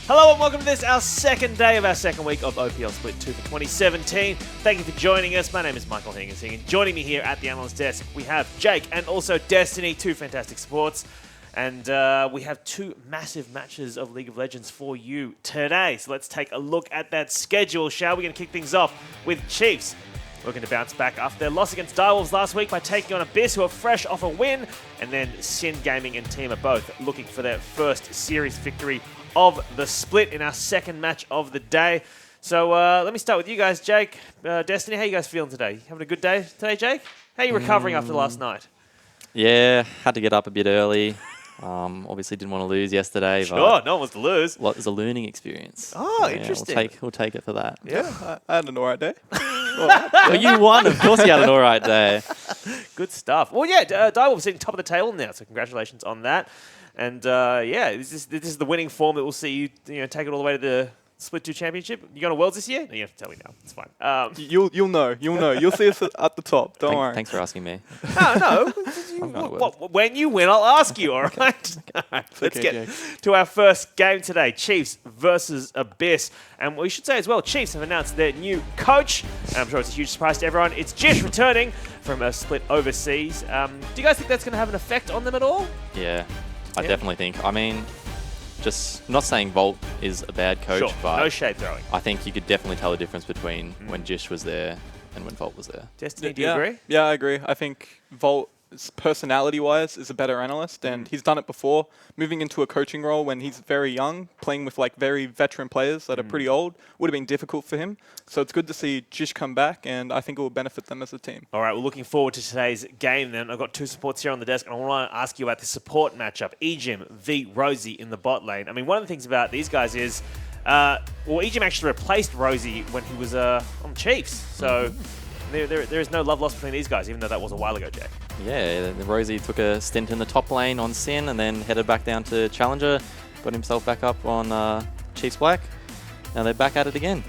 Hello and welcome to this, our second day of our second week of OPL Split 2 for 2017. Thank you for joining us. My name is Michael Hingersing, and joining me here at the analyst desk, we have Jake and also Destiny, two fantastic sports. And we have two massive matches of League of Legends for you today. So let's take a look at that schedule, shall we? We're going to kick things off with Chiefs, looking to bounce back after their loss against Direwolves last week by taking on Abyss, who are fresh off a win. And then Sin Gaming and Team are both looking for their first series victory of the split in our second match of the day. So let me start with you guys. Jake, Destiny, how you guys feeling today? Having a good day today, Jake? How are you recovering after last night? Yeah, had to get up a bit early. Obviously didn't want to lose yesterday. Sure, but no one wants to lose. it was a learning experience. Oh, Yeah, interesting. We'll take it for that. Yeah, I had an alright day. Well, you won. Of course you had an all right day. Good stuff. Well, yeah, Direwolves sitting top of the table now, so congratulations on that. And yeah, this is the winning form that will see you, take it all the way to the Split 2 Championship. You going to Worlds this year? No, you have to tell me now. It's fine. You'll know. You'll see us at the top. Don't worry. Thanks for asking me. No. I'm going to Worlds. When you win, I'll ask you, all right? All right, let's okay, get Jake. to our first game today, Chiefs versus Abyss. And we should say as well, Chiefs have announced their new coach. And I'm sure it's a huge surprise to everyone. It's Jish returning from a split overseas. Do you guys think that's going to have an effect on them at all? Yeah, I Yeah. definitely think. I mean, just not saying Volt is a bad coach, Sure, but no shade throwing. I think you could definitely tell the difference between when Jish was there and when Volt was there. Destiny, do you agree? Yeah, I agree. I think Volt, personality-wise, is a better analyst, and he's done it before. Moving into a coaching role when he's very young, playing with like very veteran players that are pretty old, would have been difficult for him. So it's good to see Jish come back, and I think it will benefit them as a team. All right, we're looking forward to today's game then. I've got two supports here on the desk, and I want to ask you about the support matchup. Ejim v Rosie in the bot lane. I mean, one of the things about these guys is, Ejim actually replaced Rosie when he was on Chiefs. So there is no love lost between these guys, even though that was a while ago, Jack. Yeah, Rosie took a stint in the top lane on Sin and then headed back down to Challenger, got himself back up on Chiefs Black. Now they're back at it again.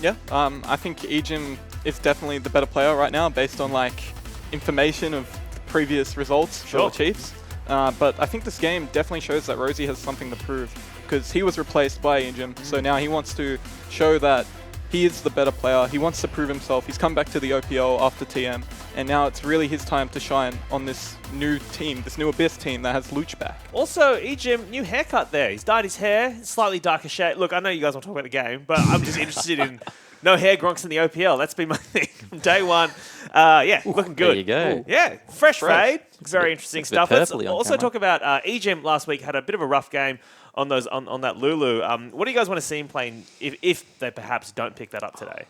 Yeah, I think Ejim is definitely the better player right now based on like information of previous results Sure. for the Chiefs. But I think this game definitely shows that Rosie has something to prove because he was replaced by Ejim. So now he wants to show that he is the better player. He wants to prove himself. He's come back to the OPL after TM, and now it's really his time to shine on this new team, this new Abyss team that has Luch back. Also, Ejim, new haircut there. He's dyed his hair, slightly darker shade. Look, I know you guys want to talk about the game, but I'm just interested in no hair gronks in the OPL. That's been my thing from day one. Yeah, looking good. There you go. Yeah, fresh fade. Looks Very a bit- interesting looks a bit stuff. Let's purpley on also camera. talk about Ejim last week had a bit of a rough game on those on that Lulu. What do you guys want to see him playing if they perhaps don't pick that up today?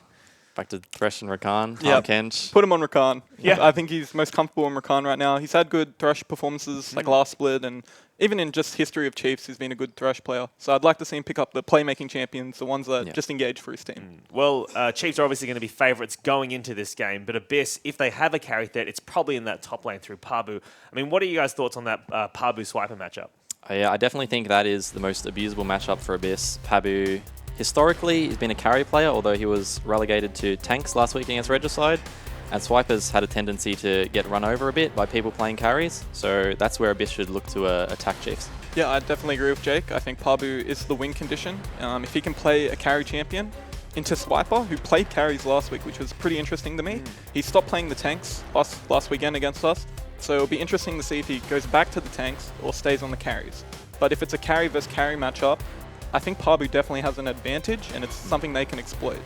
Back to Thresh and Rakan, Yep. Kench. Put him on Rakan. Yeah. I think he's most comfortable in Rakan right now. He's had good Thresh performances like last split, and even in just history of Chiefs, he's been a good Thresh player. So I'd like to see him pick up the playmaking champions, the ones that Yeah. just engage for his team. Well, Chiefs are obviously going to be favourites going into this game, but Abyss, if they have a carry threat, it's probably in that top lane through Pabu. I mean, what are you guys' thoughts on that Pabu Swiper matchup? Yeah, I definitely think that is the most abusable matchup for Abyss. Pabu, historically, he's been a carry player, although he was relegated to tanks last week against Regicide. And Swiper's had a tendency to get run over a bit by people playing carries, so that's where Abyss should look to attack Chiefs. Yeah, I definitely agree with Jake. I think Pabu is the win condition. If he can play a carry champion into Swiper, who played carries last week, which was pretty interesting to me. He stopped playing the tanks last weekend against us, so it'll be interesting to see if he goes back to the tanks or stays on the carries. But if it's a carry versus carry matchup, I think Pabu definitely has an advantage, and it's something they can exploit.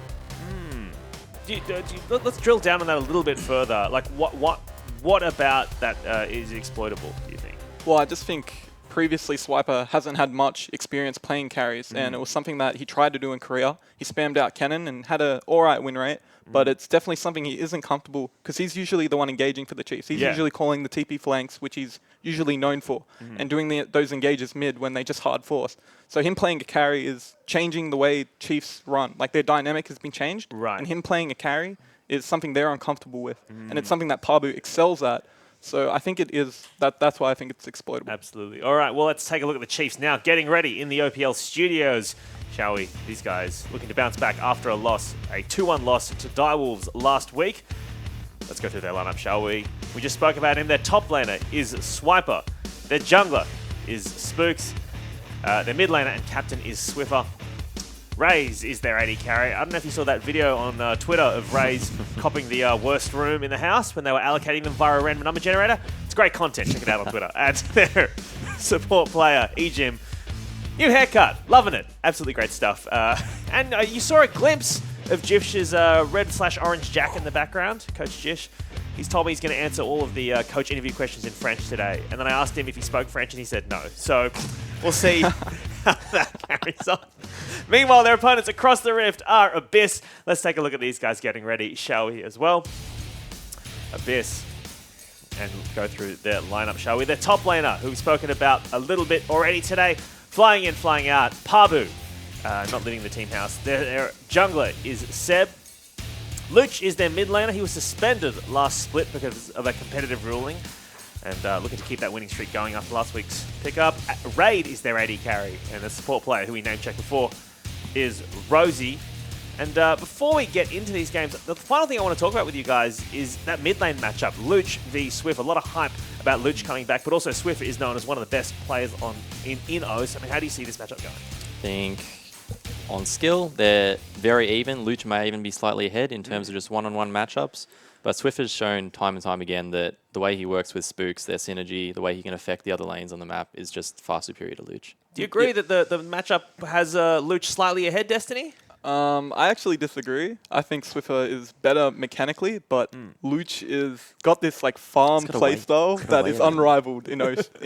Let's drill down on that a little bit further. Like, what about that is exploitable, do you think? Well, I just think previously Swiper hasn't had much experience playing carries, and it was something that he tried to do in Korea. He spammed out cannon and had an alright win rate, but it's definitely something he isn't comfortable, because he's usually the one engaging for the Chiefs. He's usually calling the TP flanks, which he's usually known for, and doing those engages mid when they just hard force. So him playing a carry is changing the way Chiefs run. Like, their dynamic has been changed, and him playing a carry is something they're uncomfortable with, and it's something that Pabu excels at. So I think it is, that's why I think it's exploitable. Absolutely. All right, well, let's take a look at the Chiefs now, getting ready in the OPL studios, shall we? These guys looking to bounce back after a loss, a 2-1 loss to Direwolves last week. Let's go through their lineup, shall we? We just spoke about him. Their top laner is Swiper. Their jungler is Spooks. Their mid laner and captain is Swiffer. Raze is their AD carry. I don't know if you saw that video on Twitter of Raze copying the worst room in the house when they were allocating them via a random number generator. It's great content. Check it out on Twitter. And their support player, Ejim. New haircut. Loving it. Absolutely great stuff. And you saw a glimpse of Jifsh's red/orange jack in the background. Coach Jish. He's told me he's going to answer all of the coach interview questions in French today. And then I asked him if he spoke French, and he said no. So we'll see how that carries on. Meanwhile, their opponents across the rift are Abyss. Let's take a look at these guys getting ready, shall we, as well? Abyss. And go through their lineup, shall we? Their top laner, who we've spoken about a little bit already today. Flying in, flying out, Pabu. Not leaving the team house. Their jungler is Seb. Luch is their mid laner. He was suspended last split because of a competitive ruling, and looking to keep that winning streak going after last week's pickup. Raid is their AD carry, and the support player who we name-checked before is Rosie. And before we get into these games, the final thing I want to talk about with you guys is that mid lane matchup, Luch v Swift. A lot of hype about Luch coming back, but also Swift is known as one of the best players in OS. I mean, how do you see this matchup going? I think on skill, they're very even. Luch may even be slightly ahead in terms of just one-on-one matchups. But Swift has shown time and time again that the way he works with Spooks, their synergy, the way he can affect the other lanes on the map is just far superior to Luch. Do you agree that the matchup has Luch slightly ahead, Destiny? I actually disagree. I think Swiffer is better mechanically, but Luch is got this like farm playstyle that is unrivaled in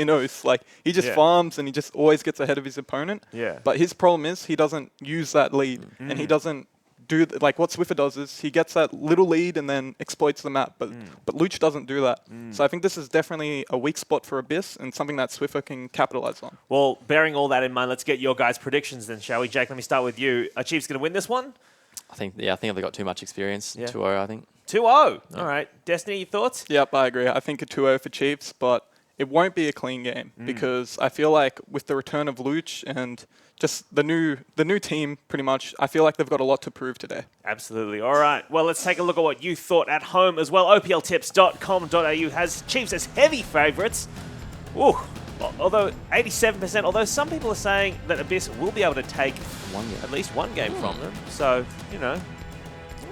OS. Like, he just farms and he just always gets ahead of his opponent. Yeah. But his problem is he doesn't use that lead, and he doesn't do like what Swiffer does is he gets that little lead and then exploits the map. But Luch doesn't do that. So I think this is definitely a weak spot for Abyss and something that Swiffer can capitalize on. Well, bearing all that in mind, let's get your guys' predictions then, shall we? Jake, let me start with you. Are Chiefs going to win this one? I think they've got too much experience. 2-0, I think. 2-0. All right. Destiny, your thoughts? Yep, I agree. I think a 2-0 for Chiefs, but it won't be a clean game because I feel like with the return of Luch and just the new team, pretty much, I feel like they've got a lot to prove today. Absolutely. All right. Well, let's take a look at what you thought at home as well. OPLtips.com.au has Chiefs as heavy favourites. Ooh. Although 87%, although some people are saying that Abyss will be able to take at least one game from them. So, you know.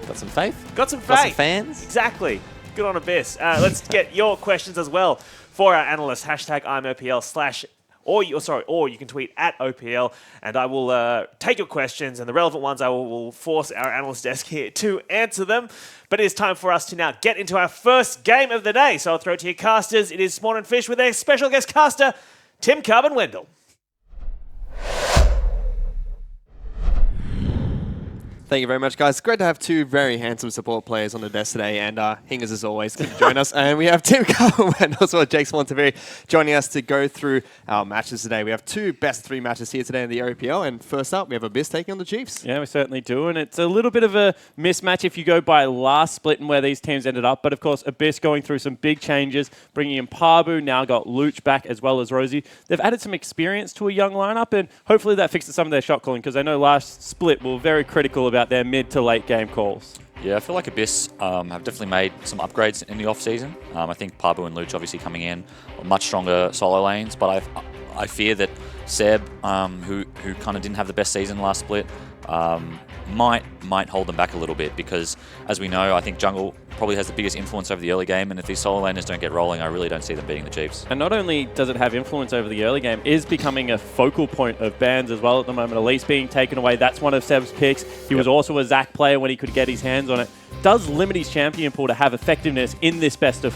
Got some faith? Got some faith. Got some fans? Exactly. Good on Abyss. Let's get your questions as well for our analysts. Hashtag I'mOPL/ or you can tweet at OPL, and I will take your questions, and the relevant ones I will force our analyst desk here to answer them. But it is time for us to now get into our first game of the day. So I'll throw it to your casters. It is Spawn and Fish with a special guest caster, Tim Carbon-Wendell. Thank you very much, guys. It's great to have two very handsome support players on the desk today, and Hingers, as always, can join us. And we have Tim Carbon and also Jake Swan-Taveri joining us to go through our matches today. We have two best-of-3 matches here today in the OPL, and first up, we have Abyss taking on the Chiefs. Yeah, we certainly do, and it's a little bit of a mismatch if you go by last split and where these teams ended up. But, of course, Abyss going through some big changes, bringing in Pabu, now got Luch back as well as Rosie. They've added some experience to a young lineup, and hopefully that fixes some of their shot calling, because I know last split we were very critical about about their mid to late game calls? Yeah, I feel like Abyss have definitely made some upgrades in the off-season. I think Pabu and Luch obviously coming in are much stronger solo lanes, but I fear that Seb, who kind of didn't have the best season last split, might hold them back a little bit because, as we know, I think jungle probably has the biggest influence over the early game, and if these solo laners don't get rolling, I really don't see them beating the Chiefs. And not only does it have influence over the early game, is becoming a focal point of bans as well at the moment. Elise being taken away, that's one of Seb's picks. He was also a Zac player when he could get his hands on it. Does limit his champion pool to have effectiveness in this best of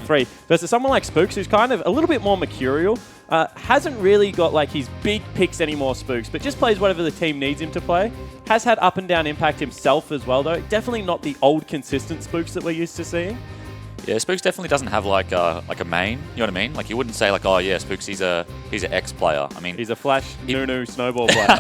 3 versus someone like Spooks, who's kind of a little bit more mercurial. Hasn't really got like his big picks anymore, Spooks, but just plays whatever the team needs him to play. Has had up and down impact himself as well, though. Definitely not the old consistent Spooks that we're used to seeing. Yeah, Spooks definitely doesn't have like a main. You know what I mean? Like you wouldn't say like, oh yeah, Spooks he's an ex player. I mean, he's a flash Nunu snowball player.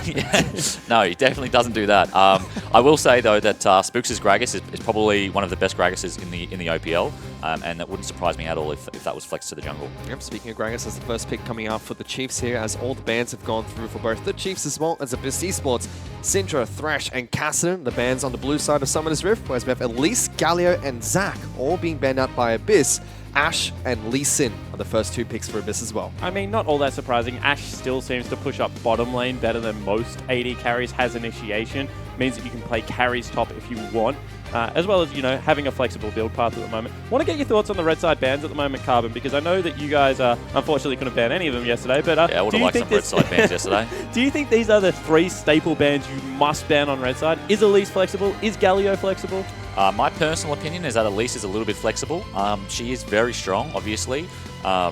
No, he definitely doesn't do that. I will say though that Spooks' Gragas is probably one of the best Gragases in the OPL, and that wouldn't surprise me at all if that was flexed to the jungle. Yep, speaking of Gragas, as the first pick coming out for the Chiefs here, as all the bans have gone through for both the Chiefs as well as Abyss Esports. Syndra, Thresh, and Cassidy, the bans on the blue side of Summoner's Rift, whereas we have Elise, Galio, and Zac all being banned out by Abyss. Ash and Lee Sin are the first 2 picks for Abyss as well. I mean, not all that surprising. Ash still seems to push up bottom lane better than most AD carries, has initiation, means that you can play carries top if you want, as well as, you know, having a flexible build path at the moment. Want to get your thoughts on the red side bans at the moment, Carbon, because I know that you guys unfortunately couldn't ban any of them yesterday, but yeah, I would have liked some red side bans yesterday. Do you think these are the 3 staple bans you must ban on red side? Is Elise flexible? Is Galio flexible? My personal opinion is that Elise is a little bit flexible. She is very strong, obviously.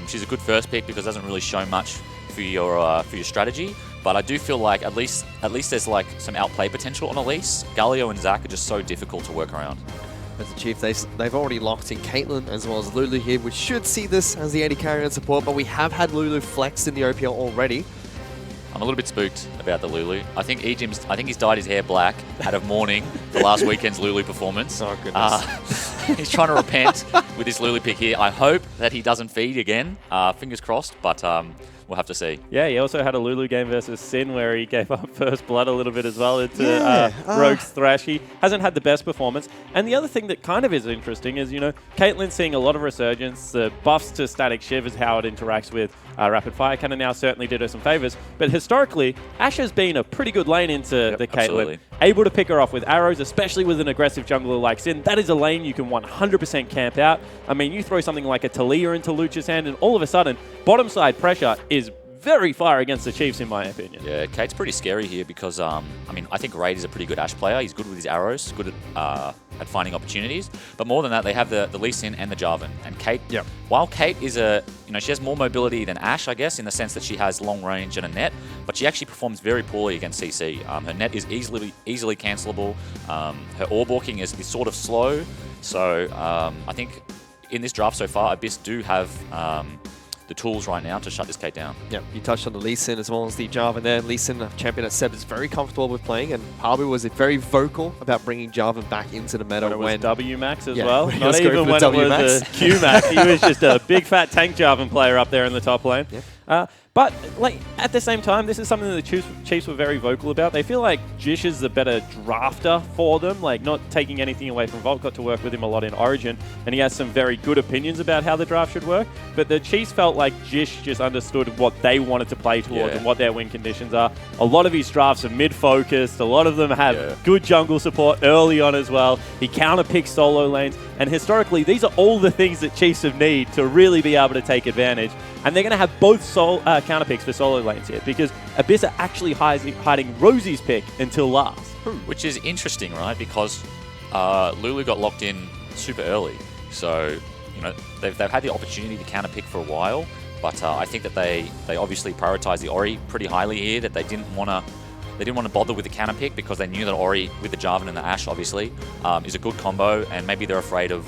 She's a good first pick because it doesn't really show much for your strategy. But I do feel like at least there's like some outplay potential on Elise. Galio and Zac are just so difficult to work around. As the Chiefs, they've already locked in Caitlyn as well as Lulu here. We should see this as the AD carry and support, but we have had Lulu flexed in the OPL already. I'm a little bit spooked about the Lulu. I think he's dyed his hair black out of mourning for last weekend's Lulu performance. Oh, goodness. He's trying to repent with this Lulu pick here. I hope that he doesn't feed again. Fingers crossed, but we'll have to see. Yeah, he also had a Lulu game versus Sin where he gave up first blood a little bit as well into Rogue's Thresh. He hasn't had the best performance. And the other thing that kind of is interesting is, you know, Caitlyn's seeing a lot of resurgence. The buffs to Static Shiv is how it interacts with Rapid Fire Cannon now certainly did her some favors. But historically, Ashe has been a pretty good lane into the Caitlyn. Absolutely. Able to pick her off with arrows, especially with an aggressive jungler like Sin. That is a lane you can 100% camp out. I mean, you throw something like a Talia into Luch's hand and all of a sudden, bottom side pressure is very far against the Chiefs, in my opinion. Yeah, Kate's pretty scary here because, I mean, I think Raid is a pretty good Ashe player. He's good with his arrows, good at finding opportunities. But more than that, they have the Lee Sin and the Jarvan. And Kate, while Kate is she has more mobility than Ashe, I guess, in the sense that she has long range and a net, but she actually performs very poorly against CC. Her net is easily cancelable. Her orb walking is sort of slow. So I think in this draft so far, Abyss do have the tools right now to shut this Kate down. Yeah, you touched on the Lee Sin as well as the Jarvan there. Lee Sin, a champion that Seb is very comfortable with playing, and Pabu was very vocal about bringing Jarvan back into the meta when it was W Max as yeah, well. when Not even when it was Q Max. He was just a big fat tank Jarvan player up there in the top lane. Yeah. But like at the same time, this is something that the Chiefs were very vocal about. They feel like Jish is the better drafter for them, like not taking anything away from Volt. Got to work with him a lot in Origin, and he has some very good opinions about how the draft should work. But the Chiefs felt like Jish just understood what they wanted to play towards and what their win conditions are. A lot of his drafts are mid-focused. A lot of them have good jungle support early on as well. He counter-picks solo lanes, and historically, these are all the things that Chiefs have need to really be able to take advantage. And they're going to have both counter picks for solo lanes here because Abyss are actually hiding Rosie's pick until last. Which is interesting, right? Because Lulu got locked in super early. So, you know, they've had the opportunity to counter pick for a while. But I think that they obviously prioritized the Ori pretty highly here, that they didn't want to bother with the counter pick because they knew that Ori with the Jarvan and the Ashe obviously is a good combo, and maybe they're afraid of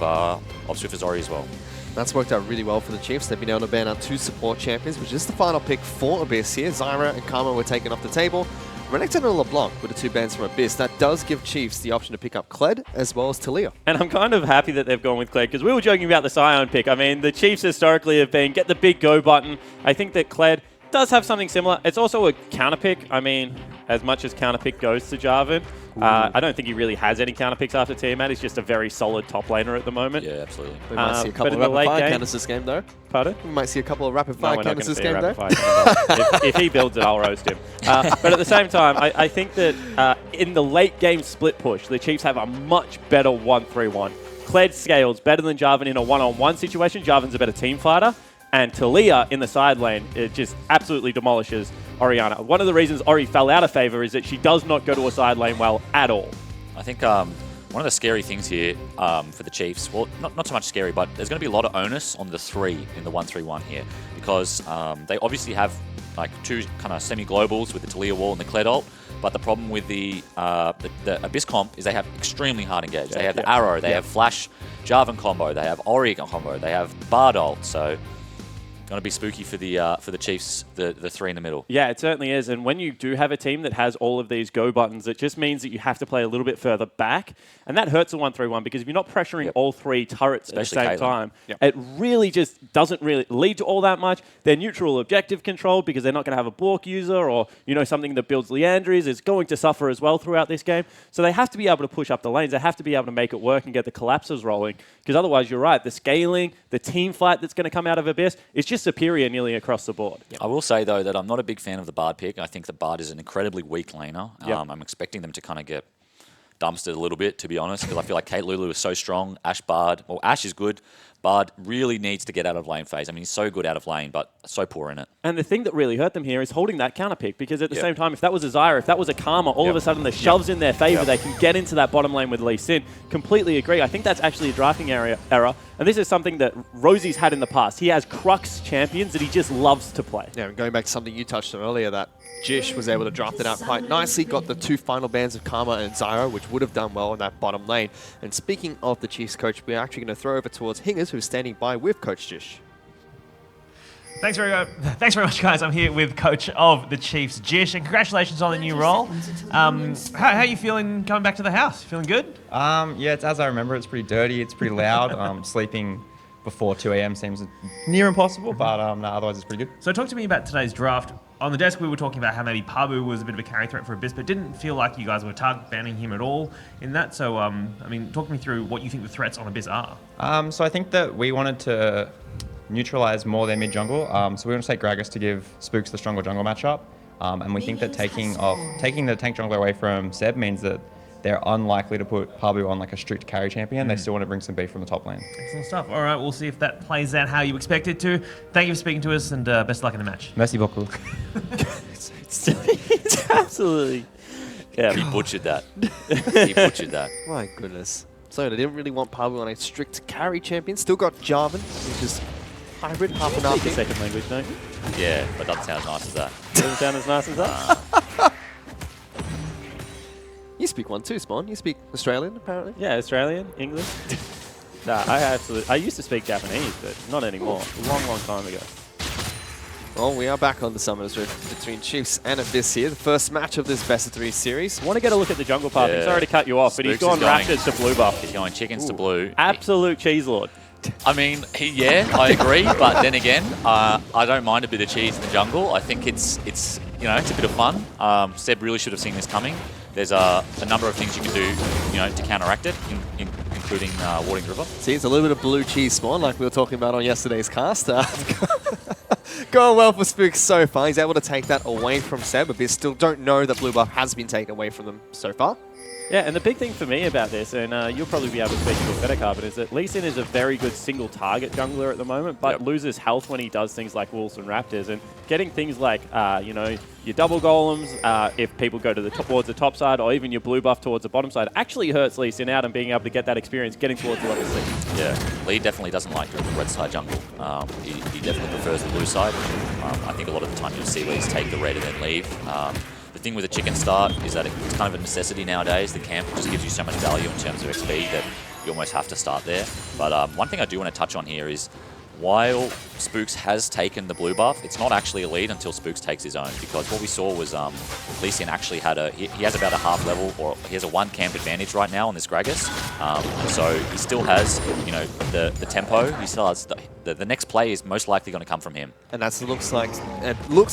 Swift's Ori as well. That's worked out really well for the Chiefs. They've been able to ban out 2 support champions, which is the final pick for Abyss here. Zyra and Karma were taken off the table. Renekton and LeBlanc were the 2 bans from Abyss. That does give Chiefs the option to pick up Kled as well as Talia. And I'm kind of happy that they've gone with Kled because we were joking about the Scion pick. I mean, the Chiefs historically have been get the big go button. I think that Kled does have something similar. It's also a counter pick. I mean, as much as counter pick goes to Jarvan, I don't think he really has any counter picks after Tiamat. He's just a very solid top laner at the moment. Yeah, absolutely. We might see a but couple in of the late rapid fire game- counters this game, though. Pardon? We might see a couple of rapid No, fire we're not going counters to this see a game, rapid though. fire counter. if he builds it, I'll roast him. But at the same time, I think that in the late game split push, the Chiefs have a much better 1-3-1. Kled scales better than Jarvan in a one-on-one situation. Jarvan's a better team fighter. And Talia in the side lane, it just absolutely demolishes Orianna. One of the reasons Ori fell out of favor is that she does not go to a side lane well at all. I think one of the scary things here for the Chiefs, well, not so much scary, but there's going to be a lot of onus on the 3 in the 1-3-1 here because they obviously have like 2 kind of semi-globals with the Talia wall and the Kled ult. But the problem with the Abyss comp is they have extremely hard engage. They have the Arrow, they have Flash Jarvan combo, they have Ori combo, they have Bard ult. So going to be spooky for the Chiefs, the 3 in the middle. Yeah, it certainly is. And when you do have a team that has all of these go buttons, it just means that you have to play a little bit further back. And that hurts a 1-3-1 because if you're not pressuring all 3 turrets Especially at the same Caitlyn. time, it really just doesn't really lead to all that much. They're neutral objective controlled because they're not going to have a Bork user or something that builds Leandries is going to suffer as well throughout this game. So they have to be able to push up the lanes. They have to be able to make it work and get the collapses rolling because otherwise you're right. The scaling, the team fight that's going to come out of Abyss is just superior nearly across the board. I will say, though, that I'm not a big fan of the Bard pick. I think the Bard is an incredibly weak laner. I'm expecting them to kind of get dumpstered a little bit, to be honest, because I feel like Kate Lulu is so strong. Ash Bard, well, Ash is good. Bard really needs to get out of lane phase. I mean, he's so good out of lane, but so poor in it. And the thing that really hurt them here is holding that counter pick because at the same time, if that was a Zyra, if that was a Karma, all of a sudden the shoves in their favor. They can get into that bottom lane with Lee Sin. Completely agree. I think that's actually a drafting error. And this is something that Rosie's had in the past. He has Crux champions that he just loves to play. Yeah, and going back to something you touched on earlier, that Jish was able to draft it out quite nicely, got the 2 final bands of Karma and Zyra, which would have done well in that bottom lane. And speaking of the Chiefs coach, we're actually going to throw over towards Hingers, who's standing by with Coach Jish. Thanks very much, guys. I'm here with Coach of the Chiefs, Jish, and congratulations on the new role. How are you feeling coming back to the house? Feeling good? Yeah, it's as I remember. It's pretty dirty. It's pretty loud. Sleeping before 2 a.m. seems near impossible, but no, otherwise it's pretty good. So talk to me about today's draft. On the desk, we were talking about how maybe Pabu was a bit of a carry threat for Abyss, but didn't feel like you guys were target banning him at all in that. So, I mean, talk me through what you think the threats on Abyss are. So I think that we wanted to neutralize more their mid jungle. So we want to take Gragas to give Spooks the stronger jungle matchup. And we think that taking the tank jungler away from Seb means that they're unlikely to put Pabu on like a strict carry champion. They still want to bring some beef from the top lane. Excellent stuff. All right, we'll see if that plays out how you expect it to. Thank you for speaking to us, and best of luck in the match. Merci beaucoup. It's absolutely. Yeah. He butchered that. He butchered that. My goodness. So they didn't really want Pablo on a strict carry champion. Still got Jarvan, which is hybrid, half and half. Speak a second language, don't you? Yeah, but doesn't sound as nice as that. Doesn't sound as nice as that? You speak one too, Spawn. You speak Australian, apparently. Yeah, Australian, English. Nah, I used to speak Japanese, but not anymore. A long, long time ago. Well, we are back on the Summoners Rift between Chiefs and Abyss here. The first match of this best of 3 series. Want to get a look at the jungle path. Yeah. Sorry to cut you off, but he's Spooks gone is going- Raptors to blue buff. He's going chickens to blue. Absolute cheese lord. I mean, I agree, but then again, I don't mind a bit of cheese in the jungle. I think it's it's a bit of fun. Seb really should have seen this coming. There's a number of things you can do, to counteract it, including Warding River. See, it's a little bit of blue cheese, Spawn, like we were talking about on yesterday's cast. Going well for Spooks so far. He's able to take that away from Seb, but we still don't know that blue buff has been taken away from them so far. Yeah, and the big thing for me about this, and you'll probably be able to speak to it better, Carbon, is that Lee Sin is a very good single target jungler at the moment, but loses health when he does things like Wolves and Raptors. And getting things like, your double golems, if people go towards the top side, or even your blue buff towards the bottom side, actually hurts Lee Sin out and being able to get that experience getting towards the level 6. Yeah, Lee definitely doesn't like the red side jungle. He definitely prefers the blue side. I think a lot of the time you'll see Lee's take the red and then leave. The thing with a chicken start is that it's kind of a necessity nowadays. The camp just gives you so much value in terms of XP that you almost have to start there. But one thing I do want to touch on here is while Spooks has taken the blue buff, it's not actually a lead until Spooks takes his own, because what we saw was Lee Sin actually had he has about a half level, or he has a 1 camp advantage right now on this Gragas. So he still has, the tempo. He still has the next play is most likely going to come from him. And it looks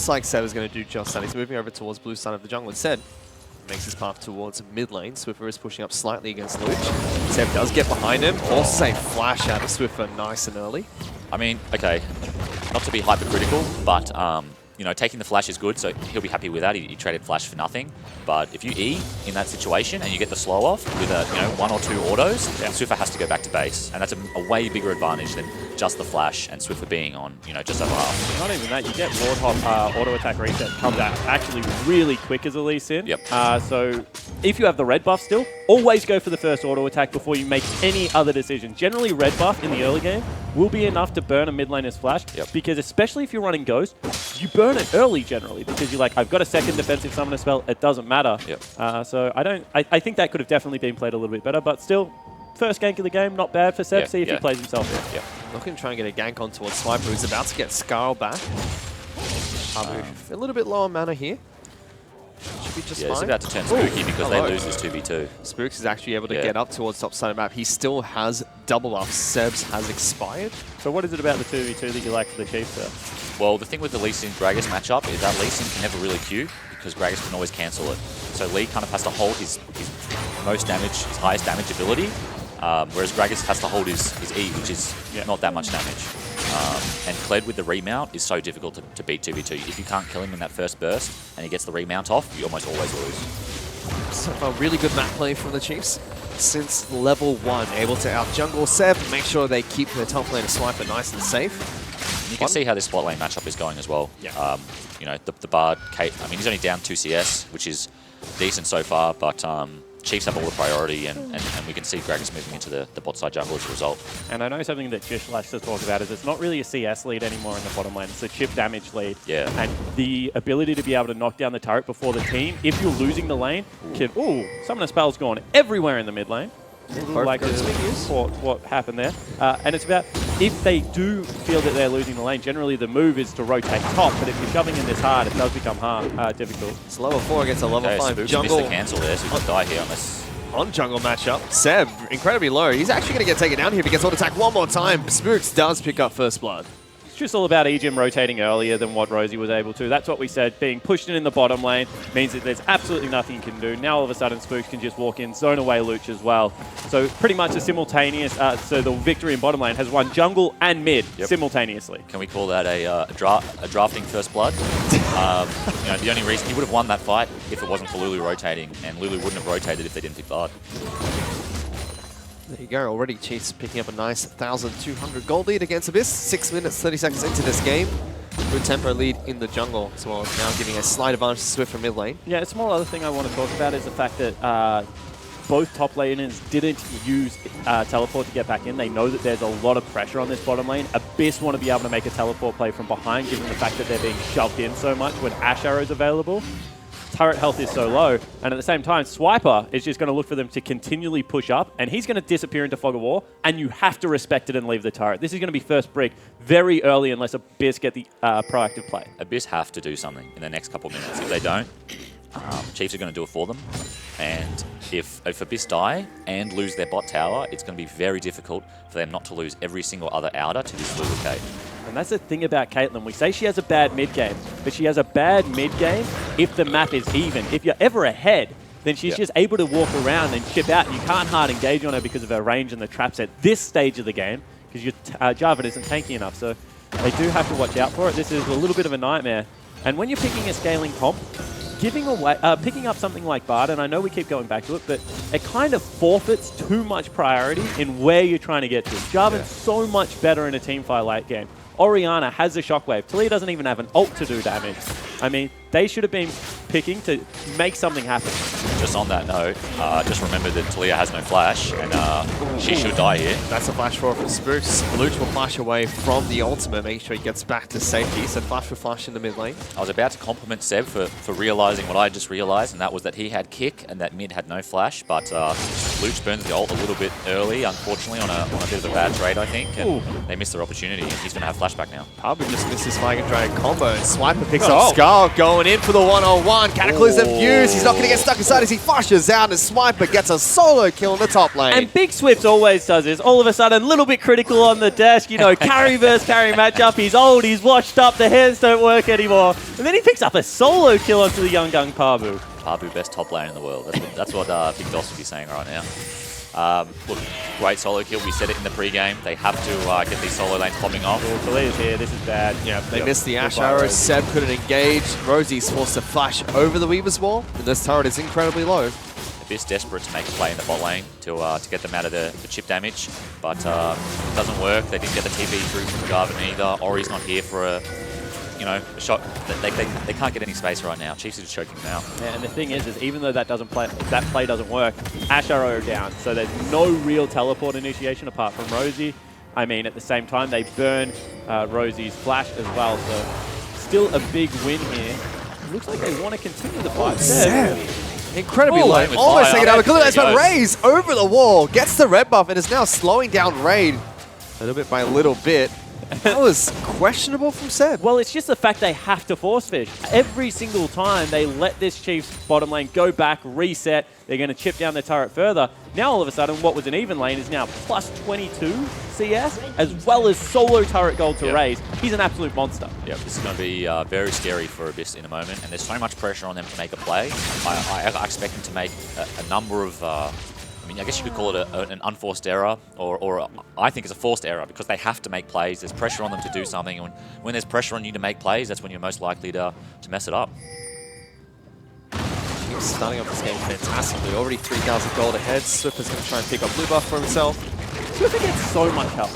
like Seb is going to do just that. He's moving over towards blue side of the jungle instead. makes his path towards mid lane. Swiffer is pushing up slightly against Luch. Seb does get behind him. Also a flash out of Swiffer nice and early. I mean, okay, not to be hypercritical, but you know, taking the flash is good, so he'll be happy with that. He traded flash for nothing. But if you E in that situation and you get the slow off with a, you know, 1 or 2 autos, Swiffer has to go back to base, and that's a way bigger advantage than just the flash and Swiffer being on, you know, just over half. Not even that, you get Ward Hop auto attack reset comes out actually really quick as a Lee Sin. Yep. So if you have the red buff still, always go for the first auto attack before you make any other decision. Generally, red buff in the early game will be enough to burn a mid laner's flash, because especially if you're running Ghost, you burn it early generally because you're like, I've got a second defensive summoner spell, it doesn't matter. So I think that could have definitely been played a little bit better, but still, first gank of the game, not bad for Seb. See if he plays himself in. Looking to try and get a gank on towards Swiper, who's about to get Scarl back. A little bit low on mana here. Should be just fine. It's about to turn spooky because they lose this 2v2. Spooks is actually able to get up towards top side of the map. He still has double up. Seb's has expired. So what is it about the 2v2 that you like for the Chiefs there? Well, the thing with the Lee Sin Gragas matchup is that Lee Sin can never really Q because Gragas can always cancel it. So Lee kind of has to hold his most damage, his highest damage ability, whereas Gragas has to hold his E, which is not that much damage. And Kled with the remount is so difficult to beat 2v2. If you can't kill him in that first burst and he gets the remount off, you almost always lose. So far, really good map play from the Chiefs since level 1. Able to out-jungle Seb, make sure they keep their top laner Swiper nice and safe. You can see how this spot lane matchup is going as well. You know, the Bard, Kate, I mean, he's only down 2 CS, which is decent so far, but Chiefs have all the priority, and we can see Gragas moving into the bot side jungle as a result. And I know something that Jish likes to talk about is it's not really a CS lead anymore in the bottom lane, it's a chip damage lead. And the ability to be able to knock down the turret before the team, if you're losing the lane, summoner spell's gone everywhere in the mid lane. Like what happened there. And it's about, if they do feel that they're losing the lane, generally the move is to rotate top, but if you're shoving in this hard, it does become difficult. It's level 4 against a level 5 jungle. Missed the cancel there, so he could die here unless... On jungle matchup, Seb, incredibly low. He's actually going to get taken down here if he gets auto attack one more time. Spooks does pick up first blood. It's just all about Ejim rotating earlier than what Rosie was able to. That's what we said. Being pushed in the bottom lane means that there's absolutely nothing you can do. Now all of a sudden Spooks can just walk in, zone away Luch as well. So pretty much a simultaneous, so the victory in bottom lane has won jungle and mid simultaneously. Can we call that a drafting first blood? You know, the only reason he would have won that fight if it wasn't for Lulu rotating, and Lulu wouldn't have rotated if they didn't pick Bard. There you go, already Chiefs picking up a nice 1,200 gold lead against Abyss. 6 minutes, 30 seconds into this game. Good tempo lead in the jungle as well, now giving a slight advantage to Swift from mid lane. Yeah, a small other thing I want to talk about is the fact that both top laners didn't use teleport to get back in. They know that there's a lot of pressure on this bottom lane. Abyss want to be able to make a teleport play from behind, given the fact that they're being shoved in so much when Ash Arrow's available. Turret health is so low, and at the same time, Swiper is just going to look for them to continually push up, and he's going to disappear into Fog of War, and you have to respect it and leave the turret. This is going to be first brick very early unless Abyss get the proactive play. Abyss have to do something in the next couple of minutes. If they don't, Chiefs are going to do it for them. And if Abyss die and lose their bot tower, it's going to be very difficult for them not to lose every single other outer to this Lulu Kate. And that's the thing about Caitlyn. We say she has a bad mid-game, but she has a bad mid-game if the map is even. If you're ever ahead, then she's just able to walk around and chip out, and you can't hard engage on her because of her range and the traps at this stage of the game, because your Jarvan isn't tanky enough. So they do have to watch out for it. This is a little bit of a nightmare. And when you're picking a scaling comp, picking up something like Bard, and I know we keep going back to it, but it kind of forfeits too much priority in where you're trying to get to. Jarvan's so much better in a teamfight late game. Orianna has the shockwave. Talia doesn't even have an ult to do damage. I mean, they should have been picking to make something happen. Just on that note, just remember that Talia has no flash, and she should die here. That's a flash for Spooks. Luch will flash away from the ultimate, make sure he gets back to safety. So flash for flash in the mid lane. I was about to compliment Seb for realizing what I just realized, and that was that he had kick and that mid had no flash, but Luch burns the ult a little bit early, unfortunately, on a bit of a bad trade, I think, and they missed their opportunity, and he's going to have flashback now. Pabu just missed his Flag and Dragon combo, and Swiper picks up Skull, going in for the one-on-one. Cataclysm used. He's not going to get stuck inside as he flashes out, and Swiper gets a solo kill in the top lane. And Big Swift always does this. All of a sudden, a little bit critical on the desk. You know, carry versus carry matchup. He's old, he's washed up, the hands don't work anymore. And then he picks up a solo kill onto the young gun Pabu. Pabu, best top lane in the world. That's what Big Doss would be saying right now. Look, great solo kill. We said it in the pre-game. They have to get these solo lanes popping off. Well, Talia's here. This is bad. Yeah, they missed the Ash arrow. Seb couldn't engage. Rosie's forced to flash over the Weaver's wall, and this turret is incredibly low. Abyss desperate to make a play in the bot lane to get them out of the chip damage, but it doesn't work. They didn't get the TP through from Jarvan either. Ori's not here for a shot. They can't get any space right now. Chiefs are just choking them out. Yeah, and the thing is even though that play doesn't work, Ash arrow down, so there's no real teleport initiation apart from Rosie. I mean, at the same time, they burn Rosie's flash as well, so still a big win here. Looks like they want to continue the fight. Seb. Incredibly low. with Almost fire. taken out. There he But goes. Raze over the wall, gets the red buff, and is now slowing down Raid little bit by little bit. That was questionable from Seb. Well, it's just the fact they have to force fish. Every single time they let this Chiefs bottom lane go back, reset, they're going to chip down the turret further. Now all of a sudden, what was an even lane is now plus 22 CS, as well as solo turret gold to Raze. He's an absolute monster. Yeah, this is going to be very scary for Abyss in a moment, and there's so much pressure on them to make a play. I expect them to make a number of... I mean, I guess you could call it an unforced error, or I think it's a forced error, because they have to make plays. There's pressure on them to do something, and when there's pressure on you to make plays, that's when you're most likely to mess it up. He's starting off this game fantastically. Already 3,000 gold ahead. Swiffer's going to try and pick up blue buff for himself. Swiffer gets so much help.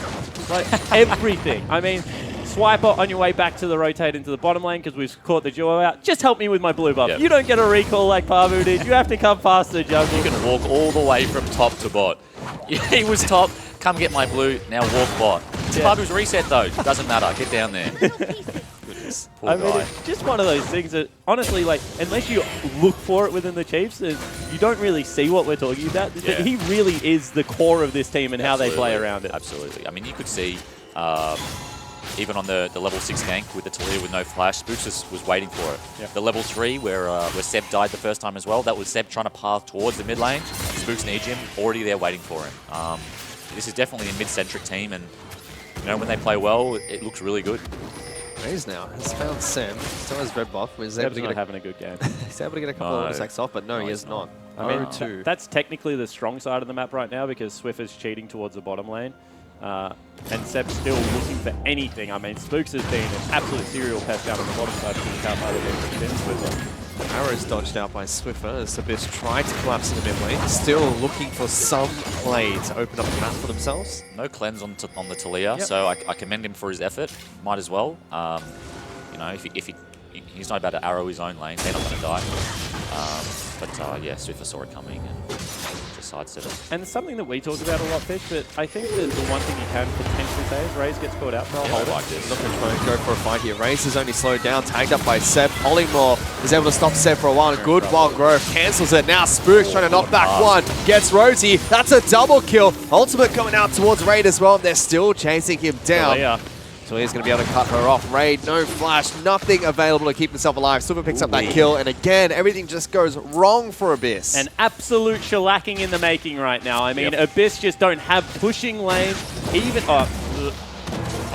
Like, everything. I mean, Swiper on your way back to the rotate into the bottom lane because we've caught the duo out. Just help me with my blue buff. Yep. You don't get a recall like Pabu did. You have to come past the jungle. You can walk all the way from top to bot. He was top. Come get my blue. Now walk bot. It's Pabu's reset though. Doesn't matter. Get down there. Goodness. Poor I mean, guy. it's just one of those things that, honestly, like, unless you look for it within the Chiefs, you don't really see what we're talking about. Yeah. He really is the core of this team and how they play Absolutely. around it. Absolutely. I mean, you could see, even on the level 6 gank with the Talia with no flash, Spooks was waiting for it. Yep. The level 3 where Seb died the first time as well, that was Seb trying to path towards the mid lane. Spooks needs him, already there waiting for him. This is definitely a mid-centric team, and when they play well, it looks really good. Raze now has found Sam. Still has red buff. He's able Seb's to not get having a good game. he's able to get a couple of attacks off, but no, he is not. I mean, 0-2. that's technically the strong side of the map right now because Swiffer's cheating towards the bottom lane. And Seb's still looking for anything. I mean, Spooks has been an absolute serial pest down on the bottom side of the account by the Swiffer. Arrow's dodged out by Swiffer as Abyss tried to collapse in the mid lane. Still looking for some play to open up the map for themselves. No cleanse on the Talia, so I commend him for his effort. Might as well. If he's not about to arrow his own lane, they're not going to die. Yeah, Swiffer saw it coming and just sidestepped it. And it's something that we talk about a lot, Fish, but I think that the one thing you can potentially say is Raze gets caught out for a I hold. like this. Not going to try and go for a fight here. Raze is only slowed down, tagged up by Seb. Polymorph is able to stop Seb for a while. Good Wild Grove cancels it. Now Spooks trying to knock back one. Gets Rosie. That's a double kill. Ultimate coming out towards Raid as well. They're still chasing him down. So he's going to be able to cut her off. Raid, no flash, nothing available to keep himself alive. Swiffer picks up that kill, and again, everything just goes wrong for Abyss. An absolute shellacking in the making right now. I mean, Abyss just don't have pushing lanes. Even...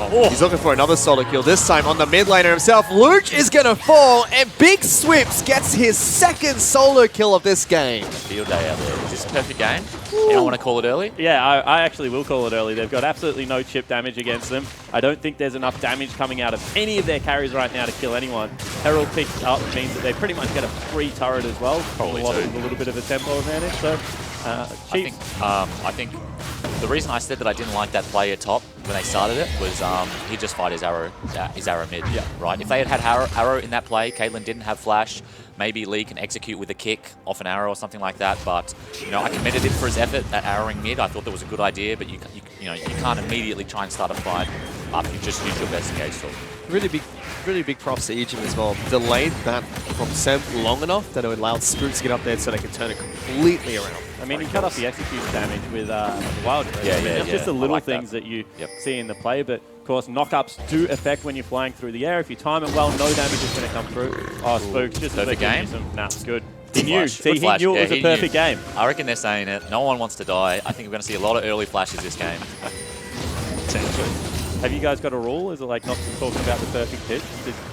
He's looking for another solo kill, this time on the mid laner himself. Luch is going to fall, and Big Swips gets his second solo kill of this game. Field day out there. Is this a perfect game? You don't want to call it early? Yeah, I actually will call it early. They've got absolutely no chip damage against them. I don't think there's enough damage coming out of any of their carries right now to kill anyone. Herald picked up means that they pretty much get a free turret as well. Probably a little bit of a tempo advantage. So, I think the reason I said that I didn't like that play at top when they started it was he just fired his arrow mid. Yeah. Right. If they had arrow in that play, Caitlyn didn't have flash. Maybe Lee can execute with a kick off an arrow or something like that. But I commended him for his effort at arrowing mid. I thought that was a good idea. But you can't immediately try and start a fight after you just use your best engage tool. Really big props to Ejim as well. Delayed that from Seb long enough that it allowed Spooks to get up there so they can turn it completely around. I mean, he cut off the execute damage with Wild Grove. It's just the little things that you see in the play. But, of course, knock-ups do affect when you're flying through the air. If you time it well, no damage is going to come through. Oh, Spooks, just perfect game. Nah, it's good. He knew. Flash. See, he knew it was a perfect game. I reckon they're saying it. No one wants to die. I think we're going to see a lot of early flashes this game. Have you guys got a rule? Is it like not talking about the perfect pitch?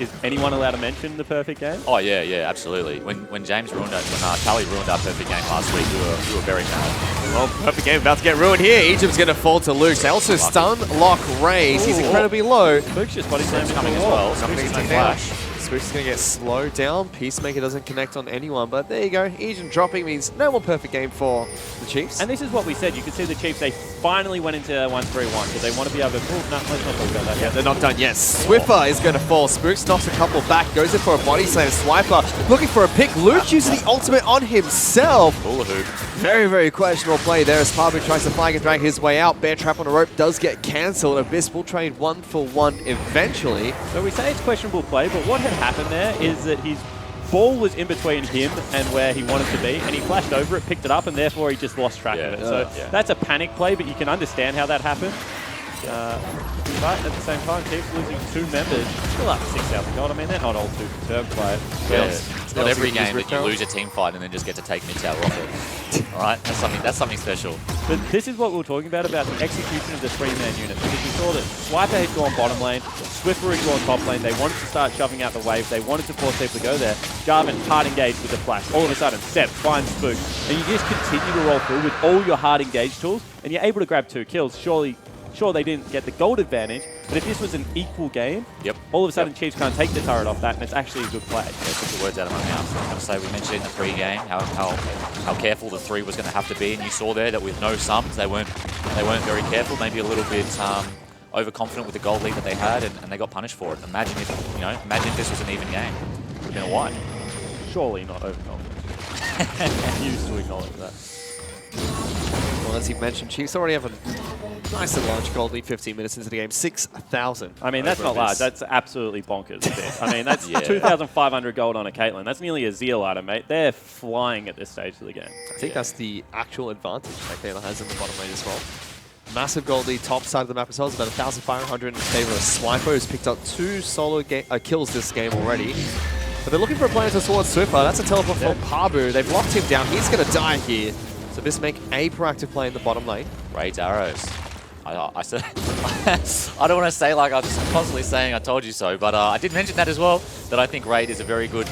Is anyone allowed to mention the perfect game? Oh yeah, absolutely. When James ruined it, when Tally ruined our perfect game last week, we were very mad. Well, perfect game about to get ruined here. Egypt's going to fall to Luke. They also stun, lock, raise. He's incredibly low. Luke's just body slamming Coming as the wall. well. Not going to Spooks get no taken down. flash. Spooks is going to get slowed down. Peacemaker doesn't connect on anyone, but there you go. Egypt dropping means no more perfect game for the Chiefs. And this is what we said. You can see the Chiefs, they finally went into 1-3-1 because they want to be able to... Oh, no, let's not talk about that yet. They're not done yet. Swiffer is going to fall. Spooks knocks a couple back, goes in for a body slam. Swiper looking for a pick. Luke using the ultimate on himself. Hula hoop. Very, very questionable play there as Pabu tries to flag and drag his way out. Bear trap on a rope does get cancelled. Abyss will trade 1-for-1 eventually. So we say it's questionable play, but what had happened there is that his ball was in between him and where he wanted to be, and he flashed over it, picked it up, and therefore he just lost track of it. So that's a panic play, but you can understand how that happened. But at the same time, Chiefs losing 2 members, still up 6,000 gold. I mean, they're not all too concerned by it. Yeah. It's not every game that you lose a team fight and then just get to take mid-tower off it. All right, that's something special. But this is what we were talking about the execution of the 3-man unit. Because we saw that Swiper had gone bottom lane, Swiffer had gone top lane. They wanted to start shoving out the wave. They wanted to force people to go there. Jarvan hard engaged with the flash. All of a sudden, Seb finds Spook. And you just continue to roll through with all your hard engaged tools, and you're able to grab 2 kills. Sure, they didn't get the gold advantage, but if this was an equal game, all of a sudden Chiefs can't take the turret off that, and it's actually a good play. Yeah, took the words out of my mouth. I was going to say, we mentioned in the pre-game how careful the 3 was going to have to be, and you saw there that with no sums, they weren't very careful, maybe a little bit overconfident with the gold lead that they had, and they got punished for it. Imagine if this was an even game. It would have been a white. Surely not overconfident. Used to acknowledge that. Well, as you mentioned, Chiefs already have a nice and large gold lead 15 minutes into the game. 6,000. I mean, that's not large. That's absolutely bonkers. I mean, that's 2,500 gold on a Caitlyn. That's nearly a Zeal item, mate. They're flying at this stage of the game. I think that's the actual advantage that Caitlyn has in the bottom lane as well. Massive gold lead, top side of the map as well. It's about 1,500 in favor of Swiper, who's picked up 2 solo kills this game already. But they're looking for a player towards Swiffer. That's a teleport for Pabu. They've locked him down. He's going to die here. So this make a proactive play in the bottom lane. Raid's arrows. I said, I don't want to say like I'm just constantly saying I told you so, but I did mention that as well, that I think Raid is a very good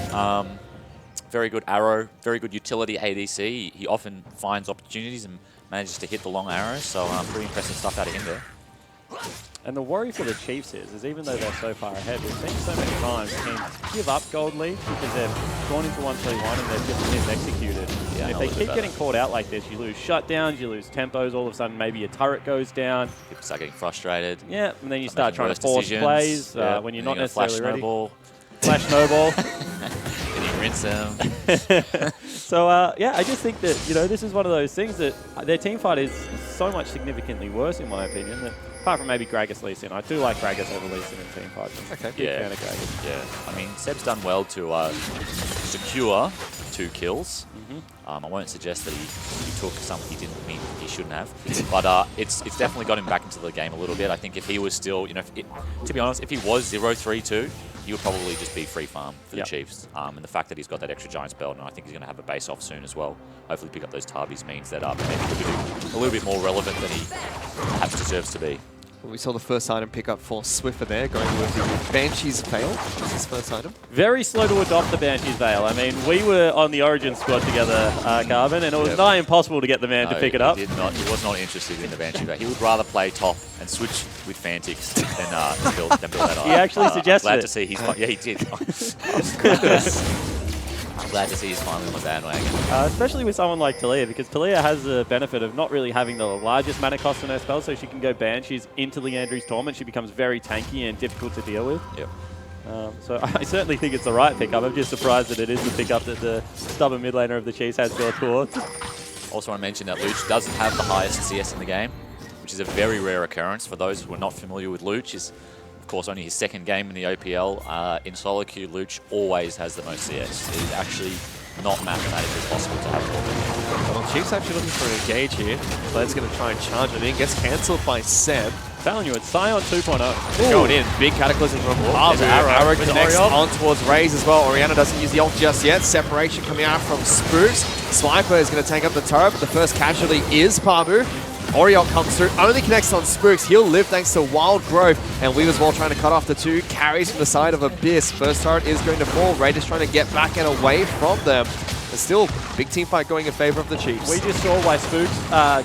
arrow, very good utility ADC. He often finds opportunities and manages to hit the long arrows, so pretty impressive stuff out of him there. And the worry for the Chiefs is even though they're so far ahead, we've seen so many times teams give up gold lead because they've gone into 1-3-1 and they've just misexecuted. Yeah, and if they keep getting caught out like this, you lose shutdowns, you lose tempos, all of a sudden maybe your turret goes down. People start getting frustrated. Yeah, and then you start trying to force plays when you're not necessarily ready. Flash snowball. Then you rinse them. So, yeah, I just think that, this is one of those things that their team fight is so much significantly worse, in my opinion, that apart from maybe Gragas Lee Sin. I do like Gragas over Lee Sin in team fights. Okay. Big fan of Gragas. Yeah. I mean, Seb's done well to secure 2 kills. I won't suggest that he took something he shouldn't have, but it's definitely got him back into the game a little bit. I think if he was still, to be honest, if he was 0-3-2, he would probably just be free farm for the Chiefs. And the fact that he's got that extra Giants belt, and I think he's going to have a base off soon as well. Hopefully pick up those Tarbies means that maybe he'll be a little bit more relevant than he perhaps deserves to be. Well, we saw the first item pick up for Swiffer there, going with the Banshee's Veil. That's his first item. Very slow to adopt the Banshee's Veil. I mean, we were on the Origin squad together, Garvin, and it was nigh impossible to get the man to pick it up. He was not interested in the Banshee Veil. He would rather play top and switch with Fantix than build that item. He actually suggested glad to see he's yeah, he did. I'm glad to see he's finally on the bandwagon. Especially with someone like Talia, because Talia has the benefit of not really having the largest mana cost in her spell, so she can go Banshees into Leandri's Torment. She becomes very tanky and difficult to deal with. Yep. So I certainly think it's the right pickup. I'm just surprised that it is the pickup that the stubborn mid laner of the Chiefs has gone towards. Also want to mention that Luch doesn't have the highest CS in the game, which is a very rare occurrence. For those who are not familiar with Luch, is of course only his 2nd game in the OPL. In solo queue, Luch always has the most CS. It is actually not mathematically possible to have more. Well, Chiefs actually looking for an engage here. Fled's going to try and charge it in. Gets cancelled by Seb. Telling you, it's Scion 2.0. Going in. Big Cataclysm from Pabu. Arrow connects on towards Raze as well. Orianna doesn't use the ult just yet. Separation coming out from Spooks. Swiper is going to take up the turret, but the first casualty is Pabu. Oriole comes through, only connects on Spooks. He'll live thanks to Wild Growth. And Weaver's Wall trying to cut off the 2 carries from the side of Abyss. First turret is going to fall. Raiders trying to get back and away from them. But still, big team fight going in favor of the Chiefs. We just saw why Spooks,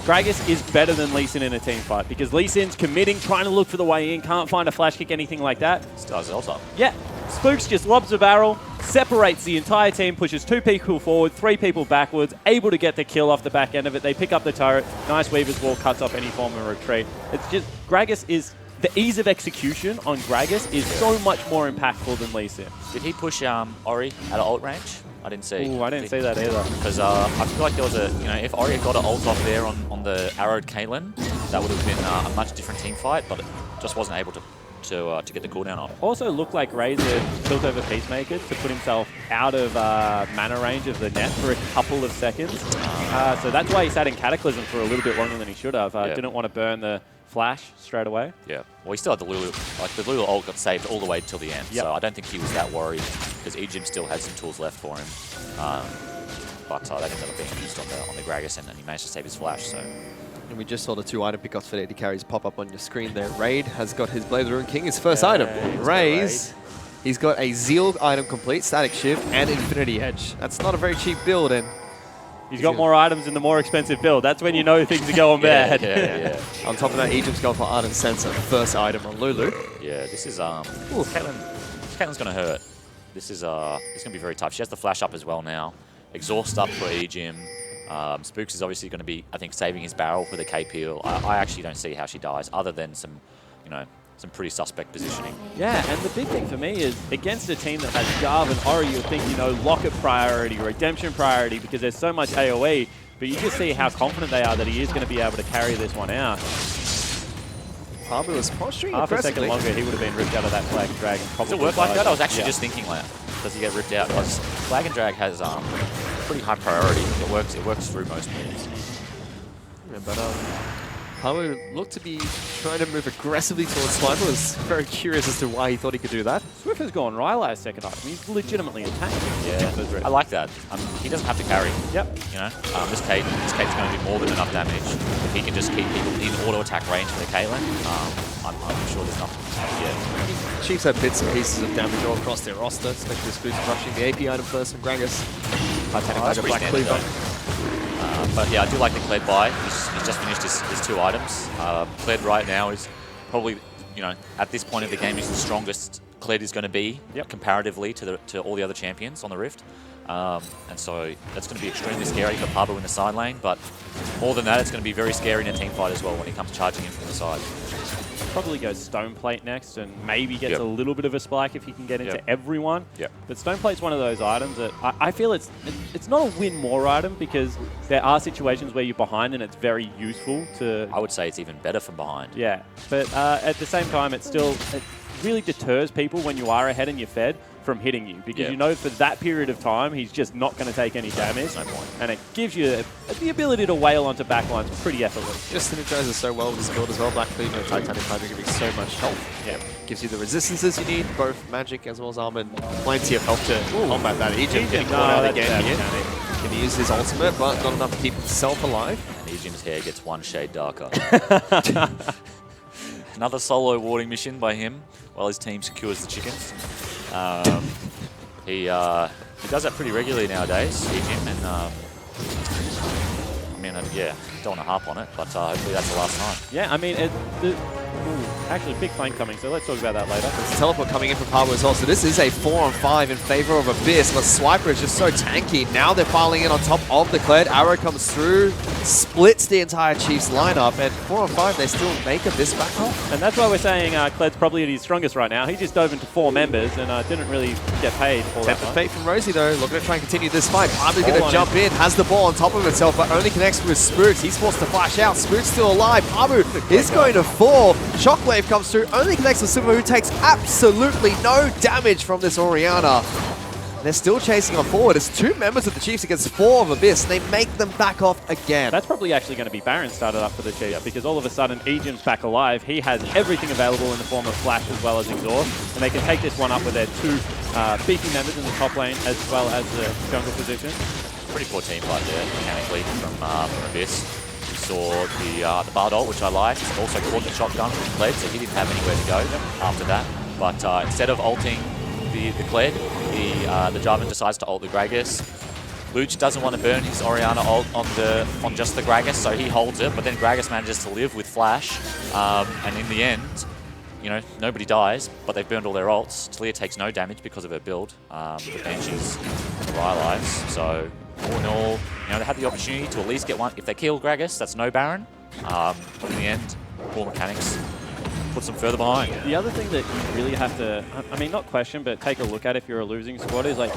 Gragas is better than Lee Sin in a team fight because Lee Sin's committing, trying to look for the way in, can't find a flash kick, anything like that. Stars Zelda. Yeah, Spooks just lobs a barrel, separates the entire team, pushes 2 people forward, 3 people backwards, able to get the kill off the back end of it. They pick up the turret. Nice Weaver's Wall, cuts off any form of retreat. It's just, Gragas is, the ease of execution on Gragas is so much more impactful than Lee Sin. Did he push Ori at ult range? I didn't see. Ooh, I didn't see that either. Because I feel like there was a, if Ori had got an ult off there on the arrowed Caitlyn, that would have been a much different team fight, but it just wasn't able to get the cooldown off. Also looked like Razor tilt over Peacemaker to put himself out of mana range of the net for a couple of seconds. So that's why he sat in Cataclysm for a little bit longer than he should have. Didn't want to burn the flash straight away. Yeah, well, he still had the Lulu. Like, the Lulu ult got saved all the way till the end, so I don't think he was that worried because Ejim still had some tools left for him. But that ended up being used on the Gragas, and he managed to save his flash, so... And we just saw the 2 item pickups for 80 carries pop up on your screen there. Raid has got his Blaze Rune King, his first item. Raze, he's got a Zeal item complete, Static Shift, and Infinity Edge. That's not a very cheap build, and... He's got more items in the more expensive build. That's when you know things are going bad. Yeah. On top of that, Egypt's going for Ardent Sensor, first item on Lulu. Yeah, this is Caitlyn's gonna hurt. This is it's gonna be very tough. She has the flash up as well now. Exhaust up for Ejim. Spooks is obviously going to be, I think, saving his barrel for the K peel. I actually don't see how she dies, other than some pretty suspect positioning. Yeah, and the big thing for me is against a team that has Jarv and Ori, you would think, locket priority, redemption priority, because there's so much AoE, but you just see how confident they are that he is going to be able to carry this one out. Harbour was posturing Half a second longer, he would have been ripped out of that Flag and Drag. Does it work like that? I was actually just thinking like, does he get ripped out? Because Flag and Drag has pretty high priority. It works through most moves. Yeah, but Harbour looked to be trying to move aggressively towards Sniper. Was very curious as to why he thought he could do that. Swift has gone Rylai's second item. He's legitimately attacking. Yeah, I like that. He doesn't have to carry. Yep. This Kate's going to do more than enough damage. If he can just keep people in auto attack range for the Caitlyn, I'm sure there's nothing to stop yet. Chiefs have bits and pieces of damage all across their roster, especially Spooks rushing the AP item first from Gragas. That's pretty standard though. But yeah, I do like the Kled buy. He's just finished his 2 items. Kled right now is probably, at this point of the game, is the strongest Kled is going to be comparatively to all the other champions on the Rift. And so that's going to be extremely scary for Pablo in the side lane, but more than that, it's going to be very scary in a team fight as well when he comes charging in from the side. Probably goes Stoneplate next and maybe gets a little bit of a spike if he can get into everyone. But Stoneplate's one of those items that I feel it's not a win more item because there are situations where you're behind and it's very useful to... I would say it's even better from behind. Yeah, but at the same time, it really deters people when you are ahead and you're fed from hitting you because you know for that period of time he's just not going to take any damage. No point. And it gives you the ability to wail onto backlines pretty effortless. Just synergizes so well with this build as well. Black Cleaver and Titanic Hydra giving so much health. Yeah. Gives you the resistances you need, both magic as well as armor. Plenty of health to combat that. Ejim getting caught out again here. Can use his ultimate, but not enough to keep himself alive. And Ejim's hair gets 1 shade darker. Another solo warding mission by him while his team secures the chickens. He does that pretty regularly nowadays, Ejim, and don't want to harp on it, but hopefully that's the last time. Yeah, I mean, actually, big flank coming, so let's talk about that later. There's a teleport coming in from Pablo as well, so this is a 4-on-5 in favor of Abyss, but Swiper is just so tanky. Now they're piling in on top of the Kled. Arrow comes through, splits the entire Chiefs lineup, and 4-on-5, they still make Abyss back off. And that's why we're saying Kled's probably at his strongest right now. He just dove into 4 members and didn't really get paid for that. Fate from Rosie, though, looking to try and continue this fight. Pablo's going to jump in, has the ball on top of himself, but only connects with Spooks. He's forced to flash out. Spooks still alive. Pablo is going to fall. Shockwave comes through, only connects with Silver, who takes absolutely no damage from this Orianna. They're still chasing on forward. It's 2 members of the Chiefs against 4 of Abyss. They make them back off again. That's probably actually going to be Baron started up for the Chiefs because all of a sudden Ejim's back alive. He has everything available in the form of Flash as well as Exhaust, and they can take this one up with their 2 beefy members in the top lane as well as the jungle position. Pretty poor team fight there, mechanically, from Abyss. saw the Bard ult, which I liked. Also caught the shotgun from Kled, so he didn't have anywhere to go after that. But instead of ulting the Kled, the Jarvan decides to ult the Gragas. Luch doesn't want to burn his Orianna ult on just the Gragas, so he holds it, but then Gragas manages to live with Flash, and in the end, you know, nobody dies, but they've burned all their ults. Talia takes no damage because of her build, the Banshees and the Rylai's, so all in all, you know, they had the opportunity to at least get one. If they kill Gragas, that's no Baron, but in the end, poor mechanics puts them further behind. The other thing that you really have to, I mean, not question, but take a look at if you're a losing squad is like,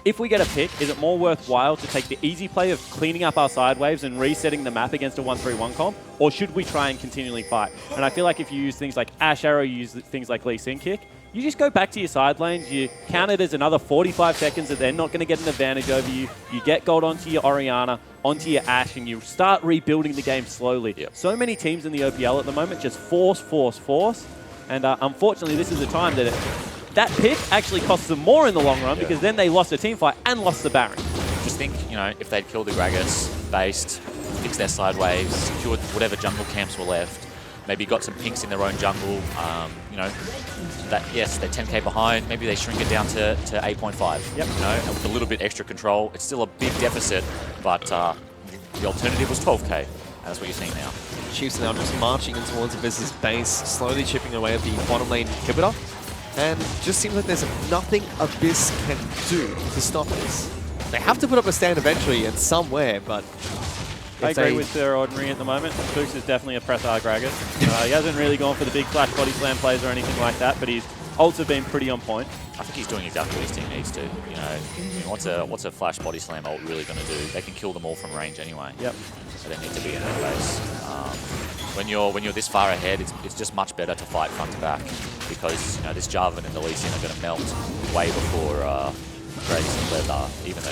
if we get a pick, is it more worthwhile to take the easy play of cleaning up our side waves and resetting the map against a 1-3-1 comp, or should we try and continually fight? And I feel like if you use things like Ash Arrow, you use things like Lee Sin Kick, you just go back to your side lanes, you count it as another 45 seconds that they're not going to get an advantage over you, you get gold onto your Orianna, onto your Ashe, and you start rebuilding the game slowly. Yep. So many teams in the OPL at the moment just force, and unfortunately this is a time that that pick actually costs them more in the long run because then they lost a team fight and lost the Baron. Just think, you know, if they'd killed the Gragas, based, fixed their side waves, secured whatever jungle camps were left, maybe got some pinks in their own jungle, you know, that yes, they're 10k behind, maybe they shrink it down to 8.5. Yep. You know, and with a little bit extra control, it's still a big deficit, but the alternative was 12k, and that's what you're seeing now. Chiefs are now just marching in towards the business base, slowly chipping away at the bottom lane inhibitor. And just seems like there's nothing Abyss can do to stop this. They have to put up a stand eventually and somewhere, but I agree with their Ordinary at the moment. Spooks is definitely a press R Gragas. He hasn't really gone for the big flash body slam plays or anything like that, but his ults have been pretty on point. I think he's doing exactly what his team needs to. You know, what's a flash body slam ult really going to do? They can kill them all from range anyway. Yep. So they need to be in their face. When you're this far ahead, it's just much better to fight front to back because, you know, this Jarvan and the Lee Sin are going to melt way before Gragas and Kled are, even though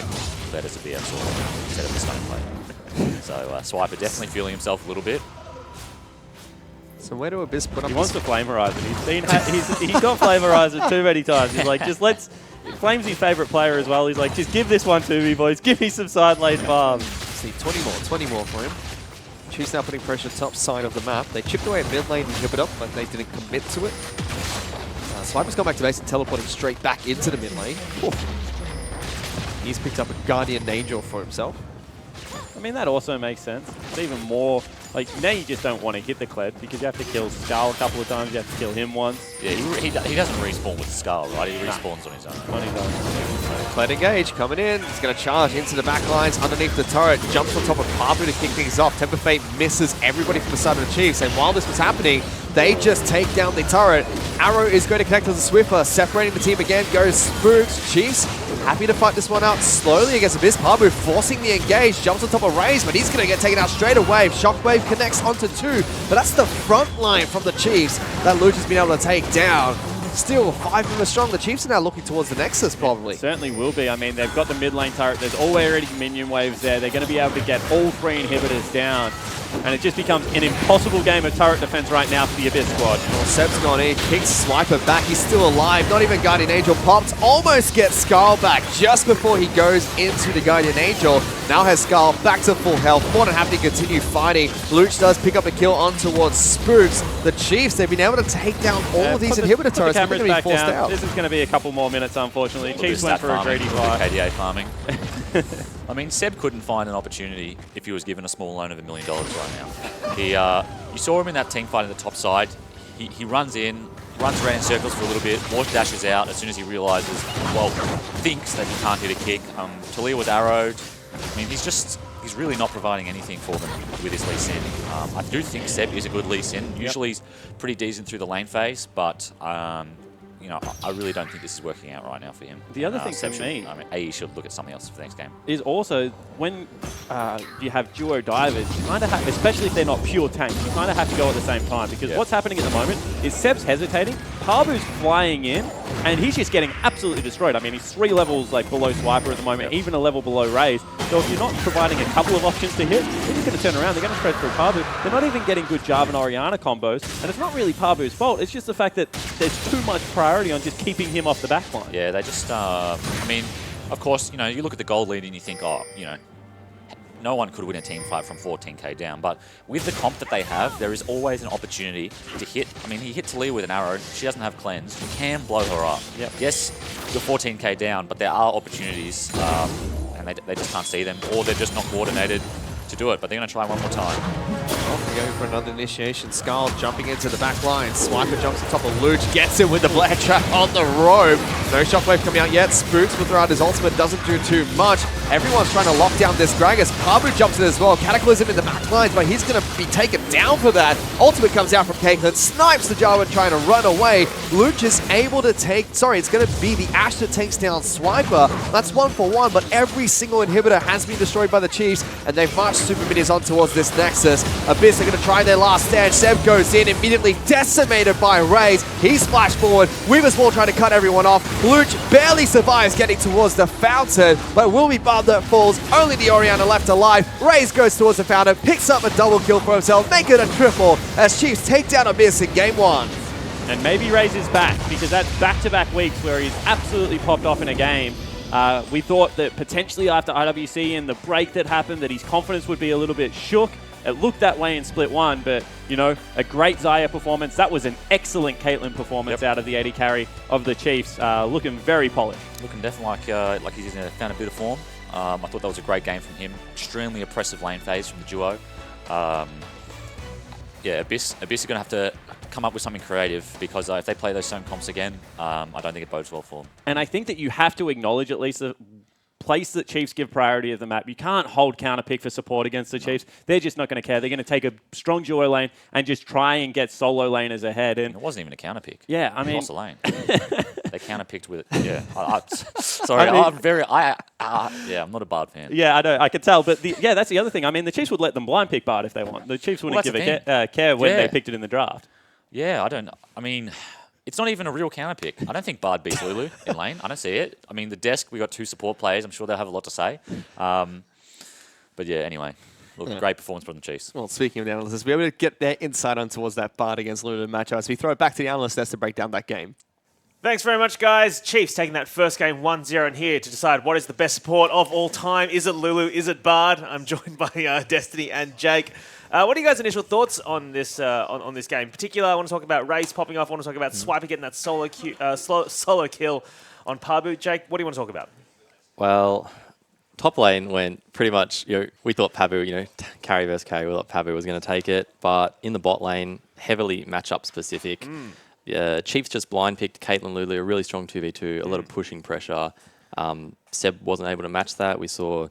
Kled is a BF sword instead of the stone plate. So Swiper definitely feeling himself a little bit. So where do Abyss put up? He wants the Flame Horizon. He's got Flame Horizon too many times. He's like, just let's. Flame's his favourite player as well. He's like, just give this one to me, boys. Give me some side lane farms. See, 20 more for him. Chiefs now putting pressure top side of the map. They chipped away at mid lane inhibitor, but they didn't commit to it. Swiper's gone back to base and teleporting straight back into the mid lane. He's picked up a Guardian Angel for himself. I mean, that also makes sense. It's even more, like, now you just don't want to hit the Kled because you have to kill Skull a couple of times, you have to kill him once. Yeah, he doesn't respawn with Skull, right? He respawns on his own. On his own. Kled engage, coming in. He's going to charge into the back lines underneath the turret. Jumps on top of Pabu to kick things off. Temper Fate misses everybody from the side of the Chiefs. And while this was happening, they just take down the turret. Arrow is going to connect with the Swiffer. Separating the team again goes Spooks. Chiefs happy to fight this one out slowly against Abyss. Pabu forcing the engage. Jumps on top of Raze, but he's going to get taken out straight away. Shockwave connects onto 2, but that's the front line from the Chiefs that Luch has been able to take down. Still 5 members strong. The Chiefs are now looking towards the Nexus, probably. It certainly will be. I mean, they've got the mid lane turret. There's already minion waves there. They're going to be able to get all 3 inhibitors down. And it just becomes an impossible game of turret defense right now for the Abyss squad. Well, Seb's gone in, kicks Swiper back. He's still alive. Not even Guardian Angel popped. Almost gets Skull back just before he goes into the Guardian Angel. Now has Skull back to full health. More than happy to continue fighting. Luch does pick up a kill on towards Spooks. The Chiefs, they've been able to take down all of these inhibitor turrets. They're going to be forced out. This is going to be a couple more minutes, unfortunately. Chiefs went for a greedy fight. KDA farming. I mean, Seb couldn't find an opportunity if he was given a small loan of $1 million right now. You saw him in that team fight at the top side. He runs in, runs around in circles for a little bit, Morse dashes out as soon as he realizes, well, thinks that he can't hit a kick. Talia was arrowed. I mean, he's really not providing anything for them with his Lee Sin. I do think Seb is a good Lee Sin. Usually he's pretty decent through the lane phase, but you know, I really don't think this is working out right now for him. The other thing Seb for me, I mean, AE should look at something else for the next game. Is also when you have duo divers, you kind of have, especially if they're not pure tanks, you kind of have to go at the same time because what's happening at the moment is Seb's hesitating, Pabu's flying in, and he's just getting absolutely destroyed. I mean, he's 3 levels like below Swiper at the moment, even a level below Raze. So if you're not providing a couple of options to hit, they're just going to turn around. They're going to spread through Pabu. They're not even getting good Jarvan Orianna combos, and it's not really Pabu's fault. It's just the fact that there's too much priority on just keeping him off the back line. Yeah, they just, I mean, of course, you know, you look at the gold lead and you think, oh, you know, no one could win a team fight from 14k down. But with the comp that they have, there is always an opportunity to hit. I mean, he hit Talia with an arrow. She doesn't have cleanse. You can blow her up. Yep. Yes, you're 14k down, but there are opportunities, and they just can't see them, or they're just not coordinated to do it. But they're going to try one more time. Oh, we're going for another initiation. Skull jumping into the back line. Swiper jumps on top of Luch, gets him with the Blair Trap on the rope. No shockwave coming out yet. Spooks will throw out his ultimate, doesn't do too much. Everyone's trying to lock down this Gragas. Pabu jumps in as well. Cataclysm in the back lines, but he's going to be taken down for that. Ultimate comes out from Caitlyn, snipes the Jarvan trying to run away. Luch is able to take, it's going to be the Ashe that takes down Swiper. That's 1 for 1, but every single inhibitor has been destroyed by the Chiefs, and they've marched super minis on towards this Nexus. Abyss are going to try their last stand. Seb goes in, immediately decimated by Raze. He splashed forward. Weaver's Wall trying to cut everyone off. Luch barely survives getting towards the fountain, but will be bummed that falls. Only the Orianna left alive. Raze goes towards the fountain, picks up a double kill for himself, make it a triple as Chiefs take down Abyss in game 1. And maybe Raze is back, because that's back-to-back weeks where he's absolutely popped off in a game. We thought that potentially after IWC and the break that happened that his confidence would be a little bit shook. It looked that way in Split 1, but, you know, a great Xayah performance. That was an excellent Caitlyn performance out of the AD carry of the Chiefs. Looking very polished. Looking definitely like he's found a bit of form. I thought that was a great game from him. Extremely oppressive lane phase from the duo. Yeah, Abyss are going to have to come up with something creative, because if they play those same comps again, I don't think it bodes well for them. And I think that you have to acknowledge at least the place that Chiefs give priority of the map. You can't hold counter pick for support against the Chiefs. They're just not going to care. They're going to take a strong duo lane and just try and get solo laners ahead. And it wasn't even a counter pick. Yeah, I mean, lost the lane. They counter picked with it. Yeah, sorry, I'm not a Bard fan. Yeah, I know, I could tell, but that's the other thing. I mean, the Chiefs would let them blind pick Bard if they want. The Chiefs wouldn't give a care when they picked it in the draft. Yeah, I mean, it's not even a real counter pick. I don't think Bard beats Lulu in lane. I don't see it. I mean, the desk, we got 2 support players. I'm sure they'll have a lot to say. But yeah, anyway. Look, great performance from the Chiefs. Well, speaking of the analysts, we're able to get their insight on towards that Bard against Lulu matchup as we throw it back to the analyst desk to break down that game. Thanks very much, guys. Chiefs taking that first game 1-0 in here to decide what is the best support of all time. Is it Lulu? Is it Bard? I'm joined by Destiny and Jake. What are you guys' initial thoughts on this on this game? In particular, I want to talk about Raze popping off. I want to talk about Swiper getting that solo kill on Pabu. Jake, what do you want to talk about? Well, top lane went pretty much, we thought Pabu, carry versus carry, we thought Pabu was going to take it. But in the bot lane, heavily matchup specific. Chiefs just blind picked Caitlyn Lulu, a really strong 2v2, a lot of pushing pressure. Seb wasn't able to match that. We saw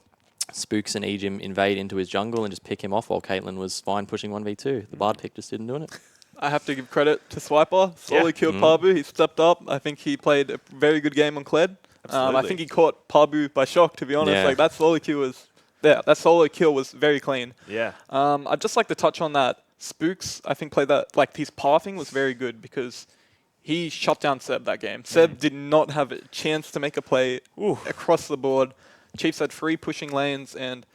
Spooks and Ejim invade into his jungle and just pick him off while Caitlyn was fine pushing 1v2. The Bard pick just didn't do it. I have to give credit to Swiper. Slowly killed Pabu. He stepped up. I think he played a very good game on Kled. I think he caught Pabu by shock, to be honest. Yeah. Like that solo kill was very clean. Yeah. I'd just like to touch on that. Spooks, I think, played that, like his pathing was very good because he shut down Seb that game. Seb did not have a chance to make a play across the board. Chiefs had 3 pushing lanes, and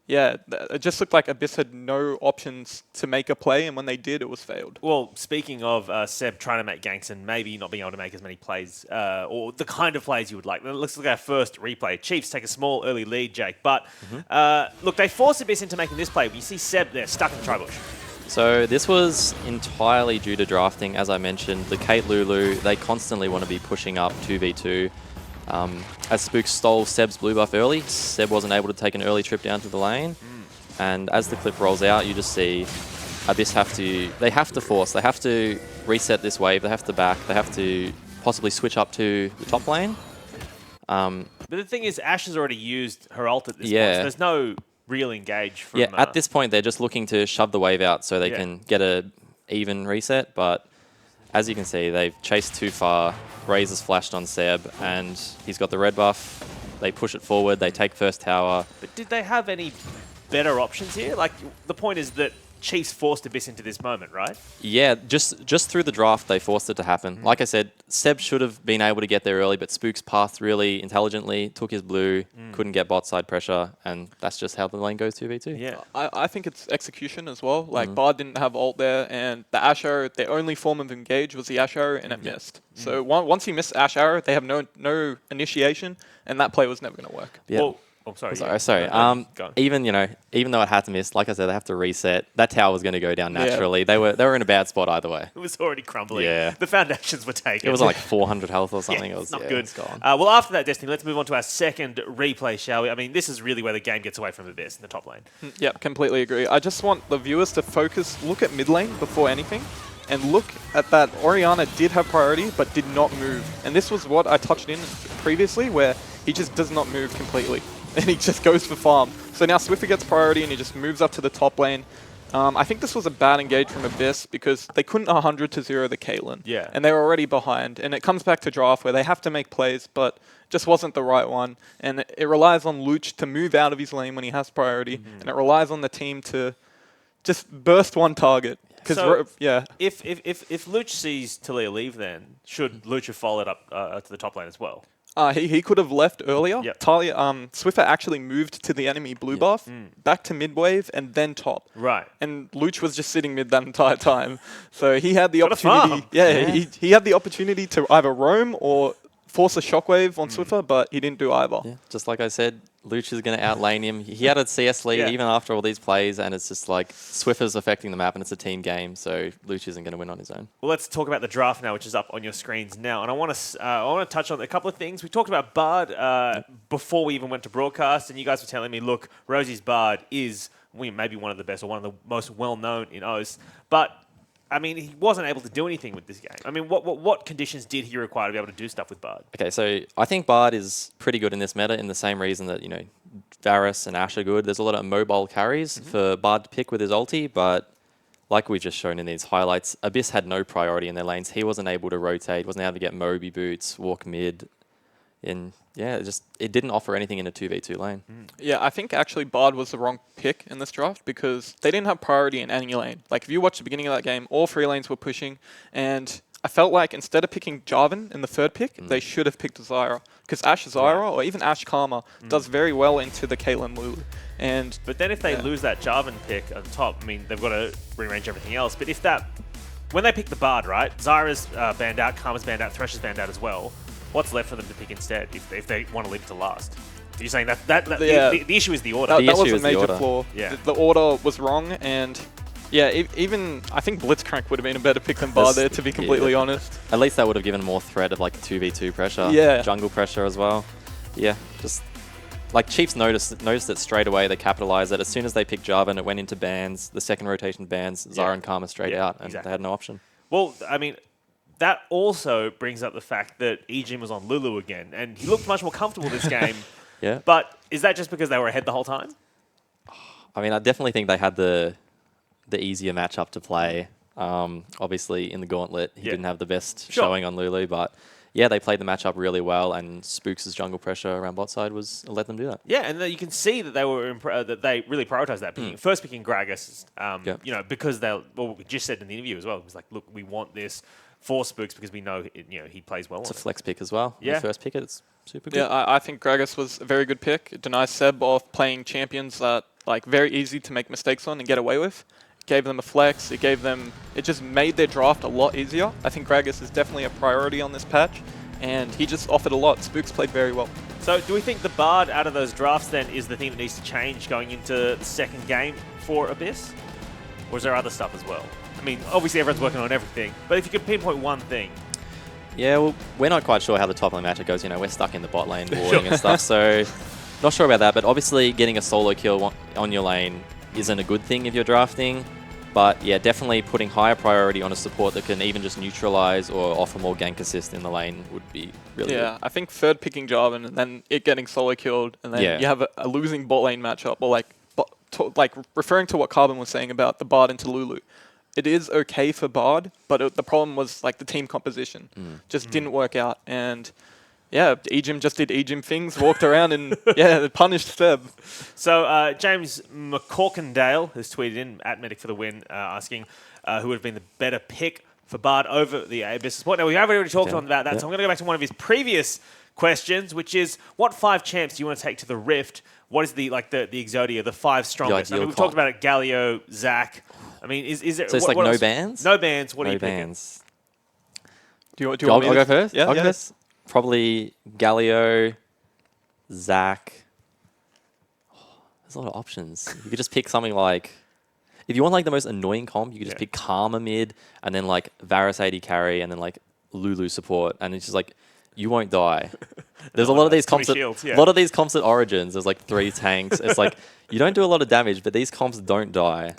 yeah, it just looked like Abyss had no options to make a play, and when they did, it was failed. Well, speaking of Seb trying to make ganks and maybe not being able to make as many plays, or the kind of plays you would like, let's look at our first replay. Chiefs take a small early lead, Jake, but look, they forced Abyss into making this play. You see Seb there, stuck in the tri-bush. So this was entirely due to drafting. As I mentioned, the Kate Lulu, they constantly want to be pushing up 2v2. As Spooks stole Seb's blue buff early, Seb wasn't able to take an early trip down to the lane. And as the clip rolls out, you just see Abyss have to reset this wave, they have to back, they have to possibly switch up to the top lane. But the thing is, Ashe has already used her ult at this point, so there's no real engage from... at this point, they're just looking to shove the wave out so they can get a even reset, but as you can see, they've chased too far. Raze has flashed on Seb, and he's got the red buff. They push it forward, they take first tower. But did they have any better options here? Like, the point is that Chiefs forced Abyss into this moment, right? Yeah, just through the draft, they forced it to happen. Like I said, Seb should have been able to get there early, but Spooks pathed really intelligently, took his blue, couldn't get bot side pressure, and that's just how the lane goes 2v2. Yeah. I think it's execution as well. Like, Bard didn't have ult there, and the Ashe arrow, their only form of engage was the Ashe arrow, and it missed. So once he missed Ashe arrow, they have no initiation, and that play was never going to work. Yeah. Well, Oh, sorry. Sorry. Go on. Even though it had to miss, like I said, they have to reset. That tower was going to go down naturally. They were in a bad spot either way. It was already crumbling. Yeah. The foundations were taken. It was like 400 health or something. Yeah, It it's was not good. It's gone. Well, after that, Destiny, let's move on to our second replay, shall we? I mean, this is really where the game gets away from Abyss in the top lane. Yeah, completely agree. I just want the viewers to focus, look at mid lane before anything, and look at that Orianna did have priority but did not move. And this was what I touched in previously, where he just does not move completely. And he just goes for farm. So now Swiffer gets priority and he just moves up to the top lane. I think this was a bad engage from Abyss because they couldn't 100 to 0 the Caitlyn. Yeah. And they were already behind. And it comes back to draft where they have to make plays, but just wasn't the right one. And it relies on Luch to move out of his lane when he has priority. And it relies on the team to just burst one target. So, yeah. If Luch sees Talia leave, then should Luch have followed up to the top lane as well? He could have left earlier. Yep. Talia, Swiffer actually moved to the enemy blue buff, back to mid wave, and then top. Right. And Luch was just sitting mid that entire time. So he had the Got a farm. opportunity. Yeah, he had the opportunity to either roam or force a shockwave on Swiffer, but he didn't do either. Yeah, just like I said, Luch is going to outlane him. He had a CS lead even after all these plays, and it's just like Swiffer's affecting the map, and it's a team game, so Luch isn't going to win on his own. Well, let's talk about the draft now, which is up on your screens now. And I want to touch on a couple of things. We talked about Bard before we even went to broadcast, and you guys were telling me, look, Rosie's Bard is maybe one of the best or one of the most well-known in OS, but I mean, he wasn't able to do anything with this game. I mean, what conditions did he require to be able to do stuff with Bard? Okay, so I think Bard is pretty good in this meta in the same reason that, Varus and Ashe are good. There's a lot of mobile carries for Bard to pick with his ulti, but like we've just shown in these highlights, Abyss had no priority in their lanes. He wasn't able to rotate, wasn't able to get Moby boots, walk mid. And yeah, it didn't offer anything in a 2v2 lane. Yeah, I think actually Bard was the wrong pick in this draft because they didn't have priority in any lane. Like if you watch the beginning of that game, all three lanes were pushing, and I felt like instead of picking Jarvan in the third pick, they should have picked Zyra because Ashe Zyra or even Ashe Karma does very well into the Caitlyn Lulu. But then if they lose that Jarvan pick on top, I mean, they've got to rearrange everything else. But when they pick the Bard, right, Zyra's banned out, Karma's banned out, Thresh's banned out as well. What's left for them to pick instead if they want to leave it to last? You're saying that the issue is the order. That was a major flaw. Yeah. The order was wrong, and yeah, even I think Blitzcrank would have been a better pick than Bard there, to be completely honest. At least that would have given more threat of like 2v2 pressure, jungle pressure as well. Yeah, just like Chiefs noticed it straight away. They capitalized it. As soon as they picked Jarvan, it went into bans. The second rotation bans, Zyra and Karma straight out, and they had no option. Well, I mean, that also brings up the fact that Ejim was on Lulu again, and he looked much more comfortable this game. Yeah. But is that just because they were ahead the whole time? I mean, I definitely think they had the easier matchup to play. Obviously, in the Gauntlet, he didn't have the best showing on Lulu, but yeah, they played the matchup really well, and Spooks' jungle pressure around bot side let them do that. Yeah, and you can see that they were that they really prioritized that picking. First picking Gragas, because we just said in the interview as well. It was like, look, we want this for Spooks because we know he plays well. It's a flex pick as well. Yeah, first pick it's super good. Yeah, I think Gragas was a very good pick. It denies Seb of playing champions that like very easy to make mistakes on and get away with. It gave them a flex. It just made their draft a lot easier. I think Gragas is definitely a priority on this patch, and he just offered a lot. Spooks played very well. So do we think the Bard out of those drafts then is the thing that needs to change going into the second game for Abyss? Or is there other stuff as well? I mean, obviously everyone's working on everything, but if you could pinpoint one thing. Yeah, well, we're not quite sure how the top lane matchup goes. We're stuck in the bot lane boarding and stuff, so not sure about that. But obviously getting a solo kill on your lane isn't a good thing if you're drafting. But yeah, definitely putting higher priority on a support that can even just neutralize or offer more gank assist in the lane would be really good. Yeah, I think third picking Jarvan and then it getting solo killed, and then you have a losing bot lane matchup, or like referring to what Carbon was saying about the Bard into Lulu. It is okay for Bard, but the problem was like the team composition just didn't work out, and yeah, Ejim just did Ejim things, walked around and punished Seb. So James McCorkindale has tweeted in at Medic for the win, asking who would have been the better pick for Bard over the Abyss support. Now we have already talked on that, so I'm going to go back to one of his previous questions, which is what 5 champs do you want to take to the Rift? What is the Exodia, the 5 strongest? I mean, we've talked about it, Galio, Zach. I mean, is it? So it's what no else? bans? No bans. What are you bans. picking? Do you want me to go first? Yeah, I'll go first. Probably Galio, Zach, There's a lot of options. You could just pick something like, if you want like the most annoying comp, you could just pick Karma mid, and then like Varus AD carry, and then like Lulu support, and it's just like, you won't die. There's a lot of these comps at, a lot of these comps at Origins. There's like 3 tanks. It's like, you don't do a lot of damage, but these comps don't die.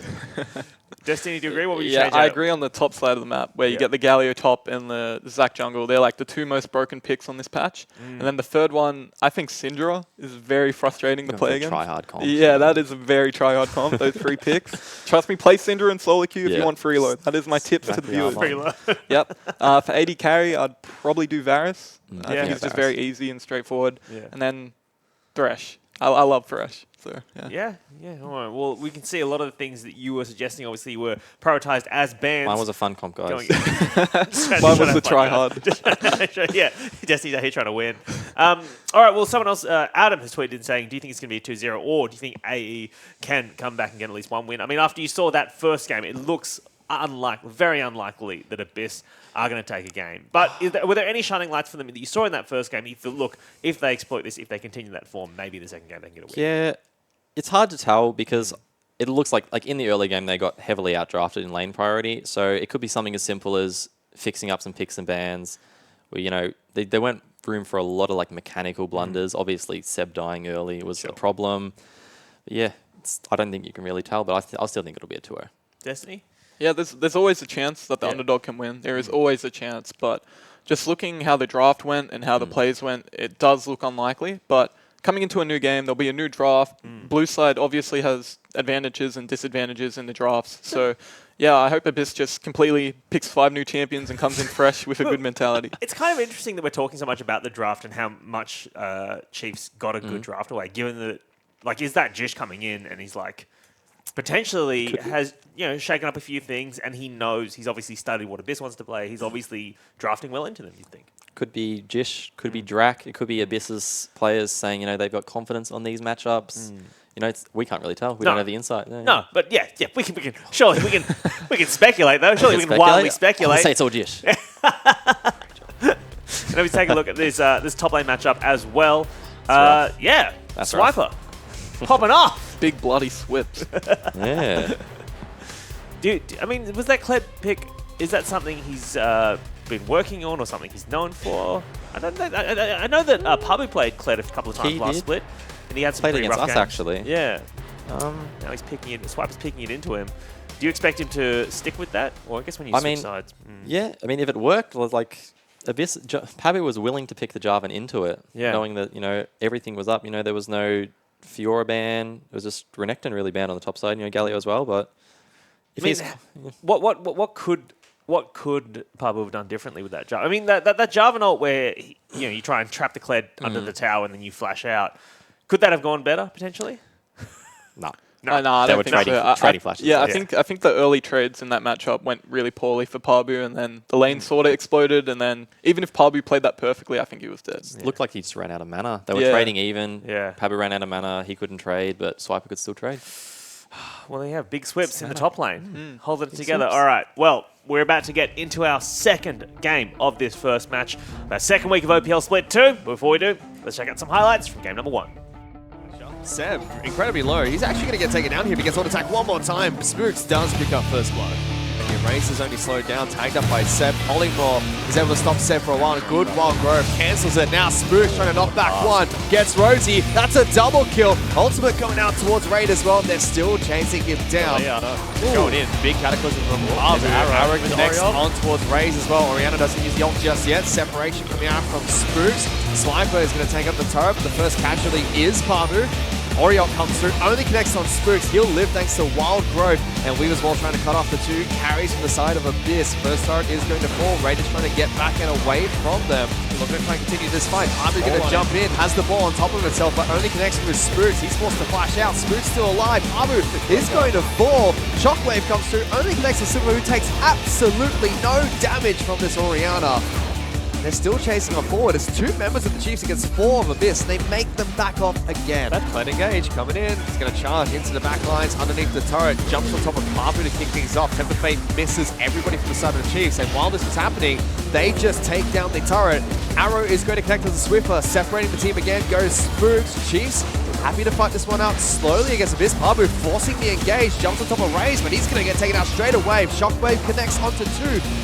Destiny, do you agree? What would you Yeah, change I out? agree on the top side of the map, where you get the Galio top and the Zac jungle. They're like the 2 most broken picks on this patch. And then the third one, I think Syndra is very frustrating to play against. Try-hard comp. Yeah, that is a very try-hard comp, those 3 picks. Trust me, play Syndra and solo queue if you want free load. That is my tips to the viewers. Free load. Yep. For AD carry, I'd probably do Varus. I Yeah. think it's just Varus. very easy and straightforward. Yeah. And then Thresh. I love Thresh. So, Yeah. All right. Well, we can see a lot of the things that you were suggesting, obviously, were prioritized as bans. Mine was a fun comp, guys. Going- Mine was the try-hard. Yeah, Destiny's out here trying to win. All right, well, someone else, Adam has tweeted in saying, do you think it's going to be a 2-0, or do you think AE can come back and get at least 1 win? I mean, after you saw that first game, it looks very unlikely that Abyss are going to take a game. But were there any shining lights for them that you saw in that first game? You thought, look, if they exploit this, if they continue that form, maybe the second game they can get a win. Yeah, it's hard to tell because it looks like in the early game they got heavily outdrafted in lane priority. So it could be something as simple as fixing up some picks and bans. Where they went room for a lot of like mechanical blunders. Obviously, Seb dying early was a problem. But yeah, I don't think you can really tell, but I still think it'll be a 2-0. Destiny? Yeah, there's always a chance that the underdog can win. There is always a chance, but just looking how the draft went and how the plays went, it does look unlikely. But coming into a new game, there'll be a new draft. Blue side obviously has advantages and disadvantages in the drafts. So, yeah, I hope Abyss just completely picks 5 new champions and comes in fresh with a good mentality. It's kind of interesting that we're talking so much about the draft and how much Chiefs got a good draft away, given that, like, is that Jish coming in and he's like, potentially has shaken up a few things, and he knows, he's obviously studied what Abyss wants to play. He's obviously drafting well into them, you think? Could be Jish, could be Drac, it could be Abyss's players saying, they've got confidence on these matchups. We can't really tell. We don't have the insight. No, but yeah, we can surely we can speculate though. Surely we can wildly speculate. I'll say it's all Jish. And if we take a look at this top lane matchup as well. That's Swiper popping off. Big bloody Swips. Yeah. I mean, was that Kled pick? Is that something he's been working on or something he's known for? I don't know. I know that Pabu played Kled a couple of times last split, and he had some played pretty against rough us games. actually. Yeah. Now he's picking it. Swiper's picking it into him. Do you expect him to stick with that? Or I guess when you switch sides. Yeah. I mean, if it worked, like Abyss, Pabu was willing to pick the Jarvan into it, knowing that everything was up. There was no Fiora ban. It was just Renekton really banned on the top side. Galio as well. But if what could Pabu have done differently with that Jarvan? I mean, that Jarvan ult where you try and trap the Kled under the tower and then you flash out. Could that have gone better potentially? No. No, I don't think so. Trading flashes. Yeah, I think the early trades in that matchup went really poorly for Pabu, and then the lane sort of exploded, and then even if Pabu played that perfectly, I think he was dead. It looked like he just ran out of mana. They were trading even. Yeah. Pabu ran out of mana. He couldn't trade, but Swiper could still trade. Well, they have big swips in the top lane, holding it together. All right, well, we're about to get into our second game of this first match, our second week of OPL Split 2. Before we do, let's check out some highlights from game number 1. Seb, incredibly low. He's actually going to get taken down here because on attack one more time. Spooks does pick up first blood. And Race is only slowed down, tagged up by Seb. Hollymore is able to stop Seb for a while. Good Wild Grove cancels it. Now Spooks trying to knock back one. Gets Rosie. That's a double kill. Ultimate coming out towards Raid as well. They're still chasing him down. Going in. Big Cataclysm from Arrow connects on towards Raze as well. Orianna doesn't use the ult just yet. Separation coming out from Spooks. Swiper is going to take up the turret, but the first casualty is Pabu. Oriol comes through, only connects on Spooks. He'll live thanks to Wild Growth. And Weaver's Wall trying to cut off the 2 carries from the side of Abyss. First turret is going to fall. Raiders trying to get back and away from them. We're going to try and continue this fight. Pabu going to jump in, has the ball on top of himself, but only connects with Spooks. He's forced to flash out. Spooks still alive. Pabu is going to fall. Shockwave comes through, only connects with Silver, who takes absolutely no damage from this Orianna. They're still chasing on forward. It's 2 members of the Chiefs against 4 of Abyss. They make them back off again. That Kled engage coming in. He's going to charge into the back lines underneath the turret. Jumps on top of Pabu to kick things off. Temper Fate misses everybody from the side of the Chiefs. And while this was happening, they just take down the turret. Arrow is going to connect with the Swiffer. Separating the team again goes Spooks. Chiefs happy to fight this one out slowly against Abyss. Pabu forcing the engage, jumps on top of Raze, but he's going to get taken out straight away. Shockwave connects onto 2,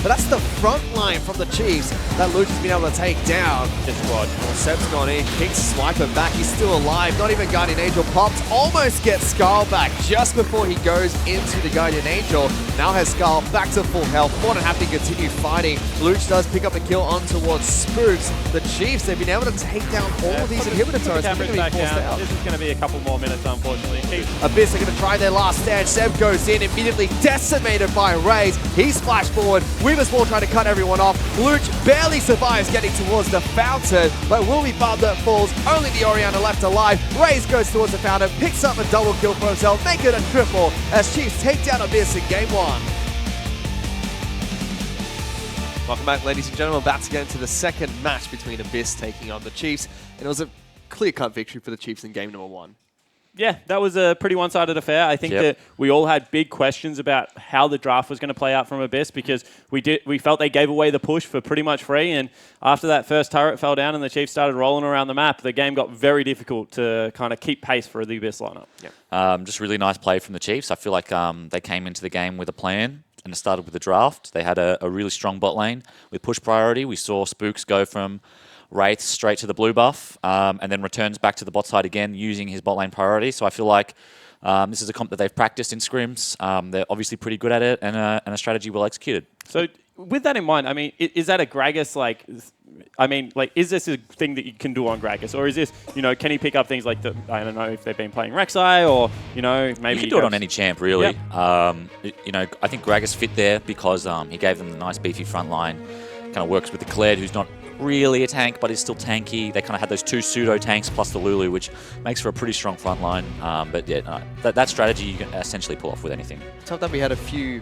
but that's the front line from the Chiefs that Luch has been able to take down. This squad. Well, Seb's gone in, kicks Swiper back, he's still alive, not even Guardian Angel pops, almost gets Scarl back just before he goes into the Guardian Angel. Now has Scarl back to full health, more than happy to continue fighting. Luch does pick up a kill on towards Spooks. The Chiefs, they've been able to take down all of these inhibitor turrets. Cameras back down. This is going to be a couple more minutes, unfortunately. Abyss are going to try their last stand. Seb goes in, immediately decimated by Raze. He splashed forward. Weaver's Wall trying to cut everyone off. Luch barely survives getting towards the fountain, but will be bomb that falls. Only the Oriana left alive. Raze goes towards the fountain, picks up a double kill for himself, make it a triple as Chiefs take down Abyss in game 1. Welcome back, ladies and gentlemen. About to get into the second match between Abyss taking on the Chiefs, and it was a clear-cut victory for the Chiefs in game number 1. Yeah, that was a pretty one-sided affair. I think that we all had big questions about how the draft was going to play out from Abyss because we felt they gave away the push for pretty much free, and after that first turret fell down and the Chiefs started rolling around the map, the game got very difficult to kind of keep pace for the Abyss lineup. Just really nice play from the Chiefs. I feel like they came into the game with a plan. And it started with the draft. They had a really strong bot lane with push priority. We saw Spooks go from Wraith straight to the blue buff and then returns back to the bot side again using his bot lane priority. So I feel like this is a comp that they've practiced in scrims. They're obviously pretty good at it and a strategy well executed. So with that in mind, I mean, is that a Gragas is this a thing that you can do on Gragas? Or is this, can he pick up things like I don't know if they've been playing Rek'Sai or, maybe... You can do it on any champ, really. I think Gragas fit there because he gave them the nice beefy front line. Kind of works with the Kled, who's not really a tank, but is still tanky. They kind of had those 2 pseudo tanks plus the Lulu, which makes for a pretty strong front line. That strategy you can essentially pull off with anything. Top that we had a few...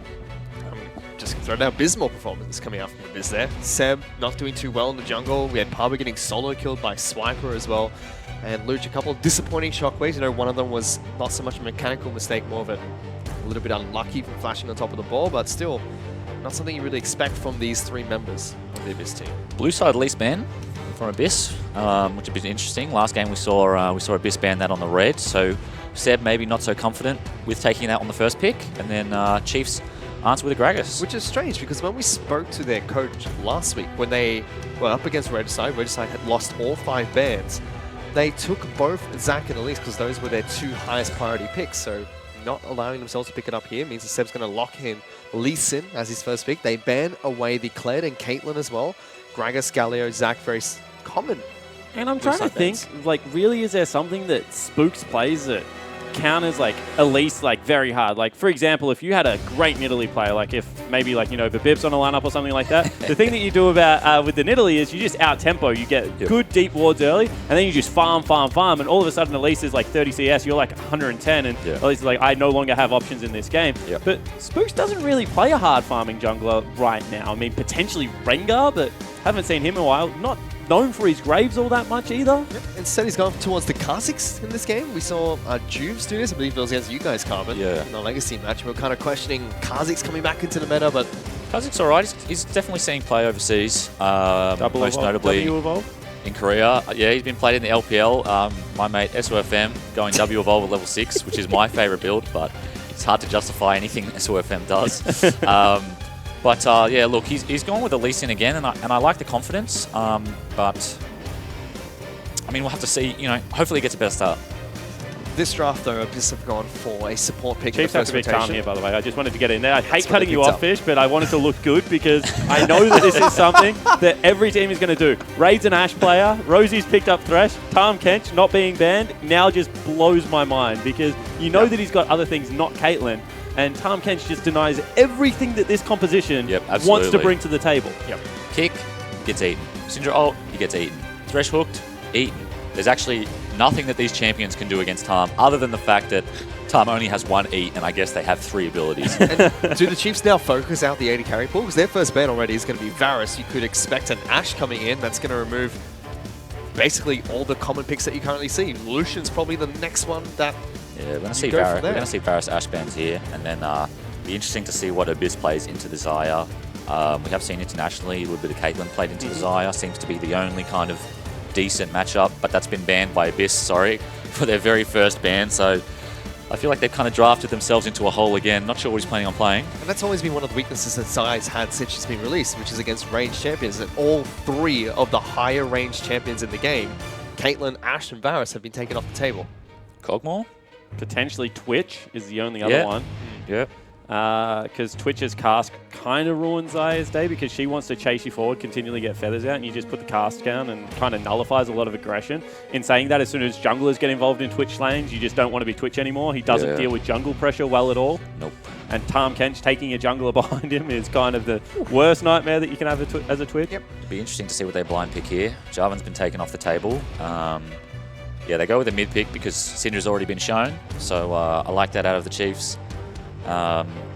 just throw down abysmal performances coming out from Abyss there. Seb not doing too well in the jungle. We had Parba getting solo killed by Swiper as well. And Luch, a couple of disappointing shockwaves. One of them was not so much a mechanical mistake, more of a little bit unlucky from flashing on top of the ball, but still not something you really expect from these 3 members of the Abyss team. Blue side least ban from Abyss, which has been interesting. Last game we saw Abyss ban that on the red, so Seb maybe not so confident with taking that on the first pick, and then Chiefs answer with a Gragas. Which is strange, because when we spoke to their coach last week, when they were up against Redside had lost all 5 bans, they took both Zac and Elise because those were their 2 highest priority picks, so not allowing themselves to pick it up here means that Seb's going to lock in Lee Sin as his first pick. They ban away the Kled and Caitlyn as well. Gragas, Galio, Zac, very common. And I'm trying to think, really is there something that Spooks plays that counters Elise very hard? For example, if you had a great Nidalee player, if maybe Babib's on a lineup or something like that, the thing that you do about with the Nidalee is you just out tempo, you get good deep wards early, and then you just farm, and all of a sudden Elise is 30 CS, you're 110, and Elise is I no longer have options in this game. But Spooks doesn't really play a hard farming jungler right now. I mean, potentially Rengar, but haven't seen him in a while. Not known for his Graves all that much either. Instead, he's gone towards the Kha'Zix in this game. We saw Juves do this. I believe it was against you guys, Carbon, in the Legacy match. We were kind of questioning Kha'Zix coming back into the meta, but... Kha'Zix's alright. He's definitely seeing play overseas, most notably in Korea. Yeah, he's been played in the LPL. My mate SOFM going W Evolve at level 6, which is my favourite build, but it's hard to justify anything SOFM does. Yeah, look, he's gone with the Lee Sin again, and I like the confidence. But I mean, we'll have to see. Hopefully he gets a better start. This draft, though, Abyss have gone for a support pick. Chiefs have to be calm here, by the way. I just wanted to get in there. I hate cutting you off, Fish, but I wanted to look good because I know that this is something that every team is going to do. Raid's an Ashe player. Rosie's picked up Thresh. Tom Kench not being banned now just blows my mind because that he's got other things, not Caitlyn. And Tom Kench just denies everything that this composition wants to bring to the table. Kick, gets eaten. Syndra ult, he gets eaten. Thresh hooked, eaten. There's actually nothing that these champions can do against Tom other than the fact that Tom only has 1 eat, and I guess they have 3 abilities. And do the Chiefs now focus out the AD carry pool? Because their first ban already is going to be Varus. You could expect an Ashe coming in that's going to remove basically all the common picks that you currently see. Lucian's probably the next one that... Yeah, we're going to see Varus Ashe bans here, and then be interesting to see what Abyss plays into the Xayah. We have seen internationally a little bit of Caitlyn played into the Xayah. Seems to be the only kind of decent matchup, but that's been banned by Abyss, sorry. for their very first ban. So I feel like they've kind of drafted themselves into a hole again. Not sure what he's planning on playing. And that's always been one of the weaknesses that Zai's had since she's been released, which is against ranged champions. And all 3 of the higher ranged champions in the game, Caitlyn, Ashe, and Varus, have been taken off the table. Cogmore? Potentially Twitch is the only other one. Yeah. Because Twitch's cast kind of ruins Zaya's day because she wants to chase you forward, continually get feathers out, and you just put the cast down and kind of nullifies a lot of aggression. In saying that, as soon as junglers get involved in Twitch lanes, you just don't want to be Twitch anymore. He doesn't deal with jungle pressure well at all. Nope. And Tahm Kench taking a jungler behind him is kind of the worst nightmare that you can have as a Twitch. Yep. It'll be interesting to see what they blind pick here. Jarvan's been taken off the table. Yeah, they go with a mid pick because Syndra's already been shown. So I like that out of the Chiefs.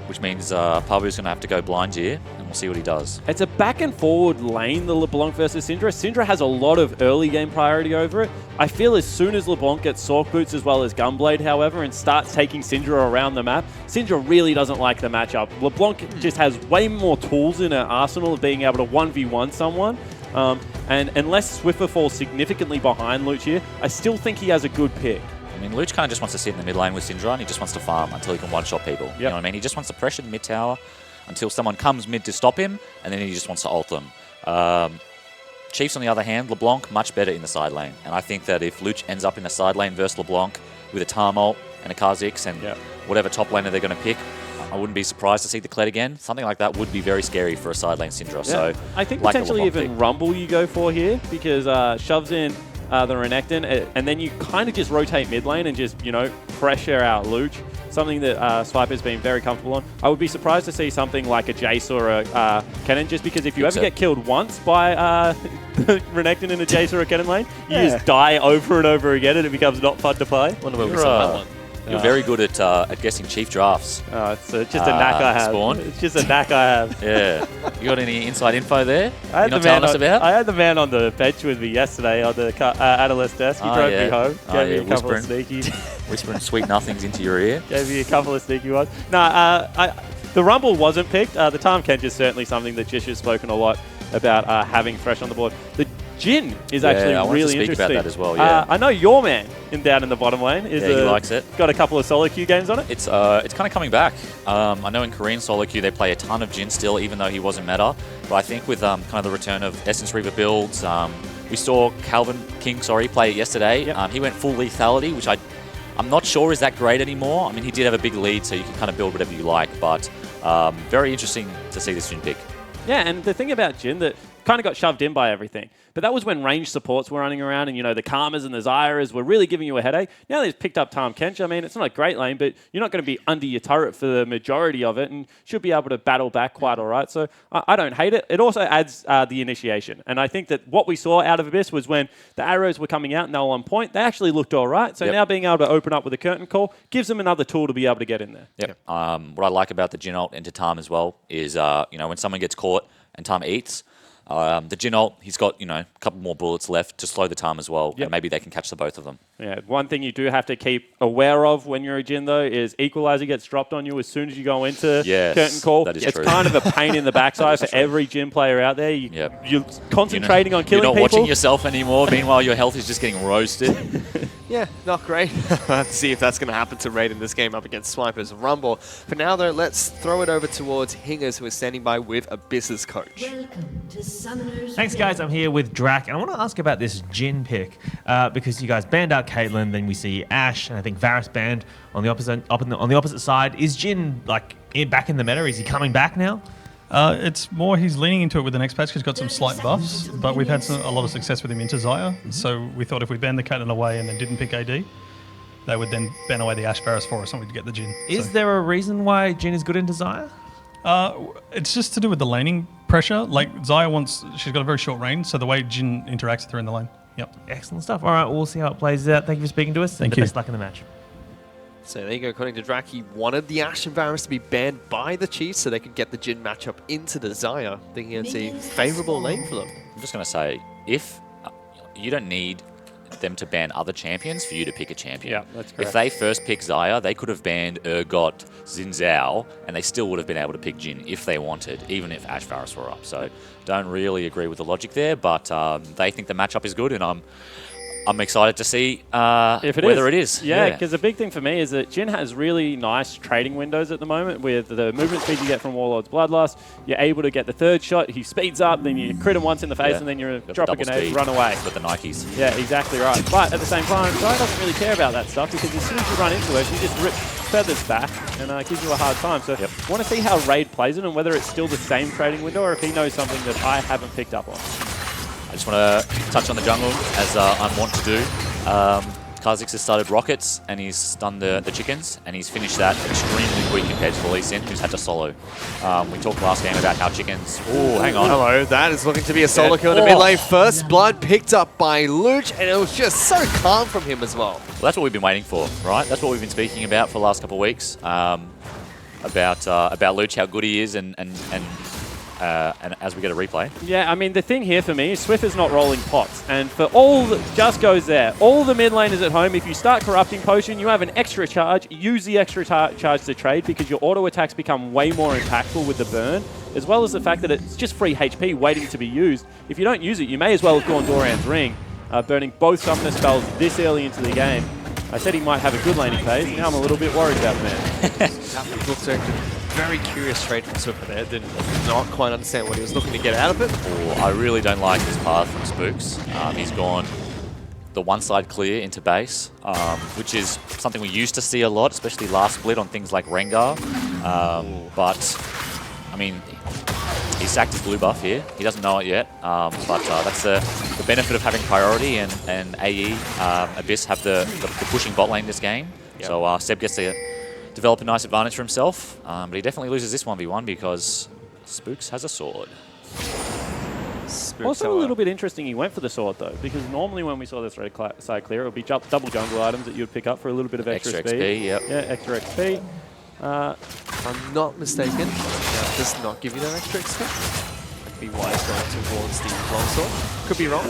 Which means Pavu's going to have to go blind here, and we'll see what he does. It's a back and forward lane, the LeBlanc versus Syndra. Syndra has a lot of early game priority over it. I feel as soon as LeBlanc gets Sork Boots as well as Gunblade, however, and starts taking Syndra around the map, Syndra really doesn't like the matchup. LeBlanc just has way more tools in her arsenal of being able to 1v1 someone. And unless Swiffer falls significantly behind Luch here, I still think he has a good pick. I mean, Luch kind of just wants to sit in the mid lane with Syndra, and he just wants to farm until he can one-shot people. You know what I mean? He just wants to pressure the mid tower until someone comes mid to stop him, and then he just wants to ult them. Chiefs, on the other hand, LeBlanc much better in the side lane. And I think that if Luch ends up in a side lane versus LeBlanc with a Tahm ult and a Kha'Zix and whatever top laner they're going to pick, I wouldn't be surprised to see the Kled again. Something like that would be very scary for a side lane Syndra. So I think like potentially even Rumble you go for here because shoves in the Renekton, and then you kind of just rotate mid lane and just, pressure out Luch, something that Swiper's been very comfortable on. I would be surprised to see something like a Jace or a Kennen, just because if you ever get killed once by Renekton in a Jace or a Kennen lane, you just die over and over again and it becomes not fun to play. Wonder where we saw that one. You're very good at guessing Chief drafts. It's just a knack I have. Spawn. It's just a knack I have. Yeah. You got any inside info there? You're not telling us about? I had the man on the bench with me yesterday on the analyst desk. He drove me home. Gave me a couple of sneaky. Whispering sweet nothings into your ear. Gave me a couple of sneaky ones. The Rumble wasn't picked. The Tahm Kench is certainly something that Jish has spoken a lot about having fresh on the board. The Jhin is actually really interesting. About that as well, yeah. I know your man down in the bottom lane is he likes it. Got a couple of solo queue games on it. It's kind of coming back. I know in Korean solo queue they play a ton of Jhin still, even though he wasn't meta. But I think with kind of the return of Essence Reaver builds, we saw Calvin King play it yesterday. Yep. He went full lethality, which I'm not sure is that great anymore. I mean, he did have a big lead, so you can kind of build whatever you like. But very interesting to see this Jhin pick. Yeah, and the thing about Jhin that kind of got shoved in by everything. But that was when ranged supports were running around and, the Karmas and the Zyras were really giving you a headache. Now they've picked up Tahm Kench. I mean, it's not a great lane, but you're not going to be under your turret for the majority of it and should be able to battle back quite all right. So I don't hate it. It also adds the initiation. And I think that what we saw out of Abyss was when the arrows were coming out and they were on point, they actually looked all right. So now being able to open up with a curtain call gives them another tool to be able to get in there. Yep. What I like about the Jhin ult into Tahm as well is, when someone gets caught and Tahm eats, the Jhin ult, he's got, a couple more bullets left to slow the Tahm as well, and maybe they can catch the both of them. Yeah, one thing you do have to keep aware of when you're a Jhin, though, is Equalizer gets dropped on you as soon as you go into Curtain Call. That is it's true. kind of a pain in the backside for every Jhin player out there. You're concentrating on killing people. You're not watching yourself anymore, meanwhile your health is just getting roasted. Yeah, not great. Let's see if that's going to happen to Raid in this game up against Swiper's Rumble. For now, though, let's throw it over towards Hingers, who is standing by with Abyss's coach. Welcome to Summoners. Thanks, guys. I'm here with Drac, and I want to ask about this Jhin pick because you guys banned out Caitlyn, then we see Ashe, and I think Varus banned on the opposite on the opposite side. Is Jhin back in the meta? Is he coming back now? It's more he's leaning into it with the next patch because he's got some slight buffs, but we've had a lot of success with him into Xayah, so we thought if we banned the Caitlyn away and then didn't pick AD, they would then ban away the Ashe Varus for us and we'd get the Jhin. Is there a reason why Jhin is good into Xayah? It's just to do with the laning pressure. Like Xayah she's got a very short range, so the way Jhin interacts with her in the lane. Yep. Excellent stuff. All right, we'll see how it plays out. Thank you for speaking to us. Thank you. Best luck in the match. So there you go. According to Drac, he wanted the Ashe and Varus to be banned by the Chiefs so they could get the Jhin matchup into the Xayah, thinking it's a favourable lane for them. I'm just going to say, if you don't need them to ban other champions for you to pick a champion. Yeah, that's correct. If they first pick Xayah, they could have banned Urgot, Xin Zhao, and they still would have been able to pick Jhin if they wanted, even if Ashe Varus were up. So don't really agree with the logic there, but they think the matchup is good, and I'm excited to see If whether it is. Yeah, because the big thing for me is that Jin has really nice trading windows at the moment with the movement speed you get from Warlord's Bloodlust. You're able to get the third shot. He speeds up, then you crit him once in the face, and then you drop a grenade, speed run away. with the Nikes. Yeah, exactly right. But at the same time, Guy doesn't really care about that stuff because as soon as you run into it, he just rips feathers back and gives you a hard time. So I want to see how Raid plays it and whether it's still the same trading window or if he knows something that I haven't picked up on. I just want to touch on the jungle, as I'm wont to do. Kha'Zix has started rockets, and he's stunned the chickens, and he's finished that extremely quick compared to the Lee Sin, who's had to solo. We talked last game about how chickens... Oh, hang on. Hello, that is looking to be a solo kill in the mid lane. First blood picked up by Luch, and it was just so calm from him as well. Well, that's what we've been waiting for, right? That's what we've been speaking about for the last couple of weeks. About Luch, how good he is, and as we get a replay. Yeah, I mean, the thing here for me is Swiffer's not rolling pots. And for all that just goes there, all the mid laners at home, if you start Corrupting Potion, you have an extra charge. Use the extra charge to trade because your auto attacks become way more impactful with the burn, as well as the fact that it's just free HP waiting to be used. If you don't use it, you may as well have gone Doran's Ring, burning both Summoner spells this early into the game. I said he might have a good laning phase, now I'm a little bit worried about the man. That looks like a very curious trade from Swiffer there. Did not quite understand what he was looking to get out of it. I really don't like his path from Spooks. He's gone the one side clear into base, which is something we used to see a lot, especially last split on things like Rengar. But, I mean, he sacked his blue buff here. He doesn't know it yet, but that's the benefit of having priority, and AE, Abyss have the pushing bot lane this game. Yep. So Seb gets to develop a nice advantage for himself, but he definitely loses this 1v1 because Spooks has a sword. Also a little bit interesting he went for the sword though, because normally when we saw this red side clear, it would be double jungle items that you would pick up for a little bit of extra speed. XP, yep. Yeah, extra XP. If I'm not mistaken, it does not give you that extra XP. Might be wise going towards the longsword. Could be wrong.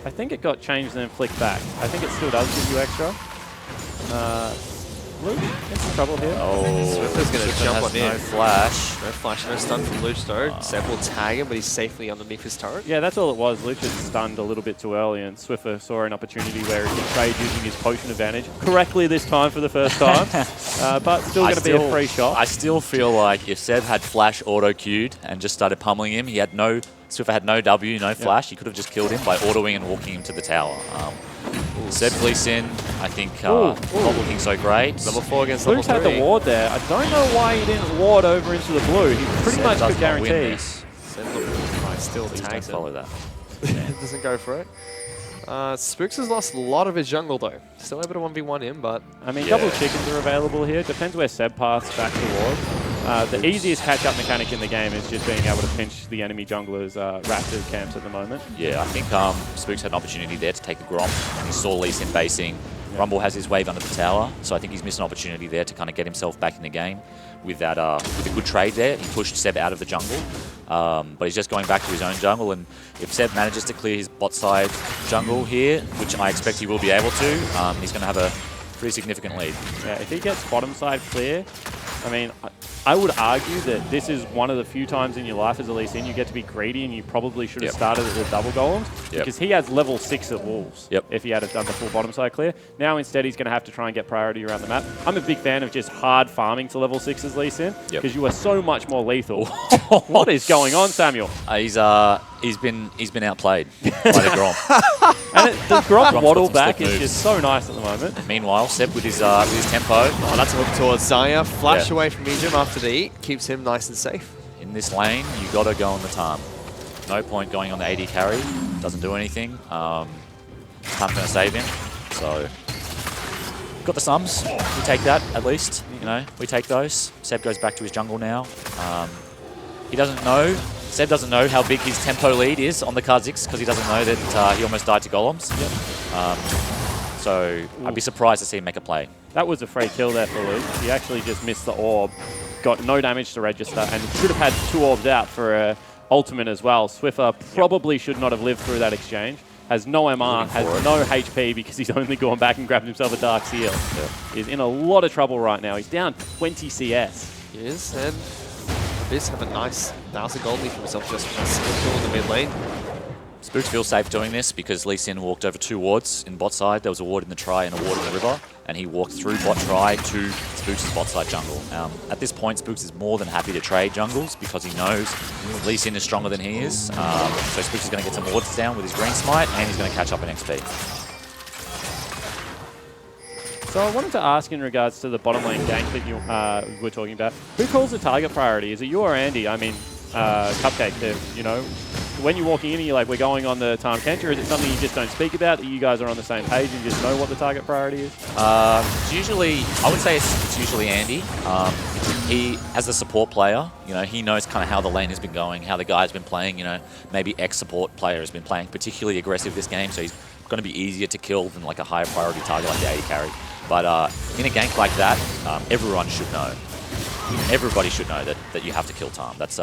I think it got changed and then flicked back. I think it still does give you extra. Luch in some trouble here. Oh, Swiffer's going to jump on in. No flash. No flash, no stun from Luch though. Seb will tag him, but he's safely underneath his turret. Yeah, that's all it was. Luch had stunned a little bit too early, and Swiffer saw an opportunity where he could trade using his potion advantage. Correctly this time for the first time, but still going to be a free shot. I still feel like if Seb had flash auto-queued and just started pummeling him, Swiffer had no W, no flash, he could have just killed him by autoing and walking him to the tower. Seb Lee Sin, I think, not looking so great. Level 4 against level 3. Luch had the ward there. I don't know why he didn't ward over into the blue. He pretty much could guarantee. Seb might still tag it. Follow that. Doesn't go for it. Spooks has lost a lot of his jungle though. Still able to 1v1 him, but... I mean, double chickens are available here. Depends where Seb paths back towards. The easiest catch-up mechanic in the game is just being able to pinch the enemy jungler's Raptor camps at the moment. Yeah, I think Spooks had an opportunity there to take a Grom, and he saw Lee Sin basing. Rumble has his wave under the tower, so I think he's missed an opportunity there to kind of get himself back in the game with that with a good trade there. He pushed Seb out of the jungle, but he's just going back to his own jungle, and if Seb manages to clear his bot side jungle here, which I expect he will be able to, he's going to have a pretty significant lead. Yeah, if he gets bottom side clear, I mean, I would argue that this is one of the few times in your life as a Lee Sin you get to be greedy, and you probably should have started at the double golems because he has level 6 at wolves if he had done the full bottom side clear. Now instead he's going to have to try and get priority around the map. I'm a big fan of just hard farming to level 6 as Lee Sin because you are so much more lethal. What is going on, Samuel? He's been outplayed by the Grom. And the Grom waddle back is just so nice at the moment. Meanwhile, Seb with his tempo. Oh, that's a hook towards Zaya. Flash away from Ejim after the eat. Keeps him nice and safe. In this lane, you got to go on the Tarm. No point going on the AD carry. Doesn't do anything. Tarm's going to save him. So, got the sums. We take that, at least. You know, we take those. Seb goes back to his jungle now. He doesn't know. Seb doesn't know how big his tempo lead is on the Kha'Zix because he doesn't know that he almost died to golems. So I'd be surprised to see him make a play. That was a free kill there for Luch. He actually just missed the orb, got no damage to register, and should have had 2 orbs out for an ultimate as well. Swiffer probably should not have lived through that exchange. Has no MR, has no HP because he's only gone back and grabbed himself a Dark Seal. He's in a lot of trouble right now. He's down 20 CS. He is, and Abyss have a nice 1,000 gold lead for himself just from a single kill in the mid lane. Spooks feels safe doing this because Lee Sin walked over 2 wards in bot side. There was a ward in the try and a ward in the river, and he walked through bot try to Spooks' bot side jungle. At this point, Spooks is more than happy to trade jungles because he knows Lee Sin is stronger than he is. So Spooks is going to get some wards down with his green smite, and he's going to catch up in XP. So I wanted to ask in regards to the bottom lane gank that you were talking about. Who calls the target priority? Is it you or Andy? I mean, Cupcake, you know, when you're walking in and you're like, we're going on the Tahm Kench, or is it something you just don't speak about, that you guys are on the same page and just know what the target priority is? It's usually, I would say it's usually Andy. He, as a support player, you know, he knows kind of how the lane has been going, how the guy's been playing, you know, maybe ex-support player has been playing particularly aggressive this game, so he's going to be easier to kill than like a higher priority target like the AD carry. But in a gank like that, everyone should know. Everybody should know that you have to kill Tahm. That's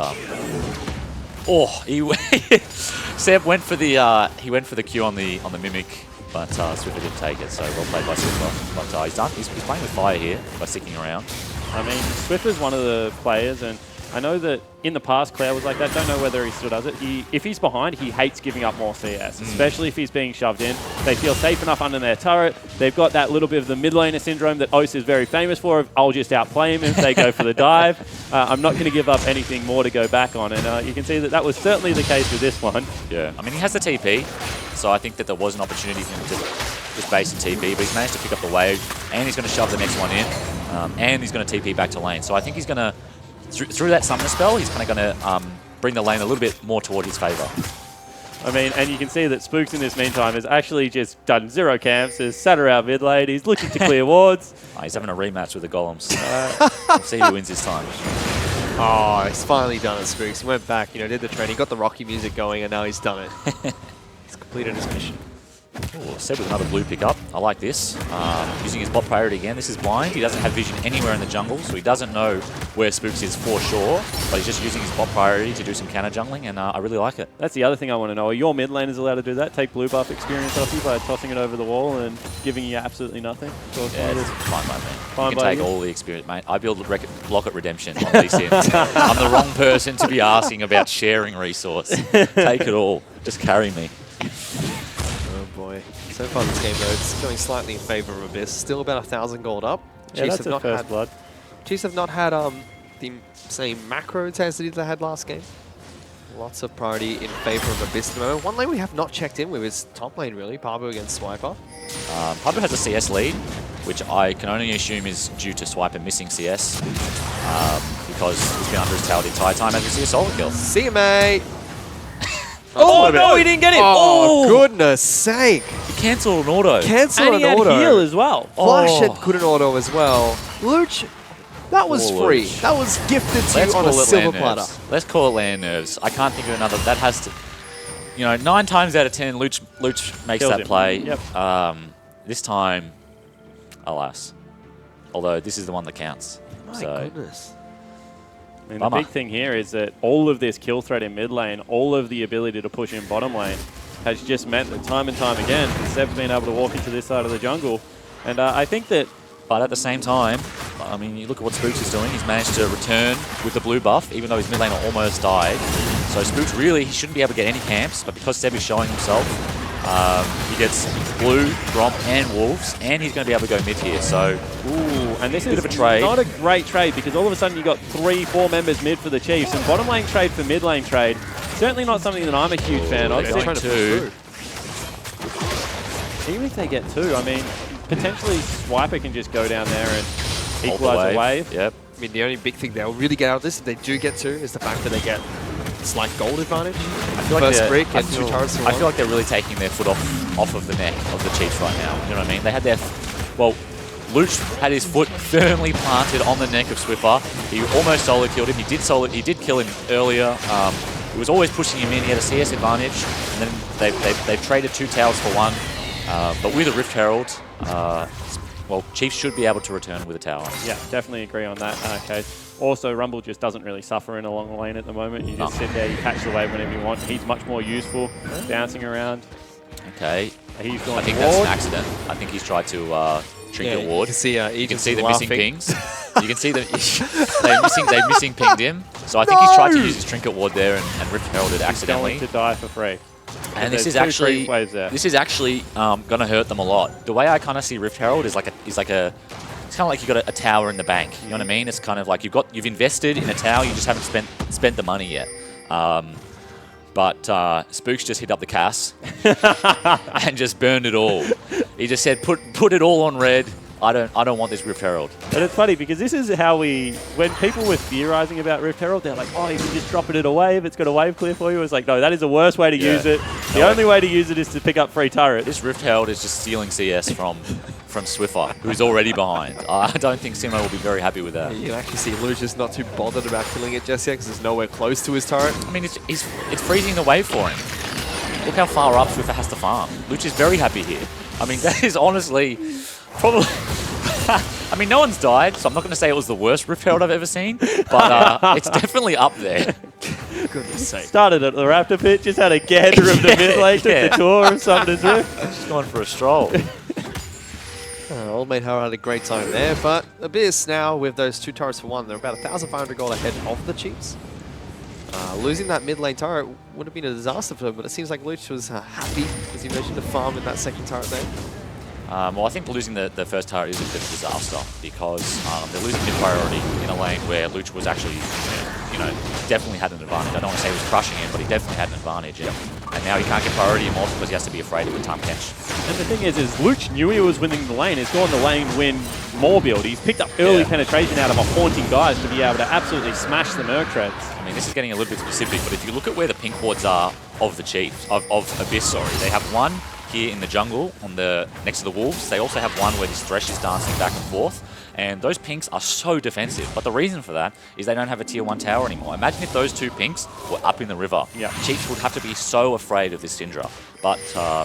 Seb went for the Q on the mimic, but Swiffer didn't take it. So well played by Swiffer. But he's done. He's playing with fire here by sticking around. I mean, Swiffer's one of the players, and I know that in the past Claire was like that. Don't know whether he still does it. If he's behind, he hates giving up more CS, especially if he's being shoved in. They feel safe enough under their turret. They've got that little bit of the mid laner syndrome that Ose is very famous for. Of, I'll just outplay him if they go for the dive. I'm not going to give up anything more to go back on. And you can see that was certainly the case with this one. Yeah, I mean, he has the TP, so I think that there was an opportunity for him to just base and TP, but he's managed to pick up the wave, and he's going to shove the next one in, and he's going to TP back to lane. So I think he's going to, through that summoner spell, he's kind of going to bring the lane a little bit more toward his favour. I mean, and you can see that Spooks in this meantime has actually just done 0 camps, has sat around mid lane, he's looking to clear wards. He's having a rematch with the golems. We'll see who wins this time. Oh, he's finally done it, Spooks. He went back, you know, did the training, got the Rocky music going, and now he's done it. He's completed his mission. Ooh, Seb with another blue pickup. I like this. Using his bot priority again. This is blind. He doesn't have vision anywhere in the jungle, so he doesn't know where Spooks is for sure, but he's just using his bot priority to do some counter jungling, and I really like it. That's the other thing I want to know. Are your mid laners allowed to do that? Take blue buff experience off you by tossing it over the wall and giving you absolutely nothing? Yeah, it's fine by me. Fine You can by take you? all the experience, mate. I build Blocket Redemption on these sims. I'm the wrong person to be asking about sharing resource. Take it all. Just carry me. Oh boy. So far this game though, it's going slightly in favour of Abyss. Still about 1,000 gold up. Yeah, that's a first blood. Chiefs have not had the same macro intensity they had last game. Lots of priority in favour of Abyss at the moment. One lane we have not checked in with is top lane really, Pabu against Swiper. Pabu has a CS lead, which I can only assume is due to Swiper missing CS, because he's been under his tail the entire time as we see a solo kill. See you, mate! Oh, no, he didn't get it! Oh, goodness sake! He cancelled an auto. Cancel And an he had auto. heal as well. Flash had couldn't auto as well. Luch, that was Poor free. Luch. That was gifted to Let's you on a call it silver land platter. nerves. Let's call it land nerves. I can't think of another. That has to, you know, 9 times out of 10, Luch makes Kills that him. play. Yep. This time, alas. Although this is the one that counts. My So goodness. I mean, the big thing here is that all of this kill threat in mid lane, all of the ability to push in bottom lane, has just meant that time and time again, Seb's been able to walk into this side of the jungle. And I think that... But at the same time, I mean, you look at what Spooks is doing. He's managed to return with the blue buff, even though his mid laner almost died. So Spooks really, he shouldn't be able to get any camps, but because Seb is showing himself, he gets blue, Gromp, and Wolves, and he's going to be able to go mid here. So, and this bit is of a trade. not a great trade, because all of a sudden you got 3-4 members mid for the Chiefs, and bottom lane trade for mid lane trade, certainly not something that I'm a huge fan of. They're going to. Even if they get 2, I mean, potentially Swiper can just go down there and Hold the equalize a wave. Yep. I mean, the only big thing they'll really get out of this, if they do get 2, is the fact that they get slight gold advantage. I feel like First they're- brick I and feel- 2 turrets for I one. feel like they're really taking their foot off of the neck of the Chiefs right now. You know what I mean? They had their... Well, Luch had his foot firmly planted on the neck of Swiffer. He almost solo killed him. He did kill him earlier. He was always pushing him in. He had a CS advantage. And then they've traded 2 towers for 1. But with a Rift Herald, well, Chiefs should be able to return with a tower. Yeah, definitely agree on that case. Also, Rumble just doesn't really suffer in a long lane at the moment. You just sit there, you catch the wave whenever you want. He's much more useful, bouncing around. Okay. He's going I think ward. that's an accident. I think he's tried to trinket ward. You can see the missing pings. You can see that they've missing pinged him. So I think he's tried to use his trinket ward there and Rift Heralded accidentally. He's going to die for free. And there's this is two actually creep waves there. going to hurt them a lot. The way I kind of see Rift Herald is it's kind of like you've got a tower in the bank. You know what I mean? It's kind of like you've invested in a tower, you just haven't spent the money yet. But Spooks just hit up the CAS and just burned it all. He just said, "Put it all on red. I don't want this Rift Herald." And it's funny because this is how when people were theorizing about Rift Herald, they're like, oh, you can just drop it in a wave. It's got a wave clear for you. It's like, no, that is the worst way to use it. The only way to use it is to pick up free turret. This Rift Herald is just stealing CS from Swiffer, who's already behind. I don't think Simo will be very happy with that. You can actually see Luch is not too bothered about killing it just yet because there's nowhere close to his turret. I mean, it's freezing the wave for him. Look how far up Swiffer has to farm. Luch is very happy here. I mean, that is honestly probably... I mean, no one's died, so I'm not going to say it was the worst Rift Herald I've ever seen, but it's definitely up there. Goodness sake. Started at the Raptor pit, just had a gander of the mid lane, took the tour of Summoner's Rift. Just going for a stroll. Old Mate Haro had a great time there, but Abyss now with those 2 turrets for 1, they're about 1,500 gold ahead of the Chiefs. Losing that mid lane turret would have been a disaster for them, but it seems like Luch was happy, as you mentioned, to farm in that second turret there. Well, I think losing the first turret is a bit of a disaster because they're losing mid priority in a lane where Luch was actually, definitely had an advantage. I don't want to say he was crushing it, but he definitely had an advantage. And now he can't get priority in multi because he has to be afraid of the Tom Kench. And the thing is Luch knew he was winning the lane. He's gone the lane win more build. He's picked up early penetration out of a haunting guys to be able to absolutely smash the Merc Treads. I mean, this is getting a little bit specific, but if you look at where the pink wards are of the Chiefs, of Abyss, sorry, they have one here in the jungle next to the wolves. They also have one where this Thresh is dancing back and forth, and those pinks are so defensive. But the reason for that is they don't have a tier 1 tower anymore. Imagine if those 2 pinks were up in the river. Chiefs would have to be so afraid of this Syndra. But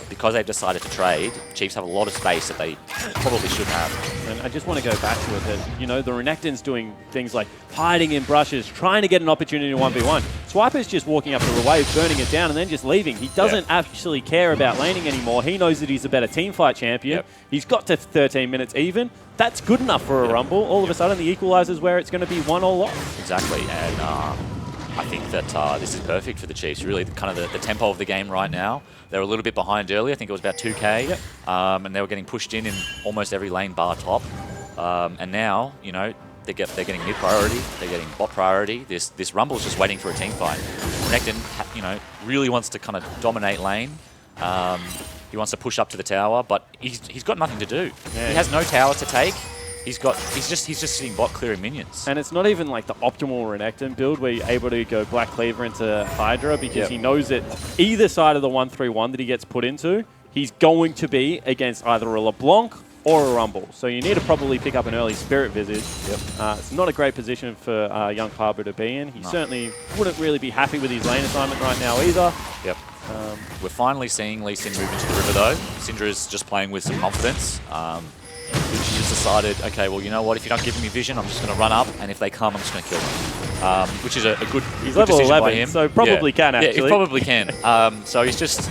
because they've decided to trade, Chiefs have a lot of space that they probably should have. And I just want to go back to it that, the Renekton's doing things like hiding in brushes, trying to get an opportunity to 1v1. Swiper's just walking up to the wave, burning it down, and then just leaving. He doesn't actually care about laning anymore. He knows that he's a better teamfight champion. He's got to 13 minutes even. That's good enough for a Rumble. All of a sudden, the equalizer's where it's going to be 1-all off. Exactly, and I think that this is perfect for the Chiefs. Really, kind of the tempo of the game right now. They were a little bit behind early. I think it was about 2k, and they were getting pushed in almost every lane bar top. And now, they're getting mid priority. They're getting bot priority. This Rumble's just waiting for a team fight. Renekton, really wants to kind of dominate lane. He wants to push up to the tower, but he's got nothing to do. He has no tower to take. He's just sitting bot clearing minions. And it's not even like the optimal Renekton build where you're able to go Black Cleaver into Hydra because he knows that either side of the 1-3-1 that he gets put into, he's going to be against either a LeBlanc or a Rumble. So you need to probably pick up an early Spirit Visage. It's not a great position for young Pablo to be in. He certainly wouldn't really be happy with his lane assignment right now either. We're finally seeing Lee Sin move into the river though. Syndra's just playing with some confidence. She just decided, okay, well, you know what? If you're not giving me vision, I'm just going to run up, and if they come, I'm just going to kill them. Which is a good, he's good level decision 11, by him. so probably can actually. Yeah, he probably can. So he's just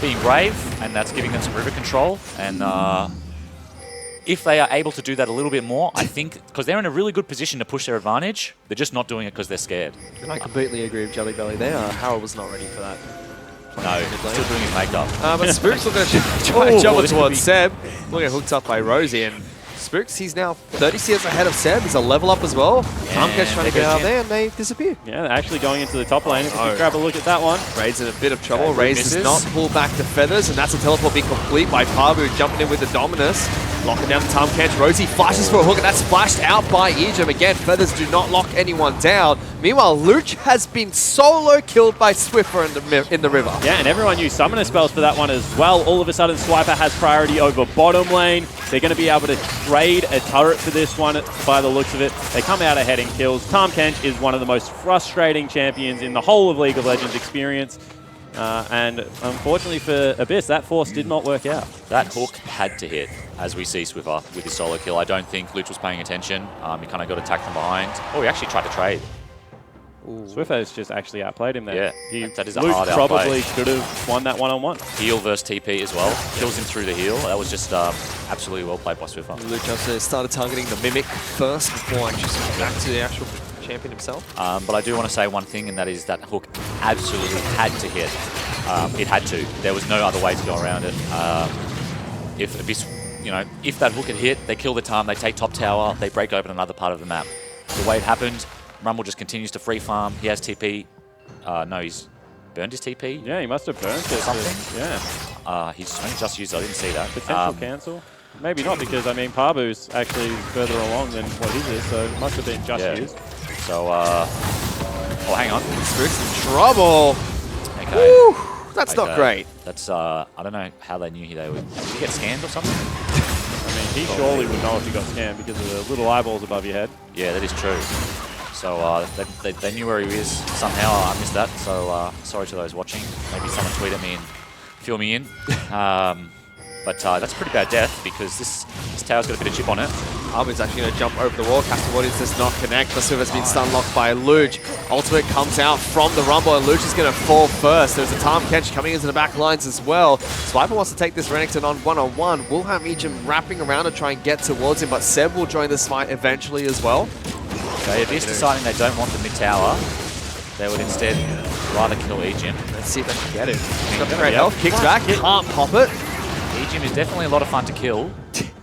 being brave, and that's giving them some river control. And if they are able to do that a little bit more, I think, because they're in a really good position to push their advantage, they're just not doing it because they're scared. And I completely agree with Jelly Belly there. Harold was not ready for that. No, still doing his makeup. But Spooks looking to try and jump towards Seb. Looking hooked up by Rosie, and Spooks, he's now 30 CS ahead of Seb. He's a level up as well. Tomcat's trying to get out there, and they disappear. Yeah, actually going into the top lane. If you grab a look at that one. Raid's in a bit of trouble. Raid does not pull back the feathers, and that's a teleport being complete by Pabu, jumping in with the Dominus. Locking down the Tomcat. Rosie flashes for a hook, and that's flashed out by Ejim. Again, feathers do not lock anyone down. Meanwhile, Luch has been solo killed by Swiffer in the river. Yeah, and everyone used summoner spells for that one as well. All of a sudden, Swiper has priority over bottom lane. They're going to be able to trade a turret for this one by the looks of it. They come out ahead in kills. Tahm Kench is one of the most frustrating champions in the whole of League of Legends experience. And unfortunately for Abyss, that force did not work out. That hook had to hit, as we see Swiffer with his solo kill. I don't think Luch was paying attention. He kind of got attacked from behind. Oh, he actually tried to trade. Swiffer has just actually outplayed him there. Yeah, that is a Luch hard probably outplay. should have won that one-on-one. Heal versus TP as well. Kills him through the heal. That was just absolutely well played by Swiffer. Luch also started targeting the Mimic first before actually switching back to the actual champion himself. But I do want to say one thing, and that is that hook absolutely had to hit. It had to. There was no other way to go around it. If Abyss, if that hook had hit, they kill the time, they take top tower, they break open another part of the map. The way it happened, Rumble just continues to free farm. He has TP. No, he's burned his TP. Yeah, he must have burned it. Something. Yeah. He's just used it. I didn't see that. Potential cancel. Maybe not, because, Pabu's actually further along than what his is, so it must have been just used. So, oh, hang on. Spooks in trouble. Okay. Woo, that's not great. That's, I don't know how they knew they would. Did he get scanned or something? He surely would know if he got scanned because of the little eyeballs above your head. Yeah, that is true. So they knew where he is somehow. I missed that. So sorry to those watching. Maybe someone tweet at me and fill me in. But that's a pretty bad death because this tower's got a bit of chip on it. Armin's actually going to jump over the wall. Captain Waters does not connect. The Swift has been stun locked by Luch. Ultimate comes out from the Rumble, and Luch is going to fall first. There's a Tom Kench coming into the back lines as well. Swiper wants to take this Renekton on one-on-one. We'll have Ejim wrapping around to try and get towards him, but Seb will join this fight eventually as well. Okay, if he's deciding they don't want the mid-tower, they would instead rather kill Ejim. Let's see if they can get him. He's got the great health. Kicks back. Can't pop it. Ejim is definitely a lot of fun to kill.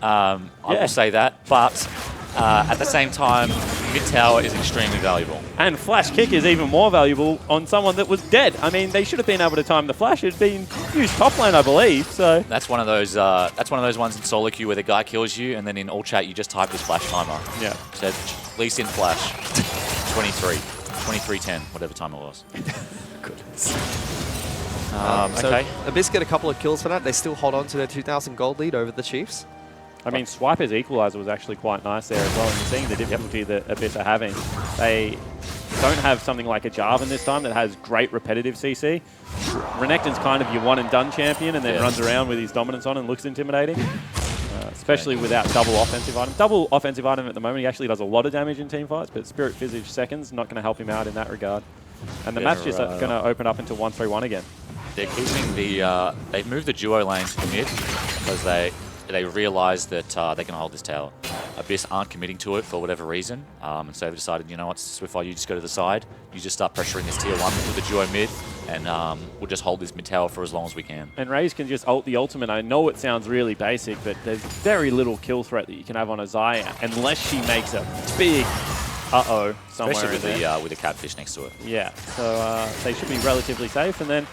I will say that, but at the same time, mid-tower is extremely valuable. And flash kick is even more valuable on someone that was dead. They should have been able to time the flash. It had been used top lane, I believe. So that's one of those. That's one of those ones in solo queue where the guy kills you, and then in all chat you just type this flash timer. Yeah. So Lee Sin flash, 23:10, whatever time it was. Goodness. Okay. Abyss get a couple of kills for that. They still hold on to their 2,000 gold lead over the Chiefs. Swiper's equalizer was actually quite nice there as well. And you're seeing the difficulty that Abyss are having. They don't have something like a Jarvan this time that has great repetitive CC. Renekton's kind of your one-and-done champion and then runs around with his dominance on and looks intimidating. Especially without double offensive item. Double offensive item at the moment, he actually does a lot of damage in team fights, but Spirit Visage seconds not going to help him out in that regard. And the match just going to open up into 1-3-1 again. They're keeping the. They've moved the duo lane to the mid because they realise that they can hold this tower. Abyss aren't committing to it for whatever reason, and so they've decided, you know what, Swiftfire, you just go to the side, you just start pressuring this tier 1 with the duo mid, and we'll just hold this mid tower for as long as we can. And Raze can just ult the ultimate. I know it sounds really basic, but there's very little kill threat that you can have on a Xayah unless she makes a big somewhere especially with in there. with the catfish next to it. Yeah, so they should be relatively safe. And then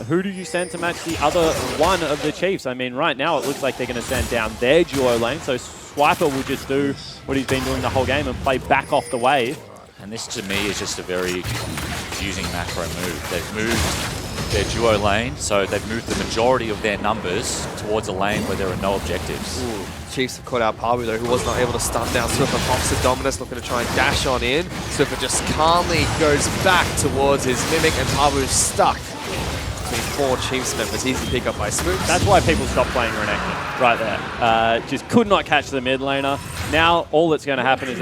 who do you send to match the other one of the Chiefs? Right now it looks like they're going to send down their duo lane, so Swiper will just do what he's been doing the whole game and play back off the wave. And this, to me, is just a very confusing macro move. They've moved their duo lane, so they've moved the majority of their numbers towards a lane where there are no objectives. Ooh. Chiefs have caught out Pabu though, who was not able to stun down Swiffer. Pops the Dominus, looking to try and dash on in. Swiffer just calmly goes back towards his Mimic, and Pabu's stuck between 4 Chiefs members. Easy pick up by Spooks. That's why people stopped playing Renekton right there. Just could not catch the mid laner. Now all that's going to happen is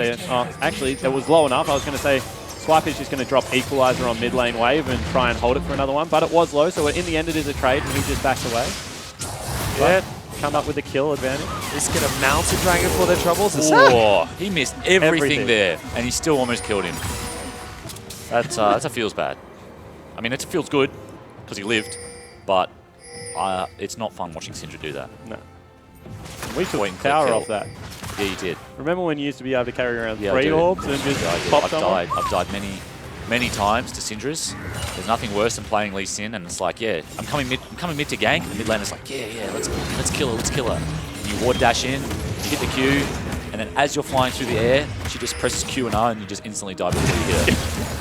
actually it was low enough. I was going to say Swiper's just going to drop Equalizer on mid lane wave and try and hold it for another one, but it was low, so in the end it is a trade and he just backed away. Yeah. Come up with a kill advantage. He's going to mount a dragon for their troubles. He missed everything there, and he still almost killed him. That feels bad. It feels good because he lived, but it's not fun watching Syndra do that. No. We took power off that. Yeah, you did. Remember when you used to be able to carry around 3 orbs and just pop someone? I've died many times to Syndra's. There's nothing worse than playing Lee Sin, and it's like, yeah, I'm coming mid to gank, and the mid laner's like, yeah, let's kill her. And you ward dash in, hit the Q, and then as you're flying through the air, she just presses Q and R, and you just instantly die before you hit her.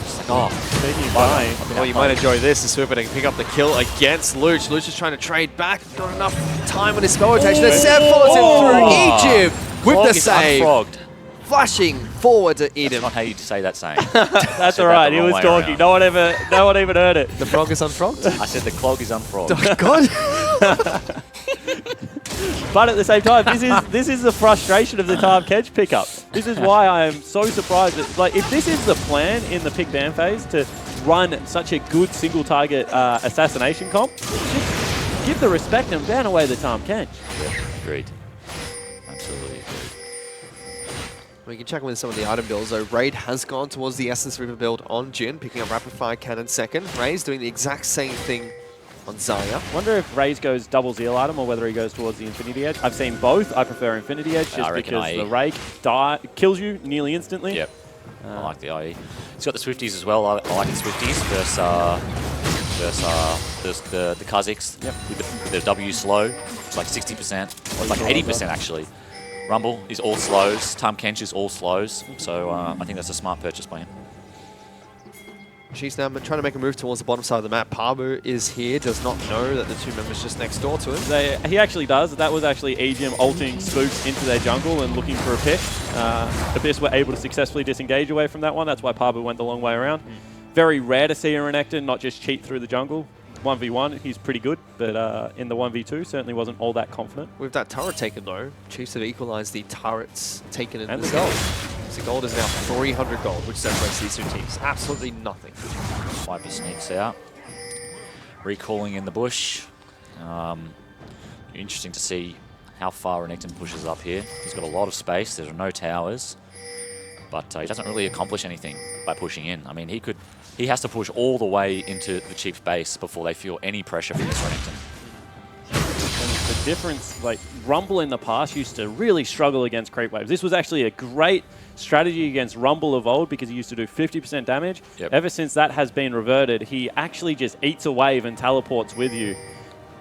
Just like, you might enjoy this. The Swiffer can pick up the kill against Luch. Luch is trying to trade back. Not enough time on his spell rotation. The Seb follows him through. Egypt with the save. Unfrogged. Flashing forward to Eden. That's not how you say that saying. That's all right. He was talking. No one even heard it. The frog is unfrogged? I said the clog is unfrogged. Oh, God. But at the same time, this is the frustration of the Tahm Kench pickup. This is why I am so surprised. That, if this is the plan in the pick ban phase to run such a good single target assassination comp, just give the respect and ban away the Tahm Kench. Yeah, agreed. Absolutely agreed. We can check with some of the item builds, though. Raid has gone towards the Essence Reaper build on Jin, picking up Rapid Fire Cannon second. Ray's doing the exact same thing on Zaya. Wonder if Raze goes double Zeal item or whether he goes towards the Infinity Edge. I've seen both. I prefer Infinity Edge just because the Rake kills you nearly instantly. Yep. I like the IE. He's got the Swifties as well. I like the Swifties versus the Kazakhs with the W slow. It's like 60%, or like 80% actually. Rumble is all slows. Tahm Kench is all slows. So I think that's a smart purchase by him. Chiefs now trying to make a move towards the bottom side of the map. Pabu is here, does not know that the two members just next door to him. He actually does. That was actually EGM ulting Spooks into their jungle and looking for a pick. Abyss were able to successfully disengage away from that one. That's why Pabu went the long way around. Very rare to see a Renekton not just cheat through the jungle. 1v1, he's pretty good, but in the 1v2, certainly wasn't all that confident. With that turret taken, though, Chiefs have equalized the turrets taken in and this the gold. So gold is now 300 gold, which separates these two teams. Absolutely nothing. Viper sneaks out. Recalling in the bush. Interesting to see how far Renekton pushes up here. He's got a lot of space. There are no towers. But he doesn't really accomplish anything by pushing in. I mean, he has to push all the way into the Chief's base before they feel any pressure from this Renekton. And the difference, like Rumble in the past used to really struggle against creep waves. This was actually a great strategy against Rumble of old because he used to do 50% damage. Yep. Ever since that has been reverted, he actually just eats a wave and teleports with you.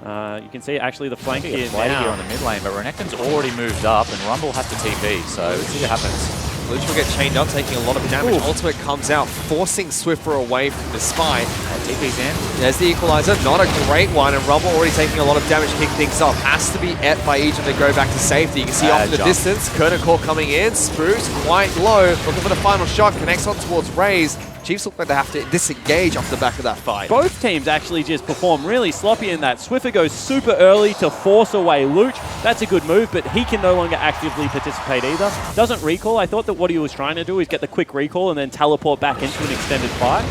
You can see actually the flank here now. Here on the mid lane, but Renekton's already moved up and Rumble has to TP, so let's see what happens. Luch will get chained up, taking a lot of damage. Ultimate comes out, forcing Swiffer away from the spine. TP's in. There's the equalizer, not a great one, and Rumble already taking a lot of damage, kick things off. Has to be et by Egypt to go back to safety. You can see off in the distance, Curtain Core coming in, Spruce quite low, looking for the final shot, connects on towards Raze. Chiefs look like they have to disengage off the back of that fight. Both teams actually just perform really sloppy in that. Swiffer goes super early to force away Luch. That's a good move, but he can no longer actively participate either. Doesn't recall. I thought that what he was trying to do is get the quick recall and then teleport back into an extended fight.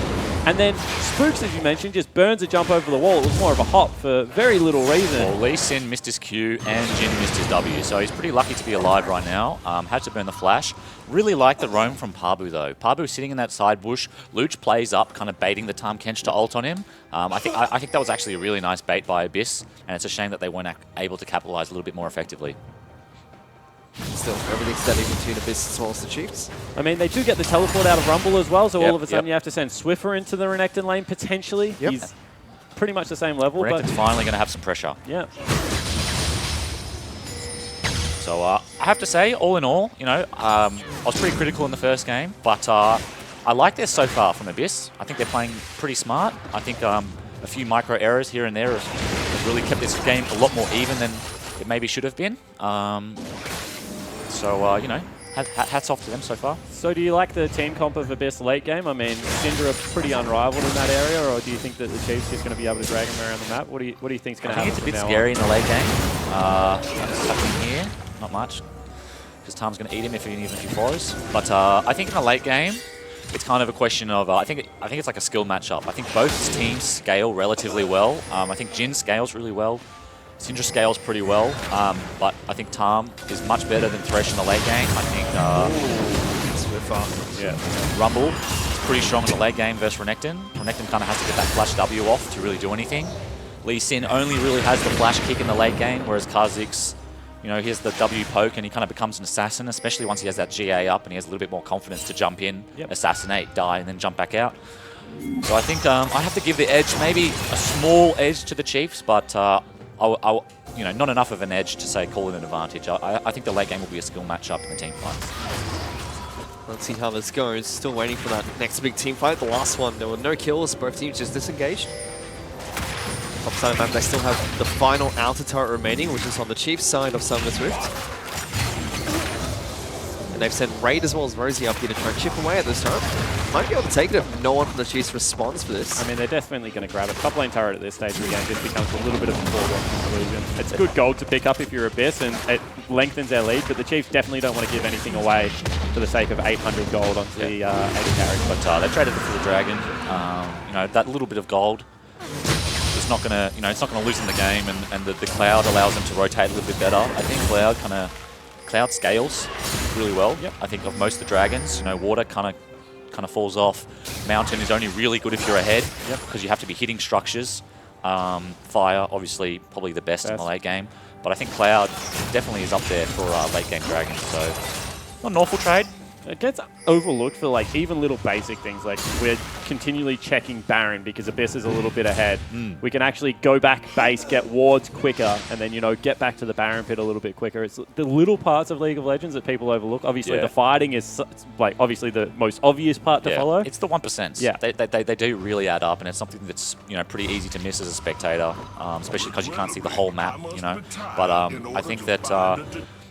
And then Spooks, as you mentioned, just burns a jump over the wall. It was more of a hop for very little reason. Well, Lee Sin missed his Q and Jin missed his W, so he's pretty lucky to be alive right now. Had to burn the flash. Really like the roam from Pabu, though. Pabu sitting in that side bush. Luch plays up, kind of baiting the Tahm Kench to ult on him. I think that was actually a really nice bait by Abyss, and it's a shame that they weren't able to capitalize a little bit more effectively. Still, everything's steady between Abyss as well as the Chiefs. I mean, they do get the teleport out of Rumble as well, so all of a sudden you have to send Swiffer into the Renekton lane, potentially. He's pretty much the same level. Renekton's finally going to have some pressure. Yeah. So I have to say, all in all, you know, I was pretty critical in the first game, but I like this so far from Abyss. I think they're playing pretty smart. I think a few micro errors here and there have really kept this game a lot more even than it maybe should have been. So, you know, hats off to them so far. So do you like the team comp of Abyss late game? I mean, Syndra are pretty unrivaled in that area, or do you think that the Chiefs are just going to be able to drag them around the map? What do you think is going to happen? I think it's a bit scary in the late game. Something here, not much, because Tahm's going to eat him even if he follows. But I think in the late game, it's kind of a question of, I think it's like a skill matchup. I think both teams scale relatively well. I think Jin scales really well. Syndra scales pretty well, but I think Tahm is much better than Thresh in the late game. I think Rumble is pretty strong in the late game versus Renekton. Renekton kind of has to get that flash W off to really do anything. Lee Sin only really has the flash kick in the late game, whereas Kha'Zix, you know, he has the W poke and he kind of becomes an assassin, especially once he has that GA up and he has a little bit more confidence to jump in, assassinate, die, and then jump back out. So I think I have to give the edge, maybe a small edge to the Chiefs, but you know, not enough of an edge to say call it an advantage. I think the late game will be a skill matchup in the team fights. Let's see how this goes. Still waiting for that next big team fight. The last one, there were no kills. Both teams just disengaged. Top side of the map, they still have the final outer turret remaining, which is on the Chiefs side of Summoner's Rift. And they've sent Raid as well as Rosie up here to try and chip away at this turret. Might be able to take it if no one from the Chiefs responds for this. I mean, they're definitely going to grab it. Top lane turret at this stage of the game just becomes a little bit of a foregone conclusion. It's good gold to pick up if you're Abyss, and it lengthens their lead, but the Chiefs definitely don't want to give anything away for the sake of 800 gold onto the AD carry. But they traded it for the Dragon. You know, that little bit of gold is not going to, you know, it's not going to loosen the game, and the Cloud allows them to rotate a little bit better. I think Cloud Cloud scales really well. I think of most of the dragons, you know, water kind of falls off. Mountain is only really good if you're ahead because you have to be hitting structures. Fire, obviously, probably the best in the late game. But I think Cloud definitely is up there for late game dragons. So not an awful trade. It gets overlooked for like even little basic things, like we're continually checking Baron because Abyss is a little bit ahead. We can actually go back base, get wards quicker, and then, you know, get back to the Baron pit a little bit quicker. It's the little parts of League of Legends that people overlook. Obviously, the fighting is like obviously the most obvious part to follow. It's the 1%. Yeah, they do really add up, and it's something that's, you know, pretty easy to miss as a spectator, especially because you can't see the whole map, you know. But I think that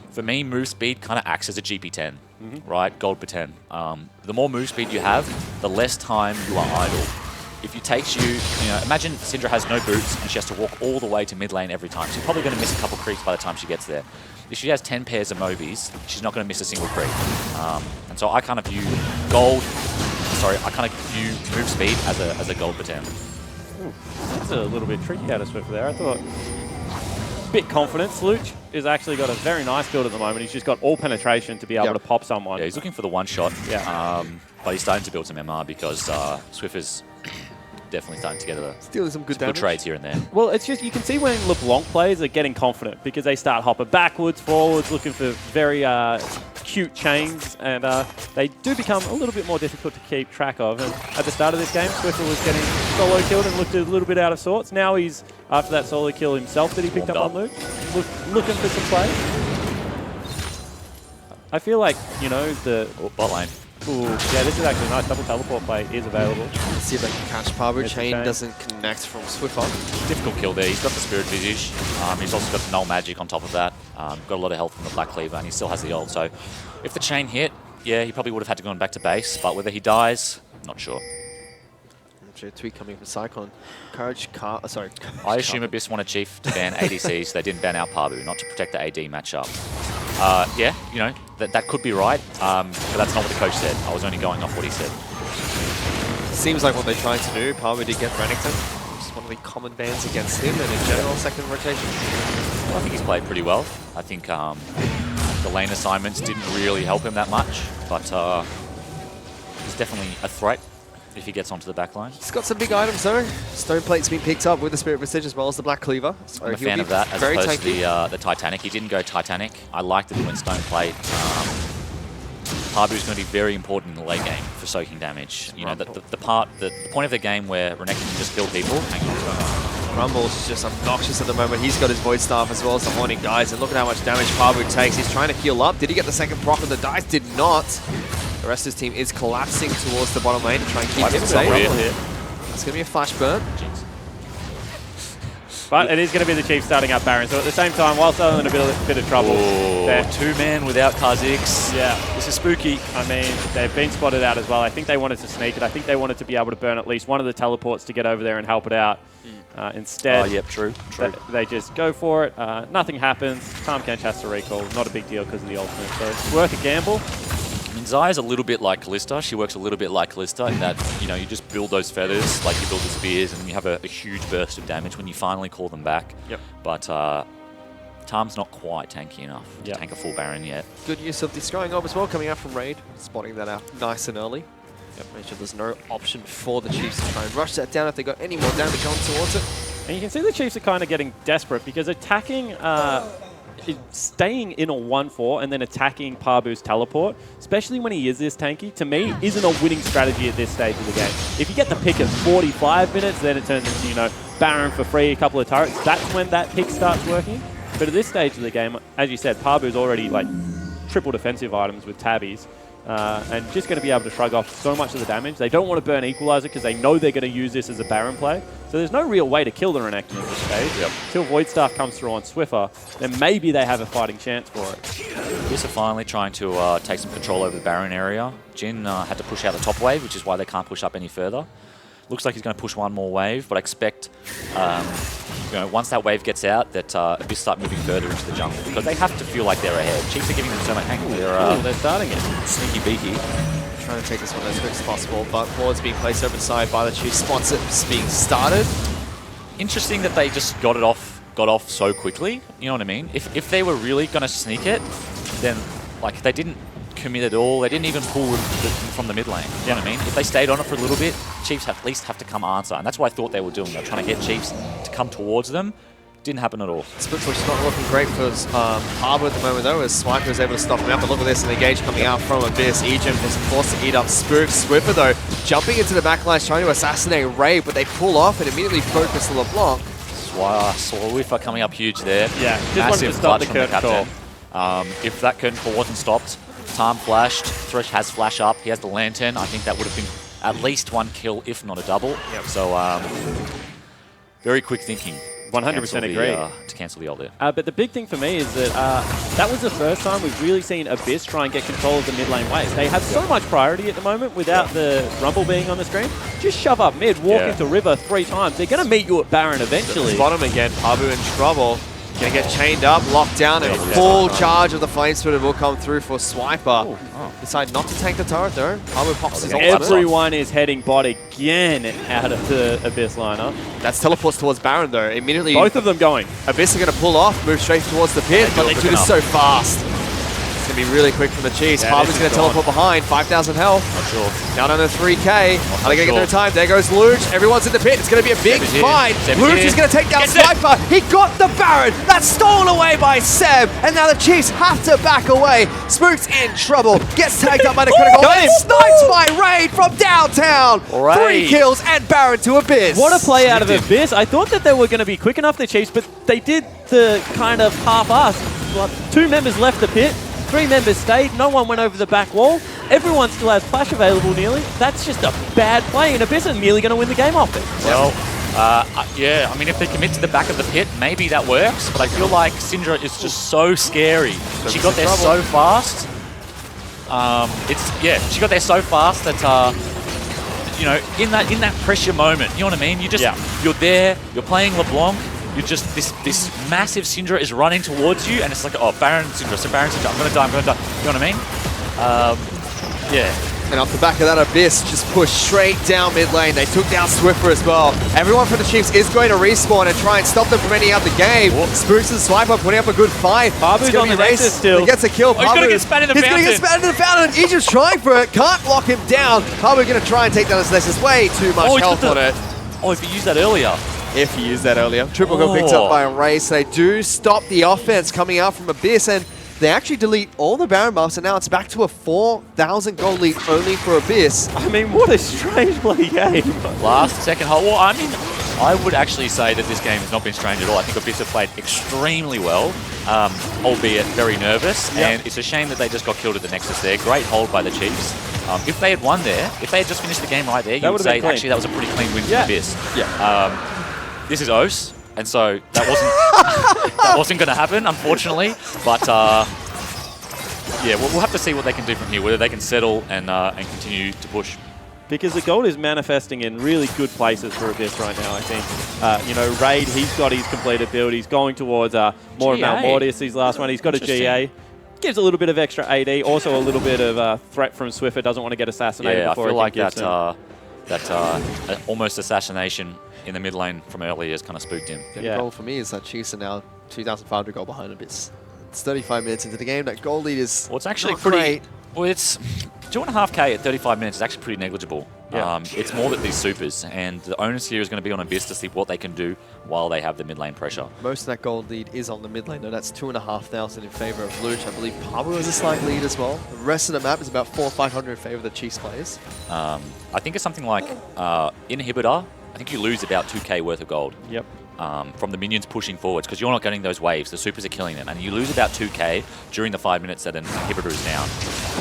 for me, move speed kind of acts as a GP10. Right, gold per 10. The more move speed you have, the less time you are idle. If it takes you, imagine Syndra has no boots and she has to walk all the way to mid lane every time. She's probably going to miss a couple creeps by the time she gets there. If she has 10 pairs of Mobies, she's not going to miss a single creep. And so I kind of view move speed as a gold per 10. Ooh, that's a little bit tricky out of Swift there. I thought bit confidence. Luch has actually got a very nice build at the moment. He's just got all penetration to be able to pop someone. Yeah, he's looking for the one shot. But he's starting to build some MR because Swift is definitely starting to get stealing some good trades here and there. Well, it's just, you can see when LeBlanc players are getting confident because they start hopping backwards, forwards, looking for very cute chains, and they do become a little bit more difficult to keep track of. And at the start of this game, Swiffer was getting solo killed and looked a little bit out of sorts. Now he's, after that solo kill himself that he picked up on Luke, looking for some play. I feel like, you know, the bot lane. Ooh, yeah, this is actually a nice double teleport play. Is available. Let's see if they can catch Parbu. Chain doesn't connect from Swiffer. Difficult kill there. He's got the Spirit Visage. He's also got the Null Magic on top of that. Got a lot of health from the Black Cleaver, and he still has the ult. So if the chain hit, yeah, he probably would have had to go back to base. But whether he dies, not sure. Tweet coming from Cyclone. I assume Abyss wanted Chief to ban ADC, so they didn't ban out Parbu, not to protect the AD matchup. Yeah, you know, that could be right, but that's not what the coach said. I was only going off what he said. Seems like what they're trying to do. Parbu did get Renekton. Just one of the common bans against him, and in general, second rotation. Well, I think he's played pretty well. I think the lane assignments didn't really help him that much, but he's definitely a threat if he gets onto the back line. He's got some big items though. Stone Plate's been picked up with the Spirit Visage as well as the Black Cleaver. So I'm a fan of that as opposed to the Titanic. He didn't go Titanic. I liked that he went Stone Plate. Parbu's going to be very important in the late game for soaking damage. You know, the point of the game where Renekton can just kill people. Hang on, what's going on? Rumble's just obnoxious at the moment. He's got his Void Staff as well as the Haunting Guys, and look at how much damage Parbu takes. He's trying to heal up. Did he get the second proc of the dice? Did not. The rest of his team is collapsing towards the bottom lane to try and keep him safe. It's going to be a flash burn. But it is going to be the Chief starting up Baron. So at the same time, while still in a bit of trouble. They're two-man without Kha'Zix. Yeah. This is spooky. I mean, they've been spotted out as well. I think they wanted to sneak it. I think they wanted to be able to burn at least one of the teleports to get over there and help it out. Instead, true. They just go for it. Nothing happens. Tahm Kench has to recall. Not a big deal because of the ultimate. So it's worth a gamble. I mean, Zaya's a little bit like Kalista. She works a little bit like Kalista in that, you know, you just build those feathers like you build the spears, and then you have a huge burst of damage when you finally call them back. Yep. But Tahm's not quite tanky enough to tank a full Baron yet. Good use of the Scrying Orb as well, coming out from Raid. Spotting that out nice and early. Make sure there's no option for the Chiefs to try and rush that down if they got any more damage on towards it. And you can see the Chiefs are kind of getting desperate because attacking, staying in a 1-4 and then attacking Parbu's teleport, especially when he is this tanky, to me, isn't a winning strategy at this stage of the game. If you get the pick at 45 minutes, then it turns into, you know, Baron for free, a couple of turrets. That's when that pick starts working. But at this stage of the game, as you said, Parbu's already like triple defensive items with tabbies. And just going to be able to shrug off so much of the damage. They don't want to burn Equalizer because they know they're going to use this as a Baron play. So there's no real way to kill the Renekton at this stage. Until Void Staff comes through on Swiffer, then maybe they have a fighting chance for it. Abyss are finally trying to take some control over the Baron area. Jin had to push out the top wave, which is why they can't push up any further. Looks like he's going to push one more wave, but I expect, you know, once that wave gets out, that Abyss start moving further into the jungle because they have to feel like they're ahead. Chiefs are giving them so much angle. They're starting it. Sneaky beaky. Trying to take this one as quick as possible, but ward's being placed over the side by the Chiefs. Spots it being started. Interesting that they just got off so quickly. You know what I mean? If they were really going to sneak it, then like they didn't commit at all. They didn't even pull from the mid lane. You know what I mean? If they stayed on it for a little bit, Chiefs at least have to come answer. And that's what I thought they were doing. They were trying to get Chiefs to come towards them. Didn't happen at all. Split push not looking great for Harbour at the moment though, as Swiper was able to stop him out. But look at this, an engage coming out from Abyss. Egypt is forced to eat up Spooks. Swiffer though, jumping into the backlines, trying to assassinate Ray, but they pull off and immediately focus on LeBlanc. Swiffer coming up huge there. Yeah, just wanted massive to stop clutch the from curtain captain. If that curtain call wasn't stopped, Time flashed, Thresh has flash up, he has the lantern. I think that would have been at least one kill, if not a double. Yep. So, very quick thinking. 100% agree. To cancel the ult there. But the big thing for me is that that was the first time we've really seen Abyss try and get control of the mid lane waves. They have so much priority at the moment without the Rumble being on the screen. Just shove up mid, walk into River 3 times. They're going to meet you at Baron eventually. Spot him again, Pabu in trouble. Gonna get chained up, locked down, and full charge of the Flame Splitter will come through for Swiper. Decide not to tank the turret though. Pabu pops his ult. Everyone is heading bot again out of the Abyss lineup. That's teleports towards Baron though. Immediately, both of them going. Abyss are gonna pull off, move straight towards the pit, but they do this so fast. It's going to be really quick from the Chiefs. Pabu's going to teleport behind, 5,000 health. Not sure. Down under 3k. Are they going to get their time? There goes Luge. Everyone's in the pit. It's going to be a big fight. Luge is going to take down Swiper. He got the Baron. That's stolen away by Seb. And now the Chiefs have to back away. Spook's in trouble. Gets tagged up by the critical. And sniped by Raid from downtown. 3 kills and Baron to Abyss. What a play out of Abyss. I thought that they were going to be quick enough, the Chiefs, but they did the kind of half-ass. 2 members left the pit. 3 members stayed, no one went over the back wall. Everyone still has flash available nearly. That's just a bad play, and Abyss are nearly going to win the game off it. Well, yeah, I mean, if they commit to the back of the pit, maybe that works, but I feel like Syndra is just so scary. She got there so fast. She got there so fast that, you know, in that pressure moment, you know what I mean? You're there, you're playing LeBlanc, you're just, this massive Syndra is running towards you, and it's like, oh, Baron Syndra, so Baron Syndra, I'm gonna die. You know what I mean? Yeah. And off the back of that, Abyss just pushed straight down mid lane. They took down Swiffer as well. Everyone from the Chiefs is going to respawn and try and stop them from ending out the game. Spooks and Swiper putting up a good fight. Pabu's on the Nexus still. He gets a kill. He's going to get spat in the fountain. He's going to get spat in the fountain. Egypt's trying for it. Can't lock him down. Pabu going to try and take down his Nexus. Way too much health on it. Oh, if he used that earlier. If he used that earlier. Triple kill picked up by Ray, so they do stop the offense coming out from Abyss, and they actually delete all the Baron buffs, and now it's back to a 4,000 gold lead only for Abyss. I mean, what a strange play game. Last, second hole. Well, I mean, I would actually say that this game has not been strange at all. I think Abyss have played extremely well, albeit very nervous, and it's a shame that they just got killed at the Nexus there. Great hold by the Chiefs. If they had won there, if they had just finished the game right there, you would say, actually, that was a pretty clean win for Abyss. This is OS, and so that wasn't going to happen, unfortunately. But yeah, we'll have to see what they can do from here, whether they can settle and continue to push. Because the gold is manifesting in really good places for Abyss right now, I think. You know, Raid, he's got his completed build. He's going towards more of Mount Mortius, his last one. He's got a GA. Gives a little bit of extra AD, also a little bit of threat from Swiffer. Doesn't want to get assassinated before I feel like that almost assassination in the mid lane from earlier has kind of spooked him. The goal for me is that Chiefs are now 2,500 gold behind Abyss. It's 35 minutes into the game. That goal lead is it's actually not pretty great. Well, it's 2.5k at 35 minutes is actually pretty negligible. Yeah. It's more that these supers, and the onus here is going to be on Abyss to see what they can do while they have the mid lane pressure. Most of that gold lead is on the mid lane, though. That's 2,500 in favor of Luch. I believe Pabu has a slight lead as well. The rest of the map is about 400 or 500 in favor of the Chiefs players. I think it's something like Inhibitor. I think you lose about 2k worth of gold. Yep. From the minions pushing forwards, because you're not getting those waves. The supers are killing them, and you lose about 2k during the 5 minutes that an inhibitor is down.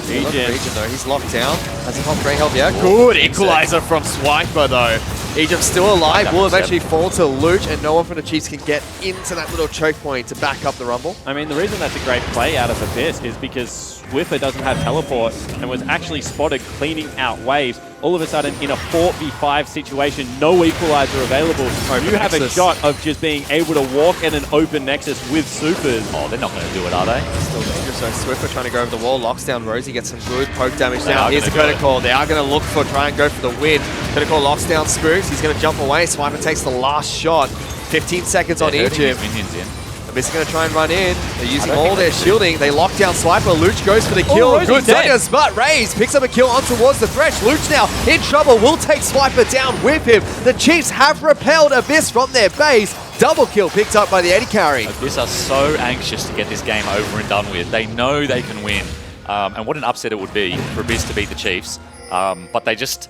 Region though, he's locked down. Has a hot great help, yeah. Good equalizer from Swiper though. Egypt's still alive, will eventually fall to Luch, and no one from the Chiefs can get into that little choke point to back up the Rumble. I mean, the reason that's a great play out of Abyss is because Swiffer doesn't have teleport and was actually spotted cleaning out waves. All of a sudden, in a 4v5 situation, no equalizer available. You have a shot of just being able to walk in an open Nexus with supers. Oh, they're not going to do it, are they? Still dangerous though. Swiffer trying to go over the wall, locks down Rosie, gets some good poke damage now. Here's the curtain call. They are going to look for, try and go for the win. Curtain call locks down Spooks. He's going to jump away. Swiper takes the last shot. 15 seconds on Egypt. Minions in. Abyss are going to try and run in. They're using all their shielding. They lock down Swiper. Luch goes for the kill. Rosie's Good dead. Zonia's but Raze picks up a kill on towards the Thresh. Luch now in trouble. Will take Swiper down with him. The Chiefs have repelled Abyss from their base. Double kill picked up by the AD carry. Abyss are so anxious to get this game over and done with. They know they can win. And what an upset it would be for Abyss to beat the Chiefs. But they're just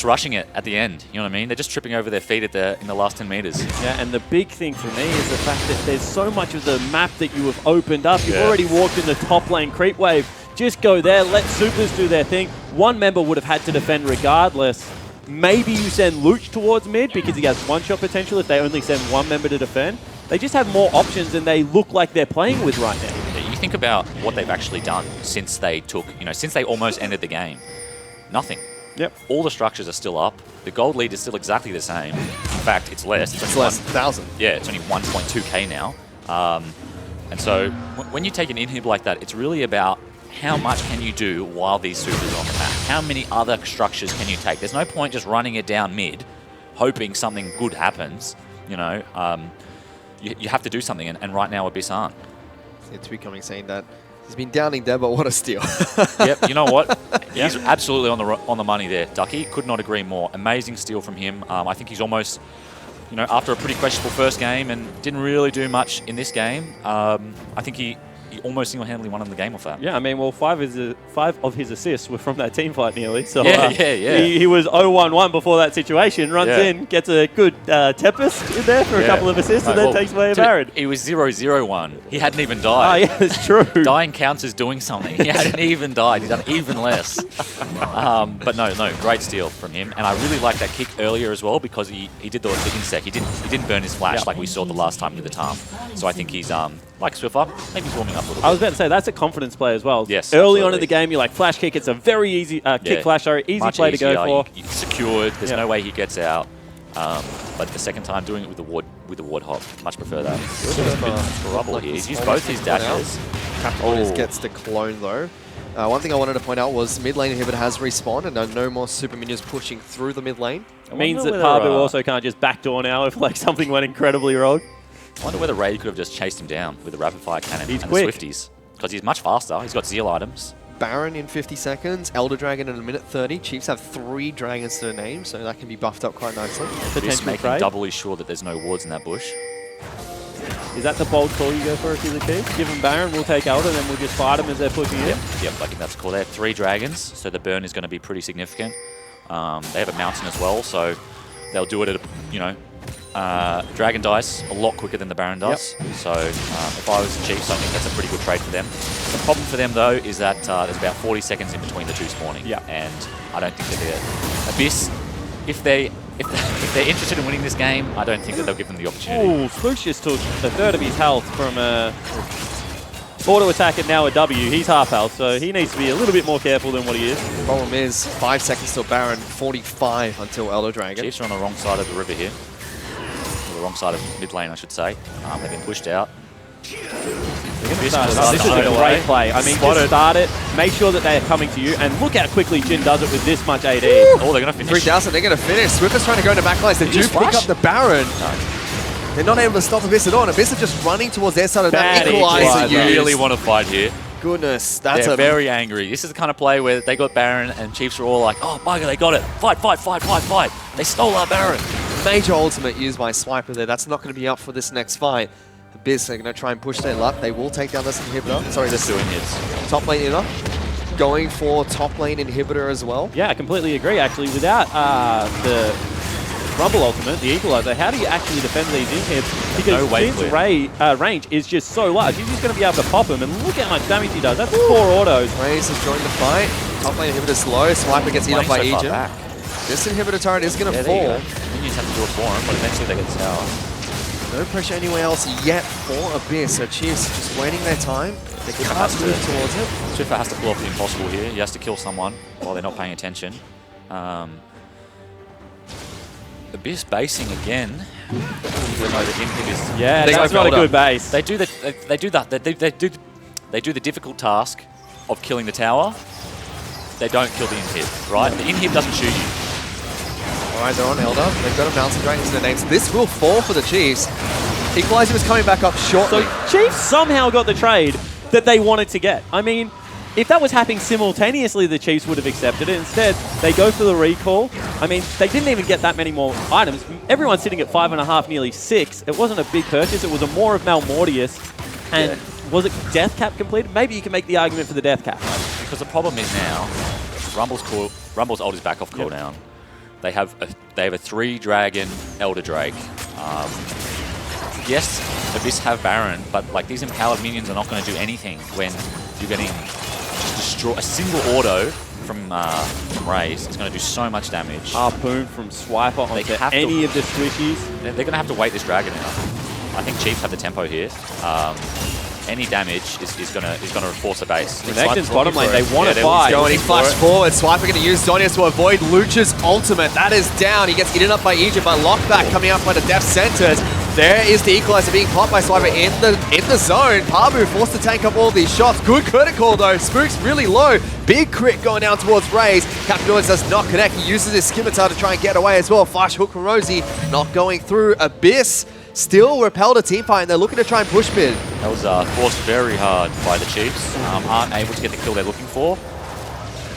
rushing it at the end. You know what I mean? They're just tripping over their feet in the last 10 meters. Yeah, and the big thing for me is the fact that there's so much of the map that you have opened up. You've already walked in the top lane creep wave. Just go there, let supers do their thing. One member would have had to defend regardless. Maybe you send Luch towards mid because he has one-shot potential if they only send one member to defend. They just have more options and they look like they're playing with right now. You think about what they've actually done since they since they almost ended the game. Nothing. Yep. All the structures are still up. The gold lead is still exactly the same. In fact, it's less. It's less, 1,000. Yeah, it's only 1.2k now. And so when you take an inhib like that, it's really about how much can you do while these supers are on the map? How many other structures can you take? There's no point just running it down mid, hoping something good happens. You know, you have to do something, and right now Abyss aren't. It's becoming saying that he's been downing there, but what a steal. Yep, you know what? He's absolutely on the money there, Ducky. Could not agree more. Amazing steal from him. I think he's almost, you know, after a pretty questionable first game and didn't really do much in this game, I think he almost single-handedly won him the game off that. Yeah, I mean, well, 5 of his assists were from that team fight nearly. So yeah. He was 0-1-1 before that situation, runs in, gets a good Tempest in there for a couple of assists, and then takes away a Baron. He was 0-0-1. He hadn't even died. Oh, yeah, that's true. Dying counts as doing something. He hadn't even died. He'd done even less. But no, great steal from him. And I really like that kick earlier as well because he did the insec. He didn't burn his flash like we saw the last time he did the Tarm. So I think he's like Swiffer, maybe he's warming up a little bit. I was about to say, that's a confidence play as well. Yes, early on absolutely. in the game, you're like, flash kick, it's a very easy, kick flash, sorry, easy Much play to easier. go for. He's secured, there's no way he gets out. But the second time doing it with the ward hop, much prefer that. Trouble here. He's used both his dashes. Captain gets the clone though. One thing I wanted to point out was mid lane inhibitor has respawned and no more super minions pushing through the mid lane. It means that Parbu also can't just backdoor now if like something went incredibly wrong. I wonder whether Ray could have just chased him down with the rapid fire cannon and quick. the Swifties. Because he's much faster. He's got Zeal items. Baron in 50 seconds, Elder Dragon in a minute 30. Chiefs have 3 dragons to their name, so that can be buffed up quite nicely. Just making doubly sure that there's no wards in that bush. Is that the bold call you go for if you're the Chiefs? Give him Baron, we'll take Elder, then we'll just fight him as they're pushing in? Yep, I think that's cool. They have 3 dragons, so the burn is going to be pretty significant. They have a mountain as well, so they'll do it at Dragon dice a lot quicker than the Baron does. So if I was the Chiefs, I think that's a pretty good trade for them. The problem for them though is that there's about 40 seconds in between the 2 spawning. And I don't think that they're Abyss. If they're interested in winning this game, I don't think that they'll give them the opportunity. Oh, Spooks just took a third of his health from a auto attack and now a W. He's half health, so he needs to be a little bit more careful than what he is. The problem is 5 seconds till Baron, 45 until Elder Dragon. Chiefs are on the wrong side of the river here. Or the wrong side of mid lane, I should say. They've been pushed out. This is a great play. I mean, just start it, make sure that they are coming to you, and look how quickly Jin does it with this much AD. Oh, they're going to finish. 3,000, they're going to finish. Swiffer's trying to go into backlines. They do pick up the Baron. No. They're not able to stop Abyss at all, and Abyss are just running towards their side of that equalizer. You really want to fight here. Goodness, that's They're very angry. This is the kind of play where they got Baron and Chiefs are all like, oh, bugger, they got it. Fight. They stole our Baron. Major ultimate used by Swiper there. That's not going to be up for this next fight. Abyss are going to try and push their luck. They will take down this inhibitor. Sorry, this doing hits. Top lane inhibitor. Going for top lane inhibitor as well. Yeah, I completely agree, actually. Without the Rumble ultimate, the equalizer, how do you actually defend these inhibs? Because Jin's range is just so large. He's just going to be able to pop him, and look how much damage he does. That's 4 autos. Raze has joined the fight. Top lane inhibitor's low. Swiper gets eaten up by Egypt. This inhibitor turret is going to fall. Minions have to do it for him, but eventually they get the tower. No pressure anywhere else yet for Abyss. So Chiefs just waiting their time. They can't move towards it. Swiffer has to pull off the impossible here. He has to kill someone while they're not paying attention. Abyss basing again. Yeah, that's not a good base. They do the difficult task of killing the tower. They don't kill the inhib, right? The inhib doesn't shoot you. Alright, they're on Elder. They've got a Mountain Dragon to their name, so this will fall for the Chiefs. Equalizer was coming back up shortly. So Chiefs somehow got the trade that they wanted to get. I mean, if that was happening simultaneously, the Chiefs would have accepted it. Instead, they go for the recall. I mean, they didn't even get that many more items. Everyone's sitting at 5.5, nearly 6. It wasn't a big purchase. It was a more of Malmortius. And was it Death Cap completed? Maybe you can make the argument for the Death Cap. Because the problem is now, Rumble's ult is back off cooldown. They have a 3-dragon Elder Drake. Yes, Abyss have Baron, but like these empowered minions are not going to do anything when you're getting just destroy a single auto from Raze. It's going to do so much damage. Harpoon from Swiper onto any of the squishies. They're going to have to wait this dragon out. I think Chiefs have the tempo here. Any damage is going to force a base. Renekton's bottom lane, they want to fight. He flashed forward. Swiper going to use Zonius to avoid Luch's ultimate. That is down. He gets eaten up by Egypt, but lockback coming up by the Death Centers. There is the equalizer being popped by Swiper in the zone. Pabu forced to tank up all these shots. Good critical though. Spook's really low. Big crit going down towards Raze. Captain Noise does not connect. He uses his scimitar to try and get away as well. Flash hook from Rosie. Not going through. Abyss still repelled a team fight, and they're looking to try and push mid. That was forced very hard by the Chiefs. Aren't able to get the kill they're looking for.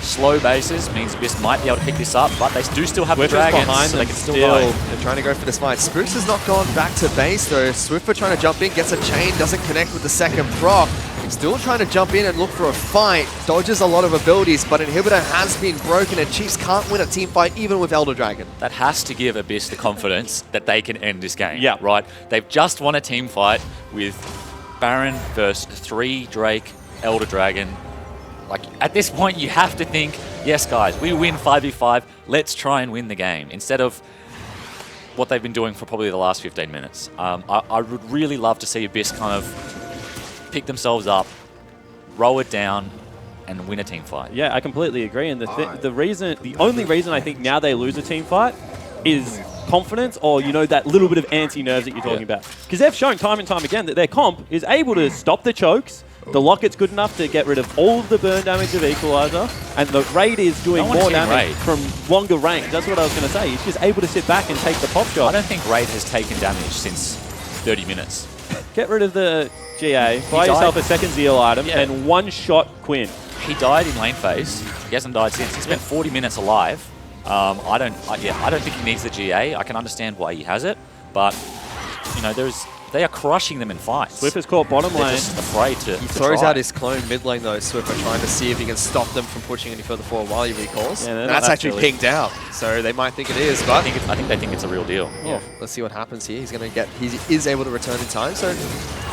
Slow bases means Abyss might be able to pick this up, but they do still have the dragons, behind so they can still die. They're trying to go for this fight. Spooks has not gone back to base though. Swiffer trying to jump in, gets a chain, doesn't connect with the second proc. Still trying to jump in and look for a fight. Dodges a lot of abilities, but Inhibitor has been broken and Chiefs can't win a team fight even with Elder Dragon. That has to give Abyss the confidence that they can end this game. Yeah. Right? They've just won a team fight with Baron versus 3 Drake, Elder Dragon. Like, at this point, you have to think, yes, guys, we win 5v5. Let's try and win the game. Instead of what they've been doing for probably the last 15 minutes. I would really love to see Abyss kind of pick themselves up, roll it down, and win a team fight. Yeah, I completely agree. And the only reason I think now they lose a team fight is confidence, or that little bit of anti-nerves that you're talking about. Because they've shown time and time again that their comp is able to stop the chokes. The Locket's good enough to get rid of all of the burn damage of Equalizer, and the Raid is doing more damage from longer range. That's what I was going to say. He's just able to sit back and take the pop shot. I don't think Raid has taken damage since 30 minutes. Get rid of the GA, buy yourself a second Zeal item, and one-shot Quinn. He died in lane phase. He hasn't died since. He spent 40 minutes alive. I don't think he needs the GA. I can understand why he has it, but they are crushing them in fights. Swiffer's caught bottom lane. They're just afraid to He throws try. out his clone mid lane though, Swiffer, trying to see if he can stop them from pushing any further forward while he recalls. Yeah, and that's actually pinged out, so they might think it is, but I think they think it's a real deal. yeah. Let's see what happens here. He is able to return in time, so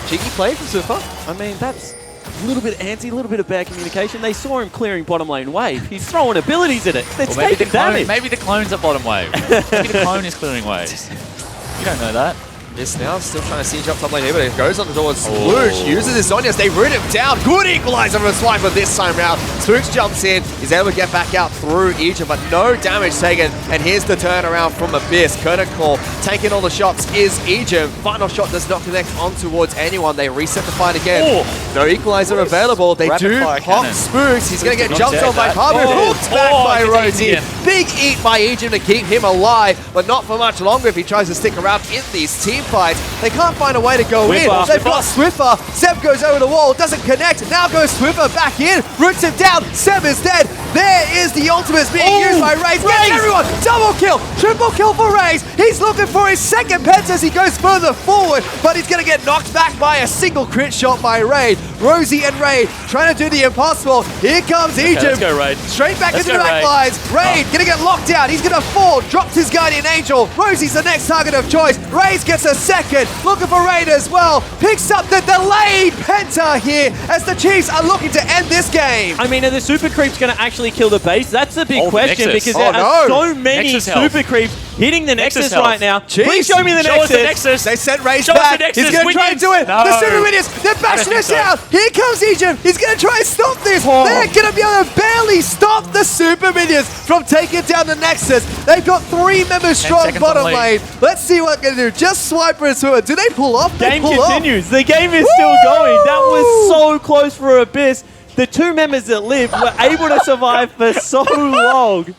cheeky play from Swiffer. I mean, that's a little bit anti, a little bit of bad communication. They saw him clearing bottom lane wave. He's throwing abilities at it. It's taking damage. Maybe the clone's at bottom wave. Maybe the clone is clearing waves. You don't know that. This now still trying to siege up top lane here, but it goes on towards Luch, uses his Zonius, they root him down. Good equalizer from Swiper this time round. Spooks jumps in, he's able to get back out through Egypt, but no damage taken. And here's the turnaround from Abyss. Curtain Call taking all the shots is Egypt. Final shot does not connect on towards anyone. They reset the fight again. No equalizer available. They do pop Spooks. He's going to get jumped on by Pabu. Hooked back by Rosie. Big eat by Egypt to keep him alive, but not for much longer if he tries to stick around in these team fights. They can't find a way to go in. They've got Swiffer. Seb goes over the wall, doesn't connect. Now goes Swiffer back in, roots him down. Seb is dead. There is the ultimates being used by Raze. Gets everyone. Double kill, triple kill for Raze. He's looking for his second pets as he goes further forward, but he's going to get knocked back by a single crit shot by Raid. Rosie and Raid trying to do the impossible. Here comes Egypt. Let's go, Raid. Straight back into the back lines. Raid going to get locked out. He's going to fall. Drops his Guardian Angel. Rosie's the next target of choice. Raze gets a second. Looking for Raid as well. Picks up the delayed Penta here as the Chiefs are looking to end this game. I mean, are the super creeps going to actually kill the base? That's the big question Nexus. because there are so many Nexus health. super creeps hitting the Nexus health. right now. Jeez. Please show me the Show us the Nexus. Nexus. They sent Raze Show us back. the Nexus. He's going to try and do it. No. The Super Minions, they're bashing us out. Here comes Egypt. He's going to try and stop this. They're going to be able to barely stop the Super Minions from taking down the Nexus. They've got 3 members strong bottom lane. Let's see what they're going to do. Just Swiper and Swimmer. Do they pull off? They Game pull continues. The game is still going. That was so close for Abyss. The 2 members that lived were able to survive for so long.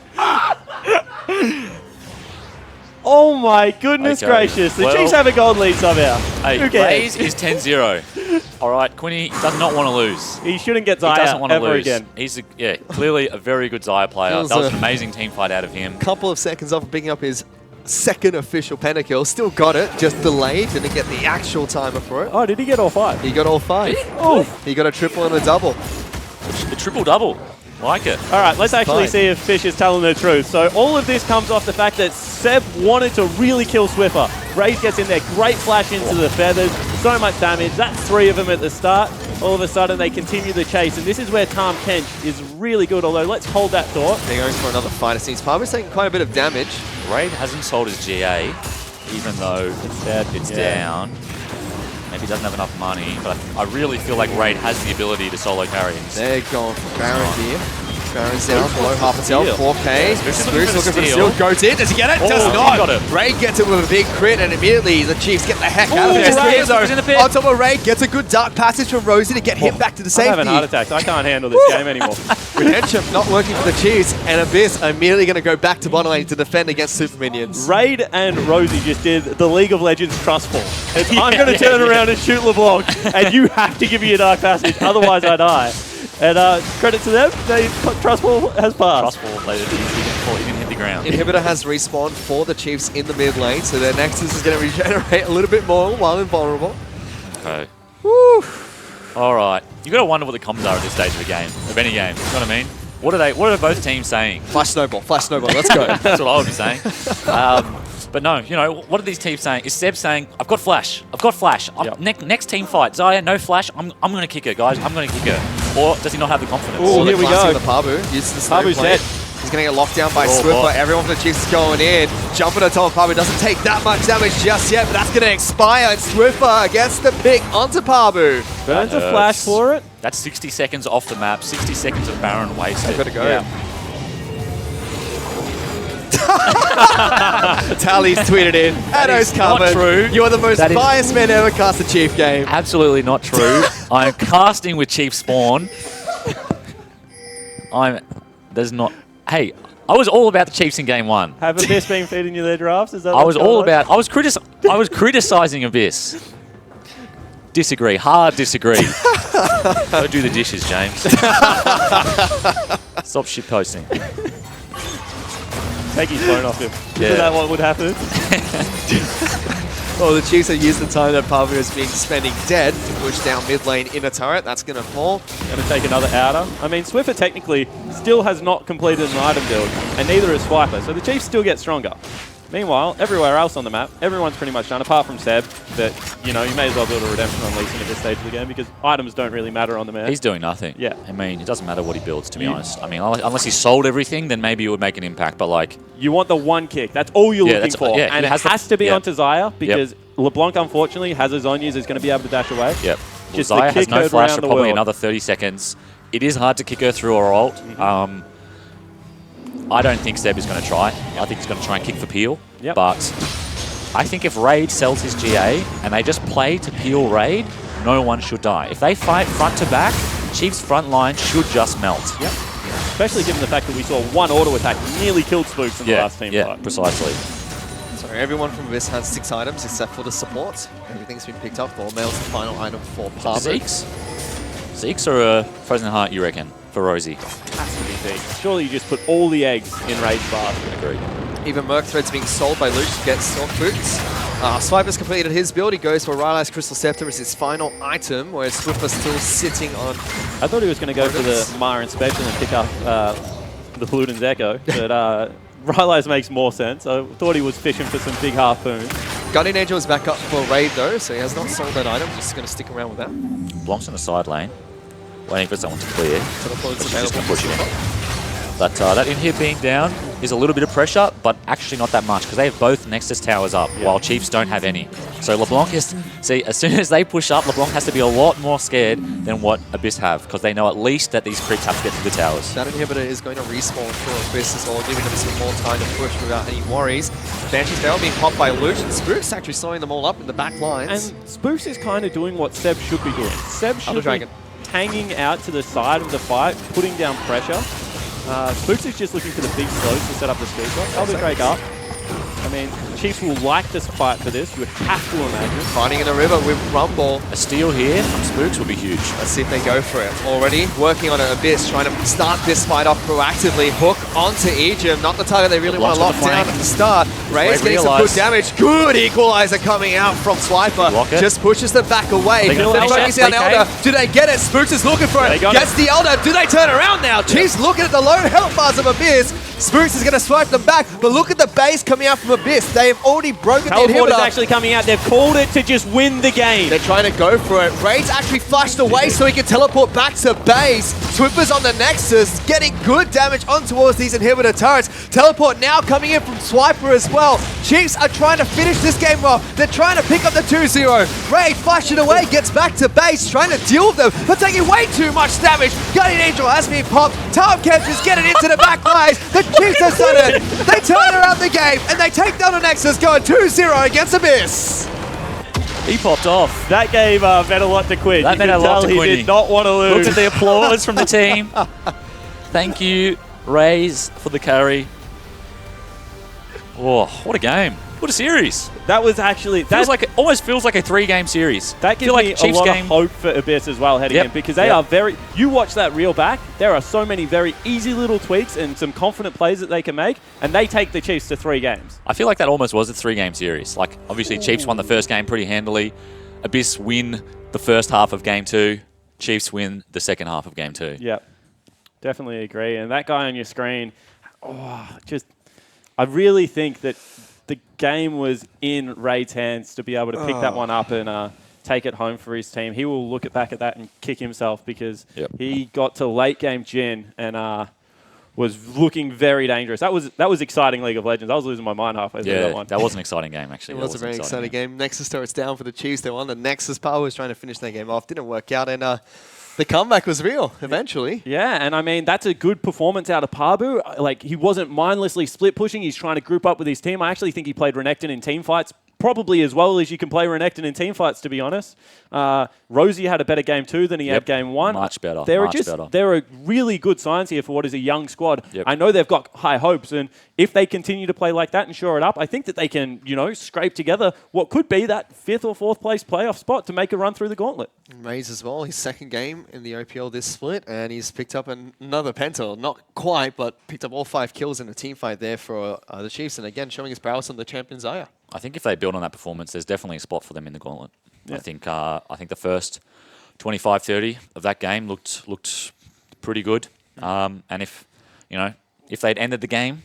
Oh my goodness Okay, gracious. The well- Chiefs have a gold lead somehow. Hey, Who cares? Rays is 10-0. All right, Quinny does not want to lose. He shouldn't get He doesn't Zaya want to ever lose. again. He's clearly a very good Zaya player. Feels That was a- an amazing team fight out of him. Couple of seconds off of picking up his second official pentakill. Still got it, just delayed. Didn't get the actual timer for it. Oh, did he get all 5? He got all 5. Oh. He got a triple and a double. A triple-double. Like it. All right, let's actually fine. see if Fish is telling the truth. So all of this comes off the fact that Seb wanted to really kill Swiffer. Raze gets in there, great flash into the feathers, so much damage. That's 3 of them at the start. All of a sudden, they continue the chase, and this is where Tom Kench is really good, although let's hold that thought. They're going for another fight. It seems Palmer's taking quite a bit of damage. Raid hasn't sold his GA, even though it's down. Maybe he doesn't have enough money, but I really feel like Raid has the ability to solo carry him. They're going for Baron here. Baron's down below half a health. 4K. Spooks Spooks looking for the steal. steal. Goes in. Does he get it? Oh, Does he not. got it. Raid gets it with a big crit, and immediately the Chiefs get the heck out of Ooh, there. Raid Spooks, though, is in the pit. on top of Raid, gets a good dark passage from Rosie to get him back to the I'm safety. having heart attacks. I can't handle this game anymore. Redemption not working for the Chiefs, and Abyss immediately going to go back to bottom lane to defend against Super Minions. Raid and Rosie just did the League of Legends trust fall. It's, I'm going to turn around and shoot LeBlanc, and you have to give me a dark passage, otherwise I die. And credit to them, trust fall has passed. Trustful, he didn't hit the ground. Inhibitor has respawned for the Chiefs in the mid lane, so their Nexus is going to regenerate a little bit more while invulnerable. Okay. Woo! All right. You got to wonder what the comms are at this stage of a game, of any game. You know what I mean? What are both teams saying? Flash snowball, let's go. That's what I would be saying. But no, you know, what are these teams saying? Is Seb saying, I've got flash. Yep. Next team fight, Zaya, no flash. I'm going to kick her, guys. I'm going to kick her. Or does he not have the confidence? Ooh, here we go. The Pabu uses the snow Pabu's plate. dead. He's going to get locked down by Oh, Swiffer. boy. Everyone from the Chiefs is going in. Jumping on top of Pabu doesn't take that much damage just yet, but that's going to expire. And Swiffer gets the pick onto Pabu. Burns a hurts. flash for it. That's 60 seconds off the map, 60 seconds of Baron wasted. Gotta go. Yeah. Tally's tweeted in. Addo's is not covered. true. You are the most That is- biased man ever cast a Chief game. Absolutely not true. I am casting with Chief Spawn. There's not. Hey, I was all about the Chiefs in game 1. Have Abyss been feeding you their drafts? Is that I was all about. I was criticizing Abyss. Disagree. Hard disagree. Go do the dishes, James. Stop shit posting. Take his phone off him. Yeah. Isn't that what would happen? Well, the Chiefs have used the time that Pabu has been spending dead to push down mid lane in a turret. That's going to fall. Going to take another outer. I mean, Swiffer technically still has not completed an item build, and neither is Swiper, so the Chiefs still get stronger. Meanwhile, everywhere else on the map, everyone's pretty much done, apart from Seb, that, you know, you may as well build a redemption on Lee Sin at this stage of the game, because items don't really matter on the map. He's doing nothing. Yeah. I mean, it doesn't matter what he builds, to be honest. I mean, unless he sold everything, then maybe it would make an impact. But like, You want the one kick. That's all you're looking that's- for. yeah, And he it has has the- to be yeah. onto Zaya, because LeBlanc, unfortunately, has his Zonyas, is going to be able to dash away. yep. Just Well, Zaya the has kick no code flash around for the probably world. another 30 seconds. It is hard to kick her through her ult. I don't think Seb is going to try. I think he's going to try and kick for Peel. Yep. But I think if Raid sells his GA and they just play to Peel Raid, no one should die. If they fight front to back, Chiefs' front line should just melt. Yep. Especially given the fact that we saw one auto attack nearly killed Spooks in the last team yeah, fight. precisely. So everyone from Abyss has 6 items except for the support. Everything's been picked up. Mail's the final item for Pabu. Zeke's or a Frozen Heart, you reckon, for Rosie? Has to be big. Surely you just put all the eggs in Raid's basket. Agreed. Even Merc Thread's being sold by Luke to get Storm Boots. Swiper's completed his build. He goes for Rylai's Crystal Scepter as his final item, whereas Swiffer's still sitting on... I thought he was going to go for the Mara Inspection and pick up the Pollutan's Echo, but Rylai's makes more sense. I thought he was fishing for some big harpoons. Guardian Angel is back up for Raid though, so he has not sold that item. Just going to stick around with that. Blanc's in the side lane, waiting for someone to clear. Teleport's She's just going to available. push him. But that inhib being down is a little bit of pressure, but actually not that much, because they have both Nexus towers up, while Chiefs don't have any. So LeBlanc is... See, as soon as they push up, LeBlanc has to be a lot more scared than what Abyss have, because they know at least that these creeps have to get to the towers. That inhibitor is going to respawn for Abyss as well, giving them some more time to push without any worries. Banshee's Veil being popped by Luge, and Spooks actually slowing them all up in the back lines. And Spooks is kind of doing what Seb should be doing. Seb should Elder be Dragon. hanging out to the side of the fight, putting down pressure. Spooks is just looking for the big slows to set up the speed block. Elder Drake up. I mean, Chiefs will like to fight for this. You would have to imagine. Fighting in the river with Rumble. A steal here from Spooks will be huge. Let's see if they go for it. Already working on it a bit, trying to start this fight off proactively. Hook onto Egypt, not the target they really want to lock down at the start. Ray's getting some good damage. Good equalizer coming out from Swiper. Just pushes them back away. Focusing on Elder. Do they get it? Spooks is looking for it. Gets the Elder. Do they turn around now? Chiefs looking at the low health bars of Abyss. Spooks is going to swipe them back, but look at the base coming out from Abyss. They have already broken the inhibitor. Teleport is actually coming out. They've called it to just win the game. They're trying to go for it. Ray's actually flashed away so he can teleport back to base. Swiffer's on the Nexus, getting good damage on towards these inhibitor turrets. Teleport now coming in from Swiper as well. Chiefs are trying to finish this game off. They're trying to pick up the 2-0. Ray flashing away, gets back to base, trying to deal with them, but taking way too much damage. Guardian Angel has been popped. Time Catcher's getting into the back lines. The Chiefs have done it. They turn around the game and they take down the Nexus, going 2-0 against Abyss. He popped off. That game meant a lot to Quinn. That meant a lot to Quinn. He did not want to lose. Look at the applause from the team. Thank you, Rays, for the carry. Oh, what a game. What a series. That was actually... almost feels like a 3-game series. That gives me a lot of hope for Abyss as well heading in, because they are very... You watch that reel back, there are so many very easy little tweaks and some confident plays that they can make, and they take the Chiefs to 3 games. I feel like that almost was a 3-game series. Like, obviously, Chiefs won the first game pretty handily. Abyss win the first half of game 2. Chiefs win the second half of game 2. Yep. Definitely agree. And that guy on your screen, I really think that the game was in Ray's hands to be able to pick that one up and take it home for his team. He will look back at that and kick himself because he got to late game Jin and was looking very dangerous. That was exciting League of Legends. I was losing my mind halfway through that one. That was an exciting game, actually. It was a very exciting game. Nexus turrets down for the Chiefs. They won. The Nexus Power was trying to finish that game off. Didn't work out, and the comeback was real eventually. Yeah, and I mean, that's a good performance out of Pabu. Like, he wasn't mindlessly split pushing. He's trying to group up with his team. I actually think he played Renekton in team fights probably as well as you can play Renekton in team fights, to be honest. Rosie had a better game 2 than he had game 1. Much better. There are really good signs here for what is a young squad. I know they've got high hopes, and if they continue to play like that and shore it up, I think that they can, scrape together what could be that 5th or 4th place playoff spot to make a run through the gauntlet. Raze as well, his second game in the OPL this split, and he's picked up another penta. Not quite, but picked up all 5 kills in a team fight there for the Chiefs, and again, showing his prowess on the champion Zaya. I think if they build on that performance, there's definitely a spot for them in the gauntlet. Yeah. I think the first 25-30 of that game looked pretty good. And if they'd ended the game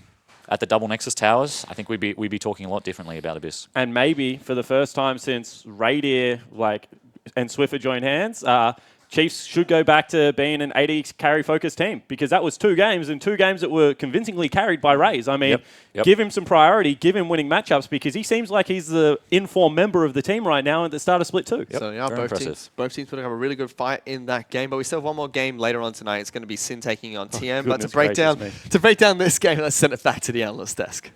at the double Nexus towers, I think we'd be talking a lot differently about Abyss. And maybe for the first time since Radier and Swiffer joined hands, Chiefs should go back to being an 80 carry focused team, because that was 2 games and 2 games that were convincingly carried by Raze. I mean, give him some priority, give him winning matchups, because he seems like he's the informed member of the team right now at the start of Split 2. So yeah, both teams putting up a really good fight in that game, but we still have one more game later on tonight. It's going to be Sin taking on TM. But to break down this game, let's send it back to the analyst desk.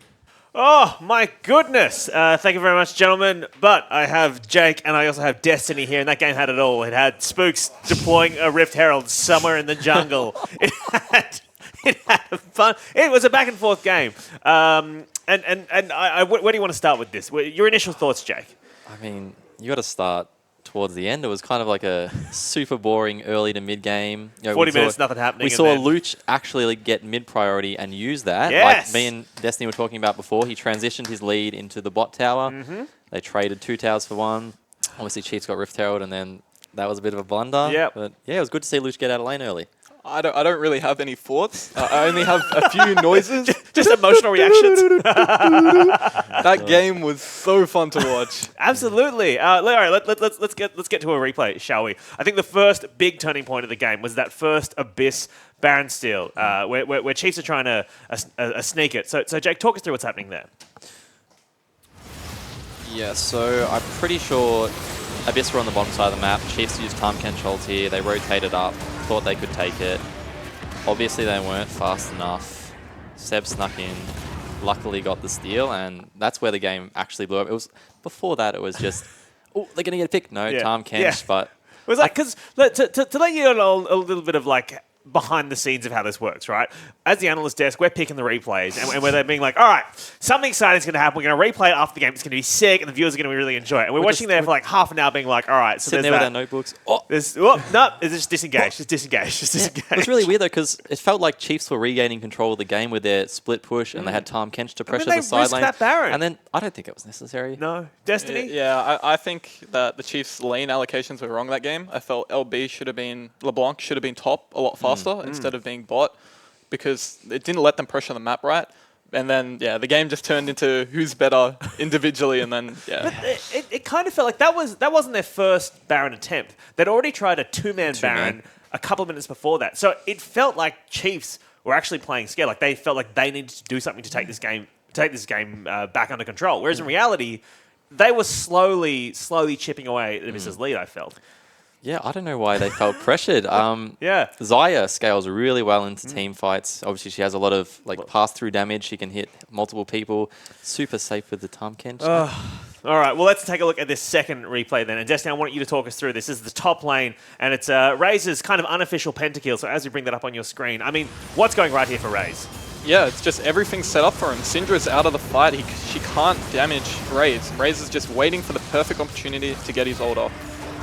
Oh, my goodness. Thank you very much, gentlemen. But I have Jake and I also have Destiny here, and that game had it all. It had Spooks deploying a Rift Herald somewhere in the jungle. It had fun. It was a back-and-forth game. Where do you want to start with this? Your initial thoughts, Jake? I mean, you got to start towards the end. It was kind of like a super boring early to mid game. 40 minutes, nothing happening. We saw Luch actually get mid priority and use that. Yes. Like me and Destiny were talking about before. He transitioned his lead into the bot tower. They traded 2 towers for 1. Obviously, Chiefs got Rift Herald, and then that was a bit of a blunder. But yeah, it was good to see Luch get out of lane early. I don't really have any thoughts. I only have a few noises. Just emotional reactions. That game was so fun to watch. Absolutely. All right, let's get to a replay, shall we? I think the first big turning point of the game was that first Abyss Baron steal, where Chiefs are trying to sneak it. So Jake, talk us through what's happening there. Yeah, so I'm pretty sure Abyss were on the bottom side of the map. Chiefs used time controls here. They rotated up, thought they could take it. Obviously, they weren't fast enough. Seb snuck in, luckily got the steal, and that's where the game actually blew up. It was before that. It was just, oh, they're gonna get a pick. No, time Kench, but it was like because to let you know a little bit of like behind the scenes of how this works, right? As the analyst desk, we're picking the replays, and where they're being like, all right, something exciting is going to happen. We're going to replay it after the game. It's going to be sick, and the viewers are going to really enjoy it. And we're watching there for like half an hour being like, all right, so Sitting there's there with that. our notebooks. No, it's just disengaged. Just disengaged. Just disengaged. It was really weird though, because it felt like Chiefs were regaining control of the game with their split push, and they had Tom Kench to pressure they the side risked lane. that Baron. And then I don't think it was necessary. No. Destiny? Yeah, I think that the Chiefs' lane allocations were wrong that game. I felt LeBlanc should have been top a lot faster instead of being bot, because it didn't let them pressure the map right. And then, yeah, the game just turned into who's better individually, and then, yeah. But it kind of felt like that wasn't their first Baron attempt. They'd already tried a two-man Baron a couple of minutes before that. So it felt like Chiefs were actually playing scared. Like they felt like they needed to do something to take this game back under control. Whereas in reality, they were slowly chipping away at Abyssa's lead, I felt. Yeah, I don't know why they felt pressured. Yeah. Zaya scales really well into team fights. Obviously, she has a lot of pass-through damage. She can hit multiple people. Super safe with the Tom Kench. All right, well, let's take a look at this second replay then. And Destiny, I want you to talk us through this. This is the top lane, and it's Raze's kind of unofficial pentakill. So as we bring that up on your screen, I mean, what's going right here for Raze? Yeah, it's just everything's set up for him. Syndra's out of the fight. She can't damage Raze. Raze is just waiting for the perfect opportunity to get his ult off.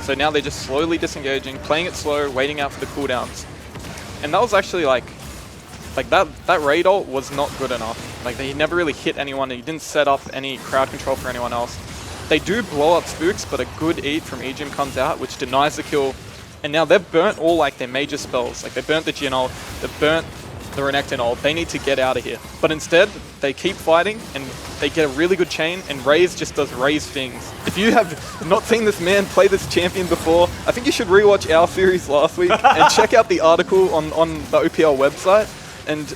So now they're just slowly disengaging, playing it slow, waiting out for the cooldowns. And that was actually like that raid ult was not good enough. Like he never really hit anyone. He didn't set up any crowd control for anyone else. They do blow up spooks, but a good eat from Ejim comes out, which denies the kill. And now they've burnt all like their major spells. Like they burnt the Jhin ult, they've burnt the Renekton ult. They need to get out of here. But instead, they keep fighting and they get a really good chain, and Raze just does Raze things. If you have not seen this man play this champion before, I think you should rewatch our series last week and check out the article on the OPL website. And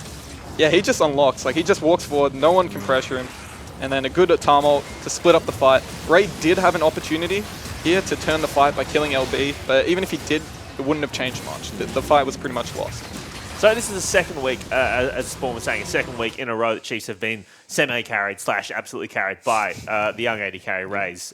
yeah, he just unlocks. Like he just walks forward, no one can pressure him. And then a good Atam ult to split up the fight. Ray did have an opportunity here to turn the fight by killing LB, but even if he did, it wouldn't have changed much. The fight was pretty much lost. So this is the second week, as Spawn was saying, a second week in a row that Chiefs have been semi-carried / absolutely carried by the young AD carry Raze.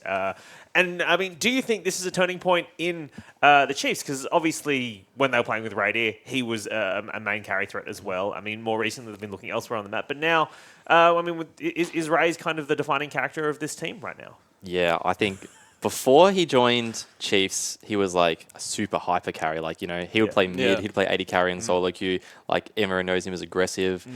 And, I mean, do you think this is a turning point in the Chiefs? Because obviously, when they were playing with Raider, he was a main carry threat as well. I mean, more recently, they've been looking elsewhere on the map. But now, I mean, is Raze kind of the defining character of this team right now? Yeah, I think before he joined Chiefs, he was like a super hyper carry. Like, you know, he would play mid, he'd play AD carry and solo queue. Like, everyone knows him as aggressive.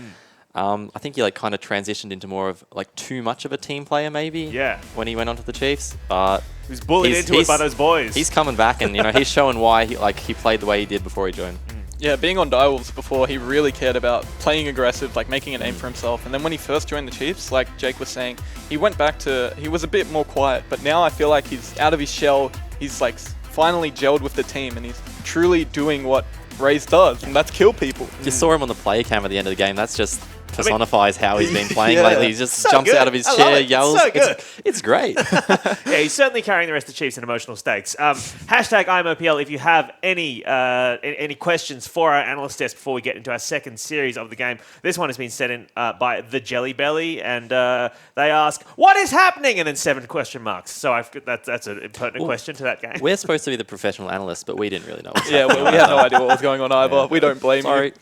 I think he like kind of transitioned into more of like too much of a team player maybe. Yeah. When he went onto the Chiefs, but he was bullied into it by those boys. He's coming back, and you know he's showing why he played the way he did before he joined. Yeah, being on Direwolves before, he really cared about playing aggressive, like making a name for himself. And then when he first joined the Chiefs, like Jake was saying, he went back to, he was a bit more quiet. But now I feel like he's out of his shell. He's like finally gelled with the team, and he's truly doing what Raze does, and that's kill people. Just saw him on the player cam at the end of the game. That's just personifies how he's been playing lately. He just so jumps good. out of his chair, yells. So good. It's great. Yeah, he's certainly carrying the rest of the Chiefs in emotional stakes. Hashtag IMOPL if you have any questions for our analyst desk before we get into our second series of the game. This one has been sent in by the Jelly Belly, and they ask, "What is happening?" and then 7 question marks. So that's an pertinent question to that game. We're supposed to be the professional analysts, but we didn't really know. Yeah, well, we had no idea what was going on either. We don't blame Sorry. you.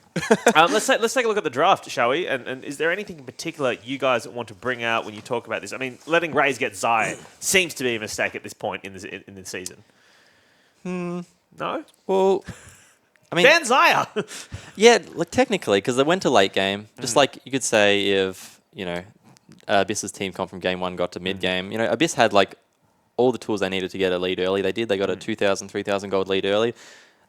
Let's take a look at the draft, shall we? And is there anything in particular you guys want to bring out when you talk about this? I mean, letting Raze get Zaya seems to be a mistake at this point in the season. No? Well, I mean, ban Zaya. yeah, like technically, because they went to late game. Just like you could say if, you know, Abyss's team come from game 1 got to mid game. You know, Abyss had like all the tools they needed to get a lead early. They did. They got a 2,000, 3,000 gold lead early.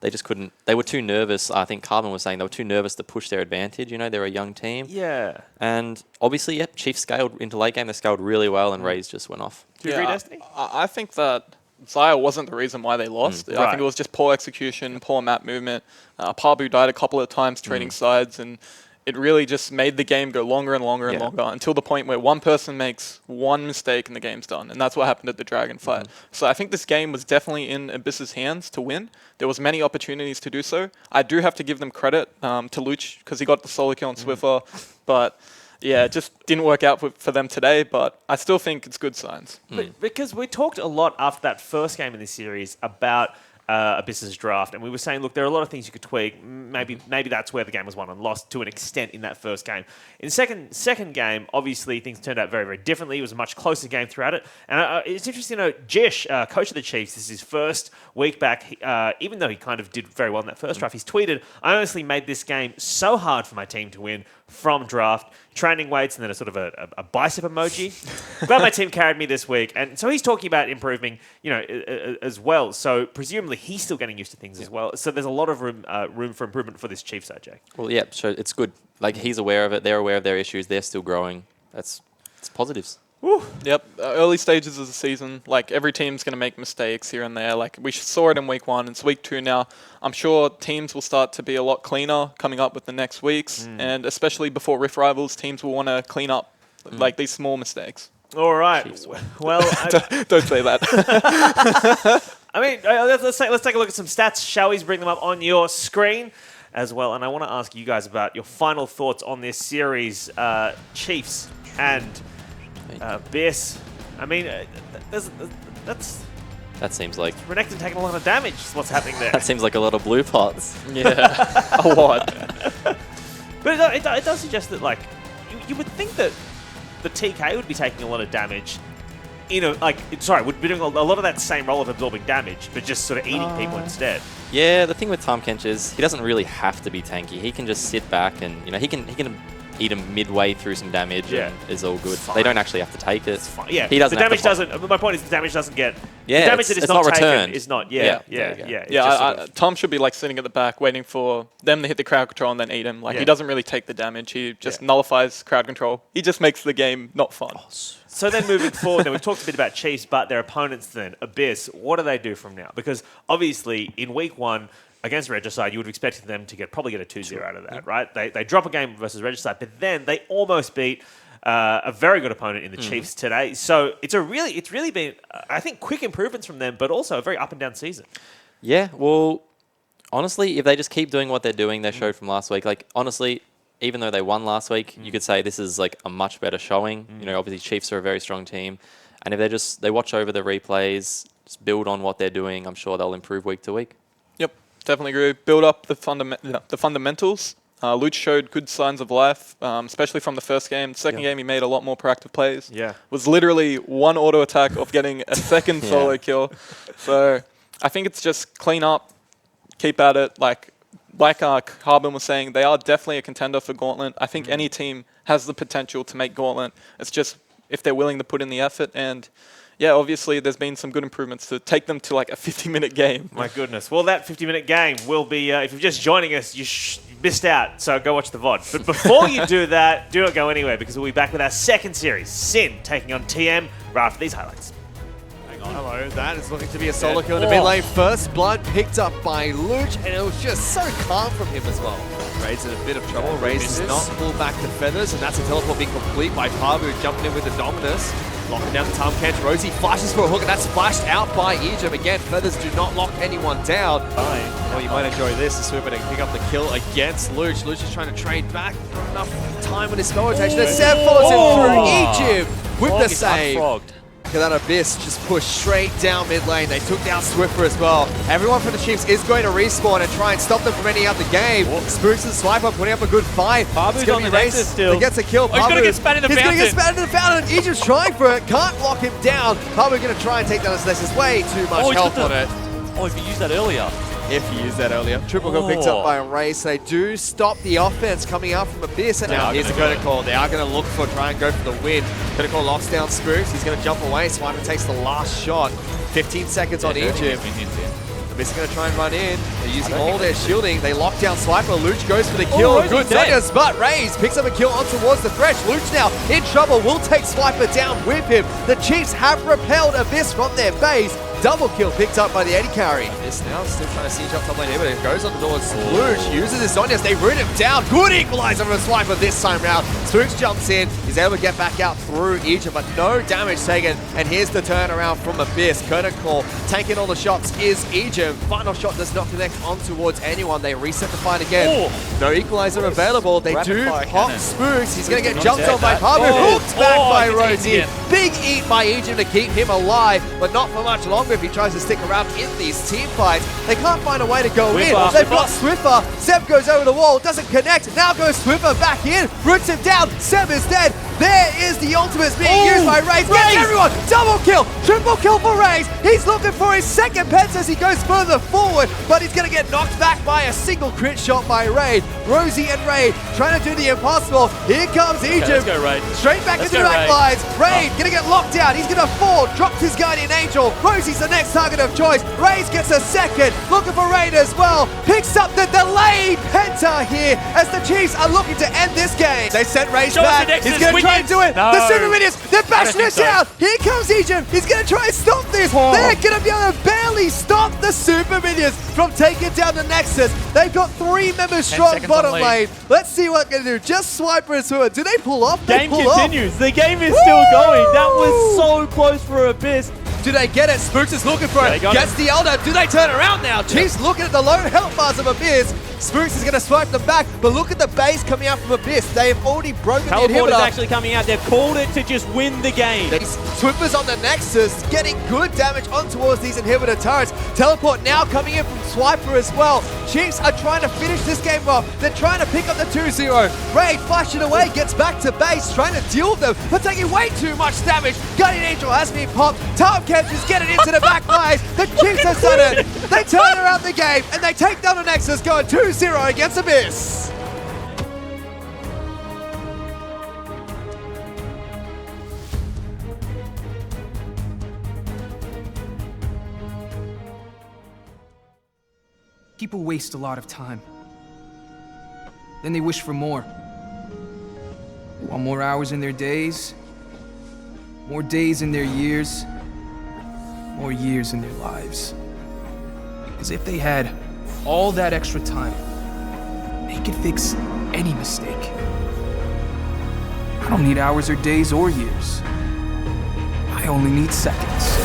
They just couldn't. They were too nervous. I think Carbon was saying they were too nervous to push their advantage. You know, they're a young team. Yeah. And obviously, yep, Chiefs scaled into late game. They scaled really well, and Raze just went off. Do you agree, Destiny? I think that Zaya wasn't the reason why they lost. I Right. think it was just poor execution, poor map movement. Pabu died a couple of times trading sides, and it really just made the game go longer and longer and longer until the point where one person makes one mistake and the game's done. And that's what happened at the Dragon fight. So I think this game was definitely in Abyss's hands to win. There was many opportunities to do so. I do have to give them credit to Luch because he got the solo kill on Swiffer. But yeah, it just didn't work out for them today. But I still think it's good signs. Because we talked a lot after that first game in this series about Abyss's draft, and we were saying, look, there are a lot of things you could tweak. Maybe that's where the game was won and lost to an extent in that first game. In second game, obviously things turned out very, very differently. It was a much closer game throughout it, and it's interesting to know, Jish, coach of the Chiefs, this is his first week back. Even though he kind of did very well in that first draft, he's tweeted, "I honestly made this game so hard for my team to win from draft, training weights, and then a sort of a bicep emoji. Glad my team carried me this week." And so he's talking about improving, as well. So presumably he's still getting used to things as well. So there's a lot of room for improvement for this Chiefs side, Jake. Well, yeah, so it's good. Like, he's aware of it. They're aware of their issues. They're still growing. It's positives. Woo. Yep, early stages of the season, like every team's going to make mistakes here and there. Like we saw it in week 1, it's week 2 now. I'm sure teams will start to be a lot cleaner coming up with the next weeks, and especially before Rift Rivals, teams will want to clean up like these small mistakes. All right. Well, don't say that. I mean, let's take a look at some stats, shall we? Bring them up on your screen as well. And I want to ask you guys about your final thoughts on this series, Chiefs and Biss. I mean, that seems like Renekton taking a lot of damage. Is what's happening there? that seems like a lot of blue pots. Yeah, a lot. But it does suggest that, like, you would think that the TK would be taking a lot of damage. Would be doing a lot of that same role of absorbing damage, but just sort of eating people instead. Yeah, the thing with Tahm Kench is he doesn't really have to be tanky. He can just sit back and he can eat him midway through some damage and is all good. They don't actually have to take it. It's fine. Yeah, he doesn't. The damage doesn't. My point is the damage doesn't get. Yeah, the damage that is it's not not taken returned. is not. Yeah. Tom should be like sitting at the back, waiting for them to hit the crowd control and then eat him. Like he doesn't really take the damage. He just nullifies crowd control. He just makes the game not fun. So then moving forward, we've talked a bit about Chiefs, but their opponents then, Abyss, what do they do from now? Because obviously in week 1, against Regicide, you would have expected them to probably get a 2-0 out of that, right? They drop a game versus Regicide, but then they almost beat a very good opponent in the Chiefs today. So it's really been, I think, quick improvements from them, but also a very up and down season. Yeah, well, honestly, if they just keep doing what they're doing, they showed from last week. Like, honestly, even though they won last week, you could say this is like a much better showing. Obviously Chiefs are a very strong team, and if they watch over the replays, just build on what they're doing, I'm sure they'll improve week to week. Yep, definitely agree. Build up the fundamentals. Luch showed good signs of life, especially from the first game. Second game, he made a lot more proactive plays. Yeah, was literally one auto attack of getting a second solo kill. So I think it's just clean up, keep at it. Like Carbon was saying, they are definitely a contender for Gauntlet. I think any team has the potential to make Gauntlet. It's just if they're willing to put in the effort. And yeah, obviously there's been some good improvements to take them to like a 50-minute game. My goodness. Well, that 50-minute game will be, if you're just joining us, you missed out, so go watch the VOD. But before you do that, do not go anywhere, because we'll be back with our second series, Sin taking on TM, right after these highlights. Hello, that is looking to be a solo kill in the mid lane. First blood picked up by Luch, and it was just so calm from him as well. Ray's in a bit of trouble. Ray's does not pull back the feathers, and that's a teleport being complete by Pabu jumping in with the Dominus. Locking down the Tahm Kench. Rosie flashes for a hook, and that's flashed out by Egypt. Again, feathers do not lock anyone down. Well, you might enjoy this. The Swimmer to pick up the kill against Luch. Luch is trying to trade back. Not enough time with his spell rotation. And Seb follows him through Egypt with the save. Look at that Abyss just pushed straight down mid lane. They took down Swiffer as well. Everyone from the Chiefs is going to respawn and try and stop them from ending out the game. Spooks and Swiper putting up a good fight. Pabu's on the Nexus still. He gets a kill. He's going to get spat in the fountain. He's going to get spat in the fountain. Egypt's trying for it. Can't lock him down. Pabu going to try and take down his Nexus. Way too much health on it. Oh, if you used that earlier. If he used that earlier. Triple kill picked up by Ray, so they do stop the offense coming out from Abyss. And now here's a Curtain Call. They are going to look for, try and go for the win. Curtain Call locks down Spooks. He's going to jump away. Swiper takes the last shot. 15 seconds on Egypt. Abyss is going to try and run in. They're using all their shielding. They lock down Swiper. Luch goes for the kill. Good Zonia's, but Raze picks up a kill on towards the Thresh. Luch now in trouble. Will take Swiper down with him. The Chiefs have repelled Abyss from their base. Double kill picked up by the AD carry. Abyss now still trying to siege up top lane here, but it goes on towards Luch. Uses his Zonias. They root him down. Good equalizer from Swiper this time round. Spooks jumps in. He's able to get back out through Egypt, but no damage taken. And here's the turnaround from Abyss. Curtain Call taking all the shots is Egypt. Final shot does not connect on towards anyone. They reset the fight again. No equalizer available. They do pop Spooks. He's going to get jumped on by Pabu. Hooked back by Rosie. Big eat by Egypt to keep him alive, but not for much longer. if he tries to stick around in these team fights. They can't find a way to go in. Swiffer. They've got Swiffer. Seb goes over the wall, doesn't connect. Now goes Swiffer back in, roots him down. Seb is dead. There is the ultimates being used by Raze. Gets everyone. Double kill. Triple kill for Raze. He's looking for his second pets as he goes further forward, but he's going to get knocked back by a single crit shot by Raid. Rosie and Raid trying to do the impossible. Here comes Egypt. Let's go, Raid. Straight back Let's into the go, back Raid. lines. Raid going to get locked down. He's going to fall. Drops his Guardian Angel. Rosie's the next target of choice. Raid gets a second. Looking for Raid as well. Picks up the delayed Penta here as the Chiefs are looking to end this game. They sent Raid Show us back. the Nexus, He's going to try and do it. No. The Super Minions, they're bashing think it so. down. Here comes Egypt. He's going to try and stop this. They're going to be able to barely stop the Super Minions from taking down the Nexus. They've got 3 members strong seconds bottom on lead. lane. Let's see what they're going to do. Just Swiper and Swimmer. Do they pull off? They Game pull off. continues. The game is still going. That was so close for Abyss. Do they get it? Spooks is looking for They it. got Gets the Elder. Do they turn around now? Chiefs looking at the low health bars of Abyss. Spooks is going to swipe them back, but look at the base coming out from Abyss. They have already broken the Teleport is inhibitor. actually coming out. They've called it to just win the game. These Swippers on the Nexus getting good damage on towards these inhibitor turrets. Teleport now coming in from Swiper as well. Chiefs are trying to finish this game off. They're trying to pick up the 2-0. Raid flashing away, gets back to base, trying to deal with them, but taking way too much damage. Guardian Angel has been popped. Tarmcamp is getting into the back lines. The Chiefs have done it. They turn around the game and they take down the Nexus, going 2-0 against Abyss. People waste a lot of time. Then they wish for more. They want more hours in their days, more days in their years, more years in their lives. Because if they had all that extra time, they could fix any mistake. I don't need hours or days or years. I only need seconds.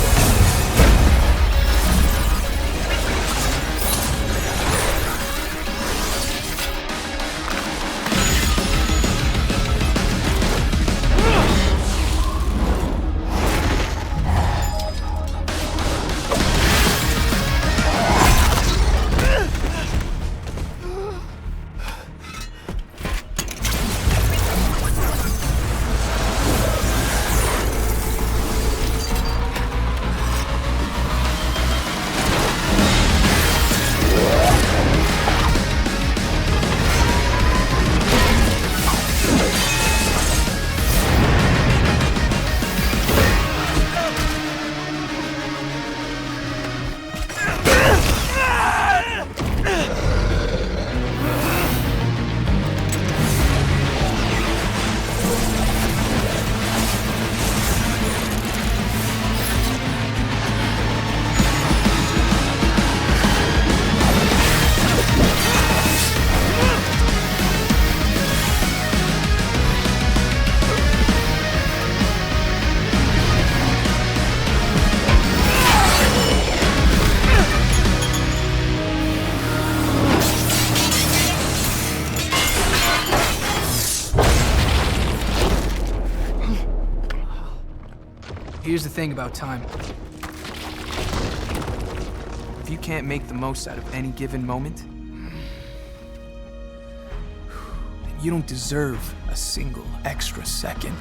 Here's the thing about time. If you can't make the most out of any given moment, then you don't deserve a single extra second.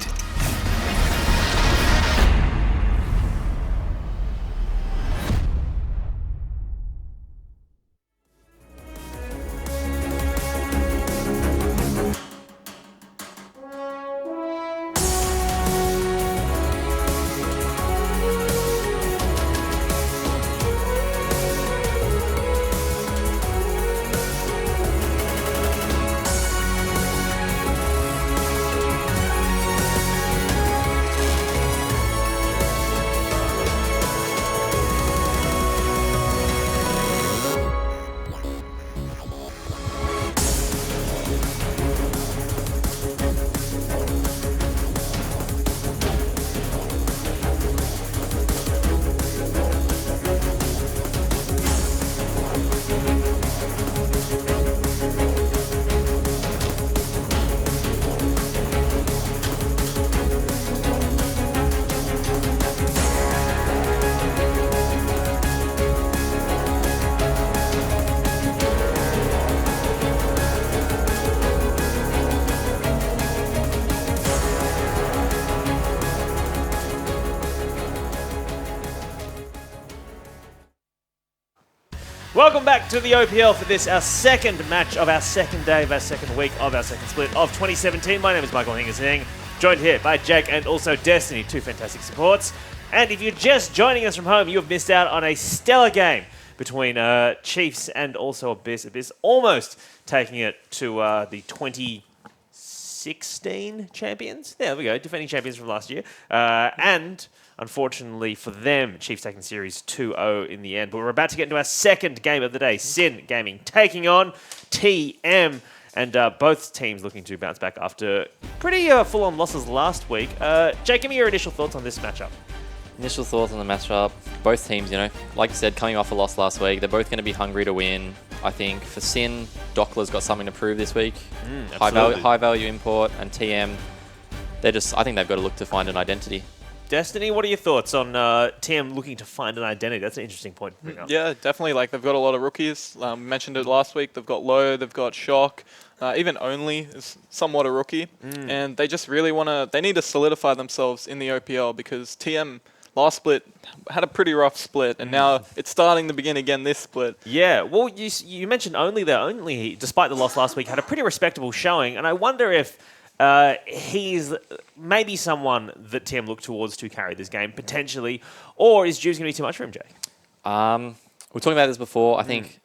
Welcome back to the OPL for this, our second match of our second day of our second week of our second split of 2017. My name is Michael Hingersing, joined here by Jake and also Destiny, two fantastic supports. And if you're just joining us from home, you have missed out on a stellar game between Chiefs and also Abyss. Abyss almost taking it to the 2016 champions. There we go, defending champions from last year. And unfortunately for them, Chiefs taking series 2-0 in the end. But we're about to get into our second game of the day. Sin Gaming taking on TM. And both teams looking to bounce back after pretty full-on losses last week. Jake, give me your initial thoughts on this matchup. Initial thoughts on the matchup. Both teams, like you said, coming off a loss last week. They're both going to be hungry to win. I think for Sin, Dockler's got something to prove this week. High value import, and TM, I think they've got to look to find an identity. Destiny, what are your thoughts on TM looking to find an identity? That's an interesting point to bring up. Yeah, definitely. Like, they've got a lot of rookies. Mentioned it last week. They've got Low, they've got Shock. Even Only is somewhat a rookie. And they just really they need to solidify themselves in the OPL because TM last split had a pretty rough split, and now it's starting to begin again this split. Yeah, well, you mentioned Only there. Only, despite the loss last week, had a pretty respectable showing, and I wonder if he's maybe someone that TM look towards to carry this game, potentially, or is Juves going to be too much for him, Jake? We're talking about this before. I think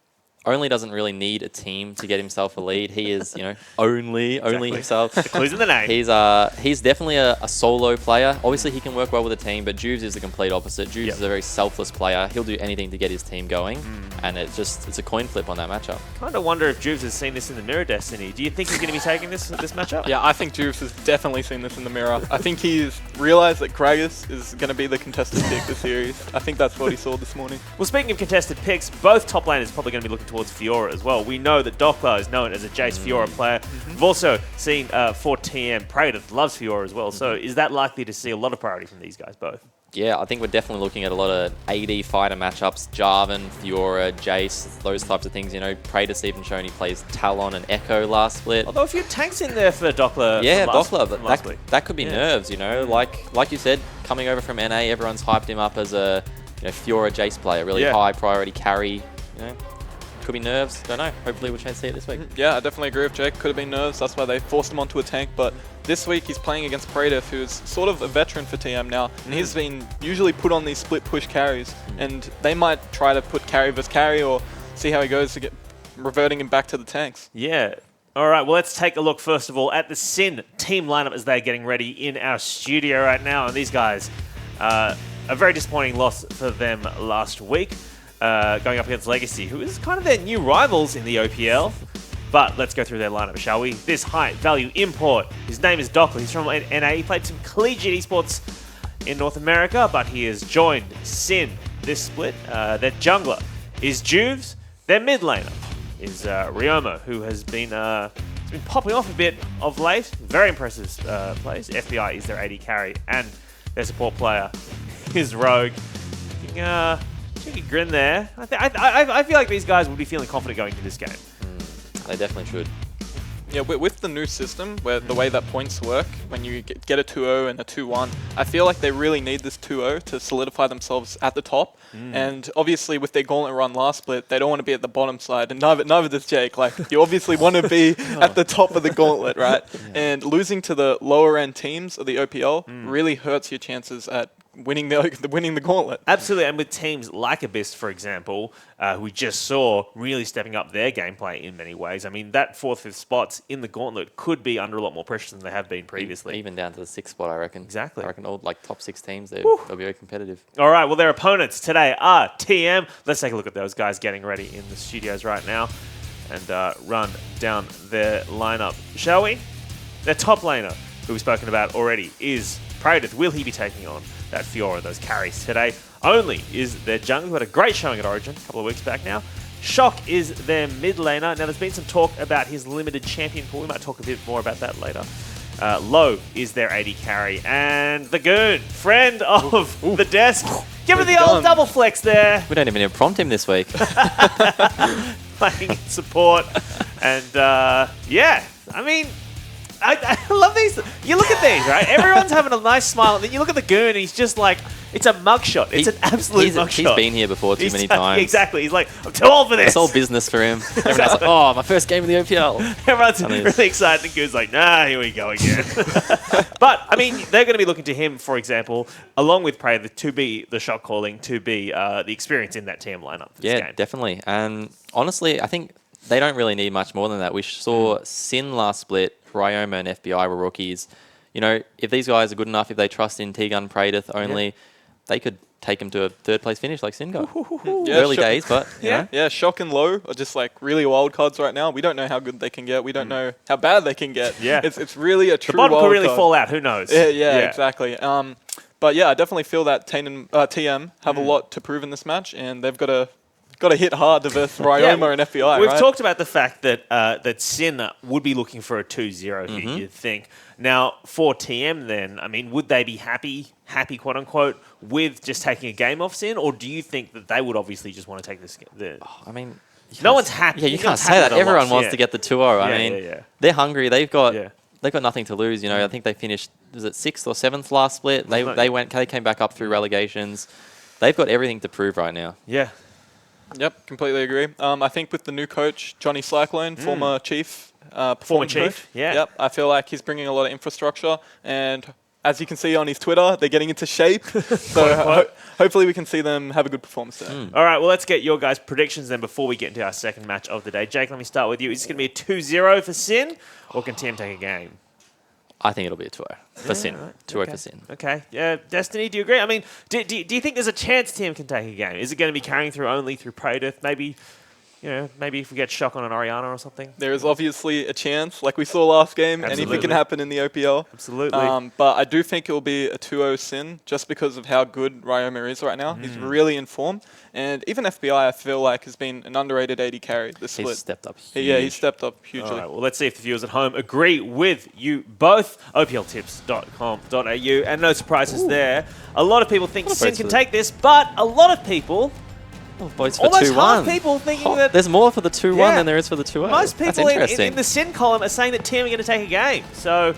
Only doesn't really need a team to get himself a lead. He is, only himself. The clue's in the name. He's definitely a solo player. Obviously, he can work well with a team, but Juves is the complete opposite. Juves is a very selfless player. He'll do anything to get his team going, and it's a coin flip on that matchup. Kind of wonder if Juves has seen this in the mirror, Destiny. Do you think he's going to be taking this matchup? Yeah, I think Juves has definitely seen this in the mirror. I think he's realized that Gragas is going to be the contested pick this series. I think that's what he saw this morning. Well, speaking of contested picks, both top laners probably going to be looking towards Fiora as well. We know that Dockler is known as a Jace Fiora player. We've also seen for TM, Praetor loves Fiora as well. So is that likely to see a lot of priority from these guys both? Yeah, I think we're definitely looking at a lot of AD fighter matchups. Jarvan, Fiora, Jace, those types of things. Praetor's even shown he plays Talon and Echo last split. Although a few tanks in there for Dockler. Yeah, Dockler, but that could be nerves, Like you said, coming over from NA, everyone's hyped him up as a Fiora Jace player, really high priority carry. Could be nerves, don't know. Hopefully we'll chance to see it this week. Yeah, I definitely agree with Jake. Could have been nerves, that's why they forced him onto a tank, but this week he's playing against Praetor, who's sort of a veteran for TM now, and he's been usually put on these split push carries, and they might try to put carry versus carry or see how he goes to get reverting him back to the tanks. Yeah. All right, well, let's take a look, first of all, at the Sin team lineup as they're getting ready in our studio right now, and these guys, a very disappointing loss for them last week. Going up against Legacy, who is kind of their new rivals in the OPL. But let's go through their lineup, shall we? This high-value import, his name is Dockler. He's from NA. He played some collegiate esports in North America, but he has joined Sin this split. Their jungler is Juves. Their mid laner is Ryomo, who has been popping off a bit of late. Very impressive plays. FBI is their AD carry, and their support player is Rogue. Cheeky grin there. I feel like these guys will be feeling confident going into this game. They definitely should. Yeah, with the new system, where the way that points work, when you get a 2-0 and a 2-1, I feel like they really need this 2-0 to solidify themselves at the top. And obviously, with their gauntlet run last split, they don't want to be at the bottom side, and neither does Jake. Like, you obviously want to be at the top of the gauntlet, right? And losing to the lower end teams of the OPL really hurts your chances at winning the gauntlet. Absolutely, and with teams like Abyss, for example, who we just saw really stepping up their gameplay in many ways. I mean, that 4th, 5th spots in the gauntlet could be under a lot more pressure than they have been previously. Even down to the 6th spot, I reckon. Exactly. I reckon all top 6 teams, they'll be very competitive. All right, well, their opponents today are TM. Let's take a look at those guys getting ready in the studios right now and run down their lineup, shall we? Their top laner, who we've spoken about already, is Praetor. Will he be taking on that Fiora, those carries today? Only is their jungler, who had a great showing at Origin a couple of weeks back now. Shock is their mid laner. Now, there's been some talk about his limited champion pool. We might talk a bit more about that later. Low is their AD carry. And the Goon, friend of the desk. Give him the old double flex there. We don't even prompt him this week. Playing support. And, yeah, I mean, I love these. You look at these, right? Everyone's having a nice smile, and then you look at the goon, and he's just like, it's a mugshot. It's an absolute mugshot. He's been here before too many times. Exactly. He's like, I'm too old for this. It's all business for him. Everyone's like, oh, my first game in the OPL. Everyone's really excited. The goon's like, nah, here we go again. But, I mean, they're going to be looking to him, for example, along with Prey, to be the shot calling, to be the experience in that TM lineup for this game. Definitely. And honestly, I think they don't really need much more than that. We saw Sin last split, Ryoma and FBI were rookies. You know, if these guys are good enough, if they trust in T-Gun Praedyth only, they could take him to a third-place finish like Sin got. Early days, but, you know. Yeah, Shock and Low are just like really wild cards right now. We don't know how good they can get. We don't know how bad they can get. Yeah. It's really a true The bottom wild could really card. fall out. Who knows? Yeah, exactly. But yeah, I definitely feel that TM have a lot to prove in this match, and they've got to hit hard to versus Ryoma and FBI. We've right? talked about the fact that that Sin would be looking for a 2-0 here, you'd think. Now, for TM then, I mean, would they be happy, quote unquote, with just taking a game off Sin, or do you think that they would obviously just want to take this? I mean, no one's happy. Yeah, you can't say that. Everyone wants to get the 2-0. I mean, they're hungry. They've got nothing to lose. You know, I think they finished, was it 6th or 7th last split? They came back up through relegations. They've got everything to prove right now. Yeah. Yep, completely agree. I think with the new coach, Johnny Cyclone, former chief. Former chief, Yep, I feel like he's bringing a lot of infrastructure, and as you can see on his Twitter, they're getting into shape. So hopefully we can see them have a good performance there. All right, well, let's get your guys' predictions then before we get into our second match of the day. Jake, let me start with you. Is this going to be a 2-0 for Sin, or can TM take a game? I think it'll be a 2-0 for Sin. Right. 2-0 for Sin. Okay. Destiny, do you agree? I mean, do you think there's a chance TM can take a game? Is it going to be carrying through only through Praedyth? Maybe, you know, maybe if we get Shock on an Oriana or something? There is obviously a chance, like we saw last game. Absolutely. Anything can happen in the OPL. Absolutely. But I do think it will be a 2-0 Sin, just because of how good Ryoma is right now. He's really in form. And even FBI, I feel like, has been an underrated AD carry this split. He's stepped up huge. Yeah, he's stepped up hugely. All right, well, let's see if the viewers at home agree with you both. OPLtips.com.au, and no surprises there. A lot of people think Sin can take this, but a lot of people, votes for almost 2-1. half people thinking that... There's more for the 2-1 than there is for the 2-0. Most That's people interesting. in the Sin column are saying that TM are going to take a game. So...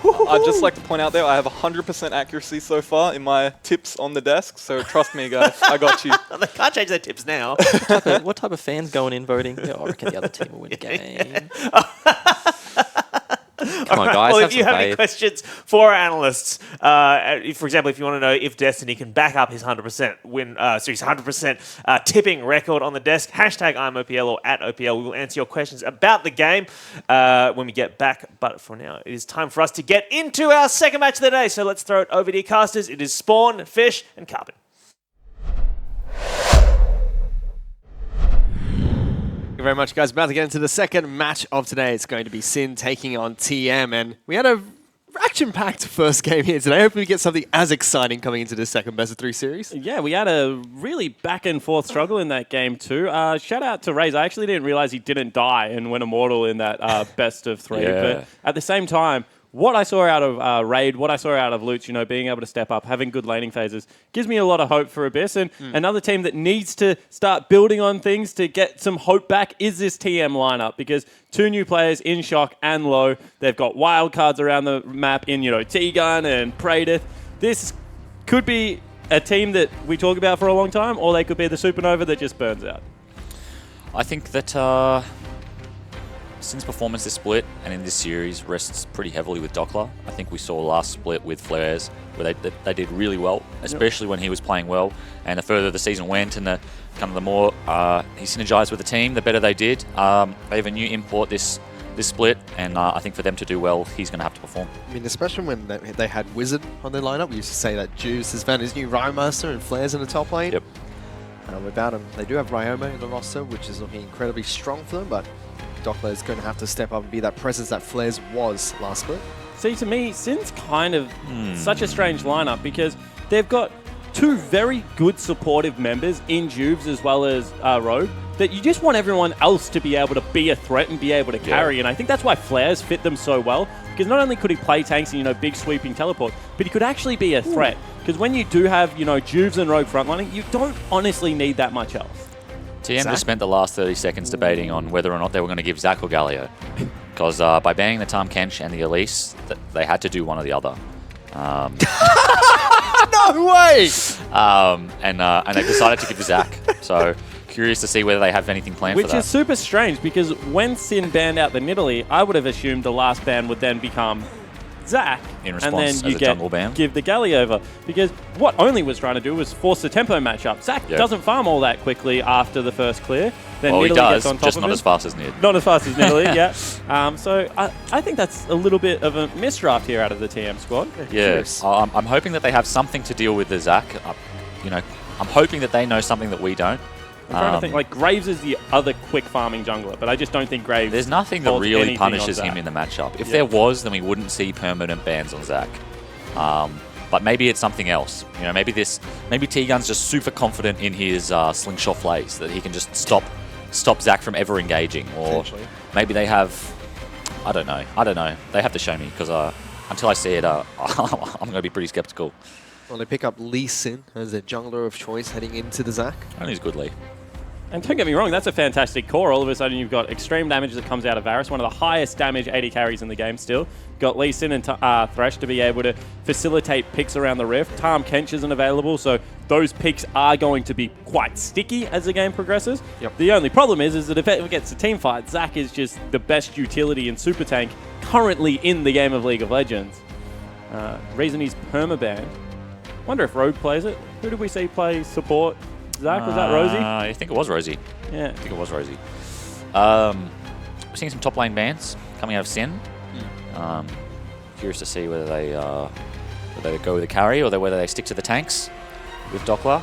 I'd just like to point out there, I have 100% accuracy so far in my tips on the desk, so trust me, guys. I got you. They can't change their tips now. What type of fans going in voting? Yeah, I reckon the other team will win the game. Come on, guys. Well, have if you some have any faith. questions for our analysts, for example, if you want to know if Destiny can back up his 100% his 100% tipping record on the desk, hashtag ImOPL or at OPL. We will answer your questions about the game when we get back. But for now, it is time for us to get into our second match of the day. So let's throw it over to your casters. It is Spawn, Fish, and Carbon. Thank you very much, guys. About to get into the second match of today. It's going to be Sin taking on TM, and we had a action-packed first game here today. Hopefully we get something as exciting coming into this second best-of-3 series. Yeah, we had a really back-and-forth struggle in that game too. Shout out to Raze. I actually didn't realize he didn't die and went immortal in that best-of-3. Yeah. But at the same time, what I saw out of Raid, what I saw out of Lutz, being able to step up, having good laning phases, gives me a lot of hope for Abyss. And another team that needs to start building on things to get some hope back is this TM lineup, because 2 new players in Shock and Low. They've got wild cards around the map in, T-Gun and Praedyth. This could be a team that we talk about for a long time, or they could be the supernova that just burns out. I think that Sin's performance this split and in this series rests pretty heavily with Dockler. I think we saw last split with Flares where they did really well, especially when he was playing well. And the further the season went and the more he synergized with the team, the better they did. They have a new import this split, and I think for them to do well, he's going to have to perform. I mean, especially when they had Wizard on their lineup. We used to say that Juice has found his new Rymaster and Flares in the top lane. Yep. Without him, they do have Ryoma in the roster, which is looking incredibly strong for them, but Dockler is going to have to step up and be that presence that Flares was last split. See, to me, Sin's kind of such a strange lineup because they've got 2 very good supportive members in Juves as well as Rogue that you just want everyone else to be able to be a threat and be able to carry. And I think that's why Flares fit them so well, because not only could he play tanks and, big sweeping teleport, but he could actually be a threat. Because when you do have, Juves and Rogue frontlining, you don't honestly need that much else. TM just spent the last 30 seconds debating on whether or not they were going to give Zach or Galio. because by banning the Tahm Kench and the Elise, they had to do one or the other. No way! And they decided to give to Zach. So curious to see whether they have anything planned for Which that. is super strange because when Sin banned out the Nidalee, I would have assumed the last ban would then become Zach. In and response then you as a jungle ban. give the Galley over. Because what Only was trying to do was force the tempo matchup. Zach doesn't farm all that quickly after the first clear. Then Well, Nidalee he does, gets on top just of not him. as fast as Nid. Not as fast as Nidalee, yeah. So I think that's a little bit of a misdraft here out of the TM squad. Yes, I'm hoping that they have something to deal with the Zach. I'm hoping that they know something that we don't. I'm trying to think, like, Graves is the other quick farming jungler, but I just don't think Graves... There's nothing that holds really anything punishes on him Zach. in the matchup. If there was, then we wouldn't see permanent bans on Zach. But maybe it's something else. Maybe T-Gun's just super confident in his slingshot plays that he can just stop Zach from ever engaging. Or maybe they have... I don't know. They have to show me because until I see it, I'm going to be pretty skeptical. Well, they pick up Lee Sin as their jungler of choice heading into the Zach. And he's good, Lee. And don't get me wrong, that's a fantastic core. All of a sudden, you've got extreme damage that comes out of Varus, one of the highest damage AD carries in the game still. Got Lee Sin and Thresh to be able to facilitate picks around the rift. Tahm Kench isn't available, so those picks are going to be quite sticky as the game progresses. Yep. The only problem is that if it gets a team fight, Zach is just the best utility in Super Tank currently in the game of League of Legends. Reason he's permabanned. Wonder if Rogue plays it. Who did we see play support? Zach, was that Rosie? I think it was Rosie. Yeah. I think it was Rosie. We're seeing some top lane bans coming out of Sin. Curious to see whether they go with the carry or whether they stick to the tanks with Doppler.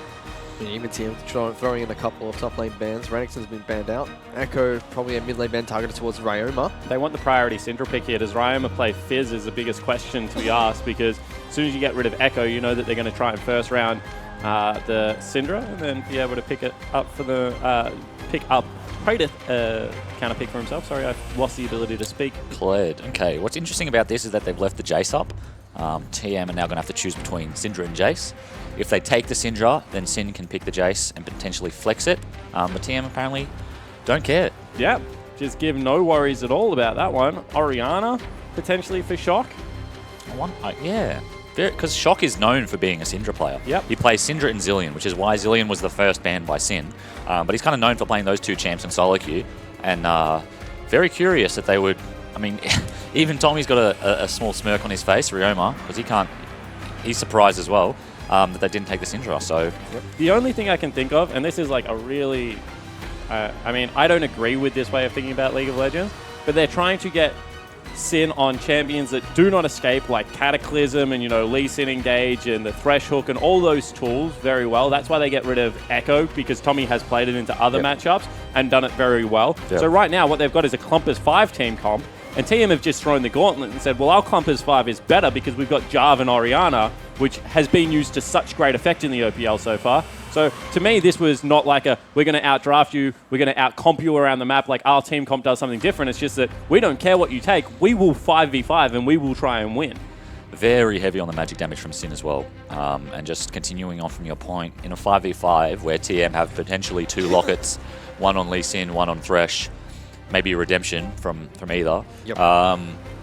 Yeah, even team throwing in a couple of top lane bans. Renekton's been banned out. Echo, probably a mid lane ban targeted towards Ryoma. They want the priority Syndra pick here. Does Ryoma play Fizz is the biggest question to be asked because as soon as you get rid of Echo, you know that they're going to try and first round the Syndra and then be able to pick it up for the Praetor counter pick for himself. Sorry, I've lost the ability to speak. Cled. Okay, what's interesting about this is that they've left the Jace up. TM are now going to have to choose between Syndra and Jace. If they take the Syndra, then Sin can pick the Jace and potentially flex it. But TM apparently don't care. Yeah, just give no worries at all about that one. Orianna, potentially for Shock. Yeah, because Shock is known for being a Syndra player. Yep. He plays Syndra and Zillion, which is why Zillion was the first banned by Sin. But he's kind of known for playing those two champs in solo queue. And very curious that they would... I mean, even Tommy's got a small smirk on his face, Ryoma, because he's surprised as well that they didn't take the Syndra. So The only thing I can think of, and this is like a really... I mean, I don't agree with this way of thinking about League of Legends, but they're trying to get Sin on champions that do not escape, like Cataclysm and, Lee Sin Engage and the Thresh Hook and all those tools very well. That's why they get rid of Echo, because Tommy has played it into other matchups and done it very well. Yep. So right now, what they've got is a Clumpers 5 team comp, and TM have just thrown the gauntlet and said, well, our Clumpers 5 is better because we've got Jarvan and Orianna, which has been used to such great effect in the OPL so far. So to me, this was not like we're going to outdraft you, we're going to out-comp you around the map, like our team comp does something different. It's just that we don't care what you take. We will 5v5 and we will try and win. very heavy on the magic damage from Sin as well. And just continuing on from your point, in a 5v5 where TM have potentially two lockets, one on Lee Sin, one on Thresh, maybe a redemption from either. Yep.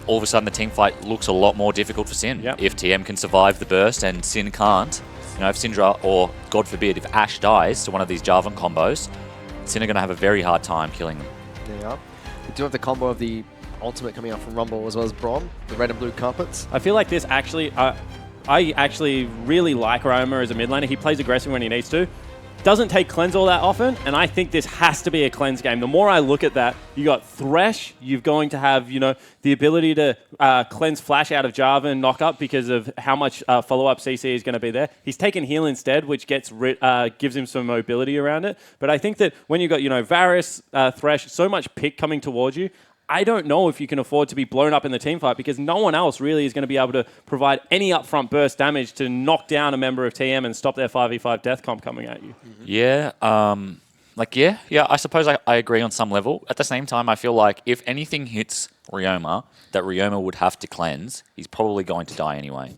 All of a sudden the team fight looks a lot more difficult for Sin. Yep. If TM can survive the burst and Sin can't, if Syndra, or God forbid, if Ashe dies to one of these Jarvan combos, Sin are going to have a very hard time killing them. Yeah. We do have the combo of the ultimate coming out from Rumble as well as Braum, the red and blue carpets. I feel like this actually, I actually really like Ryoma as a mid laner. He plays aggressive when he needs to. Doesn't take cleanse all that often, and I think this has to be a cleanse game. The more I look at that, you got Thresh, you're going to have, the ability to cleanse flash out of Jarvan, knock up because of how much follow-up CC is going to be there. He's taken heal instead, which gives him some mobility around it. But I think that when you've got, Varus, Thresh, so much pick coming towards you, I don't know if you can afford to be blown up in the team fight because no one else really is going to be able to provide any upfront burst damage to knock down a member of TM and stop their 5v5 death comp coming at you. Yeah, I suppose I agree on some level. At the same time, I feel like if anything hits Ryoma, that Ryoma would have to cleanse, he's probably going to die anyway.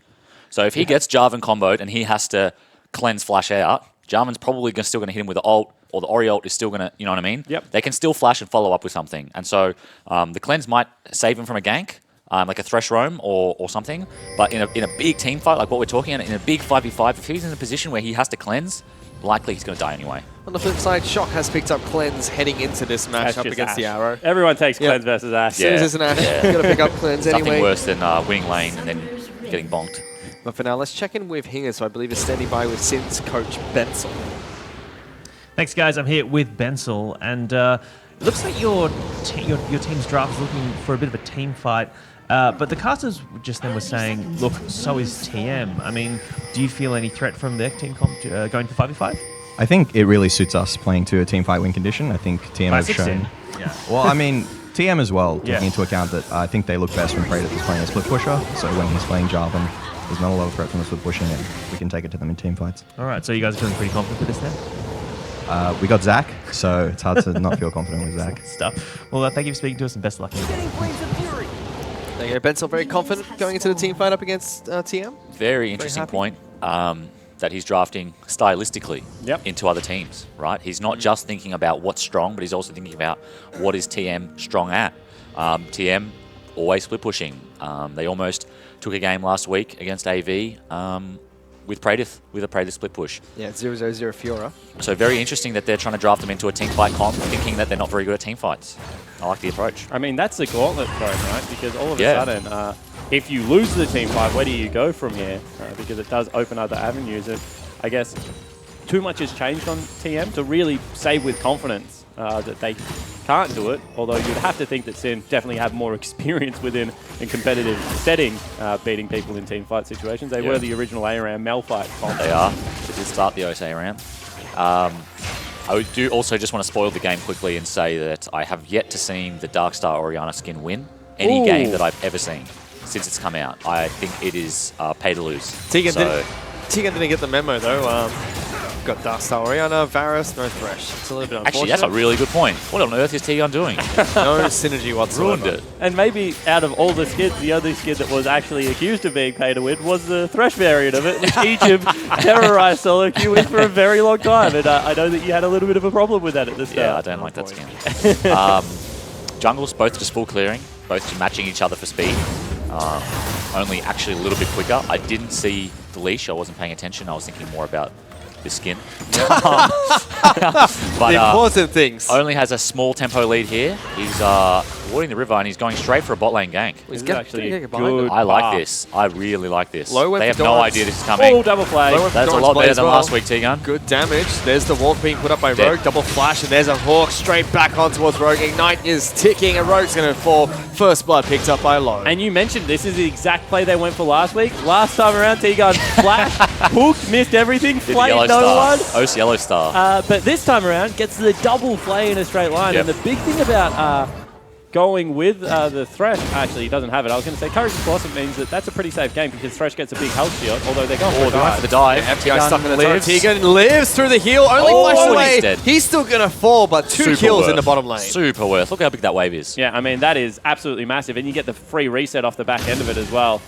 So if he gets Jarvan comboed and he has to cleanse flash out, Jarvan's probably still going to hit him with the ult, or the Ori ult is still going to, you know what I mean? Yep. They can still flash and follow up with something. And so the cleanse might save him from a gank, like a Thresh Roam or something. But in a big team fight, like what we're talking about, in a big 5v5, if he's in a position where he has to cleanse, likely he's going to die anyway. On the flip side, Shock has picked up Cleanse heading into this matchup just against Ash. the Arrow. Everyone takes Cleanse versus Ash. As soon as there's an Ash, you've got to pick up Cleanse Nothing anyway. worse than winning lane and then getting bonked. But for now, let's check in with Hingers, who I believe is standing by with Sin's coach, Bensel. Thanks, guys. I'm here with Bensel, and it looks like your team's draft is looking for a bit of a team fight. But the casters just then were saying, look, so is TM. I mean, do you feel any threat from their team comp going to 5v5? I think it really suits us playing to a team fight win condition. I think TM has shown. Yeah. Well, I mean, TM as well, Yeah. taking into account that I think they look best when Praetor is playing a split pusher. So when he's playing Jarvan, there's not a lot of threat from the split pushing, and we can take it to them in team fights. All right, so you guys are feeling pretty confident with this then? We got Zach, so it's hard to not feel confident with Zach. Stuff. Well, thank you for speaking to us, and best of luck. There you go, Bensel very confident going into the team fight up against TM. Very interesting point that he's drafting stylistically into other teams, right? He's not just thinking about what's strong, but he's also thinking about what is TM strong at. TM always split pushing. They almost took a game last week against AV with a Praetor split push. Yeah, 0-0-0 Fiora. So very interesting that they're trying to draft them into a team fight comp, thinking that they're not very good at team fights. I like the approach. I mean, that's the gauntlet for him, right? Because all of a sudden, if you lose the team fight, where do you go from here? Because it does open other avenues. And I guess too much has changed on TM to really say with confidence that they can't do it. Although you'd have to think that Sin definitely have more experience within a competitive setting, beating people in team fight situations. They were the original ARAM Mel fight comp. They are. They did start the OS ARAM. I do also just want to spoil the game quickly and say that I have yet to see the Darkstar Orianna skin win any game that I've ever seen since it's come out. I think it is pay to lose. Tegan didn't get the memo though. Got Darkstar Orianna, Varus, no Thresh. It's a little bit unfortunate. Actually, that's a really good point. What on earth is Tegan doing? No synergy whatsoever. Ruined it. And maybe out of all the skins, the only skin that was actually accused of being pay to win was the Thresh variant of it, which Egypt terrorized solo queue with for a very long time. And I know that you had a little bit of a problem with that at the start. Yeah, I don't like that skin. Jungles, both just full clearing, both just matching each other for speed. Only actually a little bit quicker. I didn't see the leash. I wasn't paying attention. I was thinking more about his skin. But the important things. Only has a small tempo lead here. He's warding the river and he's going straight for a bot lane gank. He's actually good. I like this. I really like this. Low they have for no Dodds. idea this is coming. Oh, double flag. That's a lot better than last week, T-Gun. Good damage. There's the wall being put up by Rogue. Double flash, and there's a Hawk straight back on towards Rogue. Ignite is ticking, and Rogue's going to fall. First blood picked up by Low. And you mentioned this is the exact play they went for last week. Last time around, T-Gun flash, hooked, missed everything, flayed no one. OC Yellow Star. But this time around, gets the double flay in a straight line. Yep. And the big thing about going with the Thresh, actually, he doesn't have it. I was going to say Courage and Blossom means that that's a pretty safe game because Thresh gets a big health shield, although they're going for the dive. FTI stuck in the turret. Tegan lives through the heal, only flashed away. He's still going to fall, but two kills in the bottom lane. Super worth. Look how big that wave is. Yeah, I mean, that is absolutely massive. And you get the free reset off the back end of it as well.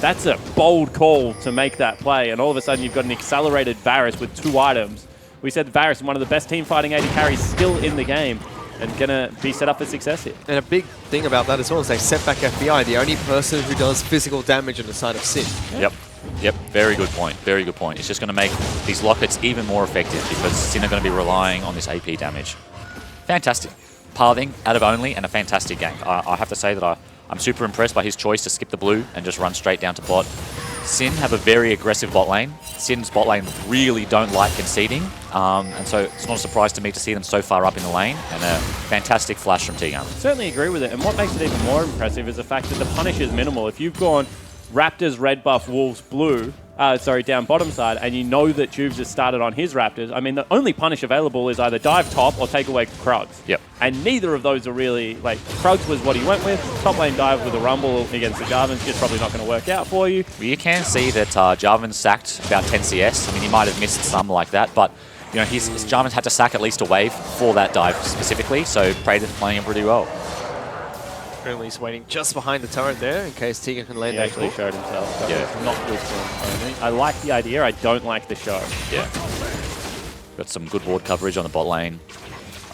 That's a bold call to make that play. And all of a sudden, you've got an accelerated Varus with 2 items. We said Varus is one of the best team fighting AD carries still in the game and going to be set up for success here. And a big thing about that as well is they set back FBI, the only person who does physical damage on the side of Sin. Yep. Very good point. Very good point. It's just going to make these lockets even more effective because Sin are going to be relying on this AP damage. Fantastic. Pathing out of only and a fantastic gank. I have to say that I'm super impressed by his choice to skip the blue and just run straight down to bot. Sin have a very aggressive bot lane. Sin's bot lane really don't like conceding, and so it's not a surprise to me to see them so far up in the lane, and a fantastic flash from T-Gun. Certainly agree with it, and what makes it even more impressive is the fact that the punish is minimal. If you've gone Raptors, red buff, Wolves, blue, down bottom side, and you know that Juves has started on his Raptors, I mean, the only punish available is either dive top or take away Krugs. Yep. And neither of those are really, Krugs was what he went with. Top lane dive with a rumble against the Jarvan's just probably not going to work out for you. Well, you can see that Jarvan sacked about 10 CS. I mean, he might have missed some like that, but you know, his Jarvan's had to sack at least a wave for that dive specifically, so Praetor's playing him pretty well. Only's waiting just behind the turret there in case Tegan can land He that actually hook. showed himself. That Yeah. was not good for Only. I like the idea. I don't like the show. Yeah. Got some good ward coverage on the bot lane.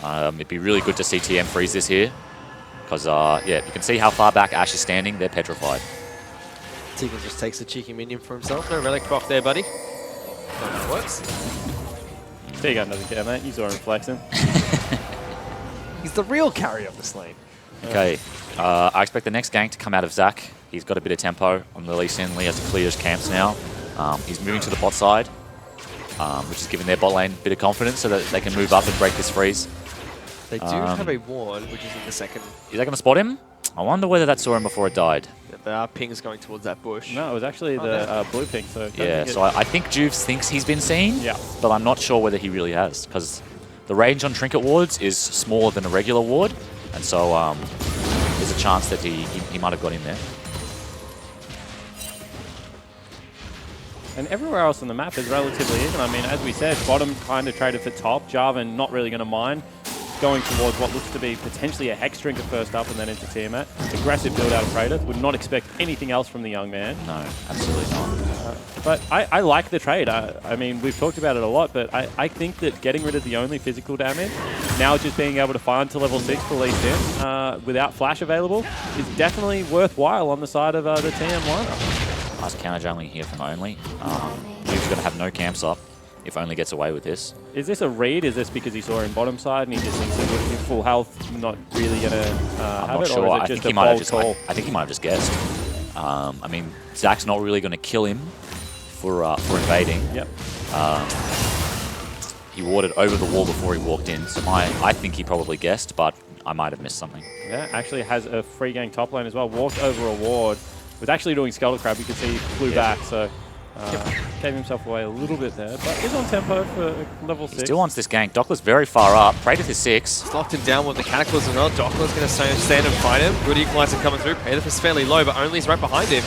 It'd be really good to see TM freeze this here. Because, yeah, you can see how far back Ash is standing. They're petrified. Tegan just takes a cheeky minion for himself. No relic proc there, buddy. Don't know if it works. Tegan doesn't care, mate. You saw him flexing. He's the real carry of this lane. Okay. I expect the next gank to come out of Zac. He's got a bit of tempo on the Lee Sin. Lee has to clear his camps now. He's moving to the bot side, which is giving their bot lane a bit of confidence so that they can move up and break this freeze. They do have a ward, which is in the second. Is that going to spot him? I wonder whether that saw him before it died. Yeah, there are pings going towards that bush. No, it was actually the blue pink. So Yeah, so I think Juves thinks he's been seen, Yeah. but I'm not sure whether he really has, because the range on Trinket wards is smaller than a regular ward, and so there's a chance that he might have got in there. And everywhere else on the map is relatively even. I mean, as we said, bottom kind of traded for top. Jarvan not really going to mind going towards what looks to be potentially a Hex Drinker first up and then into Tiamat. Aggressive build out of Praetor. Would not expect anything else from the young man. No, absolutely not. But I like the trade. I mean, we've talked about it a lot, but I think that getting rid of the only physical damage, now just being able to farm to level 6 for Lee Sin without flash available, is definitely worthwhile on the side of the TM lineup. Nice counter jungling here from Only. Juves going to have no camps up if Only gets away with this. Is this a read? Is this because he saw him bottom side and he just thinks that with full health, not really going to I'm have not it? sure. Or is I it think just he a might have bold just. call? I think he might have just guessed. I mean, Zac's not really going to kill him for invading. Yep. He warded over the wall before he walked in, so I think he probably guessed, but I might have missed something. Yeah, actually has a free gang top lane as well. Walked over a ward. Was actually doing Scuttle Crab. You can see he flew back, so gave himself away a little bit there. But is on tempo for level 6. He still wants this gank. Dockler's very far up. Praetor is 6. He's locked him down with the Cataclysm as well. Dockler's going to stand and fight him. Good equalizer coming through. Praetor is fairly low, but Only's right behind him.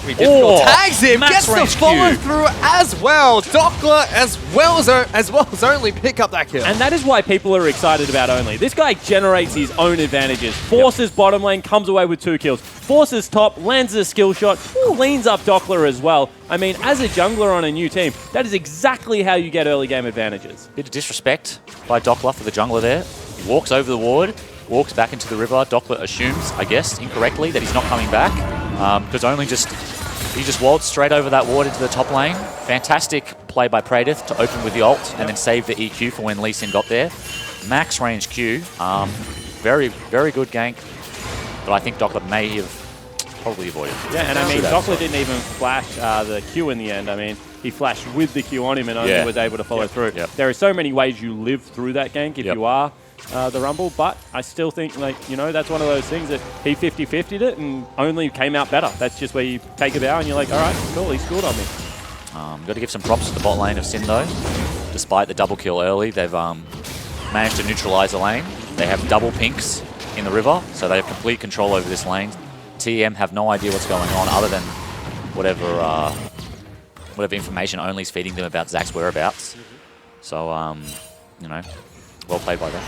Difficult. Tags him, max gets the range follow Q. through as well. Dockler as well as Only pick up that kill. And that is why people are excited about Only. This guy generates his own advantages. Forces bottom lane, comes away with 2 kills. Forces top, lands a skill shot, cleans up Dockler as well. I mean, as a jungler on a new team, that is exactly how you get early game advantages. Bit of disrespect by Dockler for the jungler there. He walks over the ward, walks back into the river. Dockler assumes, I guess, incorrectly, that he's not coming back. Because he just waltzed straight over that ward into the top lane. Fantastic play by Praetor to open with the ult and then save the EQ for when Lee Sin got there. Max range Q. Very, very good gank. But I think Dockler may have probably avoided. Yeah, and I mean, Dockler didn't even flash the Q in the end. I mean, he flashed with the Q on him and only was able to follow through. Yep. There are so many ways you live through that gank if you are the Rumble, but I still think, like, you know, that's one of those things that he 50-50'd it and Only came out better. That's just where you take a bow and you're like, all right, cool, he scored on me. Got to give some props to the bot lane of Sin, though. Despite the double kill early, they've managed to neutralize the lane. They have double pinks in the river, so they have complete control over this lane. TM have no idea what's going on other than whatever information Only's feeding them about Zac's whereabouts. So, you know, well played by them.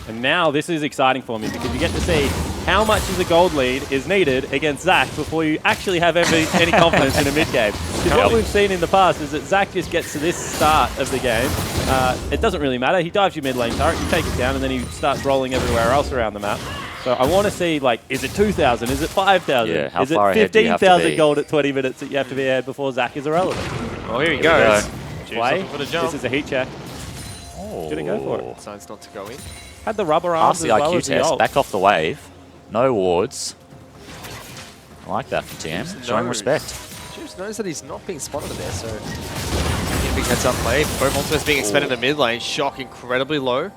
And now this is exciting for me because you get to see how much of the gold lead is needed against Zac before you actually have any confidence in a mid game. Because what we've seen in the past is that Zac just gets to this start of the game. It doesn't really matter. He dives your mid lane turret, you take it down, and then he starts rolling everywhere else around the map. So I want to see, like, is it 2,000? Is it 5,000? Yeah, how is it far ahead do you have to 15,000 be? gold at 20 minutes that you have to be ahead before Zac is irrelevant? Oh, here he we goes. go. Play. For the jump. This is a heat check. Didn't go for it. Decides not to go in. Had the rubber arms Pass as the well IQ as the test, ult. back off the wave. No wards. I like that from TM. Showing respect. Juice knows that he's not being spotted there, so a big heads up play. Both ultimates being expended in the mid lane. Shock incredibly low.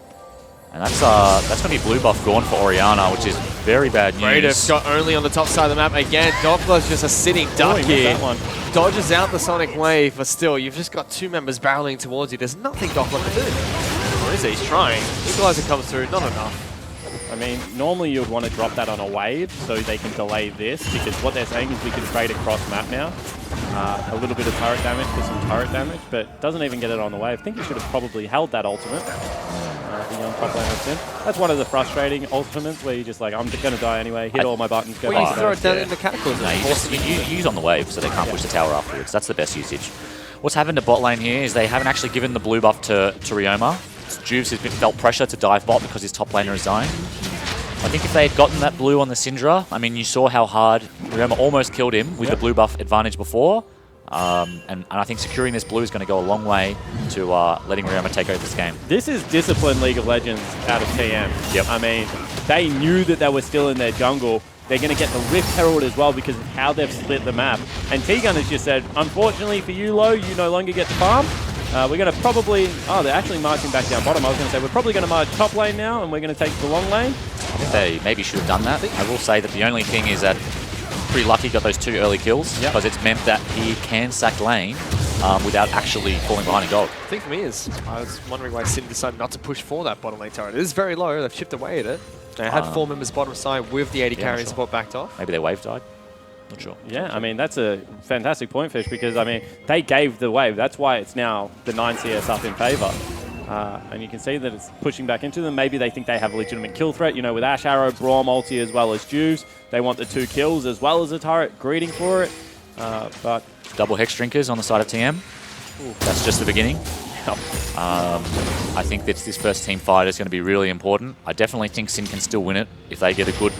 And that's going to be blue buff gone for Orianna, which is very bad news. Praetor's got Only on the top side of the map again. Dockler's just a sitting duck he missed here. that one. Dodges out the Sonic Wave, but still, you've just got 2 members barreling towards you. There's nothing Dockler can do. Or is it? He's trying. Equalizer comes through, not enough. I mean, normally you would want to drop that on a wave so they can delay this, because what they're saying is we can trade across map now. A little bit of turret damage for some turret damage, but doesn't even get it on the wave. I think you should have probably held that ultimate. like a young top laner Sim. That's one of the frustrating ultimates where you're just like, I'm going to die anyway, hit all my buttons, go Well, you back throw to it down base. in the cataclysm. No, you use on the wave so they can't push the tower afterwards. That's the best usage. What's happened to bot lane here is they haven't actually given the blue buff to Ryoma. Juves has felt pressure to dive bot because his top laner is dying. I think if they had gotten that blue on the Syndra, I mean, you saw how hard Ryoma almost killed him with the blue buff advantage before. And I think securing this blue is going to go a long way to letting Ryoma take over this game. This is disciplined League of Legends out of TM. Yep. I mean, they knew that they were still in their jungle. They're going to get the Rift Herald as well because of how they've split the map. And T-Gun has just said, unfortunately for you, Lo, you no longer get to farm. We're going to probably... Oh, they're actually marching back down bottom. I was going to say, we're probably going to march top lane now, and we're going to take the long lane. I think they maybe should have done that. I will say that the only thing is that pretty lucky got those 2 early kills because it's meant that he can sack lane without actually falling behind a gold. The thing for me is, I was wondering why Sin decided not to push for that bottom lane turret. It is very low. They've chipped away at it. They had 4 members bottom side with the 80 carry support backed off. Maybe their wave died. Not sure. Yeah, I mean, that's a fantastic point, Fish, because, I mean, they gave the wave. That's why it's now the 9 CS up in favor. And you can see that it's pushing back into them. Maybe they think they have a legitimate kill threat. You know, with Ash Arrow, Braum, ulti, as well as Juves, they want the 2 kills as well as a turret, greeting for it. But double Hex Drinkers on the side of TM. That's just the beginning. I think that this first team fight is going to be really important. I definitely think Sin can still win it if they get a good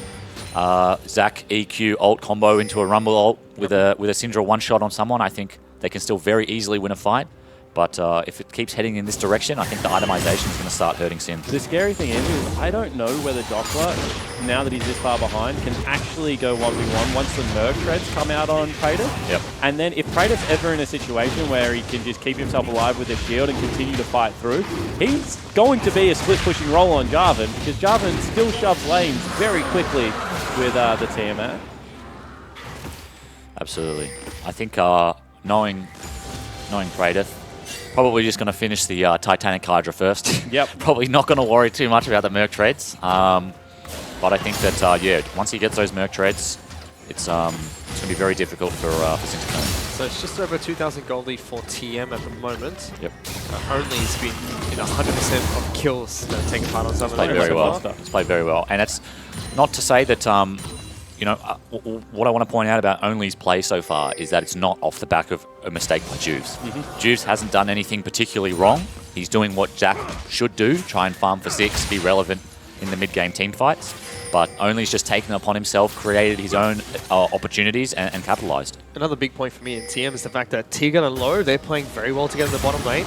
Zac EQ ult combo into a Rumble ult with a Syndra one-shot on someone. I think they can still very easily win a fight. But if it keeps heading in this direction, I think the itemization is going to start hurting Sin. the scary thing is I don't know whether Doppler, now that he's this far behind, can actually go 1v1 once the Merc Treads come out on Praetor. Yep. And then if Praetor's ever in a situation where he can just keep himself alive with a shield and continue to fight through, he's going to be a split-pushing role on Jarvan, because Jarvan still shoves lanes very quickly with the TMA. Absolutely. I think knowing Praetor, probably just going to finish the Titanic Hydra first. Yep. Probably not going to worry too much about the Merc Treads. But I think that, yeah, once he gets those Merc Treads, it's going to be very difficult for Sin to come in. So it's just over 2,000 gold lead for TM at the moment. Yep. Only has been in 100% of kills that have taken part on some of Played very well. It's played very well. And that's not to say that, you know, what I want to point out about Only's play so far is that it's not off the back of a mistake by Juves. Juves hasn't done anything particularly wrong. He's doing what Jack should do, try and farm for 6, be relevant in the mid-game team fights. But Only's just taken it upon himself, created his own opportunities and capitalized. Another big point for me in TM is the fact that T-Gun and Low, they're playing very well together in the bottom lane.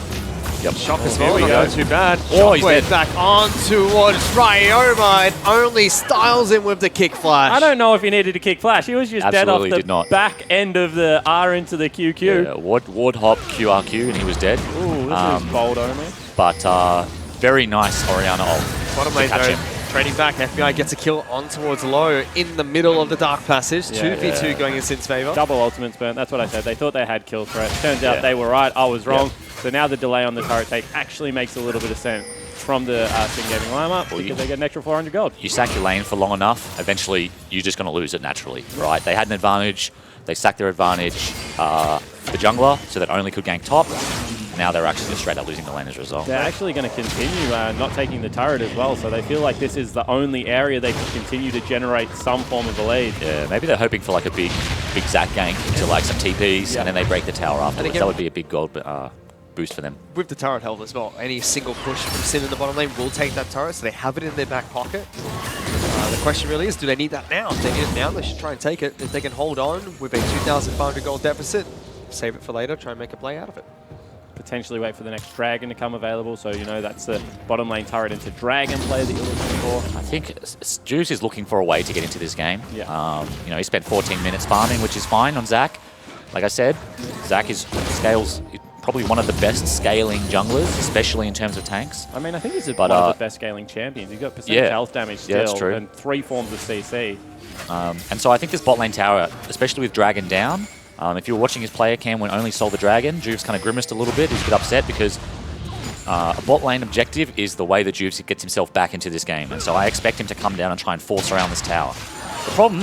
Yep. Shock as well, we not go. going too bad. Oh, he's Shockwave dead. back on towards Ryoma, and Only styles him with the kick flash. I don't know if he needed a kick flash. He was just Absolutely dead did off not. the back end of the R into the QQ. Yeah, Ward hop QRQ and he was dead. Ooh, this is bold only. But very nice Orianna ult. Bottom to lane catch though, him. trading back. FBI gets a kill on towards Low in the middle of the Dark Passage. Yeah, 2v2 going in Sin's favor. Double ultimate burn. That's what I said. They thought they had kill threat. Turns out Yeah. they were right. I was wrong. So now the delay on the turret take actually makes a little bit of sense from the Sin Gaming lineup because they get an extra 400 gold. You sack your lane for long enough, eventually you're just going to lose it naturally, right? They had an advantage. They sacked their advantage the jungler so that Only could gank top. Now they're actually just straight up losing the lane as a result. They're actually going to continue not taking the turret as well, so they feel like this is the only area they can continue to generate some form of a lead. Yeah, maybe they're hoping for like a big Zac gank into like some TPs and then they break the tower afterwards. again- That would be a big gold boost for them. With the turret held as well, any single push from Sin in the bottom lane will take that turret, so they have it in their back pocket. The question really is, do they need that now? If they need it now, they should try and take it. If they can hold on with a 2,500 gold deficit, save it for later, try and make a play out of it. Potentially wait for the next dragon to come available, so you know that's the bottom lane turret into dragon play that you're looking for. I think Juice is looking for a way to get into this game. Yeah. You know, he spent 14 minutes farming, which is fine on Zac. Like I said, Zac scales probably one of the best scaling junglers, especially in terms of tanks. I mean, I think he's But, one of the best scaling champions. He's got percentage health damage still, that's true. and 3 forms of CC. And so I think this bot lane tower, especially with Dragon down, if you were watching his player cam when Only sold the Dragon, Juves kind of grimaced a little bit. He's a bit upset because a bot lane objective is the way that Juves gets himself back into this game. And so I expect him to come down and try and force around this tower. The problem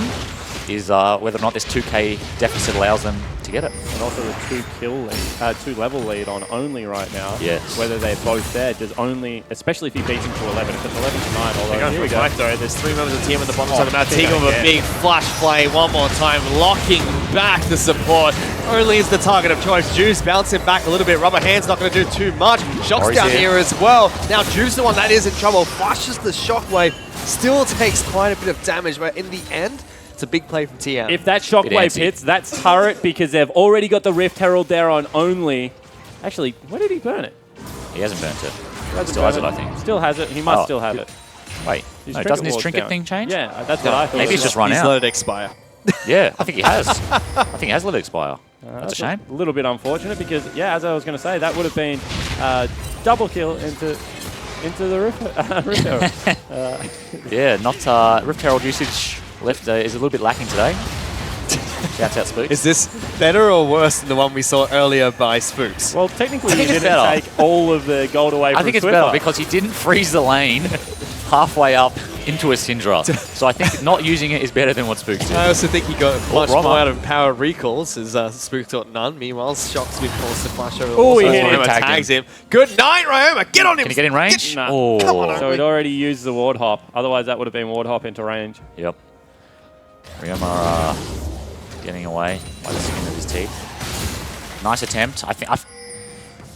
is whether or not this 2k deficit allows them to get it. And also the 2-level lead on Only right now. Yes. Whether they're both there, does Only, especially if he beats him to 11, if it's 11 to 9, although here we go. Though. There's 3 members of the team on the bottom side of the map. Tegan with a big flash play one more time, locking back the support. Only is the target of choice. Juice bouncing back a little bit. Rubber Hand's not going to do too much. Shock's down here as well. Now Juice, the one that is in trouble, flashes the shockwave. Still takes quite a bit of damage, but in the end, it's a big play from TM. If that shockwave hits, that's turret because they've already got the Rift Herald there on Only. Actually, where did he burn it? He hasn't burnt it. Still has it, I think. Still has it. He must still have it. Wait, no, doesn't his trinket thing change? Yeah, that's what I thought. Maybe he's just run out. He's let it expire. Yeah, I think he has. I think he has let it expire. That's a shame. A little bit unfortunate because, yeah, as I was going to say, that would have been double kill into the Rift Herald. Yeah, not Rift Herald usage left is a little bit lacking today. Shouts out Spooks. Is this better or worse than the one we saw earlier by Spooks? Well, technically he didn't take all of the gold away from I think it's Swiffer. better because he didn't freeze the lane halfway up into a Syndra. So I think not using it is better than what Spooks did. I also think he got much wrong more one. out of power recalls, as Spook got none. Meanwhile, Shock's been forced to flash over the Oh, wall. he So hit him. Ryoma tags him. Good night, Ryoma. Get on him. Can he get in range? Nah. Oh. Come on, So he'd already used the ward hop. Otherwise, that would have been ward hop into range. Yep. Ryoma getting away by the skin of his teeth. Nice attempt. I think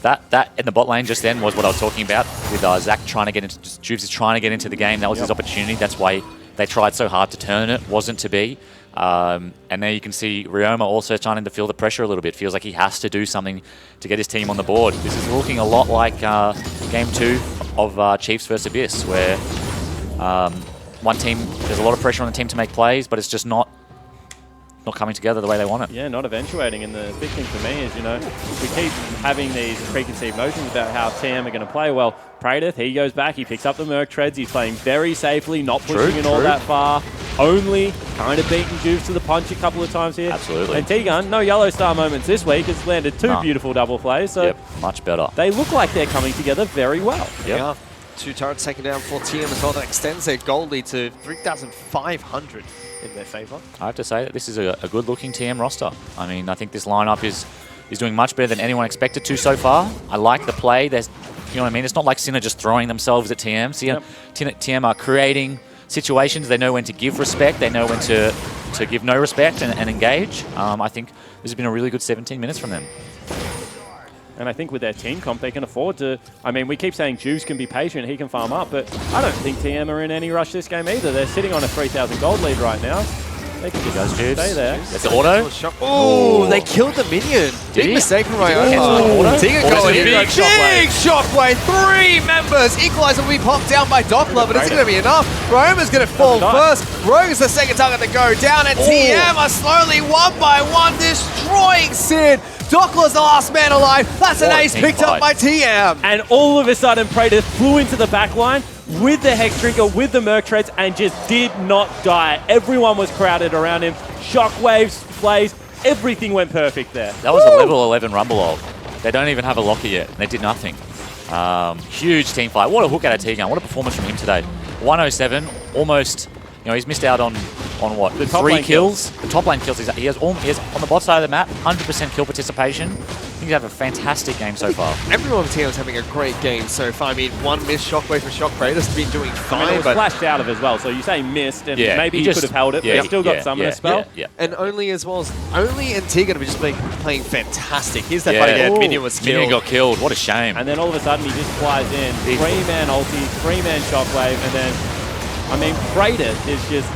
that in the bot lane just then was what I was talking about with Zach trying to get into Juves is trying to get into the game. That was his opportunity. That's why they tried so hard to turn it. Wasn't to be. And there you can see Ryoma also starting to feel the pressure a little bit. Feels like he has to do something to get his team on the board. This is looking a lot like Game 2 of Chiefs vs Abyss, where one team, there's a lot of pressure on the team to make plays, but it's just not coming together the way they want it. Yeah, not eventuating. And the big thing for me is, we keep having these preconceived notions about how TM are going to play. Well, Praedyth, he goes back, he picks up the Merc Treads, he's playing very safely, not pushing in all that far. Only kind of beating Juves to the punch a couple of times here. Absolutely. And T-Gun, no yellow star moments this week. It's landed two beautiful double plays. So much better. They look like they're coming together very well. Yeah. 2 turrets taken down for TM as well. That extends their gold lead to 3,500 in their favour. I have to say that this is a good-looking TM roster. I mean, I think this lineup is doing much better than anyone expected to so far. I like the play. There's, you know what I mean? It's not like Sinner just throwing themselves at TM. TM are creating situations. They know when to give respect. They know when to give no respect and engage. I think this has been a really good 17 minutes from them. And I think with their team comp, they can afford to... I mean, we keep saying Juves can be patient, he can farm up, but I don't think TM are in any rush this game either. They're sitting on a 3,000 gold lead right now. They can just stay there. That's the auto. Oh, they killed the minion. Did Big he? mistake from Did he Ryoma. cancel the auto? Tiga Or does going it in. be like Big shockwave. 3 members. Equalizer will be popped down by Doppler, but it's going to be enough. Ryoma's going to fall first. Rogue's the second target to go down, and TM are slowly one by one destroying Sid. Doppler's the last man alive. That's an ace picked up by TM. And all of a sudden, Praedyth flew into the back line with the Hex Drinker, with the Merc Treads, and just did not die. Everyone was crowded around him. Shockwaves, plays, everything went perfect there. That was a level 11 Rumble ult. They don't even have a locker yet. They did nothing. Huge team fight. What a hook out of T-Gun. What a performance from him today. 107, almost... he's missed out on what? The top 3 lane kills. The top lane kills. He has on the bot side of the map, 100% kill participation. I think he's having a fantastic game so far. Everyone on the team is having a great game so far. I mean, one missed shockwave from Shock Praedyth has been doing fine. I mean, it was but flashed out of as well, so you say missed, and maybe he could have held it, but he's still got Summoner Spell. And Only as well as Only and Tiga have just been playing fantastic. Here's that fight again. Minion was killed. Minion got killed. What a shame. And then all of a sudden he just flies in. 3-man ulti, 3-man shockwave, and then, I mean, Praedyth is just...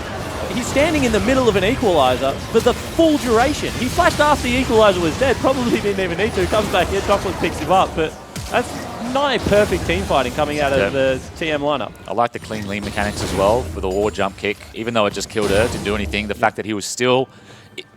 He's standing in the middle of an equalizer for the full duration. He flashed after the equalizer was dead. Probably didn't even need to. Comes back here, Doppler picks him up. But that's nigh perfect team fighting coming out of the TM lineup. I like the clean lean mechanics as well with the wall jump kick. Even though it just killed her, didn't do anything. The fact that he was still,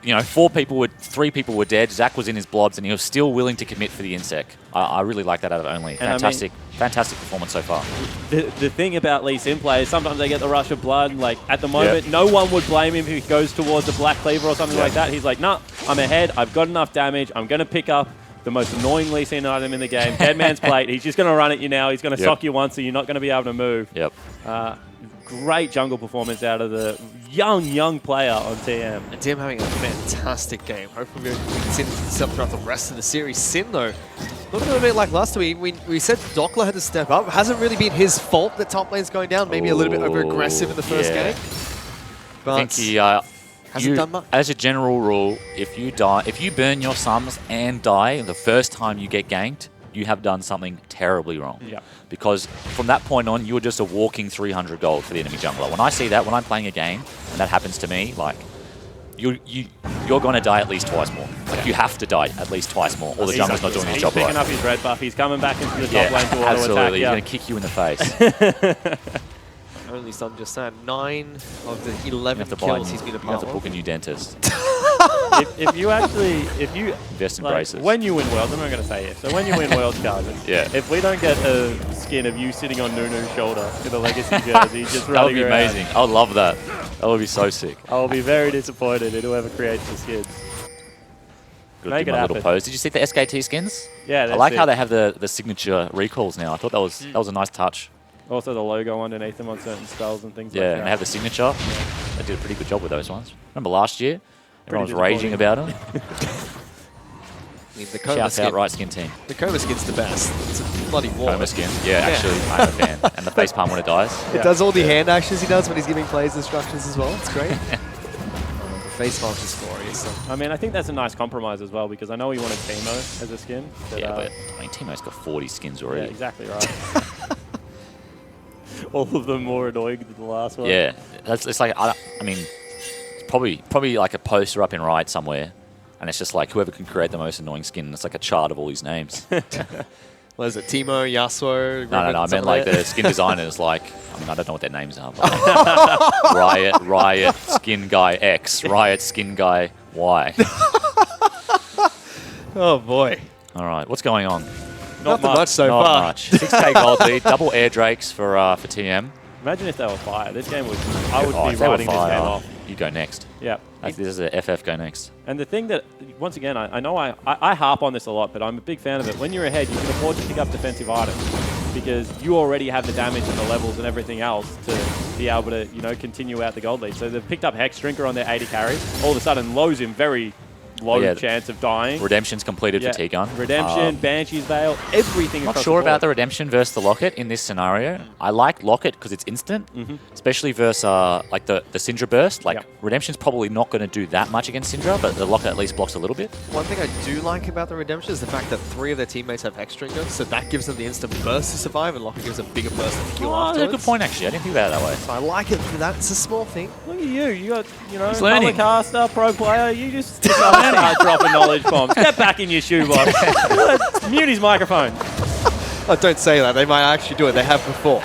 3 people were dead. Zach was in his blobs and he was still willing to commit for the insec. I really like that out of Only. Fantastic. Fantastic performance so far. The thing about Lee Sin players, sometimes they get the rush of blood. Like, at the moment, no one would blame him if he goes towards a Black Cleaver or something like that. He's like, nah, I'm ahead. I've got enough damage. I'm going to pick up the most annoying Lee Sin item in the game, Dead Man's Plate. He's just going to run at you now. He's going to sock you once, so you're not going to be able to move. Great jungle performance out of the young player on TM. And TM having a fantastic game. Hopefully we can see this up throughout the rest of the series. Sin, though, looking a bit like last week. We said Dockler had to step up. It hasn't really been his fault that top lane's going down. Maybe a little bit over-aggressive in the first game. But I think he, hasn't done much. As a general rule, if you burn your sums and die the first time you get ganked, you have done something terribly wrong. Yeah. Because from that point on, you're just a walking 300 gold for the enemy jungler. When I see that, when I'm playing a game, and that happens to me, like, you're going to die at least twice more. Like, you have to die at least twice more, or the jungler's not doing his job right. He's picking up his red buff. He's coming back into the top lane to auto absolutely. attack. He's Yeah. going to kick you in the face. Only done just that. 9 of the 11 kills he's been a You have part to of. book a new dentist. if you Invest in like, braces. when you win Worlds, I'm not going to say if. So when you win Worlds, Carson, if we don't get a skin of you sitting on Nunu's shoulder in the Legacy jersey, just that would running be around, amazing. I would love that. That would be so sick. I will be very disappointed in whoever creates the skins. Good Make do it my little happen. pose. Did you see the SKT skins? Yeah, I that's like how it. they have the signature recalls now. I thought that was a nice touch. Also the logo underneath them on certain spells and things Yeah, like that. and they have the signature. They did a pretty good job with those ones. Remember last year? Everyone was Pretty raging about them. I mean, the Coma Shouts skin. out Right Skin team. The Coma skin's the best. It's a bloody war. Coma skin. Yeah, actually, I'm a fan. And the facepalm when it dies. It does all the hand actions he does when he's giving players instructions as well. It's great. The face palm is glorious. So. I mean, I think that's a nice compromise as well because I know he wanted Teemo as a skin. But, Yeah, but I mean, Teemo's got 40 skins already. yeah, exactly right. All of them more annoying than the last one. Yeah, it's like I mean, it's probably like a poster up in Riot somewhere, and it's just like whoever can create the most annoying skin. It's like a chart of all these names. What is it? Teemo, Yasuo? No, I meant like the skin designers. Like, I mean, I don't know what their names are. But Riot, Skin Guy X, Riot, Skin Guy Y. Oh boy. All right, what's going on? Not much so Not far. much. 6k gold lead, double air drakes for TM. Imagine if they were fire. This game would. I would Oh, be if they were writing this game fire, off. you go next. Yeah. This is a FF go next. And the thing that, once again, I know I harp on this a lot, but I'm a big fan of it. When you're ahead, you can afford to pick up defensive items because you already have the damage and the levels and everything else to be able to, continue out the gold lead. So they've picked up Hex Drinker on their 80 carry. All of a sudden, lows him very low chance of dying. Redemption's completed for T-Gun. Redemption, Banshee's Veil, everything Not across sure the board. about the Redemption versus the Locket in this scenario. I like Locket because it's instant, especially versus like the Syndra burst. Like Redemption's probably not going to do that much against Syndra, but the Locket at least blocks a little bit. One thing I do like about the Redemption is the fact that 3 of their teammates have Hex Drinker, so that gives them the instant burst to survive, and Locker gives a bigger burst of kill Oh, that's afterwards. a good point, actually. I didn't think about it that way. So I like it for that. It's a small thing. Look at you. You got, He's learning. caster, pro player. You just start dropping knowledge bombs. Step back in your shoebox. Mute his microphone. Oh, don't say that. They might actually do it. They have before.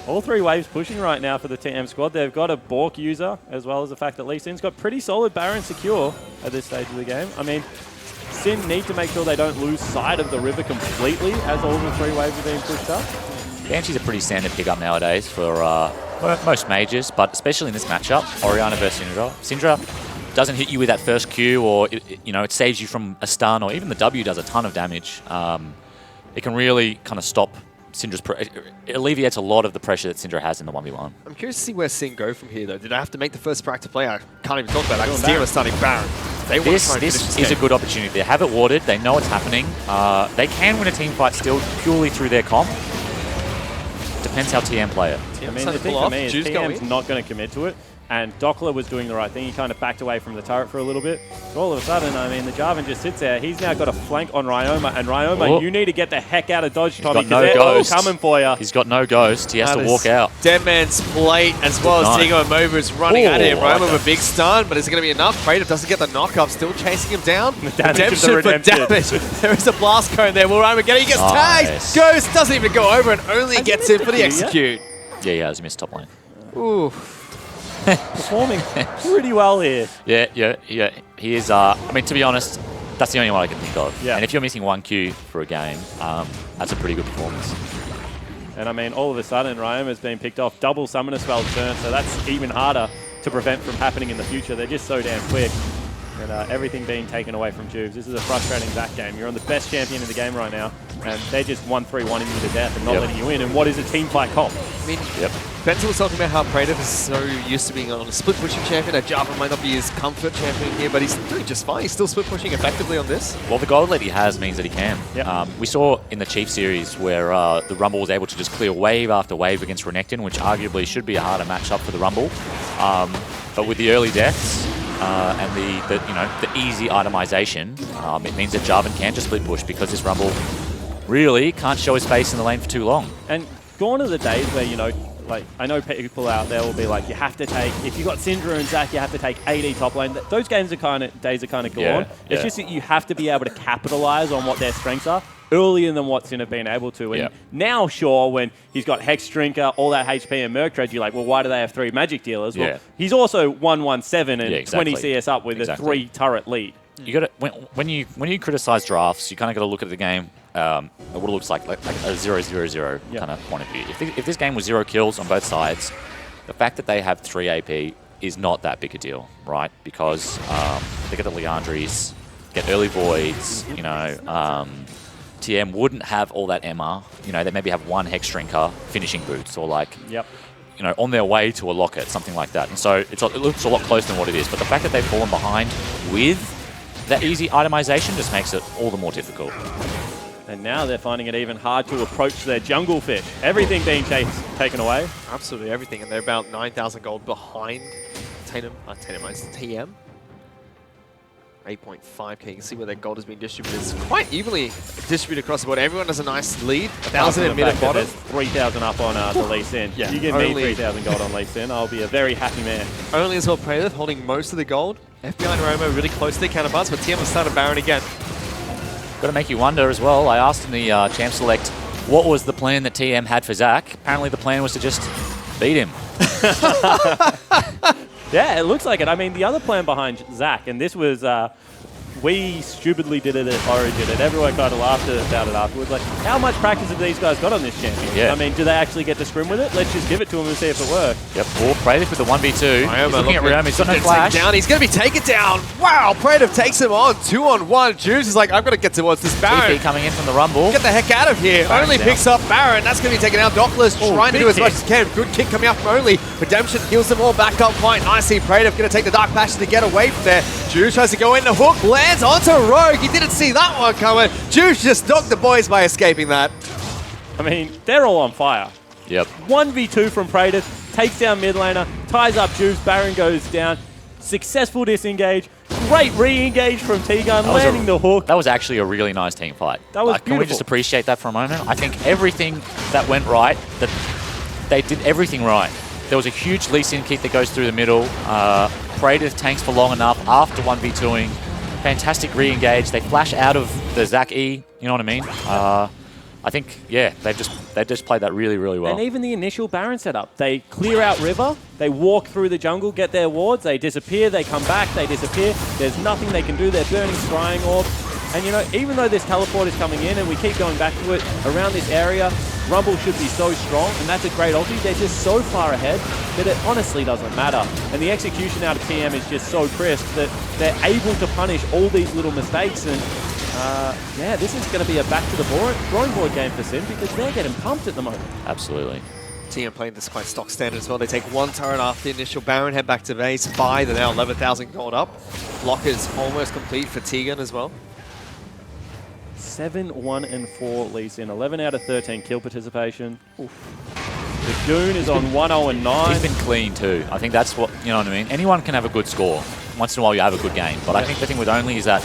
All 3 waves pushing right now for the TM squad. They've got a Bork user, as well as the fact that Lee Sin's got pretty solid Baron secure at this stage of the game. I mean, Sin need to make sure they don't lose sight of the river completely as all the 3 waves are being pushed up. Banshee's a pretty standard pickup nowadays for most mages, but especially in this matchup, Orianna versus Syndra. Syndra doesn't hit you with that first Q, or it saves you from a stun, or even the W does a ton of damage. It can really kind of stop Syndra's... It alleviates a lot of the pressure that Syndra has in the 1v1. I'm curious to see where Sin go from here, though. Did I have to make the first proactive play? I can't even talk about that because Team is starting Baron. They want to try and finish This this is a game. good opportunity. They have it warded. They know what's happening. They can win a team fight still purely through their comp. Depends how TM play it. I mean, the thing for me is TM's not going to commit to it. And Dockler was doing the right thing. He kind of backed away from the turret for a little bit. So all of a sudden, I mean, the Jarvan just sits there. He's now got a flank on Ryoma. And Ryoma, you need to get the heck out of dodge, Tommy, because they're all coming for you. He's got no ghost. He has to walk out. Dead Man's Plate, as well as Tigo and Mova is running at him. Ryoma with a big stun, but is it going to be enough? Kratos doesn't get the knock-up, still chasing him down. Redemption for damage. There is a blast cone there. Will Ryoma get it? He gets tagged. Ghost doesn't even go over and only gets in for the execute. Yeah, he has missed top lane. Ooh. Performing pretty well here. Yeah. He is, I mean, to be honest, that's the only one I can think of. Yeah. And if you're missing 1 Q for a game, that's a pretty good performance. And I mean, all of a sudden, Ryoma's been picked off. Double Summoner Spell turn, so that's even harder to prevent from happening in the future. They're just so damn quick. And everything being taken away from Jubes. This is a frustrating Zac game. You're on the best champion in the game right now, and they just 1-3-1 you to death and not letting you in. And what is a team fight comp? I mean, Spencer was talking about how Praetor is so used to being on a split pushing champion. Java might not be his comfort champion here, but he's doing just fine. He's still split pushing effectively on this. Well, the gold lead he has means that he can. Yep. We saw in the Chief series where the Rumble was able to just clear wave after wave against Renekton, which arguably should be a harder matchup for the Rumble. But with the early deaths and the easy itemization, it means that Jarvan can just split push because this Rumble really can't show his face in the lane for too long. And gone are the days where, like, I know people out there will be like, you have to take, if you got Syndra and Zac, you have to take AD top lane. Those days are kind of gone. Yeah, It's just that you have to be able to capitalize on what their strengths are earlier than Watson have been able to. And now, sure, when he's got Hex Drinker, all that HP and Merc Tread, you're like, well, why do they have 3 Magic Dealers? Well, he's also 117 and 20 CS up with a 3-turret lead. You got to when you criticize drafts, you kind of got to look at the game what it looks like a 0-0-0 kind of point of view. If this game was 0 kills on both sides, the fact that they have 3 AP is not that big a deal, right? Because they get the Leandries, get early voids, TM wouldn't have all that MR. They maybe have 1 Hex Drinker finishing boots or on their way to a locket, something like that. And so it looks a lot closer than what it is. But the fact that they've fallen behind with that easy itemization just makes it all the more difficult. And now they're finding it even hard to approach their jungle fish. Everything being taken away. Absolutely everything. And they're about 9,000 gold behind TM. 8.5k. You can see where their gold has been distributed. It's quite evenly distributed across the board. Everyone has a nice lead. 1,000 in mid and bottom. 3,000 up on the Lee Sin. Yeah, you give me 3,000 gold on Lee Sin, I'll be a very happy man. Only as well Praetor holding most of the gold. FBI and Romo really close to their counterparts, but TM will start a Baron again. Got to make you wonder as well. I asked in the Champ Select what was the plan that TM had for Zac. Apparently the plan was to just beat him. Yeah, it looks like it. I mean, the other plan behind Zac, and this was, we stupidly did it at Origin, and everyone kind of laughed about it afterwards. Like, how much practice have these guys got on this champion? Yeah. I mean, do they actually get to scrim with it? Let's just give it to them and see if it works. Yep, or Praetor with the 1v2. He's looking at Ryoma, he's got no flash. He's going to be taken down. Wow, Praetor takes him on. 2-on-1. Juice is like, I've got to get towards this Baron. TP coming in from the Rumble. Get the heck out of here. Baron's Only down. picks up Baron. That's going to be taken out. Doppler's trying to do as much as he can. Good kick coming out from Only. Redemption heals them all back up quite nicely. Praetor going to take the Dark Passion to get away from there. Juice tries to go in the hook. Lands onto Rogue. He didn't see that one coming. Juice just dogged the boys by escaping that. I mean, they're all on fire. Yep. 1v2 from Praetor, takes down mid laner, ties up Juice, Baron goes down. Successful disengage. Great re-engage from T-Gun, landing the hook. That was actually a really nice team fight. That was beautiful. Can we just appreciate that for a moment? I think everything that went right, that they did everything right. There was a huge Lee Sin kick that goes through the middle. Praetor tanks for long enough after 1v2ing. Fantastic re-engage. They flash out of the Zac E, you know what I mean? I think, yeah, they've just played that really, really well. And even the initial Baron setup, they clear out river, they walk through the jungle, get their wards, they disappear, they come back, they disappear. There's nothing they can do. They're burning Scrying Orb. And even though this teleport is coming in and we keep going back to it, around this area, Rumble should be so strong, and that's a great ulti. They're just so far ahead that it honestly doesn't matter. And the execution out of TM is just so crisp that they're able to punish all these little mistakes. And yeah, this is going to be a back to the drawing board game for Sin because they're getting pumped at the moment. Absolutely. TM playing this quite stock standard as well. They take 1 turret after the initial Baron, head back to base, buy. They're now 11,000 gold up. Block is almost complete for T-Gun as well. 7-1-4 Lee Sin, 11 out of 13 kill participation. Oof. The Goon is on 1-0-9. He's been clean too. I think that's what, you know what I mean? Anyone can have a good score. Once in a while you have a good game. But I think the thing with Only is that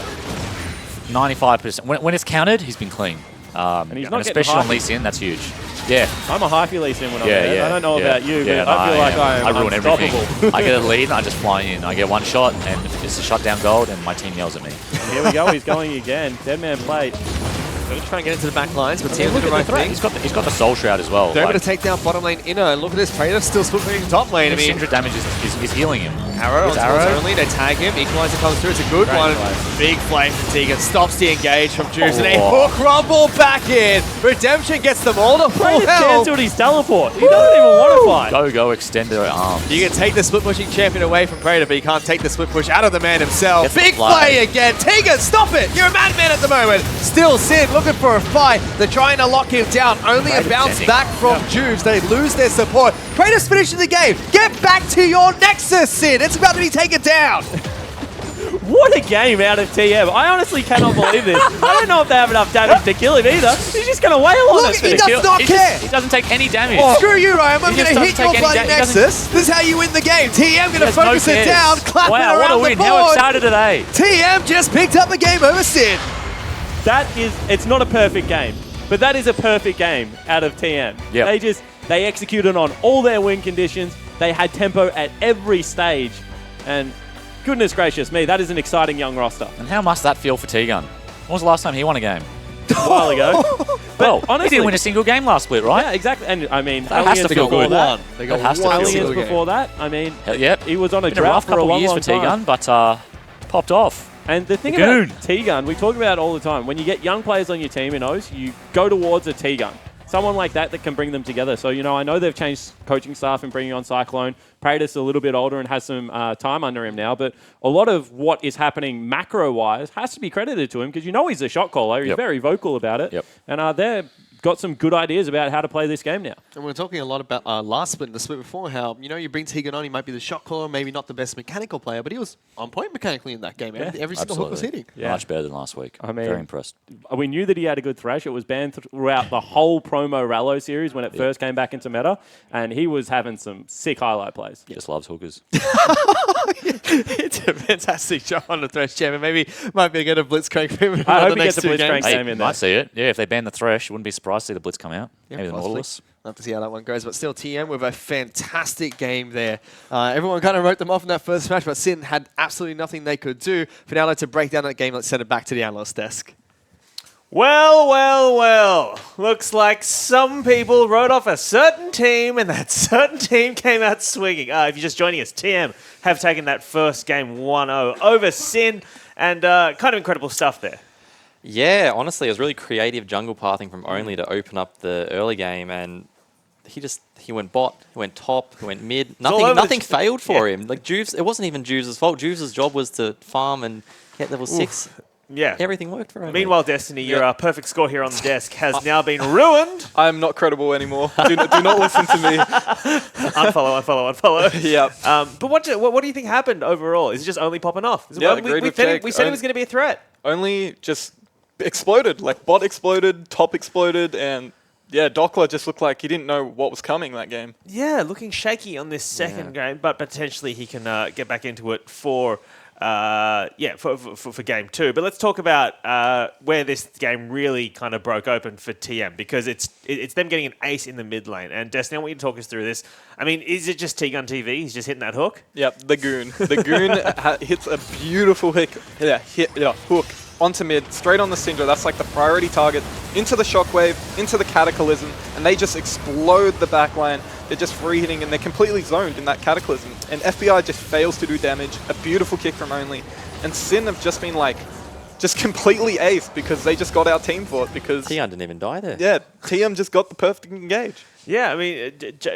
95%, when it's counted, he's been clean. And he's not especially on Lee Sin, that's huge. Yeah. I'm a hyphy Lee Sin when I'm there. I don't know about you, but no, I feel like I ruin unstoppable. everything. I get a lead and I just fly in. I get one shot and it's a shutdown gold and my team yells at me. Here we go, he's going again. Dead man plate. Going to try and get into the back lines, but TM did the right thing. He's got the Soul Shroud as well. They're able to take down bottom lane inner. Look at this, Praetor still splitting top lane. Syndra damage is healing him. Arrow on towards only. They tag him. Equalizer comes through. It's a good one. Big flame from Tegan. Stops the engage from Juice. And a hook rumble back in. Redemption gets them all to full Praetor's health. cancelled his teleport. He doesn't even want to fight. Go, extend their arms. You can take the split pushing champion away from Praetor, but you can't take the split push out of the man himself. Gets the Big play. play again. Tegan, stop it. You're a madman at the moment. Still Sin looking for a fight. They're trying to lock him down. Only a bounce back from Juves. They lose their support. Praetor's finishing the game. Get back to your Nexus, Sin. It's about to be taken down. What a game out of TM. I honestly cannot believe this. I don't know if they have enough damage to kill him either. He's just going to wail on Look, us. he does not care. He doesn't take any damage. Screw you, Ryan. I'm He going just to doesn't hit your take any bloody da- he doesn't- Nexus. This is how you win the game. TM going to He has no focus it cares. down. Clapping Wow, around what a the win. board. How excited are they? TM just picked up a game over Sin. It's not a perfect game, but that is a perfect game out of TM. Yep. They executed on all their win conditions. They had tempo at every stage. And goodness gracious me, that is an exciting young roster. And how must that feel for T-Gun? When was the last time he won a game? A while ago. Well, honestly, he didn't win a single game last split, right? Yeah, exactly. And I mean, That has to Aliens feel before good. that. They got That has to one feel Aliens single good. game. before that, I mean, Yep. he was on a Been a drought rough for a couple long, of years long for time. T-Gun, but popped off. And the thing Goon. about T-Gun, we talk about it all the time. When you get young players on your team in O's, you go towards a T-Gun. Someone like that can bring them together. So, I know they've changed coaching staff and bringing on Cyclone. Praetor's a little bit older and has some time under him now. But a lot of what is happening macro-wise has to be credited to him because he's a shot caller. He's very vocal about it. Yep. And they've got some good ideas about how to play this game now. And we're talking a lot about last split and the split before, how, you bring Tegan on, he might be the shot caller, maybe not the best mechanical player, but he was on point mechanically in that game. Yeah. Every single hook was hitting. Yeah. Much better than last week. I mean, very impressed. We knew that he had a good thrash. It was banned throughout the whole promo Rallo series when it first came back into meta, and he was having some sick highlight plays. Just loves hookers. It's a fantastic job on the Thresh champion. Maybe might be a good Blitzcrank for him. I hope the he gets next a two Blitzcrank games. game in there. Might see it. Yeah, if they ban the Thresh, wouldn't be surprised to see the Blitz come out. Yeah, Maybe the possibly. Nautilus. Love to see how that one goes, but still TM with a fantastic game there. Everyone kind of wrote them off in that first match, but Sin had absolutely nothing they could do. For now, to break down that game, let's send it back to the analyst desk. Well. Looks like some people wrote off a certain team, and that certain team came out swinging. If you're just joining us, TM have taken that first game 1-0 over Sin, and kind of incredible stuff there. Yeah, honestly, it was really creative jungle pathing from Only to open up the early game, and he went bot, he went top, he went mid. Nothing failed for him. Like Juves, it wasn't even Juves' fault. Juves' job was to farm and get level 6. Yeah. Everything worked for him. Meanwhile, Destiny, your perfect score here on the desk has now been ruined. I'm not credible anymore. Do not listen to me. Unfollow. Yep. But what do you think happened overall? Is it just Only popping off? Yeah, we agreed with said Jake. we said it was going to be a threat. Only just exploded. Like, bot exploded, top exploded, and yeah, Dockler just looked like he didn't know what was coming that game. Yeah, looking shaky on this second game, but potentially he can get back into it for game 2. But let's talk about where this game really kind of broke open for TM, because it's them getting an ace in the mid lane. And Destiny, I want you to talk us through this. I mean, is it just T-Gun TV? He's just hitting that hook? Yep, the Goon. The Goon hits a beautiful hook onto mid, straight on the Syndra. That's like the priority target, into the Shockwave, into the Cataclysm, and they just explode the backline. They're just free hitting, and they're completely zoned in that Cataclysm. And FBI just fails to do damage. A beautiful kick from Only. And Sin have just been like, just completely aced because they just got our team for it. Because Tian didn't even die there. Yeah, TM just got the perfect engage. Yeah, I mean,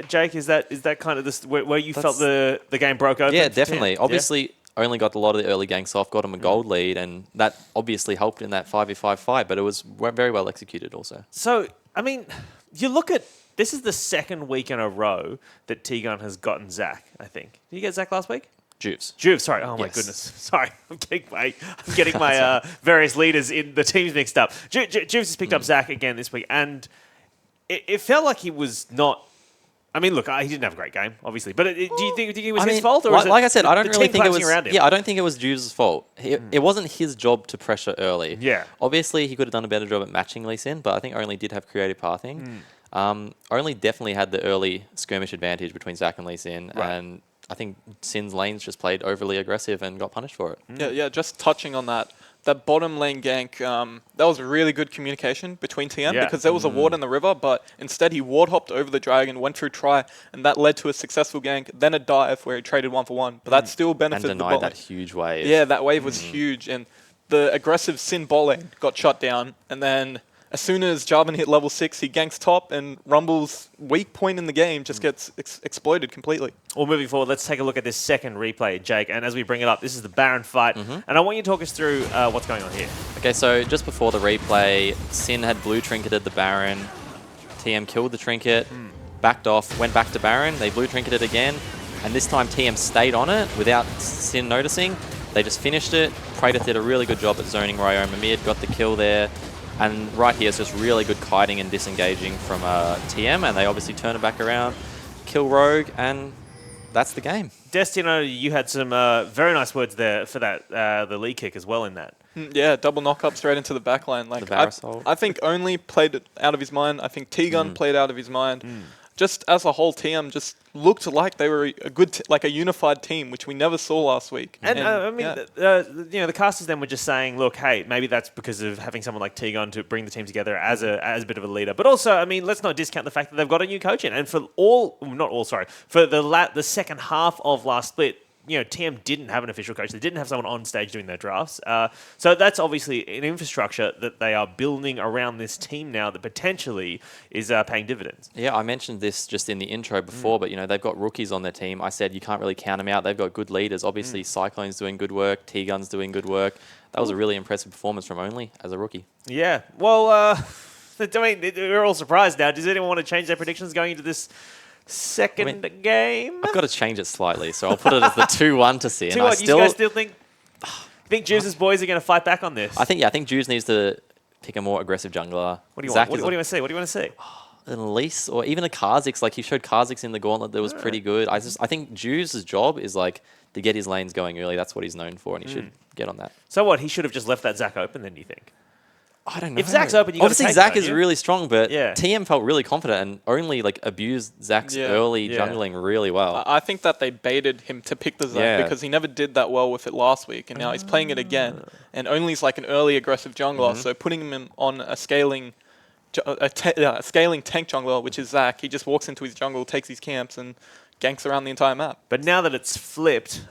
Jake, is that kind of this where you felt the game broke open? Yeah, definitely. Obviously, Only got a lot of the early ganks off, got him a gold lead, and that obviously helped in that 5v5 fight, but it was very well executed also. So, I mean, you look at, this is the second week in a row that T-Gun has gotten Zach, I think. Did you get Zach last week? Juves, sorry. Oh, my Yes. goodness. Sorry. I'm getting my various leaders in the teams mixed up. Juves has picked up Zach again this week, and it felt like he was not... I mean, look, he didn't have a great game, obviously. But do you think it was his fault? Or like I said, I don't really think it was... Around him? Yeah, I don't think it was Juves' fault. It wasn't his job to pressure early. Yeah. Obviously, he could have done a better job at matching Lee Sin, but I think Only did have creative pathing. Only definitely had the early skirmish advantage between Zach and Lee Sin, and I think Sin's lanes just played overly aggressive and got punished for it. Yeah, just touching on that. that bottom lane gank, that was really good communication between TM Yeah. because there was a ward in the river, but instead he ward hopped over the dragon, went through try, and that led to a successful gank, then a dive where he traded 1-for-1. But that still And benefited the denied bot that lane. huge wave. Yeah, that wave was huge, and the aggressive Sin bot lane got shut down, and then as soon as Jarvan hit level 6, he ganks top, and Rumble's weak point in the game just gets exploded completely. Well, moving forward, let's take a look at this second replay, Jake. And as we bring it up, this is the Baron fight. And I want you to talk us through what's going on here. Okay, so just before the replay, Sin had blue trinketed the Baron. TM killed the trinket, backed off, went back to Baron. They blue trinketed again, and this time TM stayed on it without Sin noticing. They just finished it. Praetor did a really good job at zoning Ryoma mid, got the kill there. And right here is just really good kiting and disengaging from TM, and they obviously turn it back around, kill Rogue, and that's the game. Destino, you had some very nice words there for that, the lead kick as well in that. Yeah, double knock up straight into the backline. Like I think Only played it out of his mind. I think T-Gun played out of his mind. Just as a whole, TM just looked like they were a good, like a unified team, which we never saw last week. And I mean, yeah. you know, the casters then were just saying, look, hey, maybe that's because of having someone like T-Gun to bring the team together as a bit of a leader. But also, I mean, let's not discount the fact that they've got a new coach in. And for for the second half of last split, you know, TM didn't have an official coach. They didn't have someone on stage doing their drafts. So that's obviously an infrastructure that they are building around this team now that potentially is paying dividends. Yeah, I mentioned this just in the intro before, but, you know, they've got rookies on their team. I said you can't really count them out. They've got good leaders. Obviously, Cyclone's doing good work. T-Gun's doing good work. That was a really impressive performance from Only as a rookie. Yeah. Well, I mean, we're all surprised now. Does anyone want to change their predictions going into this second game? I've got to change it slightly, so I'll put it as the 2-1 to Sin. You guys still think Juice's boys are going to fight back on this? I think Juice needs to pick a more aggressive jungler. What do you want? What do you want to see? What do you want to see? An Elise or even a Kha'Zix. Like, he showed Kha'Zix in the gauntlet that was pretty good. I think Juice's job is like to get his lanes going early. That's what he's known for, and he should get on that. So what? He should have just left that Zac open then, do you think? I don't know. If Zac's open, you got to obviously take Zac it, is don't you? really strong, but Yeah. TM felt really confident and Only like abused Zac's early jungling really well. I think that they baited him to pick the Zac because he never did that well with it last week, and now he's playing it again. And Only's like an early aggressive jungler, so putting him on a scaling tank jungler, which is Zac, he just walks into his jungle, takes his camps, and ganks around the entire map. But now that it's flipped,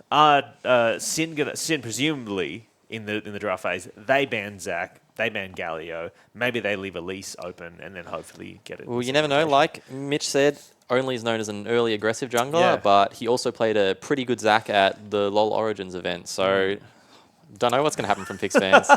Sin presumably in the draft phase, they ban Zac, they ban Galio, maybe they leave Elise open and then hopefully get it. Well, you never know. Like Mitch said, Only is known as an early aggressive jungler, but he also played a pretty good Zac at the LoL Origins event. So, don't know what's going to happen from Fix fans.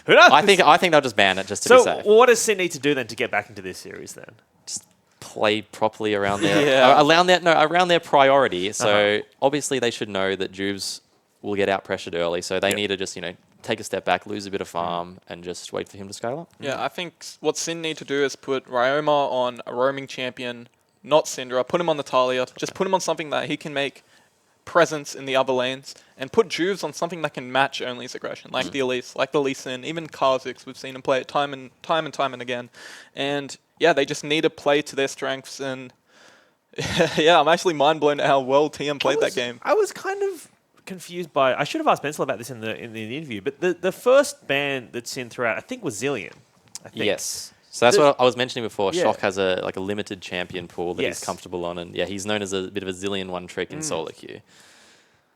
Who knows? I think they'll just ban it just to be safe. So, what does Sin need to do then to get back into this series then? Just play properly around their around their priority. So obviously they should know that Jubes will get out pressured early. So they need to just take a step back, lose a bit of farm, and just wait for him to scale up. Yeah, I think what Sin need to do is put Ryoma on a roaming champion, not Syndra. Put him on the Talia. Just put him on something that he can make presence in the other lanes, and put Juves on something that can match Only's aggression, like the Elise, like the Lee Sin, even Kha'Zix. We've seen him play it time and again. And yeah, they just need to play to their strengths. And yeah, I'm actually mind blown at how well TM played that game. I was kind of confused by. I should have asked Bensel about this in the interview, but the first ban that Sin threw out, I think, was Zillion. I think. Yes. So that's what I was mentioning before. Shock has a limited champion pool that he's comfortable on, and yeah, he's known as a bit of a Zillion one trick in solo queue.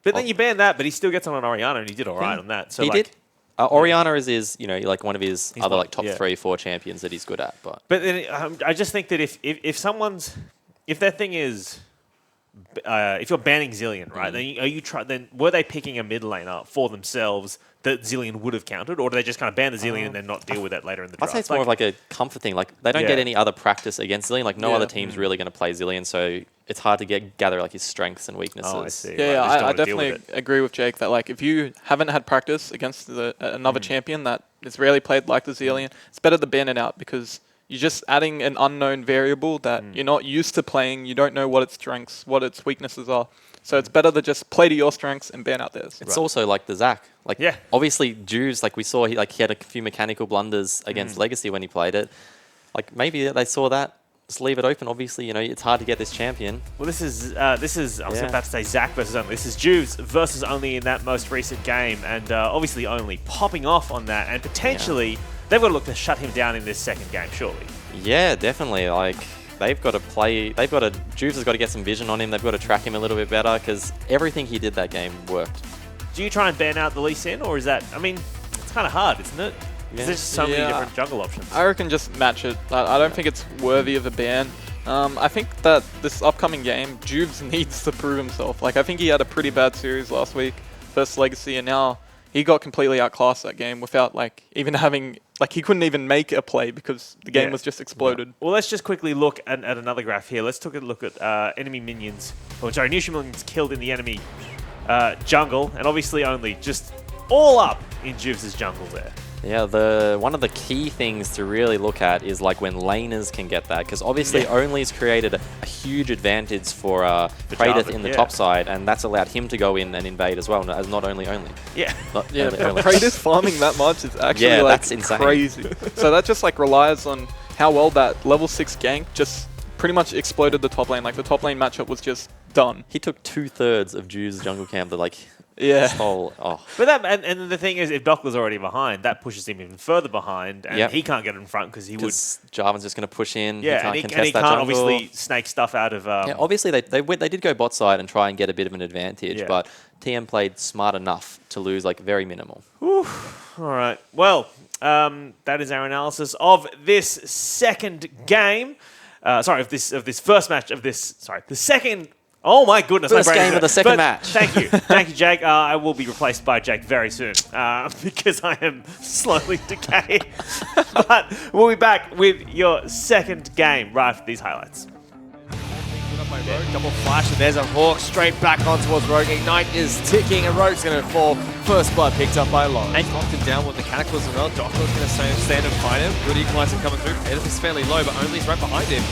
But then you ban that, but he still gets on Orianna, and he did all right on that. So he did. Orianna is like one of his other like top 3-4 champions that he's good at. But then I just think that if their thing is if you're banning Zillion, right? Then were they picking a mid laner for themselves that Zillion would have countered, or do they just kind of ban the Zillion and then not deal with it later in the draft? I'd say it's more of like a comfort thing. Like they don't get any other practice against Zillion. Like no other team's really going to play Zillion, so it's hard to gather like his strengths and weaknesses. Oh, I see. Yeah, I definitely agree with Jake that like if you haven't had practice against another champion that is rarely played like the Zillion, it's better to ban it out because you're just adding an unknown variable that you're not used to playing. You don't know what its strengths, what its weaknesses are. So it's better to just play to your strengths and ban out theirs. It's also like the Zac. Like obviously Juves, like we saw, he had a few mechanical blunders against Legacy when he played it. Like maybe they saw that just leave it open. Obviously, you know, it's hard to get this champion. Well, this is I was about to say Zach versus Only. This is Juves versus Only in that most recent game, and obviously Only popping off on that, and potentially they've got to look to shut him down in this second game, surely. Yeah, definitely. Like, they've got to play. Juves has got to get some vision on him. They've got to track him a little bit better because everything he did that game worked. Do you try and ban out the Lee Sin, or is that? I mean, it's kind of hard, isn't it? Because there's so many different jungle options. I reckon just match it. I don't think it's worthy of a ban. I think that this upcoming game, Juves needs to prove himself. Like, I think he had a pretty bad series last week versus Legacy, and now he got completely outclassed that game without, like, even having... Like, he couldn't even make a play because the game was just exploded. Yeah. Well, let's just quickly look at another graph here. Let's take a look at enemy minions. Oh, sorry, neutral minions killed in the enemy jungle, and obviously Only just all up in Juves' jungle there. Yeah, one of the key things to really look at is like when laners can get that, because obviously Only's created a huge advantage for Praedyth in the top side, and that's allowed him to go in and invade as well, as not only Only. Yeah. Praedyth farming that much is actually like that's insane. Crazy. So that just like relies on how well that level 6 gank just pretty much exploded the top lane. Like the top lane matchup was just done. He took 2/3 of Juve's jungle camp to like... Yeah. But that and the thing is, if Dockler's already behind, that pushes him even further behind, and he can't get in front because he would. Jarvan's just going to push in. Yeah, he and can't he can't obviously snake stuff out of. Obviously they did go bot side and try and get a bit of an advantage, but TM played smart enough to lose like very minimal. Whew. All right. Well, that is our analysis of this second game. Of this first match of this. Sorry, the second. Oh my goodness! First game of the second match. Thank you, Jake. I will be replaced by Jake very soon because I am slowly decaying. But we'll be back with your second game right after these highlights. Double flash, and there's a Hawk straight back on towards Rogue. Ignite is ticking, and Rogue's going to fall. First blood picked up by Long. And knocked him down with mechanicals as well. Dockler's going to stand and fight him. Good equalizer coming through. Edith is fairly low, but Only's right behind him.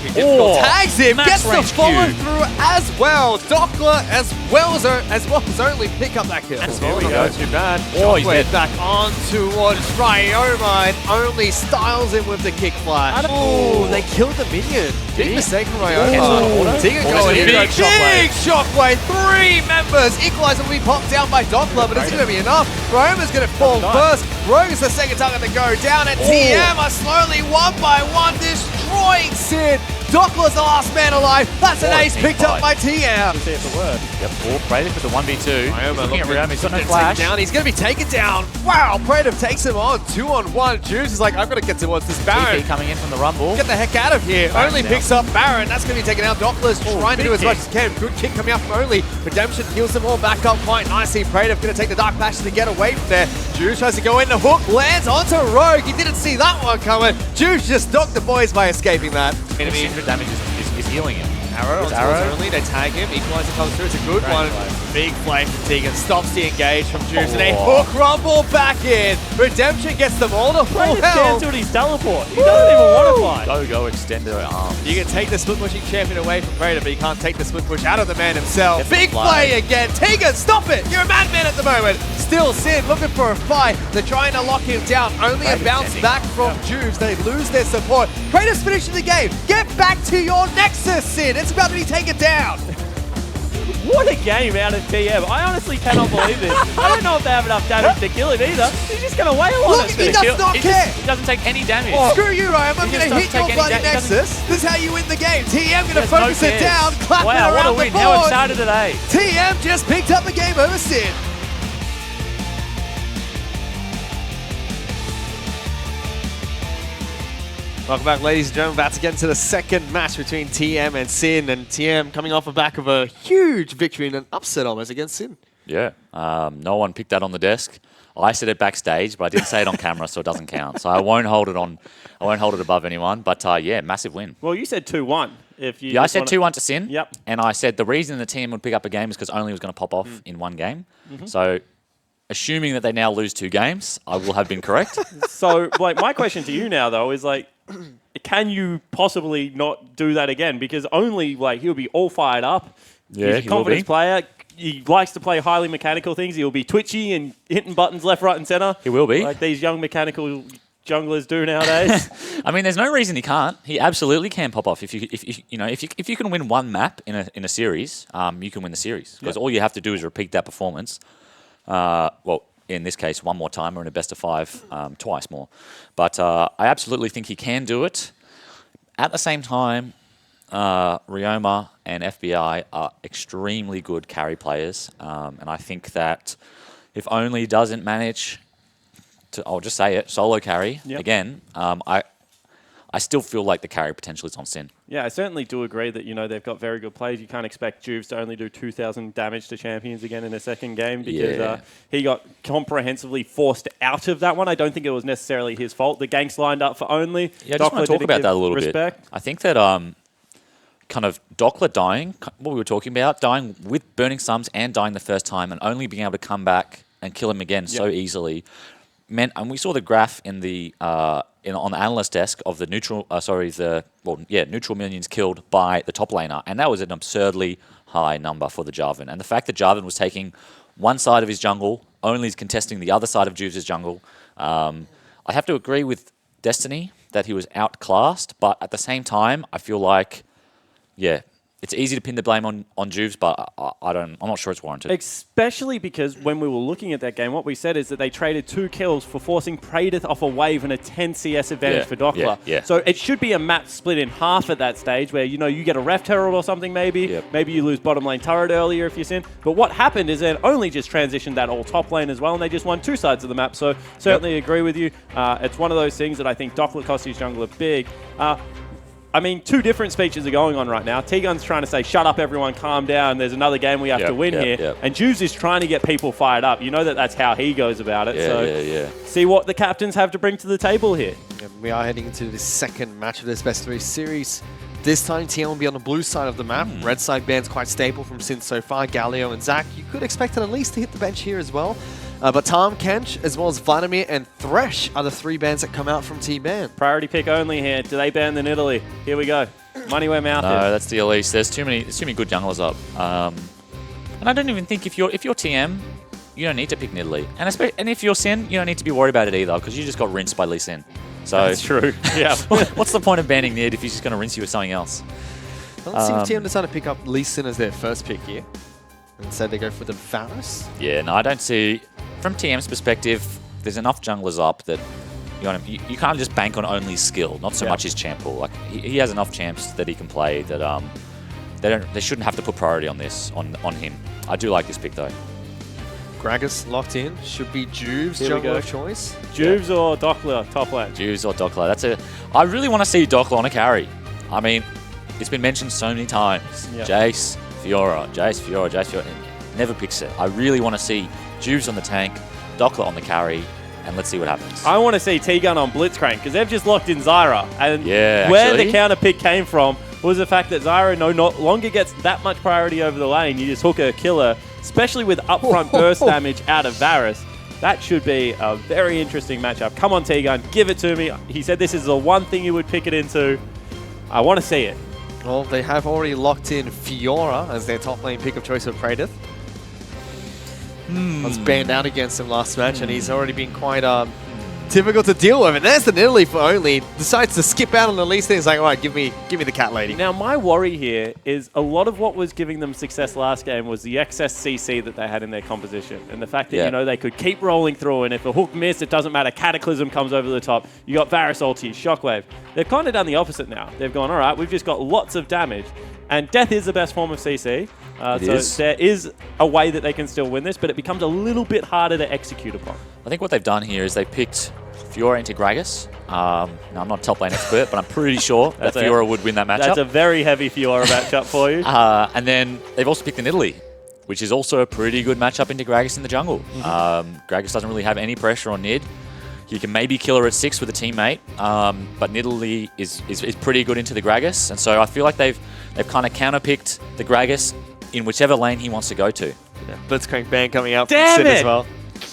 Tags him, gets the follow through as well. Dockler as well as Only pick up that kill. Here we go. Too bad. Oh, he's dead. Back on towards Ryoma, and Only styles him with the kick flash. Oh, they killed the minion. Big mistake from Ryoma. Tiga going in. Big shockwave. 3 members. Equalizer will be popped down by Dockler, but it's going to be enough. Ryoma's going to fall first. Rogue is the second target to go down, and TM are slowly one by one destroying Sid. Dockler's the last man alive. That's an ace picked up by TM. Yep, Praedyth with the 1v2. Ryoma Looking at Ryoma, he's got no flash. He's going to be taken down. Wow, Praedyth takes him on. 2-on-1. Juice is like, I've got to get towards this Baron. TP coming in from the Rumble. Get the heck out of here. Only picks up Baron. That's going to be taken out. Dockler's trying to do as much as he can. Good kick coming out from Only. Redemption heals them all back up quite nicely. Praedyth going to take the Dark Passion to get away from there. Juice tries to go in. The hook lands onto Rogue. He didn't see that one coming. Juice just knocked the boys by escaping that. 600 damage is healing him. Arrow on Only, they tag him, Equalizer comes through, it's a good one. Big flame from Tegan, stops the engage from Juice, and a hook rumble back in. Redemption gets them all to full health. Cancelled his teleport. He doesn't even want to fight. Go, extend their arms. You can take the split pushing champion away from Praedyth, but you can't take the split push out of the man himself. Big play again. Tegan, stop it! You're a madman at the moment. Still Sid looking for a fight. They're trying to lock him down. Only a bounce back from Juice. They lose their support. Praedyth's finishing the game. Get back to your Nexus, Sid. It's about to be taken down. What a game out of TM. I honestly cannot believe this. I don't know if they have enough damage to kill him either. He's just going to wail on Look, us. he does not care. He doesn't take any damage. Screw you, Ryan. I'm going to hit your bloody Nexus. This is how you win the game. TM going to focus it down, clapping wow, around what a the win. board. How excited today. TM just picked up the game over Sid. Welcome back, ladies and gentlemen. About to get into the second match between TM and Sin, and TM coming off the back of a huge victory and an upset almost against Sin. Yeah, no one picked that on the desk. I said it backstage, but I didn't say it on camera, so it doesn't count. So I won't hold it on. I won't hold it above anyone. But yeah, massive win. Well, you said 2-1. I said 2-1 to Sin. Yep. And I said the reason the team would pick up a game is because Only was going to pop off in one game. So assuming that they now lose 2 games, I will have been correct. So, like, my question to you now, though, is like, can you possibly not do that again? Because Only, like, he'll be all fired up. Yeah, he's a confidence player. He likes to play highly mechanical things. He'll be twitchy and hitting buttons left, right, and center. He will be. Like these young mechanical junglers do nowadays. I mean, there's no reason he can't. He absolutely can pop off. If you can win one map in a series, you can win the series because all you have to do is repeat that performance. Well, in this case, one more time, or in a best of 5, twice more. But I absolutely think he can do it. At the same time, Ryoma and FBI are extremely good carry players, and I think that if only doesn't manage to, I'll just say it, solo carry again, I still feel like the carry potential is on Sin. Yeah, I certainly do agree that, they've got very good plays. You can't expect Juves to only do 2,000 damage to champions again in a second game because he got comprehensively forced out of that one. I don't think it was necessarily his fault. The ganks lined up for only. Yeah, I just want to talk about that a little bit. I think that kind of Dockler dying, what we were talking about, dying with burning sums and dying the first time and only being able to come back and kill him again so easily meant, and we saw the graph in the on the analyst desk of the neutral neutral minions killed by the top laner, and that was an absurdly high number for the Jarvan. And the fact that Jarvan was taking one side of his jungle, only is contesting the other side of Juves' jungle. I have to agree with Destiny that he was outclassed, but at the same time, I feel like, it's easy to pin the blame on Juves, but I'm not sure it's warranted. Especially because when we were looking at that game, what we said is that they traded 2 kills for forcing Praedyth off a wave and a 10 CS advantage for Dockler. So it should be a map split in half at that stage where, you get a Ref Herald or something maybe. Maybe you lose bottom lane turret earlier if you sin. But what happened is it only just transitioned that all top lane as well, and they just won 2 sides of the map. So certainly agree with you. It's one of those things that I think Dockler cost his jungler big. I mean, 2 different speeches are going on right now. T-Gun's trying to say, shut up, everyone, calm down. There's another game we have to win here. And Juves is trying to get people fired up. You know that's how he goes about it. See what the captains have to bring to the table here. And we are heading into the second match of this best 3 series. This time, TM will be on the blue side of the map. Red side band's quite stable from Sin so far. Galio and Zach, you could expect it at least to hit the bench here as well. But Tom, Kench, as well as Vladimir and Thresh are the 3 bans that come out from T-Ban. Priority pick only here. Do they ban the Nidalee? Here we go. Money where mouth is. No, that's the Elise. There's too many good junglers up. And I don't even think if you're TM, you don't need to pick Nidalee. And if you're Sin, you don't need to be worried about it either because you just got rinsed by Lee Sin. So that's true. Yeah. What's the point of banning Nid if he's just going to rinse you with something else? Let's see if TM decide to pick up Lee Sin as their first pick here. Instead, they go for the Varus. Yeah, no, I don't see. From TM's perspective, there's enough junglers up that you can't just bank on only skill, not so much his champ pool. Like he has enough champs that he can play that they shouldn't have to put priority on him. I do like this pick though. Gragas locked in. Should be Juves jungler of choice. Juves or Dockler, top lane. Juves or Dockler. I really want to see Dockler on a carry. I mean, it's been mentioned so many times. Jace, Fiora, Jace, Fiora. Never picks it. I really want to see Juves on the tank, Dockler on the carry, and let's see what happens. I want to see T-Gun on Blitzcrank because they've just locked in Zyra. And where the counter pick came from was the fact that Zyra no longer gets that much priority over the lane. You just hook her, kill her, especially with upfront burst damage out of Varus. That should be a very interesting matchup. Come on, T-Gun, give it to me. He said this is the one thing you would pick it into. I want to see it. Well, they have already locked in Fiora as their top lane pick of choice for Praedyth. Was banned out against him last match, and he's already been quite difficult to deal with. And there's the Nidalee for only. Decides to skip out on the least thing. He's like, all right, give me the cat lady. Now, my worry here is a lot of what was giving them success last game was the excess CC that they had in their composition. And the fact that, they could keep rolling through, and if a hook missed, it doesn't matter. Cataclysm comes over the top. You got Varus ulti, Shockwave. They've kind of done the opposite now. They've gone, all right, we've just got lots of damage. And death is the best form of CC. There is a way that they can still win this, but it becomes a little bit harder to execute upon. I think what they've done here is they picked Fiora into Gragas. Now, I'm not a top lane expert, but I'm pretty sure that Fiora would win that matchup. That's a very heavy Fiora matchup for you. And then they've also picked the Nidalee, which is also a pretty good matchup into Gragas in the jungle. Gragas doesn't really have any pressure on Nid. You can maybe kill her at 6 with a teammate, but Nidalee is pretty good into the Gragas, and so I feel like they've kind of counterpicked the Gragas in whichever lane he wants to go to. Blitzcrank ban coming out from Sid as well.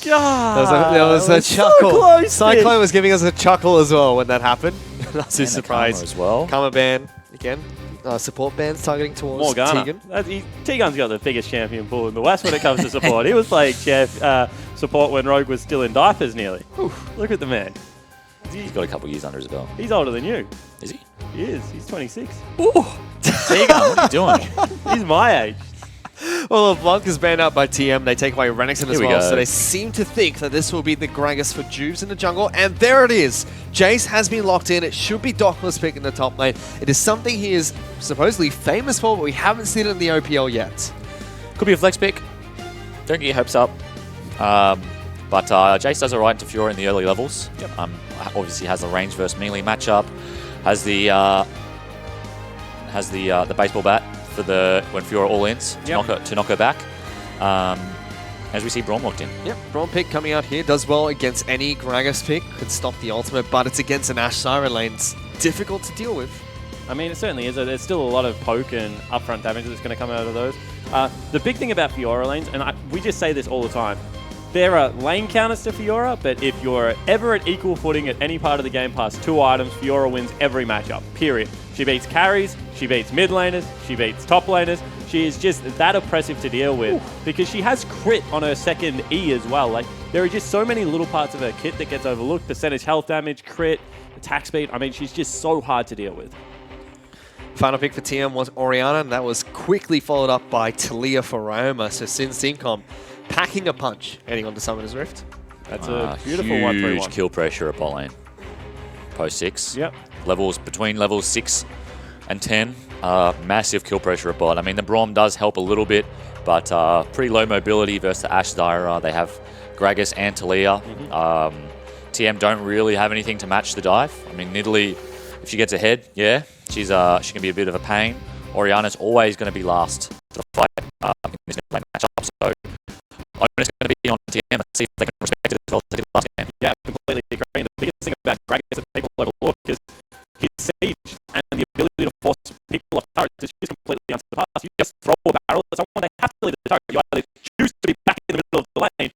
God, there was a chuckle. So close, Cyclone was giving us a chuckle as well when that happened. Not too surprised. As well. Karma ban again. Support bans targeting towards Morgana. Tegan. T-Gun's got the biggest champion pool in the West when it comes to support. He was playing support when Rogue was still in diapers nearly. Look at the man. He's got a couple years under his belt. He's older than you. Is he? He is. He's 26. Tegan, what are you doing? He's my age. Well, if Blanc is banned out by TM, they take away Renekton as Here we well, go. so they seem to think that this will be the Gragas for Juves in the jungle, and there it is. Jace has been locked in. It should be Dockless pick in the top lane. It is something he is supposedly famous for, but we haven't seen it in the OPL yet. Could be a flex pick. Don't get your hopes up. But Jace does alright into Fiora in the early levels. Yep. Obviously has the range versus melee matchup. Has the baseball bat for the when Fiora all ins to knock her back. As we see Braum locked in. Yep, Braum pick coming out here does well against any Gragas pick. Could stop the ultimate, but it's against an Ashe Siren lane. It's difficult to deal with. I mean, it certainly is. There's still a lot of poke and upfront damage that's going to come out of those. The big thing about Fiora lanes, and we just say this all the time, there are lane counters to Fiora, but if you're ever at equal footing at any part of the game past 2 items, Fiora wins every matchup, period. She beats carries, she beats mid laners, she beats top laners. She is just that oppressive to deal with because she has crit on her second E as well. Like, there are just so many little parts of her kit that gets overlooked. Percentage health damage, crit, attack speed. I mean, she's just so hard to deal with. Final pick for TM was Orianna, and that was quickly followed up by Talia for Ryoma. So Sin Syncom packing a punch, heading on to Summoner's Rift. That's a beautiful huge 1-3-1. kill pressure at bot lane. Post 6. Yep. Between levels 6 and 10. Massive kill pressure at bot. I mean, the Braum does help a little bit, but pretty low mobility versus the Ashe Zyra. They have Gragas and Talia. TM don't really have anything to match the dive. I mean, Nidalee, if she gets ahead, yeah, she can be a bit of a pain. Orianna's always going to be last to the fight in this mid-lane matchup, so I'm just going to be on TM and see if they can respect it as well as they did last game. Yeah, completely agree. The biggest thing about Gragas that people overlook is his siege and the ability to force people off turrets is just completely unsurpassed. You just throw a barrel at someone, they have to leave the turret. You either choose to be back in the middle of the lane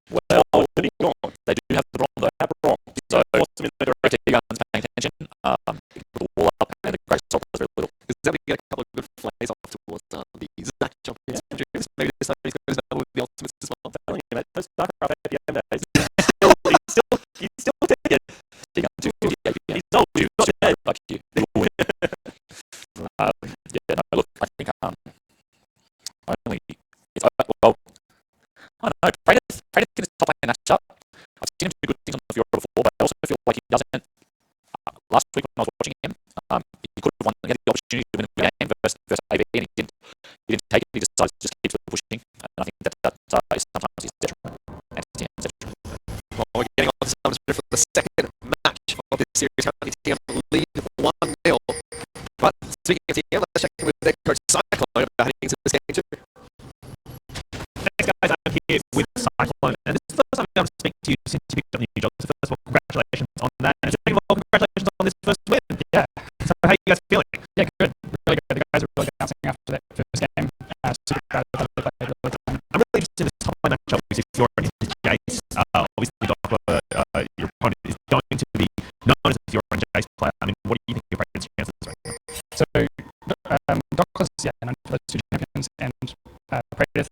or to be gone. They do have the Braum, though. Have Braum. So, force them in the direction. Guns paying attention. Put the wall up and the Gragas Soul does very little. Because then we get a couple of good flays off towards the Zac champions. Maybe this time he's going to double with the ultimates as well. I'm telling you, mate, those StarCraft APM days, he's still taking it. He's old, he's not dead. Fuck you. Yeah, no, look, I think only if I don't know, Praetor can top lane matchup. I've seen him do good things on the Fiora before, but I also feel like he doesn't. Last week when I was watching him, he could have won, he had the opportunity to win the game versus AB, and he didn't take it. He decided to just keep pushing, and I think that sometimes he's detrimental. Well, we're getting on to Summoner's Rift for the second match of this series. Currently, TM lead 1-0. But speaking of TM, let's check in with their coach Cyclone about heading into this game too. Thanks, guys. I'm here with Cyclone, and this is the first time I'm speaking to you since you picked up the new job. So first of all, congratulations on that, and second of all, congratulations on this first win. Yeah. So how are you guys feeling? Yeah, good. Really good. The guys are really bouncing after that first game. Super proud of how they played. I'm really interested in this top lane matchup because if you're into Jace, obviously Doppler, your opponent is going to be known as if you're a Jace player. I mean, what do you think your Praetor's chances right now? So, Douglas, known for those 2 champions, and Praetor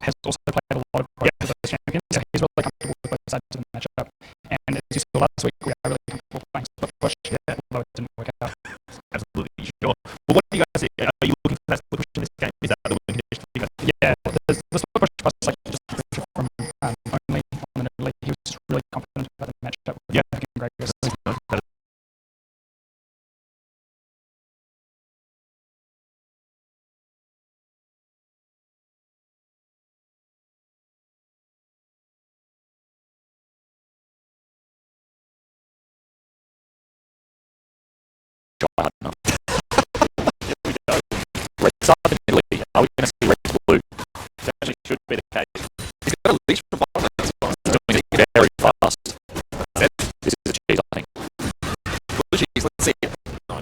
has also played a lot of pro for those champions, so he's really comfortable with both sides of the matchup. And as you saw last week, we are really comfortable playing split push, although it didn't work out. Absolutely, sure. Well, what do you guys think? Are you looking for that split push in this game? Is that the winning condition for you guys? Yeah, the split push was like just from only on the Nidalee. He was just really confident about the matchup. Yeah, great. I don't know. Red side of Nidalee. Are we going to see red blue? That actually should be the case. He's got a leash from bottom as well. He's doing it very fast. This is a cheese, I think. Blue cheese, let's see it. No,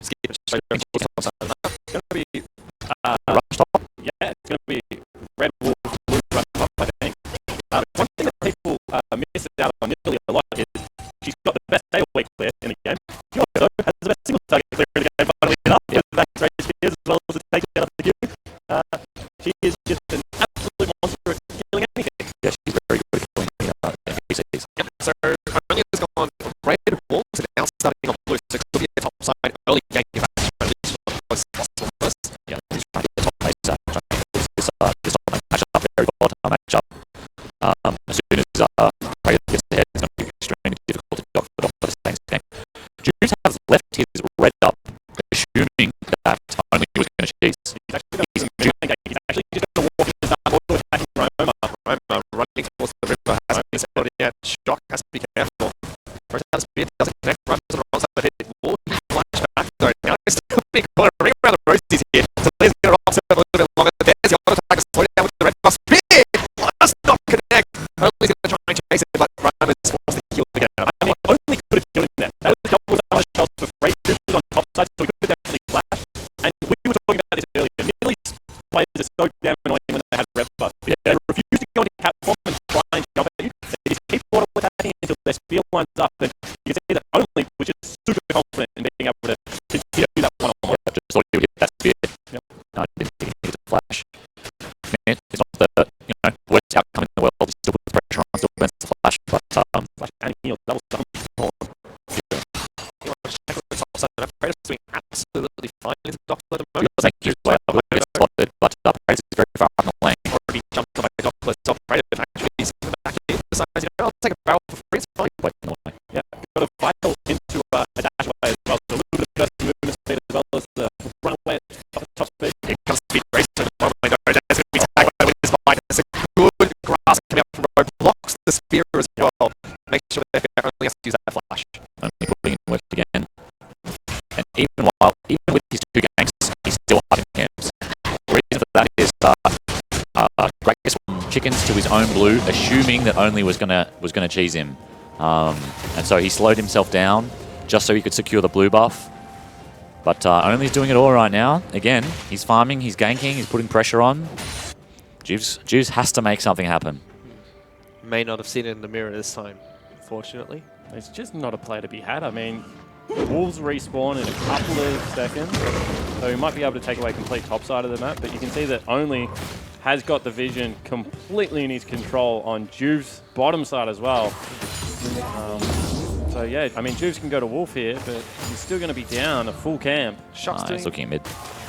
skip it straight over. it's going to be rush top. Yeah, it's going to be red wolf, blue rush top, I think. One thing that people miss out on Nidalee a lot is she's got the best day week clear in the game. She also has the best single target clear in the game, funnily enough. Yeah, the back range spears as well as the take out of the queue. She is just an absolute monster at killing anything. Yeah, she's very good at killing NPCs. Yep, so Harmonia has gone Praetor Wolf, side early, ganking back as close as possible first. Yeah, he's trying to get top base, trying to force this top lane matchup, very volatile matchup. As soon as Praetor gets ahead, it's going to be extremely difficult to block for the same game. Juice has left his red up, assuming that only he was going to cheese. He's actually just going to walk into that auto attacking Roma. Roma running towards the river, hasn't been settled yet. Shock has to be careful. First out of speed, doesn't connect. Runs on the wrong side of the hit. Will he flash back though? Now he's still being caught. Ring around the roasties here. So he's going to rock a little bit longer. There's the auto attack. Slow down with the red buff. Spear! Does not connect. Only's going to try and chase it, but Roma is forced to kill again. I mean, only could have killed him there. That was the double damage shots for free. This was on top side, so he could have definitely flashed. And we were talking about this earlier. Millie's players are so damn annoying when they had red buff. They refuse to go into cap form and try and jump at you. They just keep auto attacking until their spear winds up. And you can see that Only was just super confident in being able to continue that one-on-one. Just thought he would hit that spear. Yep. No, I didn't think he needed to flash. Man, it's not the worst outcome in the world. He still puts pressure on, still prevents the flash, but Flash and heal, double stun. Praetor's doing absolutely fine. He's Doppler at the moment. thank you. Well, get spotted, but Praetor is very far on the lane. Already jumped on by Doppler. Top Praetor actually is back in the sides. I'll take a barrel for free. It's fine. Wait, no way. Yeah, got a vital into a dash away as well. So a little bit of burst movement speed as well as the runaway top speed. Here comes Speed Race to the bottom lane. There's going to be tagged by with his bike. There's a good grasp coming up from road. Blocks the spear as well. Make sure that only has to use that flash. Only putting in work again. And even with his two ganks, he's still hunting camps. The reason for that is Gragas chickens to his own blue, assuming that Only was gonna cheese him, and so he slowed himself down just so he could secure the blue buff. But Only's doing it all right now. Again, he's farming, he's ganking, he's putting pressure on. Juice has to make something happen. May not have seen it in the mirror this time, unfortunately. It's just not a play to be had. I mean, Wolves respawn in a couple of seconds, so he might be able to take away complete top side of the map, but you can see that Only has got the vision completely in his control on Juve's bottom side as well. So yeah, I mean, Juve's can go to Wolf here, but he's still going to be down a full camp. He's looking at mid.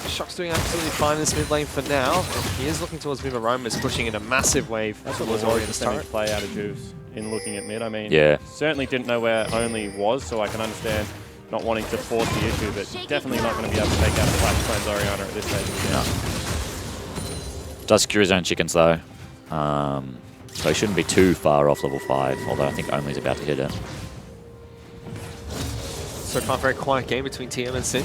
Shock's doing absolutely fine in this mid lane for now. He is looking towards mid. Roma's pushing in a massive wave. That's what was already the play out of Juve's in looking at mid. I mean, yeah, certainly didn't know where Only was, so I can understand not wanting to force the issue, but definitely not going to be able to take out a Flash Cleanse Oriana at this stage of the game. Does secure his own chickens though, so he shouldn't be too far off level 5, although I think Only's about to hit it. So far, very quiet game between TM and Sin.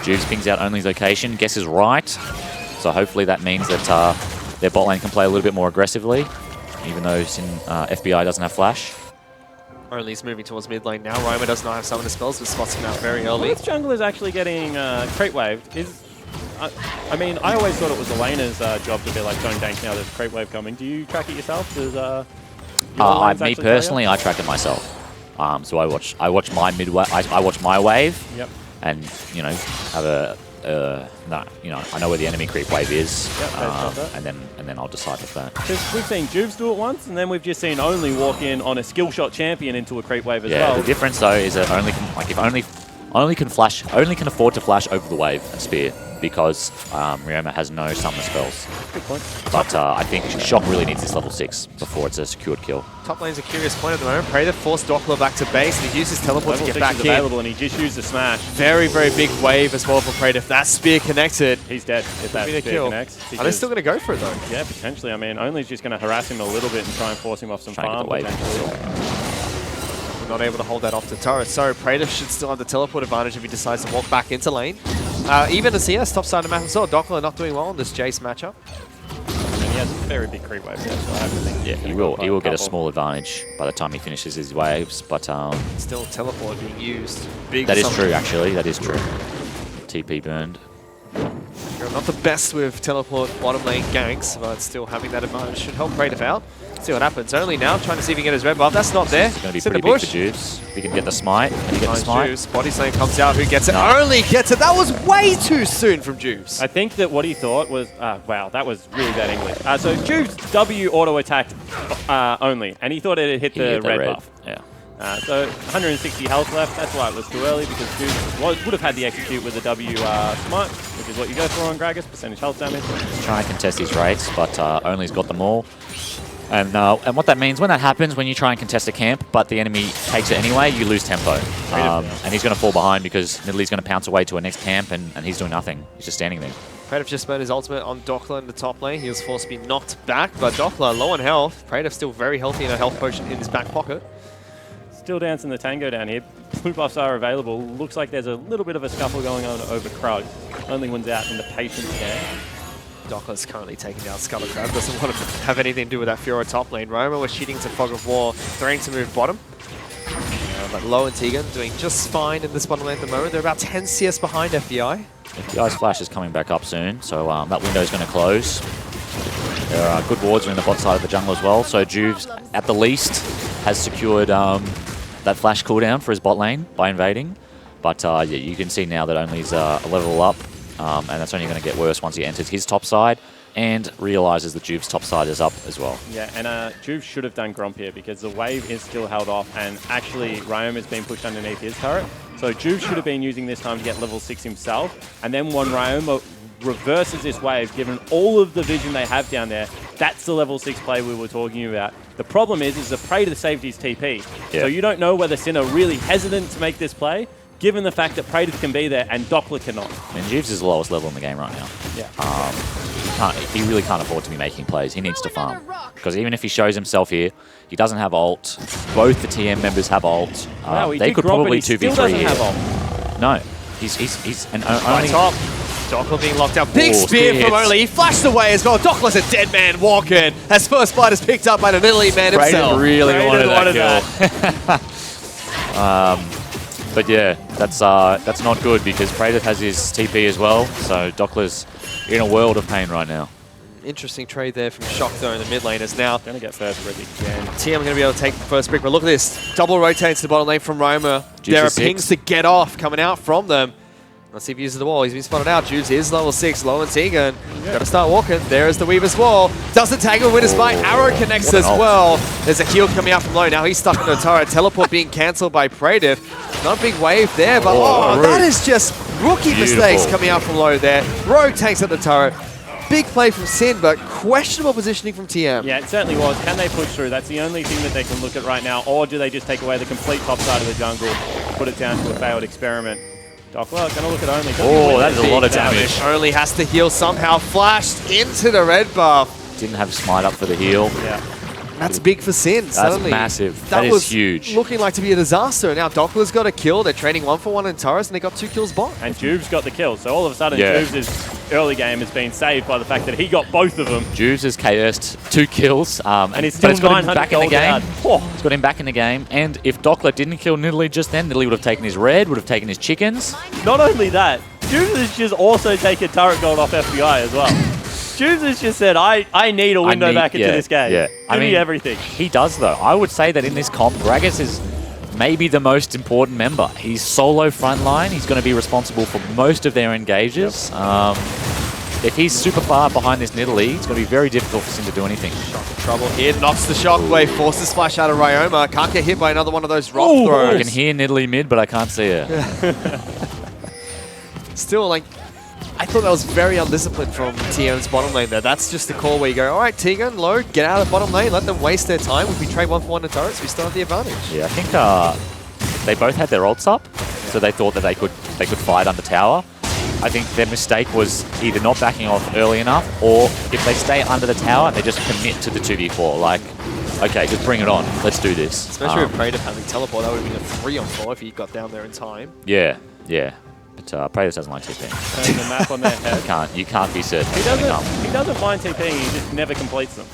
Juves pings out Only's location, guesses right, so hopefully that means that their bot lane can play a little bit more aggressively, even though Sin FBI doesn't have flash. Only's moving towards mid lane now. Roma does not have some of the spells, but spots him out very early. This jungle is actually getting creep waved. I mean, I always thought it was the laner's job to be like, don't gank now, there's a creep wave coming. Do you track it yourself? Does me personally, I track it myself. So I watch my mid wave. I watch my wave. Yep. And have a I know where the enemy creep wave is. Yep, and then I'll decide with that. Because we've seen Juves do it once, and then we've just seen Only walk in on a skill shot champion into a creep wave as well. Yeah, the difference though is that Only can afford to flash over the wave and spear because Ryoma has no summoner spells. Good point. But I think Shock really needs this level 6 before it's a secured kill. Top lane's a curious point at the moment. Praetor forced Doppler back to base, and he uses teleport to get back in. Available, and he just used the smash. Very, very big wave as well for Praetor. If that spear connected, he's dead. If that spear connects. Are they still going to go for it though? Yeah, potentially. I mean, Only's just going to harass him a little bit and try and force him off some farm. Not able to hold that off to turret. So Praetor should still have the teleport advantage if he decides to walk back into lane. Even as he has top side of the map himself, Doppler not doing well in this Jace matchup. And he has a very big creep wave there, so I have to think. Yeah, he will get a small advantage by the time he finishes his waves, but still teleport being used. Big that is true, actually. That is true. TP burned. Not the best with teleport bottom lane ganks, but still having that advantage should help Praetor out. See what happens. Only now trying to see if he can get his red buff. That's not there. It's going to be pretty big for Juves. If he can get the smite. Can he get the smite? Juves. Body slam comes out. Who gets it? No. Only gets it. That was way too soon from Juves. I think that what he thought was, wow, that was really bad English. So Juves W auto attacked Only, and he thought it had hit the red buff. Yeah. So 160 health left. That's why it was too early, because Juve would have had the execute with the W smite, which is what you go for on Gragas, percentage health damage. He's trying to contest his rates, but Only's got them all. And what that means, when that happens, when you try and contest a camp, but the enemy takes it anyway, you lose tempo. And he's going to fall behind because Nidalee going to pounce away to a next camp, and he's doing nothing. He's just standing there. Praetor just spent his ultimate on Doppler in the top lane. He was forced to be knocked back, but Doppler low on health. Praetor still very healthy and a health potion in his back pocket. Still dancing the tango down here. Blue buffs are available. Looks like there's a little bit of a scuffle going on over Krug. Only one's out in the patience scan. Doppler's currently taking down Scuttle Crab. Doesn't want to have anything to do with that Fiora top lane. Roma was cheating to Fog of War, threatening to move bottom. But Low and Tegan doing just fine in this bottom lane at the moment. They're about 10 CS behind FBI. FBI's flash is coming back up soon, so that window's going to close. There are good wards in the bot side of the jungle as well, so Juve's, at the least, has secured that flash cooldown for his bot lane by invading. But yeah, you can see now that Only's a level up, and that's only going to get worse once he enters his top side and realizes that Juve's top side is up as well. Yeah, and Juve should have done Gromp here, because the wave is still held off, and actually Ryoma has been pushed underneath his turret. So Juve should have been using this time to get level 6 himself, and then when Ryoma reverses this wave, given all of the vision they have down there, that's the level 6 play we were talking about. The problem is the Praetor saved his TP. Yeah. So you don't know whether Sin are really hesitant to make this play, given the fact that Praetor can be there and Doppler cannot. I mean, Juve's is the lowest level in the game right now. Yeah. He really can't afford to be making plays. He needs to farm. Because even if he shows himself here, he doesn't have ult. Both the TM members have ult. Wow, they could probably 2v3 here. Have ult. No. He's an By only... top. Doppler being locked out. Big spear from Only. He flashed away as well. Doppler's a dead man walking as first fight is picked up by the Nidalee man himself. Really wanted that kill. But yeah, that's not good, because Praetor has his TP as well, so Doppler's in a world of pain right now. Interesting trade there from Shock though in the mid laners. Now, Going to get first brick again. TM going to be able to take the first brick, but look at this. Double rotates to the bottom lane from Roma. There are pings to get off coming out from them. Let's see if he uses the wall. He's been spotted out. Juves is level 6. Low and Tegan. Got to start walking. There is the Weaver's Wall. Doesn't tag him with his bite. Arrow connects as well. There's a heal coming out from Low. Now he's stuck in the turret. Teleport being cancelled by Praetor. Not a big wave there, but that is just rookie mistakes coming out from Low there. Rogue takes out the turret. Big play from Sin, but questionable positioning from TM. Yeah, it certainly was. Can they push through? That's the only thing that they can look at right now. Or do they just take away the complete top side of the jungle, put it down to a failed experiment? Doppler going to look at Only. Oh, that is a lot of damage. Only has to heal somehow. Flashed into the red buff. Didn't have smite up for the heal. Yeah. That's big for Sin. That's massive. That is huge. Looking like to be a disaster. Now Doppler's got a kill. They're trading 1-for-1 in turrets, and they got 2 kills bot. And Juve's got the kill. So all of a sudden, Juve's early game has been saved by the fact that he got both of them. Juves has KS'd 2 kills. And he's still got him back in the game. Oh. It's got him back in the game. And if Doppler didn't kill Nidalee just then, Nidalee would have taken his red, would have taken his chickens. Not only that, Juves has just also taken turret gold off FBI as well. Juves has just said, I need a window back into this game. Yeah. Give me everything. He does, though. I would say that in this comp, Gragas is maybe the most important member. He's solo frontline. He's going to be responsible for most of their engages. Yep. If he's super far behind this Nidalee, it's going to be very difficult for Sin to do anything. Shock in trouble here. Knocks the shockwave. Forces splash out of Ryoma. Can't get hit by another one of those rock throws. I can hear Nidalee mid, but I can't see her. Still, like, I thought that was very undisciplined from TM's bottom lane there. That's just the call where you go, all right, Tegan, Low, get out of bottom lane, let them waste their time. If we trade 1-for-1 in turrets, we still have the advantage. Yeah, I think they both had their ults up, so they thought that they could fight under tower. I think their mistake was either not backing off early enough, or if they stay under the tower, they just commit to the 2v4. Like, okay, just bring it on. Let's do this. Especially with Praetor having teleport, that would have been a 3-on-4 if he got down there in time. Yeah, yeah. But Praetor doesn't like TPing. Turn the map on their head. You can't be certain. He doesn't mind TPing, he just never completes them.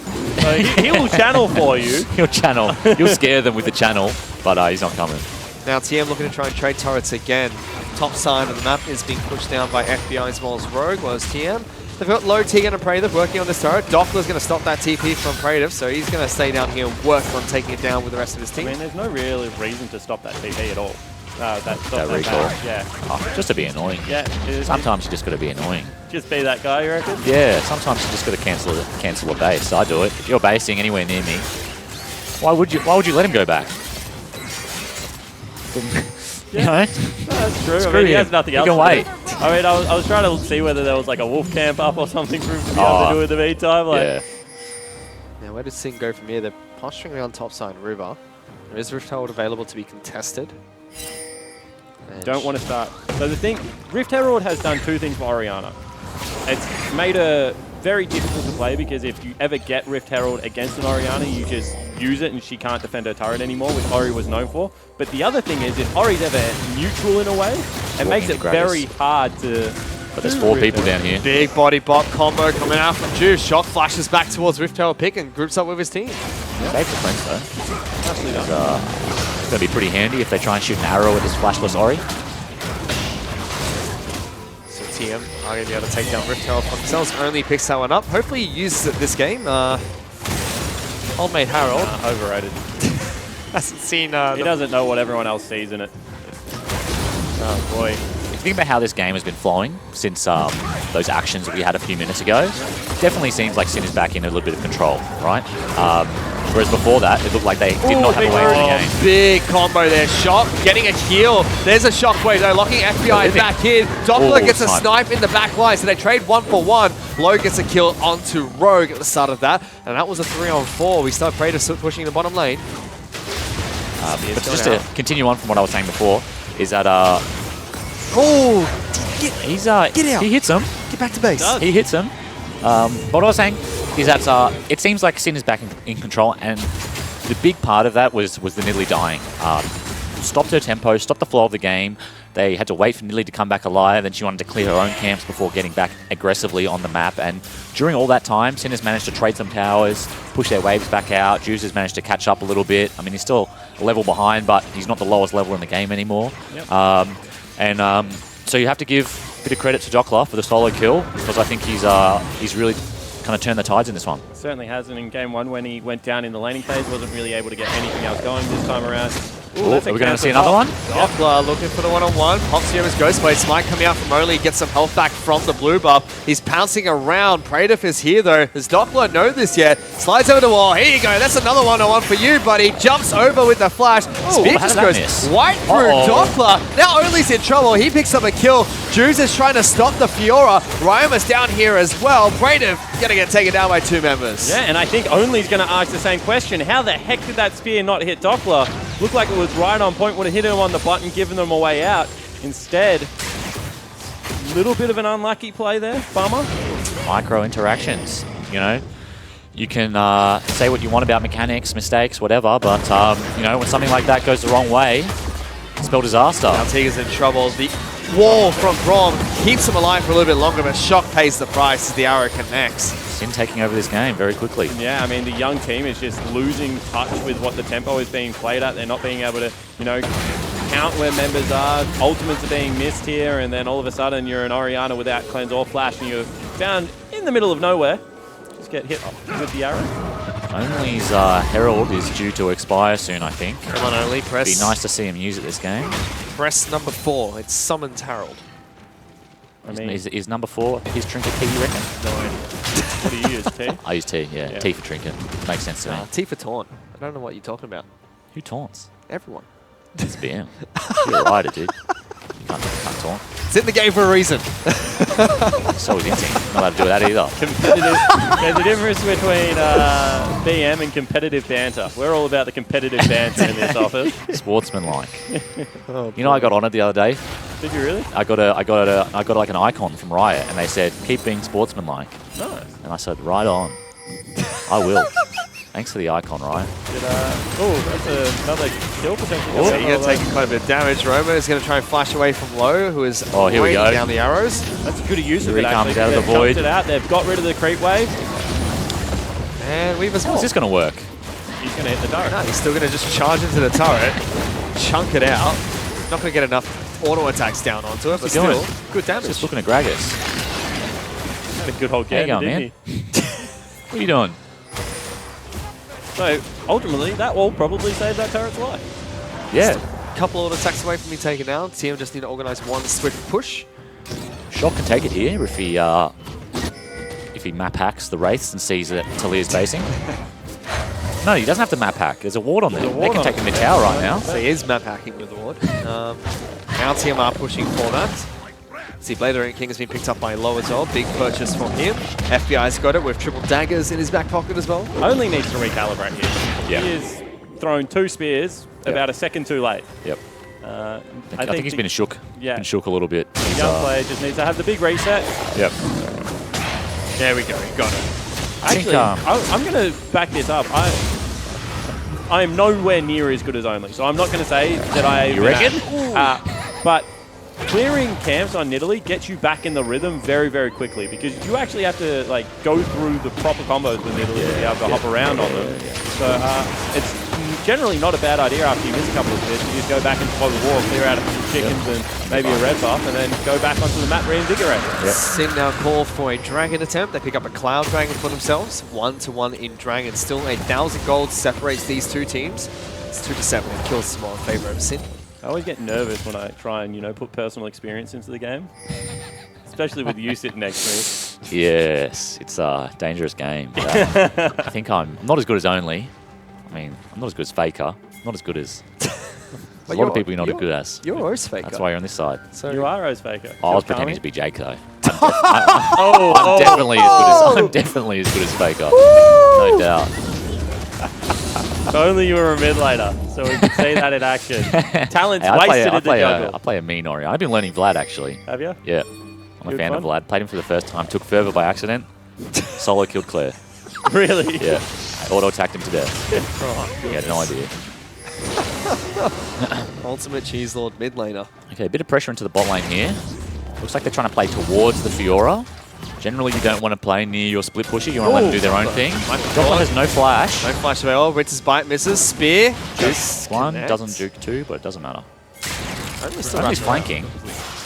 So he will channel for you. He'll channel. He'll scare them with the channel, but he's not coming. Now TM looking to try and trade turrets again. Top side of the map is being pushed down by FBI as well as Rogue, whereas TM. They've got Low, Tegan and Praetor working on this turret. Doppler's going to stop that TP from Praetor, so he's going to stay down here and work on taking it down with the rest of his team. I mean, there's no real reason to stop that TP at all. That recall. Yeah. Oh, just to be annoying. Yeah. Sometimes you just got to be annoying. Just be that guy, you reckon? Yeah, sometimes you just got to cancel a base. I do it. If you're basing anywhere near me, why would you let him go back? You know? That's true. Screw I mean, he him. has nothing He else can to wait. do. I mean, I was trying to see whether there was like a wolf camp up or something for him to be able to do in the meantime. Like, Yeah. Now, where does Singh go from here? They're posturing around top side River. There is Rift Herald available to be contested. And don't want to start. So the thing, Rift Herald has done two things for Orianna. It's made her very difficult to play because if you ever get Rift Herald against an Orianna, you just use it and she can't defend her turret anymore, which Ori was known for. But the other thing is, if Ori's ever neutral in a way, it makes it very hard to... But there's 4 people down here. Big body bop combo coming out from Juice. Shock flashes back towards Rift Herald pick and groups up with his team. Safe defense though. It's going to be pretty handy if they try and shoot an arrow at this flashless Ori. So TM are going to be able to take down Rift Herald for themselves. Only picks that one up. Hopefully he uses it this game. Old mate Harold. Overrated. Hasn't seen... he doesn't know what everyone else sees in it. Oh boy. If you think about how this game has been flowing since those actions that we had a few minutes ago, definitely seems like Sin is back in a little bit of control, right? Whereas before that, it looked like they did not have a way in the game. Big combo there. Shock getting a heal. There's a shockwave though, locking FBI back in. Doppler gets a snipe in the back line, so they trade 1-for-1. Low gets a kill onto Rogue at the start of that, and that was a 3-on-4. We start Praetor still pushing the bottom lane. But just to continue on from what I was saying before, is that oh, he's get out. He hits him. Get back to base. He hits him. But what I was saying is that it seems like Sin is back in control, and the big part of that was the Nidalee dying. Stopped her tempo, stopped the flow of the game. They had to wait for Nidalee to come back alive, and she wanted to clear her own camps before getting back aggressively on the map. And during all that time, Sin has managed to trade some towers, push their waves back out. Juice has managed to catch up a little bit. I mean, he's still a level behind, but he's not the lowest level in the game anymore. Yep. So you have to give a bit of credit to Dockler for the solo kill, because I think he's really kind of turned the tides in this one. Certainly has, and in game 1 when he went down in the laning phase, wasn't really able to get anything else going this time around. Ooh, are we going to see another one? Doppler looking for the one-on-one. Pops here as Ghostblade. Smite coming out from Only, gets some health back from the blue buff. He's pouncing around. Praetor is here though. Does Doppler know this yet? Slides over the wall. Here you go. That's another one-on-one for you, buddy. Jumps over with the flash. Spear just goes right through Doppler. Now Only's in trouble. He picks up a kill. Juice is trying to stop the Fiora. Ryoma's down here as well. Praetor gonna get taken down by 2 members. Yeah, and I think Only's going to ask the same question. How the heck did that spear not hit Doppler? Looked like it was right on point, would have hit him on the button, given them a way out. Instead, little bit of an unlucky play there, bummer. Micro interactions, you know. You can say what you want about mechanics, mistakes, whatever, but you know, when something like that goes the wrong way, spell disaster. Now Tiga's in trouble. The wall from Grom keeps him alive for a little bit longer, but Shock pays the price as the arrow connects. Sin taking over this game very quickly. Yeah, I mean, the young team is just losing touch with what the tempo is being played at. They're not being able to, you know, count where members are. Ultimates are being missed here, and then all of a sudden you're an Orianna without cleanse or flash, and you're found in the middle of nowhere. Just get hit with the arrow. Only's Herald is due to expire soon, I think. Come on, Only. Press. It'd be nice to see him use it this game. Press number 4. It's Summoned Herald. I mean, is number 4 his trinket T, you reckon? No. What do you use, T? I use T, yeah. T for trinket. Makes sense to me. T for taunt. I don't know what you're talking about. Who taunts? Everyone. It's BM. You're a rider, dude. You can't taunt. It's in the game for a reason. So is Inting. Not allowed to do that either. Competitive. There's a difference between BM and competitive banter. We're all about the competitive banter in this office. Sportsmanlike. You know, I got on it the other day. Did you really? I got like an icon from Riot, and they said, "Keep being sportsmanlike." Nice. And I said, "Right on. I will." Thanks for the icon, Riot. That's another kill potential. Oh, you're going to take quite a bit of damage. Roma is going to try and flash away from Low, who is here we go. down the arrows. That's a good use of Here it, he comes actually. out of the They've void. chunked it out. They've got rid of the creep wave. And Weaver's How's this going to work? He's going to hit the turret. No, he's still going to just charge into the turret, chunk it out. Not going to get enough auto attacks down onto it, but he doing? still, good damage. Just looking at Gragas. Had a good whole There game, you go, didn't man. he? What are you doing? So, ultimately, that will probably save that turret's life. Yeah. A couple auto attacks away from being taken down. TM just need to organize one swift push. Shock can take it here if he map hacks the Wraiths and sees that Talia's basing. No, he doesn't have to map hack. There's a ward on there. They can take the mid tower right now. So he is map hacking with the ward. Ward. Now TMR pushing for that. See, Blader King has been picked up by Low as well. Big purchase from him. FBI's got it with triple daggers in his back pocket as well. Only needs to recalibrate here. Yeah. He is thrown 2 spears about a second too late. Yep. I think he's been shook. Yeah. Been shook a little bit. The young player just needs to have the big reset. Yep. There we go. He got it. Actually, I'm going to back this up. I am nowhere near as good as Only, so I'm not going to say that I... You reckon? But clearing camps on Nidalee gets you back in the rhythm very, very quickly because you actually have to like go through the proper combos with Nidalee to be able to hop around on them. So it's generally not a bad idea after you miss a couple of hits. You just go back and follow the wall, clear out a few chickens and maybe a red buff, and then go back onto the map reinvigorated. Yep. Sin now call for a dragon attempt. They pick up a cloud dragon for themselves. 1-1 in dragon. Still 1,000 gold separates these two teams. It's 2-7 and kills Small in favor of Sin. I always get nervous when I try and, put personal experience into the game. Especially with you sitting next to me. Yes, it's a dangerous game. But, I think I'm not as good as Only. I mean, I'm not as good as Faker. Not as good as... a lot of people you're not as good as. You're Rose Faker. That's why you're on this side. So you are Rose Faker. I was pretending to be Jake, though. I'm definitely as good as Faker. No doubt. If only you were a mid laner, so we could see that in action. Talent's wasted in the jungle. I play a mean Ori. I've been learning Vlad, actually. Have you? Yeah. I'm a fan of Vlad. Played him for the first time. Took Fervor by accident. Solo killed Claire. Really? Yeah. I auto-attacked him to death. He had no idea. Ultimate Cheeselord mid laner. Okay, a bit of pressure into the bot lane here. Looks like they're trying to play towards the Fiora. Generally, you don't want to play near your split pusher. You want to let them do their own thing. Dropper has no flash. No flash available. Winter's Bite misses. Spear. Just one. Doesn't juke two, but it doesn't matter. Only's flanking.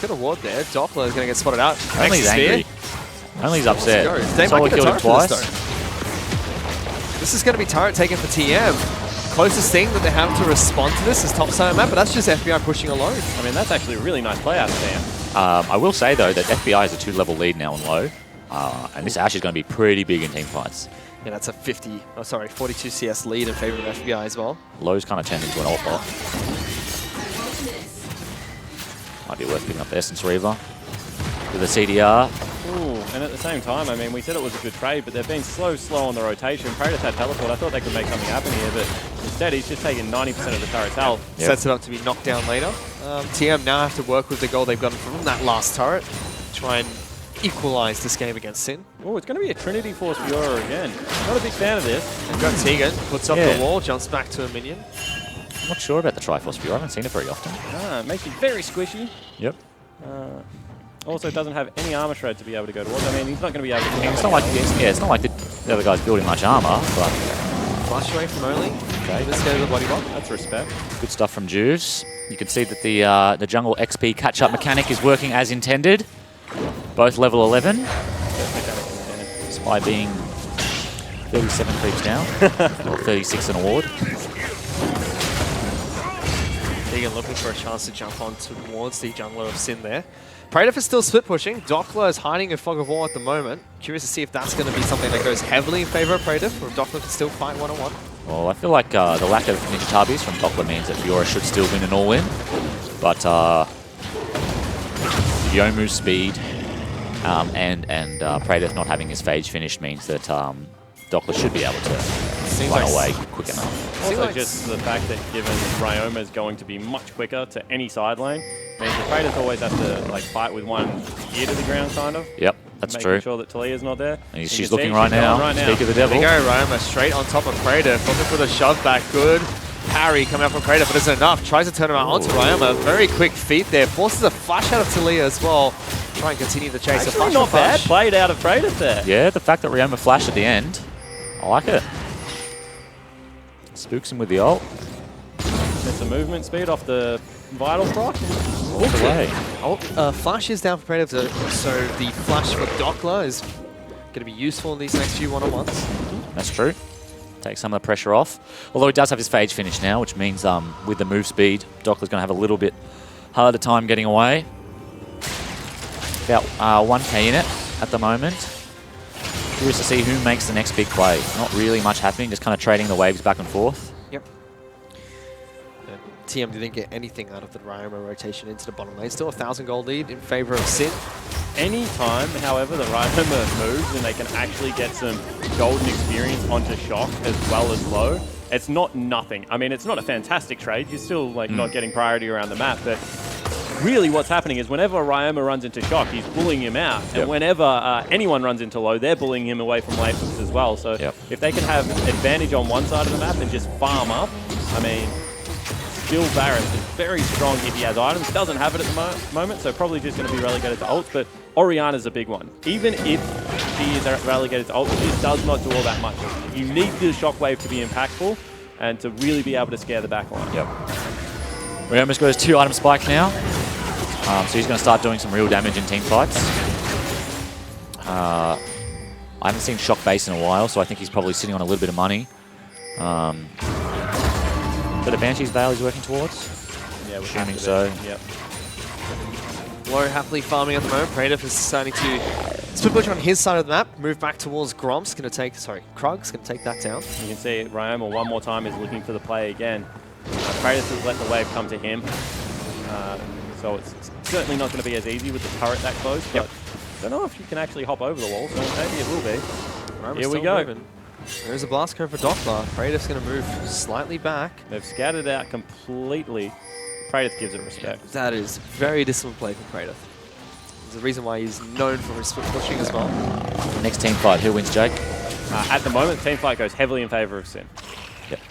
Got a ward there. Doppler is going to get spotted out. Only's angry. Only's upset. They Solo might get killed a him turret for twice. This is going to be turret taken for TM. Closest thing that they have to respond to this is topside map, but that's just FBI pushing alone. I mean, that's actually a really nice play out of TM. I will say, though, that FBI has a 2-level lead now on low. And this Ashe is going to be pretty big in team fights. Yeah, that's a 42 CS lead in favor of FBI as well. Low's kind of turned into an ult bot. Might be worth picking up the Essence Reaver with a CDR. Ooh, and at the same time, I mean, we said it was a good trade, but they've been slow on the rotation. Kratos had teleport. I thought they could make something happen here, but instead he's just taking 90% of the turret's health. Yep. Sets it up to be knocked down later. TM now have to work with the goal they've gotten from that last turret. Try and equalize this game against Sin. Oh, it's going to be a Trinity Force Fiora again. Not a big fan of this. We've got Tegan, puts up the wall, jumps back to a minion. I'm not sure about the Triforce Fiora. I haven't seen it very often. It makes it very squishy. Yep. Also doesn't have any armor shred to be able to go towards. I mean, he's not going to be able to... It's not like the other guy's building much armor, but... Flash away from Only. Okay, let's go to the body block. That's respect. Good stuff from Juice. You can see that the jungle XP catch-up mechanic is working as intended. Both level 11. Despite being 37 creeps down. Or 36 in a ward. Tegan looking for a chance to jump on towards the jungler of Sin there. Praetor is still split pushing. Doppler is hiding in Fog of War at the moment. Curious to see if that's going to be something that goes heavily in favor of Praetor, or if Doppler can still fight one-on-one. Well, I feel like the lack of Ninja Tabis from Doppler means that Fiora should still win an all-in. But Yomu's speed and Praetor not having his phage finished means that Doppler should be able to run away quick enough. Also, just the fact that given Ryoma is going to be much quicker to any side lane, means the Praetors always have to fight with one ear to the ground, kind of. Yep, that's true. Making sure that Talia's not there. And she's looking right now. Speak of the devil. There we go, Ryoma straight on top of Praetor, looking for the shove back. Good parry coming out from Praetor, but isn't enough. Tries to turn around onto Ryoma. Very quick feet there. Forces a flash out of Talia as well. Try and continue the chase. Actually, not bad played out of Praetor there. Yeah, the fact that Ryoma flashed at the end, I like it. Spooks him with the ult. Get some movement speed off the Vital Proc. All the way. Flash is down for Predator, so the flash for Doppler is going to be useful in these next few one-on-ones. That's true. Take some of the pressure off. Although he does have his phage finish now, which means with the move speed, Doppler's going to have a little bit harder time getting away. About 1k in it at the moment. Curious to see who makes the next big play. Not really much happening, just kind of trading the waves back and forth. Yep. TM didn't get anything out of the Ryoma rotation into the bottom lane. Still a 1,000 gold lead in favor of Sin. Any time, however, the Ryoma moves and they can actually get some golden experience onto Shock as well as low, it's not nothing. I mean, it's not a fantastic trade. You're still like not getting priority around the map, but really what's happening is whenever Ryoma runs into Shock, he's bullying him out. And whenever anyone runs into low, they're bullying him away from late as well. So if they can have advantage on one side of the map and just farm up, I mean, still Varus is very strong if he has items. Doesn't have it at the moment, so probably just going to be relegated to ults. But Orianna's a big one. Even if she is relegated to ults, she does not do all that much. You need the Shockwave to be impactful and to really be able to scare the backline. Yep. Ryoma's got his 2-item spike now. So he's going to start doing some real damage in team fights. I haven't seen Shock base in a while, so I think he's probably sitting on a little bit of money. But a Banshee's Veil he's working towards? Yeah, we're assuming so. Yep. Low happily farming at the moment. Praetor is starting to split push on his side of the map. Move back towards Grom's. Going to take, Krug's going to take that down. You can see Ryoma one more time is looking for the play again. Praetor has let the wave come to him. So it's certainly not going to be as easy with the turret that close. But I don't know if you can actually hop over the wall, so maybe it will be. Ryoma's Here we still go. moving. There's a blast curve for Doppler. Praetor's going to move slightly back. They've scattered out completely. Praetor gives it respect. That is very disciplined play for Praetor. There's a reason why he's known for his split pushing as well. Next team fight, who wins, Jake? At the moment, team fight goes heavily in favor of Sin. Yep.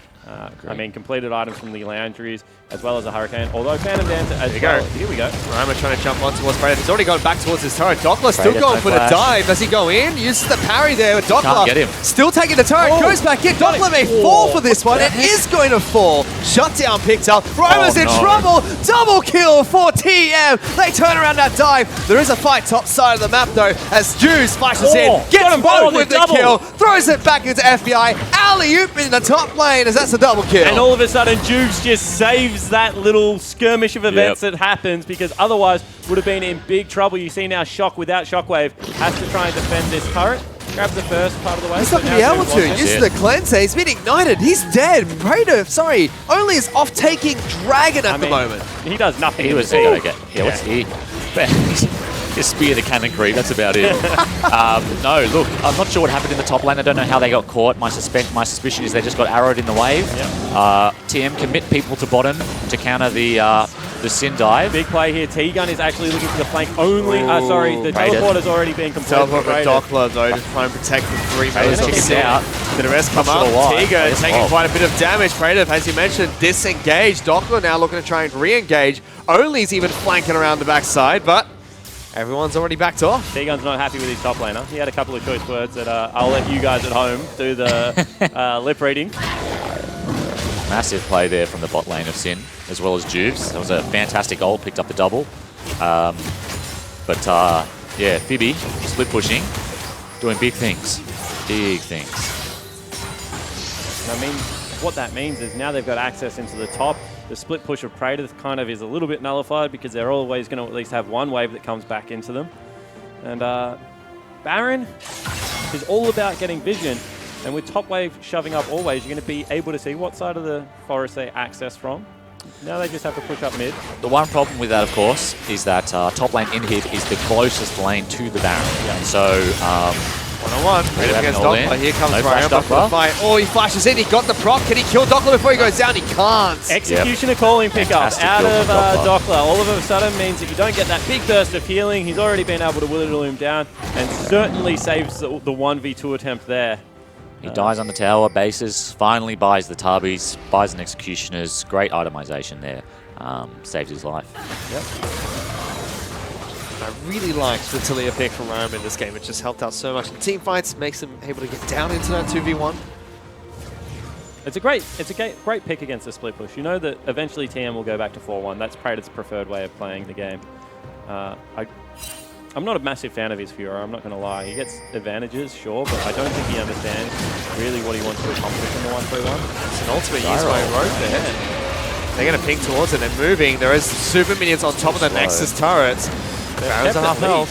I mean, completed items from the Loungeries, as well as a Hurricane, although Phantom Dancer as Here we well. go. Here we go. Ryoma trying to jump on towards Praetor. He's already gone back towards his turret. Doppler still Praetor, going no for the flash. dive. Does he go in? Uses the parry there. Doppler Can't get him. still taking the turret. Goes back in. Doppler may fall for this one. It is going to fall. Shutdown picked up. Ryma's in trouble. Double kill for TM. They turn around that dive. There is a fight top side of the map though as Juice flashes in. Gets both with the kill. Throws it back into FBI. Alley-oop in the top lane as that's a double kill. And all of a sudden, Jukes just saves that little skirmish of events that happens, because otherwise would have been in big trouble. You see now Shock without Shockwave has to try and defend this turret. Grabs the first part of the way. He's not going to be able to. Uses the cleanser. He's been ignited. He's dead. Praetor, only is off taking Dragon at the moment. He does nothing. He was there. What's he? Just spear the cannon creep, that's about it. No, look, I'm not sure what happened in the top lane. I don't know how they got caught. My suspicion is they just got arrowed in the wave. TM commit people to bottom to counter the Sin dive. Big play here. T-Gun is actually looking for the flank only. The teleport has already been completed. Teleport for Doppler though to try and protect the 3 minutes of Kicks out. Did the rest come up? Tigo taking quite a bit of damage. Praetor, as you mentioned, disengaged. Doppler now looking to try and re-engage. Only's even flanking around the backside, but everyone's already backed off. T-Gun's not happy with his top laner. He had a couple of choice words that I'll let you guys at home do the lip reading. Massive play there from the bot lane of Sin, as well as Juves. That was a fantastic ult, picked up the double. Yeah, Phoebe, split pushing, doing big things. Big things. I mean, what that means is now they've got access into the top. The split push of Praetor kind of is a little bit nullified because they're always going to at least have one wave that comes back into them. And Baron is all about getting vision. And with top wave shoving up always, you're going to be able to see what side of the forest they access from. Now they just have to push up mid. The one problem with that, of course, is that top lane inhib is the closest lane to the Baron. So, one-on-one. Against Doppler. Here comes Ryoma for the fight. Oh, he flashes in. He got the proc. Can he kill Doppler before he goes down? He can't. Executioner calling pickup out of Doppler. All of a sudden means that you don't get that big burst of healing. He's already been able to whittle him down and certainly saves the 1v2 attempt there. He dies on the tower bases, finally buys the Tabis, buys an Executioner's. Great itemization there. Saves his life. Yep. I really liked the Talia pick from Ryoma in this game. It just helped out so much in team fights, makes him able to get down into that 2v1. It's a great pick against the split push. You know that eventually TM will go back to 4-1. That's Praetor's preferred way of playing the game. I'm not a massive fan of his Furor, I'm not going to lie. He gets advantages, sure, but I don't think he understands really what he wants to accomplish in the 1v1. It's an ultimate use by Rogue there. They're going to ping towards it, they're moving. There is super minions on top of the Nexus turrets. Baron's at half health.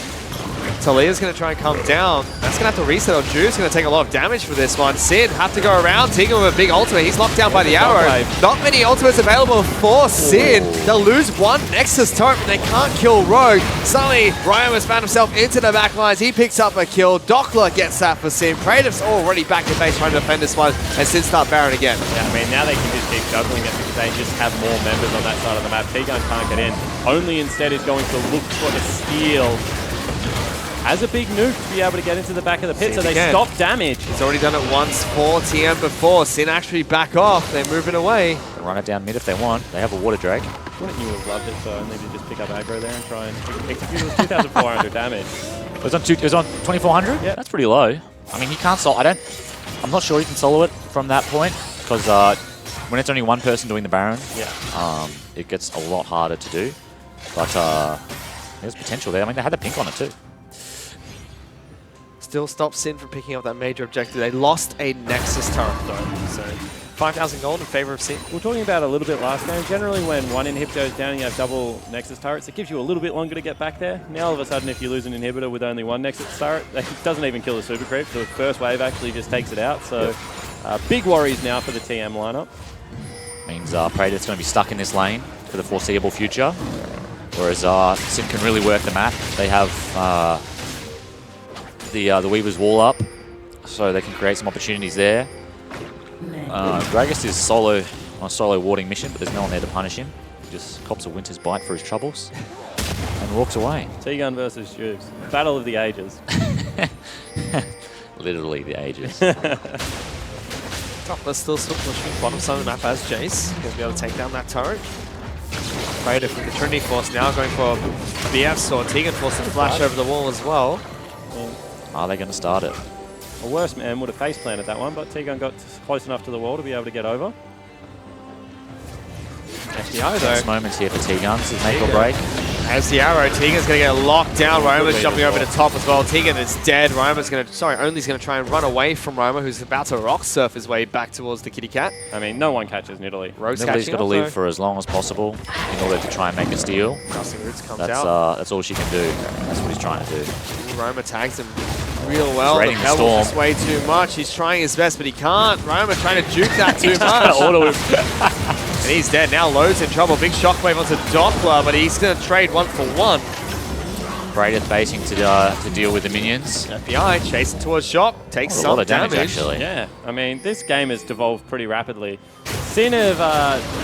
Talia's going to try and come down. That's going to have to reset on Juve's going to take a lot of damage for this one. Sid have to go around. Tegan with a big ultimate. He's locked down by the arrow. Not many ultimates available for Sid. They'll lose one Nexus turret, but they can't kill Rogue. Suddenly, Ryan has found himself into the back lines. He picks up a kill. Dockler gets that for Sid. Prative's already back in base trying to defend this one, and Sid start Baron again. Yeah, I mean, now they can just keep juggling it because they just have more members on that side of the map. Tegan can't get in. Only instead is going to look for the steal. Has a big nuke to be able to get into the back of the pit, so they stop damage. He's already done it once for TM before. Sin actually back off. They're moving away. They run it down mid if they want. They have a water drake. Wouldn't you have loved it so only to just pick up aggro there and try and execute it with 2,400 damage? It was on 2,400? Yeah, that's pretty low. I mean, he can't solo. I'm not sure he can solo it from that point because when it's only one person doing the Baron, it gets a lot harder to do. But there's potential there. I mean, they had the pink on it too. Still stops Sin from picking up that major objective. They lost a Nexus turret though, so 5,000 gold in favor of Sin. We were talking about a little bit last game. Generally, when one inhib goes down and you have double Nexus turrets, it gives you a little bit longer to get back there. Now, all of a sudden, if you lose an inhibitor with only one Nexus turret, it doesn't even kill the super creep. The first wave actually just takes it out. So, big worries now for the TM lineup. Means Praetor's going to be stuck in this lane for the foreseeable future. Whereas Sin can really work the map. They have the Weaver's wall up, so they can create some opportunities there. Gragas is solo on a solo warding mission, but there's no one there to punish him. He just cops a winter's bite for his troubles and walks away. T-Gun versus Juves. Battle of the ages. Literally the ages. Doppler still pushing bottom side of the map as Jace. He'll be able to take down that turret. Praetor from the Trinity Force now going for BF sword. Tegan forced to flash over the wall as well. Are they going to start it? A worse man would have face planted that one, but T-Gun got close enough to the wall to be able to get over. FBI though. Next moments here for T-Gun. This is make or break. As the arrow, Tegan's going to get locked down. Roma's jumping over the top as well. Tegan is dead. Roma's going to, Only's going to try and run away from Roma, who's about to rock surf his way back towards the kitty cat. I mean, no one catches Nidalee. Nidalee's got to live for as long as possible in order to try and make a steal. That's all she can do. That's what he's trying to do. Roma tags him real well. The Pebbles just way too much. He's trying his best, but he can't. Roma trying to juke that too much. And he's dead. Now Lowe's in trouble. Big shockwave onto Doppler, but he's going to trade 1-for-1. Praetor facing to deal with the minions. FBI chasing towards shop. Takes some a lot of damage, actually. Yeah, I mean, this game has devolved pretty rapidly. Sin have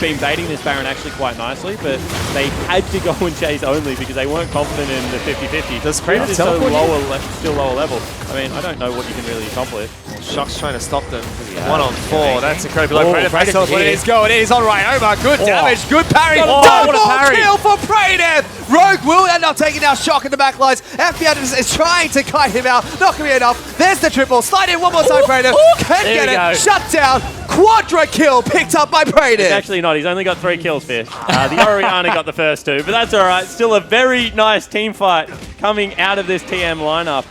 been baiting this Baron actually quite nicely, but they had to go and chase only because they weren't confident in the 50-50. Does Praetor still lower level? I mean, I don't know what you can really accomplish. Shock's trying to stop them. 1-on-4. That's incredibly low. Praetor tells what it is going in. He's on Ryoma. Good damage. Good parry. Double kill for Praetor. Rogue will end up taking down Shock in the back lines. FBI is trying to kite him out. Not going to be enough. There's the triple. Slide in one more time, Praetor. Can't get it. Shut down. Quadra kill picked up by Praetor. It's actually not. He's only got 3 kills, Fish. The Oriana got the first 2, but that's all right. Still a very nice team fight coming out of this TM lineup.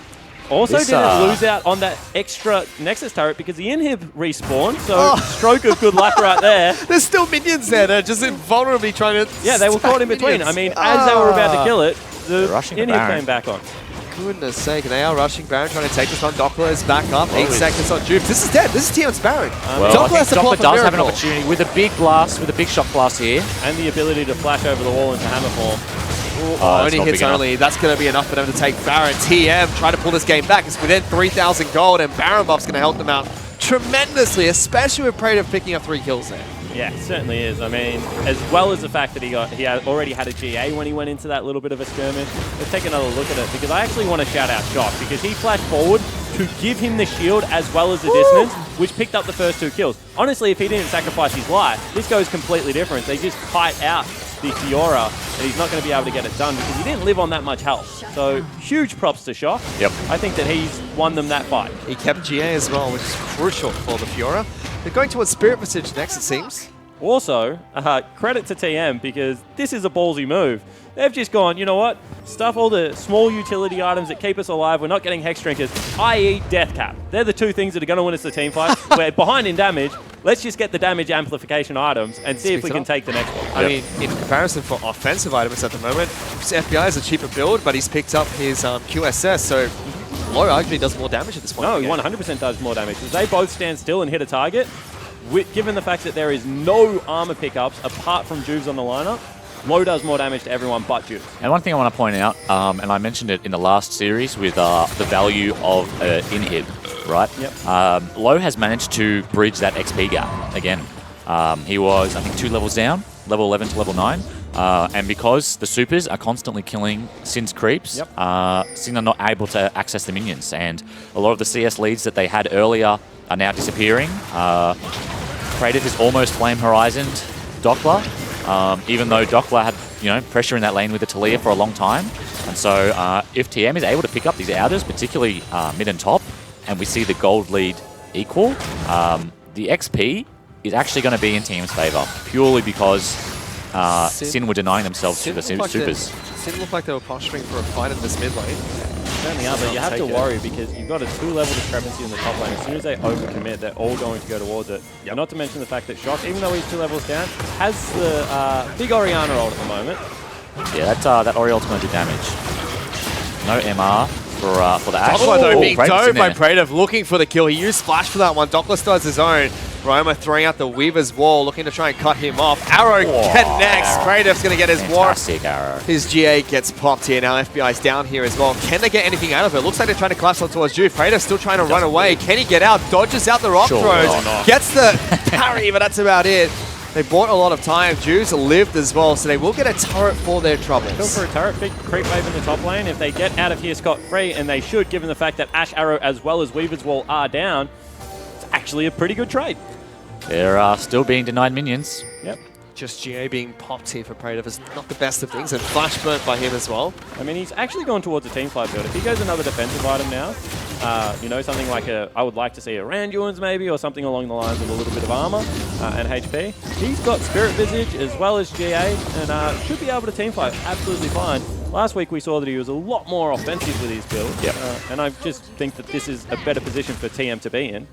Also didn't lose out on that extra Nexus turret because the inhib respawned, so stroke of good luck right there. There's still minions there. They're just invulnerably trying to Yeah, they were caught in between. Minions. I mean, as they were about to kill it, the inhib came back on. Goodness sake, they are rushing Baron, trying to take this on. Doppler is back up. 8 seconds on Juve. This is dead. This is TM's Baron. Well, I think Doppler does have an opportunity with a big blast, with a big shock blast here. And the ability to flash over the wall into hammer form. Only hits only. That's going to be enough for them to take Baron. TM trying to pull this game back. It's within 3,000 gold, and Baron buff's going to help them out tremendously, especially with Praetor picking up 3 kills there. Yeah, it certainly is. I mean, as well as the fact that he already had a GA when he went into that little bit of a skirmish. Let's take another look at it, because I actually want to shout out Shock, because he flashed forward to give him the shield as well as the dissonance, which picked up the first 2 kills. Honestly, if he didn't sacrifice his life, this goes completely different. They just kite out the Fiora, and he's not going to be able to get it done because he didn't live on that much health. So, huge props to Shock. Yep. I think that he's won them that fight. He kept GA as well, which is crucial for the Fiora. They're going towards Spirit Visage next, it seems. Also, credit to TM, because this is a ballsy move. They've just gone, you know what? Stuff all the small utility items that keep us alive. We're not getting Hex Drinkers, i.e. Death Cap. They're the two things that are going to win us the team fight. We're behind in damage. Let's just get the damage amplification items and see if we can take the next one. I mean, in comparison for offensive items at the moment, FBI is a cheaper build, but he's picked up his QSS, so Low arguably does more damage at this point. No, he 100% does more damage. If they both stand still and hit a target, given the fact that there is no armor pickups apart from Juves on the lineup, Low does more damage to everyone but Juves. And one thing I want to point out, and I mentioned it in the last series with the value of inhib, right? Yep. Low has managed to bridge that XP gap again. He was, I think, 2 levels down, level 11 to level 9. And because the supers are constantly killing Sin's creeps, Yep. Sin are not able to access the minions. And a lot of the CS leads that they had earlier are now disappearing. Kratos is almost Flame Horizoned Doppler, even though Doppler had pressure in that lane with the Talia for a long time. And so if TM is able to pick up these outers, particularly mid and top, and we see the gold lead equal, the XP is actually going to be in TM's favor, purely because Sin were denying themselves to the supers. Sin looked like they were posturing for a fight in this mid lane. Certainly are, but you have to worry because you've got a 2-level discrepancy in the top lane. As soon as they overcommit, they're all going to go towards it. Yep. Not to mention the fact that Shock, even though he's 2 levels down, has the big Orianna ult at the moment. Yeah, that Oriol's going to do damage. No MR for the Ashe. Doppler though being Kratos dove in by there. Praetor, looking for the kill. He used Splash for that one. Doppler starts his own. Roma throwing out the Weaver's wall, looking to try and cut him off. Arrow connects. Praetor's going to get his war. Fantastic arrow. His GA gets popped here. Now FBI's down here as well. Can they get anything out of it? Looks like they're trying to collapse on towards Juve. Praetor's still trying to run away. Can he get out? Dodges out the rock Sure. throws. Oh, no. Gets the parry, but that's about it. They bought a lot of time. Juves lived as well, so they will get a turret for their troubles. Go for a turret, big creep wave in the top lane. If they get out of here scot-free, and they should, given the fact that Ashe Arrow as well as Weaver's Wall are down, it's actually a pretty good trade. They're still being denied minions. Yep. Just GA being popped here for Praetor is not the best of things, and flash burnt by him as well. I mean, he's actually gone towards a team fight build. If he goes another defensive item now, something like I would like to see a Randuin's maybe, or something along the lines of a little bit of armor and HP. He's got Spirit Visage as well as GA, and should be able to team fight absolutely fine. Last week we saw that he was a lot more offensive with his build, and I just think that this is a better position for TM to be in.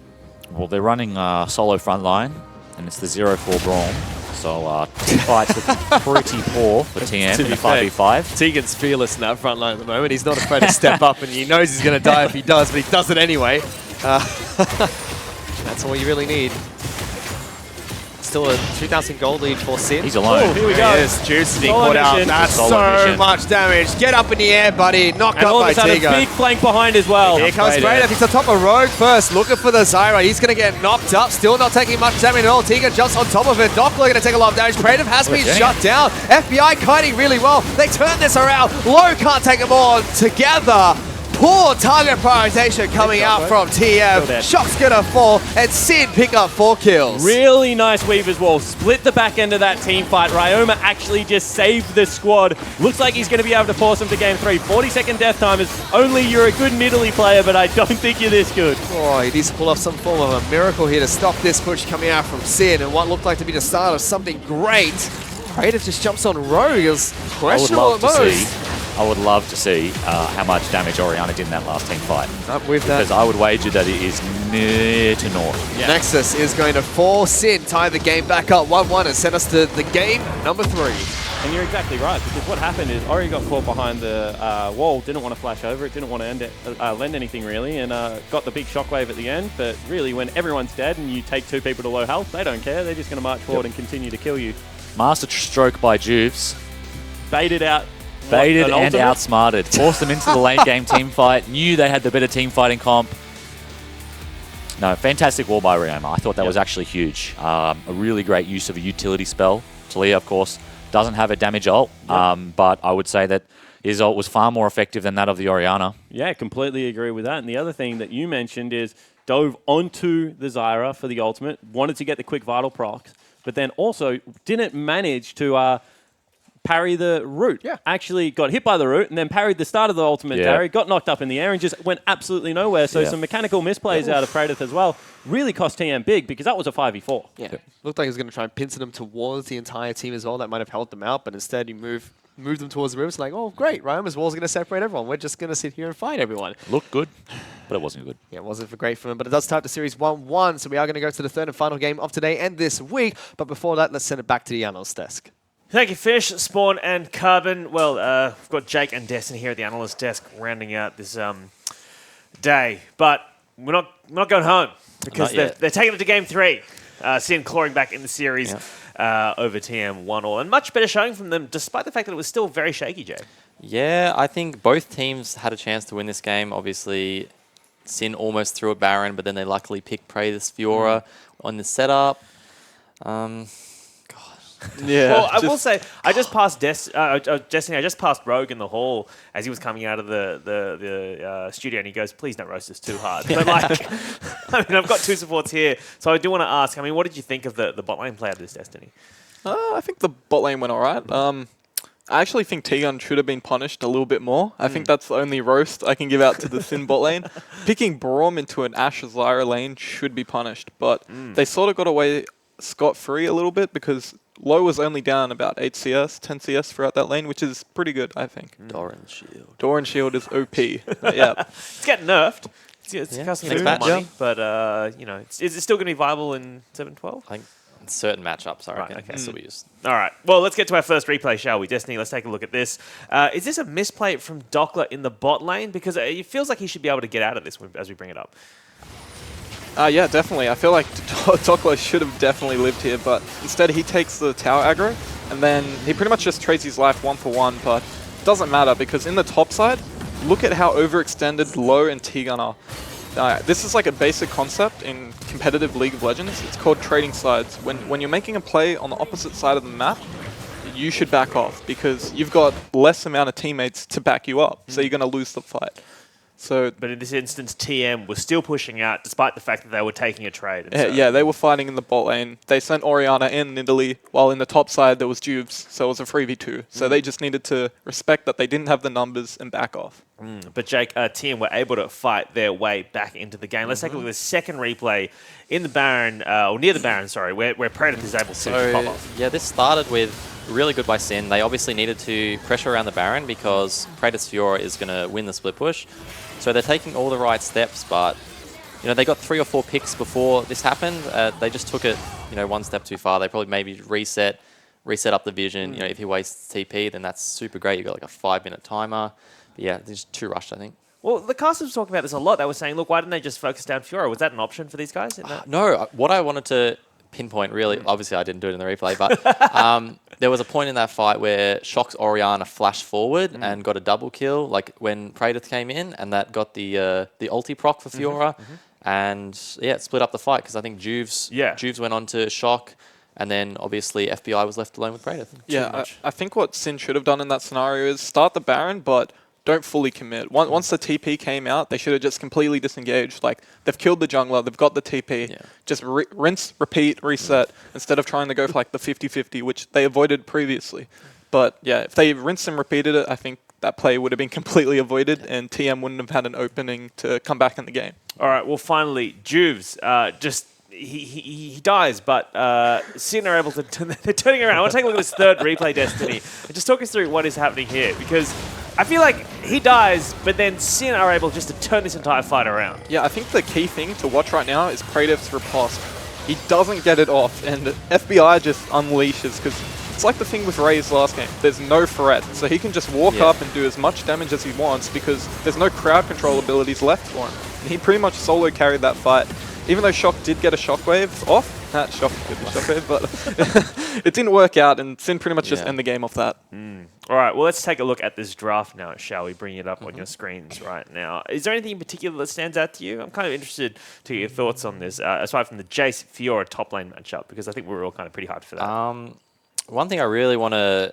Well, they're running solo front line, and it's the 0-4 brawl. So team fights look pretty poor for TM in a 5v5. Tegan's fearless in that front line at the moment. He's not afraid to step up, and he knows he's going to die if he does, but he does it anyway. That's all you really need. Still a 2,000 gold lead for Sin. He's alone. Oh, here we go. Yes, Juice being Solo caught out. mission. That's Solo so mission. much damage. Get up in the air, buddy. Knocked And up all of by a sudden, Tiga. big flank behind as well. Here comes Praetor. He's on top of Rogue first, looking for the Zyra. He's going to get knocked up, still not taking much damage at all. Tiga jumps on top of it. Doppler going to take a lot of damage. Praetor has been shut down. FBI kiting really well. They turn this around. Low can't take them all together. Poor target prioritization coming out from TM. Shock's going to fall, and Sin pick up 4 kills. Really nice Weaver's Wall. Split the back end of that team fight. Ryoma actually just saved the squad. Looks like he's going to be able to force him to game 3. 40-second death time is only you're a good middly player, but I don't think you're this good. Oh, he needs to pull off some form of a miracle here to stop this push coming out from Sin, and what looked like to be the start of something great. Praetor just jumps on Rogue. It was questionable at most. I would love to see how much damage Orianna did in that last team fight. Up with that. Because I would wager that it is near to north. Yeah. Nexus is going to force Sin, tie the game back up 1-1 and send us to the game number 3. And you're exactly right, because what happened is Ori got caught behind the wall, didn't want to flash over it, didn't want to lend anything really, and got the big shockwave at the end. But really, when everyone's dead and you take 2 people to low health, they don't care. They're just going to march forward and continue to kill you. Master stroke by Juves. Baited out. Baited and outsmarted. Forced them into the late game team fight. Knew they had the better team fighting comp. No, fantastic wall by Ryoma. I thought that was actually huge. A really great use of a utility spell. Talia, of course, doesn't have a damage ult, but I would say that his ult was far more effective than that of the Orianna. Yeah, completely agree with that. And the other thing that you mentioned is dove onto the Zyra for the ultimate, wanted to get the quick vital procs, but then also didn't manage to parry the root. Yeah. Actually got hit by the root and then parried the start of the ultimate parry, got knocked up in the air and just went absolutely nowhere. So some mechanical misplays out of Praetor as well really cost TM big because that was a 5v4. Yeah. Looked like he was going to try and pincer them towards the entire team as well. That might have helped them out, but instead you move moved them towards the river. It's like, oh, great, Ryoma's wall's going to separate everyone. We're just going to sit here and fight everyone. Looked good, but it wasn't good. Yeah, it wasn't for great for them, but it does start the series 1-1, so we are going to go to the third and final game of today and this week. But before that, let's send it back to the analyst desk. Thank you, Fish, Spawn, and Carbon. Well, we've got Jake and Destiny here at the analyst desk rounding out this day, but we're not going home because they're taking it to Game 3. Sin clawing back in the series over TM 1-1. And much better showing from them, despite the fact that it was still very shaky, Jay. Yeah, I think both teams had a chance to win this game. Obviously, Sin almost threw a Baron, but then they luckily picked Praetus Fiora on the setup. Yeah. Well, I will say, I just passed Destiny. I just passed Rogue in the hall as he was coming out of the studio, and he goes, "Please don't roast us too hard." But like, I mean, I've got two supports here, so I do want to ask. I mean, what did you think of the bot lane play of this Destiny? I think the bot lane went alright. I actually think T-Gun should have been punished a little bit more. I think that's the only roast I can give out to the Sin bot lane. Picking Braum into an Ashe Zyra lane should be punished, but they sort of got away scot-free a little bit because Low was only down about 8 CS, 10 CS throughout that lane, which is pretty good, I think. Doran Shield. Doran Shield is OP. Yeah. It's getting nerfed. It's costing Next more match. money, but you know, is it still going to be viable in 7-12? I think in certain matchups, I reckon, okay. can still be used. All right. Well, let's get to our first replay, shall we? Destiny, let's take a look at this. Is this a misplay from Dockler in the bot lane? Because it feels like he should be able to get out of this as we bring it up. Yeah, definitely. I feel like Dockler should have definitely lived here, but instead he takes the tower aggro, and then he pretty much just trades his life 1-for-1, but it doesn't matter because in the top side, look at how overextended Low and T-Gun are. This is like a basic concept in competitive League of Legends. It's called trading sides. When you're making a play on the opposite side of the map, you should back off because you've got less amount of teammates to back you up, so you're going to lose the fight. But in this instance, TM was still pushing out despite the fact that they were taking a trade. Yeah, they were fighting in the bot lane. They sent Orianna and Nidalee, while in the top side there was Jubes, so it was a 3v2. So they just needed to respect that they didn't have the numbers and back off. But Jake, TM were able to fight their way back into the game. Let's take a look at the second replay in the Baron, or near the Baron, sorry, where Predator is able to pop off. Yeah, this started with really good by Sin. They obviously needed to pressure around the Baron because Praetus Fiora is going to win the split push. So they're taking all the right steps, but you know they got 3 or 4 picks before this happened. They just took it, you know, one step too far. They probably maybe reset up the vision. You know, if he wastes TP, then that's super great. You got like a 5-minute timer. But yeah, they're just too rushed, I think. Well, the casters were talking about this a lot. They were saying, look, why didn't they just focus down Fiora? Was that an option for these guys? No, what I wanted to pinpoint really, obviously I didn't do it in the replay, but there was a point in that fight where Shock's Orianna flashed forward and got a double kill, like when Praetor came in, and that got the ulti proc for Fiora, and yeah, it split up the fight because I think Juves went on to Shock, and then obviously FBI was left alone with Praetor. Yeah, I think what Sin should have done in that scenario is start the Baron, but don't fully commit. Once the TP came out, they should have just completely disengaged. Like, they've killed the jungler, they've got the TP. Yeah. Just rinse, repeat, reset, instead of trying to go for like the 50-50, which they avoided previously. But yeah, if they rinsed and repeated it, I think that play would have been completely avoided, and TM wouldn't have had an opening to come back in the game. All right, well, finally, Juves, he dies, but Sin are able to... they're turning around. I want to take a look at this third replay, Destiny, and just talk us through what is happening here, because I feel like he dies, but then Sin are able just to turn this entire fight around. Yeah, I think the key thing to watch right now is Praetor's riposte. He doesn't get it off, and FBI just unleashes, because it's like the thing with Ray's last game. There's no threat, so he can just walk up and do as much damage as he wants, because there's no crowd control abilities left for him. And he pretty much solo carried that fight. Even though Shock did get a shockwave off, Shock did the shockwave, but it didn't work out, and Sin pretty much just end the game off that. All right, well, let's take a look at this draft now, shall we? Bring it up on your screens right now. Is there anything in particular that stands out to you? I'm kind of interested to get your thoughts on this, aside from the Jace Fiora top lane matchup, because I think we're all kind of pretty hyped for that. One thing I really want to...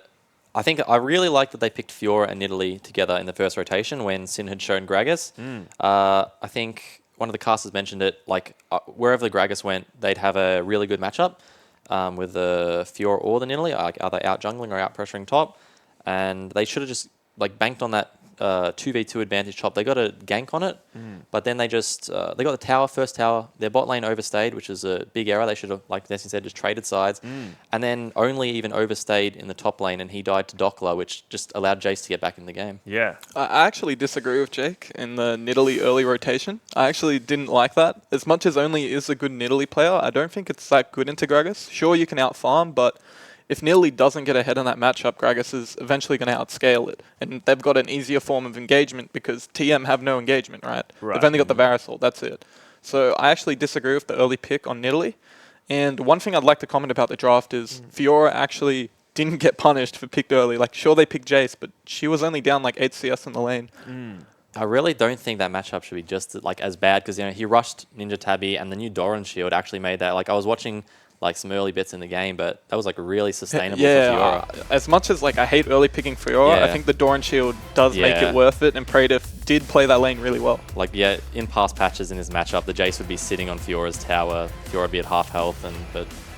I really like that they picked Fiora and Nidalee together in the first rotation when Sin had shown Gragas. I think one of the casters mentioned it, like wherever the Gragas went, they'd have a really good matchup with the Fiora or the Nidalee. Like, are they out jungling or out pressuring top? And they should have just like banked on that 2v2 advantage top. They got a gank on it, but then they just they got the tower, first tower. Their bot lane overstayed, which is a big error. They should have, like Nessie said, just traded sides. And then only even overstayed in the top lane, and he died to Dockler, which just allowed Jace to get back in the game. Yeah. I actually disagree with Jake in the Nidalee early rotation. I actually didn't like that. As much as Only is a good Nidalee player, I don't think it's that good into Gragas. Sure, you can outfarm, but if Nidalee doesn't get ahead in that matchup, Gragas is eventually going to outscale it. And they've got an easier form of engagement because TM have no engagement, right? They've only got the Varusol, that's it. So I actually disagree with the early pick on Nidalee. And one thing I'd like to comment about the draft is Fiora actually didn't get punished for picked early. Like, sure, they picked Jace, but she was only down like 8 CS in the lane. I really don't think that matchup should be just like as bad because he rushed Ninja Tabby and the new Doran shield actually made that. Like I was watching like some early bits in the game, but that was like really sustainable for Fiora. As much as like I hate early picking Fiora, I think the Doran shield does make it worth it, and Praetor did play that lane really well. Like in past patches in this matchup, the Jace would be sitting on Fiora's tower. Fiora would be at half health,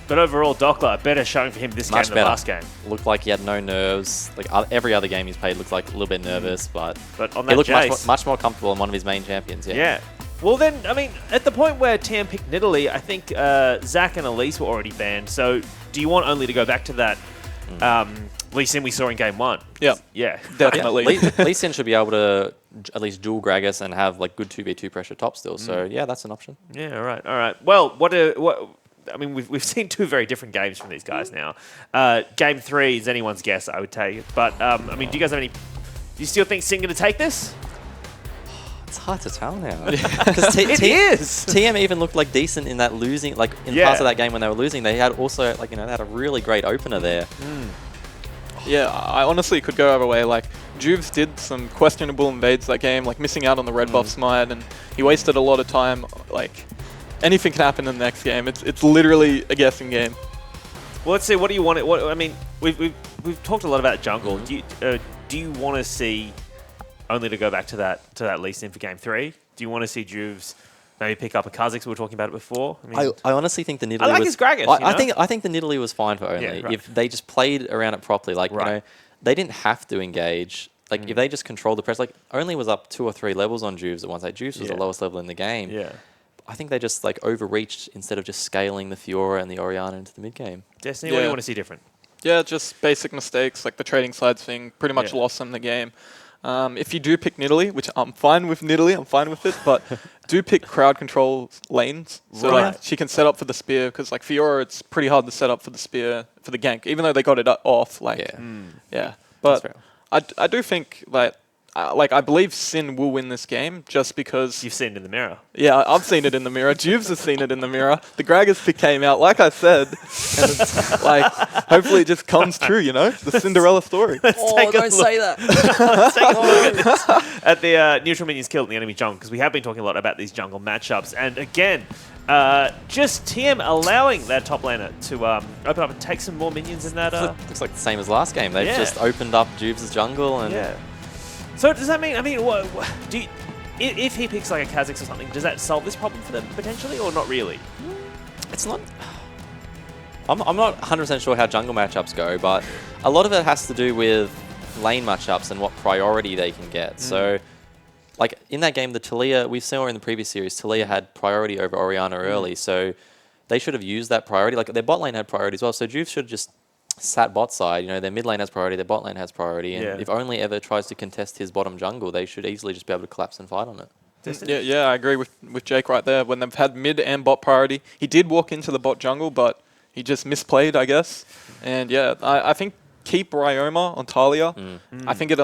but overall, Dockler, a better showing for him this game than the last game. Looked like he had no nerves. Like every other game he's played looked like a little bit nervous, but on that he looked Jace, much more comfortable in one of his main champions. Yeah. Well then, I mean, at the point where TM picked Nidalee, I think Zach and Elise were already banned. So do you want Only to go back to that Lee Sin we saw in game 1? Yeah, definitely. Lee Sin should be able to at least dual Gragas and have like good 2v2 pressure top still. So yeah, that's an option. Yeah, all right. Well, I mean, we've seen two very different games from these guys now. Game 3 is anyone's guess, I would tell you. But I mean, do you guys have any? Do you still think Sin going to take this? It's hard to tell now. It is. TM even looked like decent in that losing, like in parts of that game when they were losing. They had also like they had a really great opener there. Yeah, I honestly could go either way. Like Juves did some questionable invades that game, like missing out on the red buff smite, and he wasted a lot of time. Like anything can happen in the next game. It's literally a guessing game. Well, let's see. What do you want? I mean, we've talked a lot about jungle. Do you want to see Only to go back to that Lee Sin for game 3? Do you want to see Juves maybe pick up a Kha'Zix? We were talking about it before. I mean, I honestly think the Nidalee I like was... his Gragas, I think the Nidalee was fine for Only. Yeah, if they just played around it properly. Like, they didn't have to engage. Like, if they just controlled the press... Like, Only was up 2 or 3 levels on Juves at once. Like, Juves was the lowest level in the game. Yeah. I think they just, like, overreached instead of just scaling the Fiora and the Orianna into the mid-game. Destiny, what do you want to see different? Yeah, just basic mistakes, like the trading sides thing, pretty much lost them the game. If you do pick Nidalee, which I'm fine with Nidalee, I'm fine with it, but do pick crowd control lanes. So like she can set up for the spear, because like Fiora, it's pretty hard to set up for the spear, for the gank, even though they got it off. Like, But I do think that, I believe Sin will win this game just because... You've seen it in the mirror. Yeah, I've seen it in the mirror. Juves has seen it in the mirror. The Gragas pick came out, like I said, and it's like, hopefully it just comes true, the Cinderella story. Don't say that. Let's take a look at this. At the neutral minions killed in the enemy jungle, because we have been talking a lot about these jungle matchups. And again, just TM allowing their top laner to open up and take some more minions in that... Looks like the same as last game. They've just opened up Juves' jungle and... So does that mean, if he picks like a Kha'Zix or something, does that solve this problem for them potentially, or not really? It's not... I'm not 100% sure how jungle matchups go, but a lot of it has to do with lane matchups and what priority they can get. So, like, in that game, the Taliyah, we saw in the previous series, Taliyah had priority over Orianna early, so they should have used that priority. Like, their bot lane had priority as well, so Juve should have just sat bot side. Their mid lane has priority, their bot lane has priority, and if Only ever tries to contest his bottom jungle, they should easily just be able to collapse and fight on it. Yeah, I agree with Jake right there. When they've had mid and bot priority, he did walk into the bot jungle, but he just misplayed, I guess. And yeah, I think keep Ryoma on Talia. I think it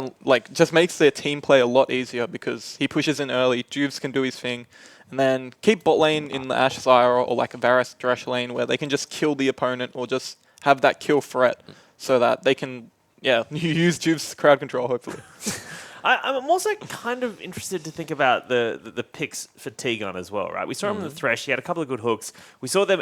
just makes their team play a lot easier because he pushes in early, Juves can do his thing, and then keep bot lane in the Ashe Zyra or like a Varus Thresh lane where they can just kill the opponent or just have that kill threat so that they can, use Juve's crowd control, hopefully. I'm also kind of interested to think about the picks for T-Gun as well, right? We saw him in the Thresh. He had a couple of good hooks. We saw them,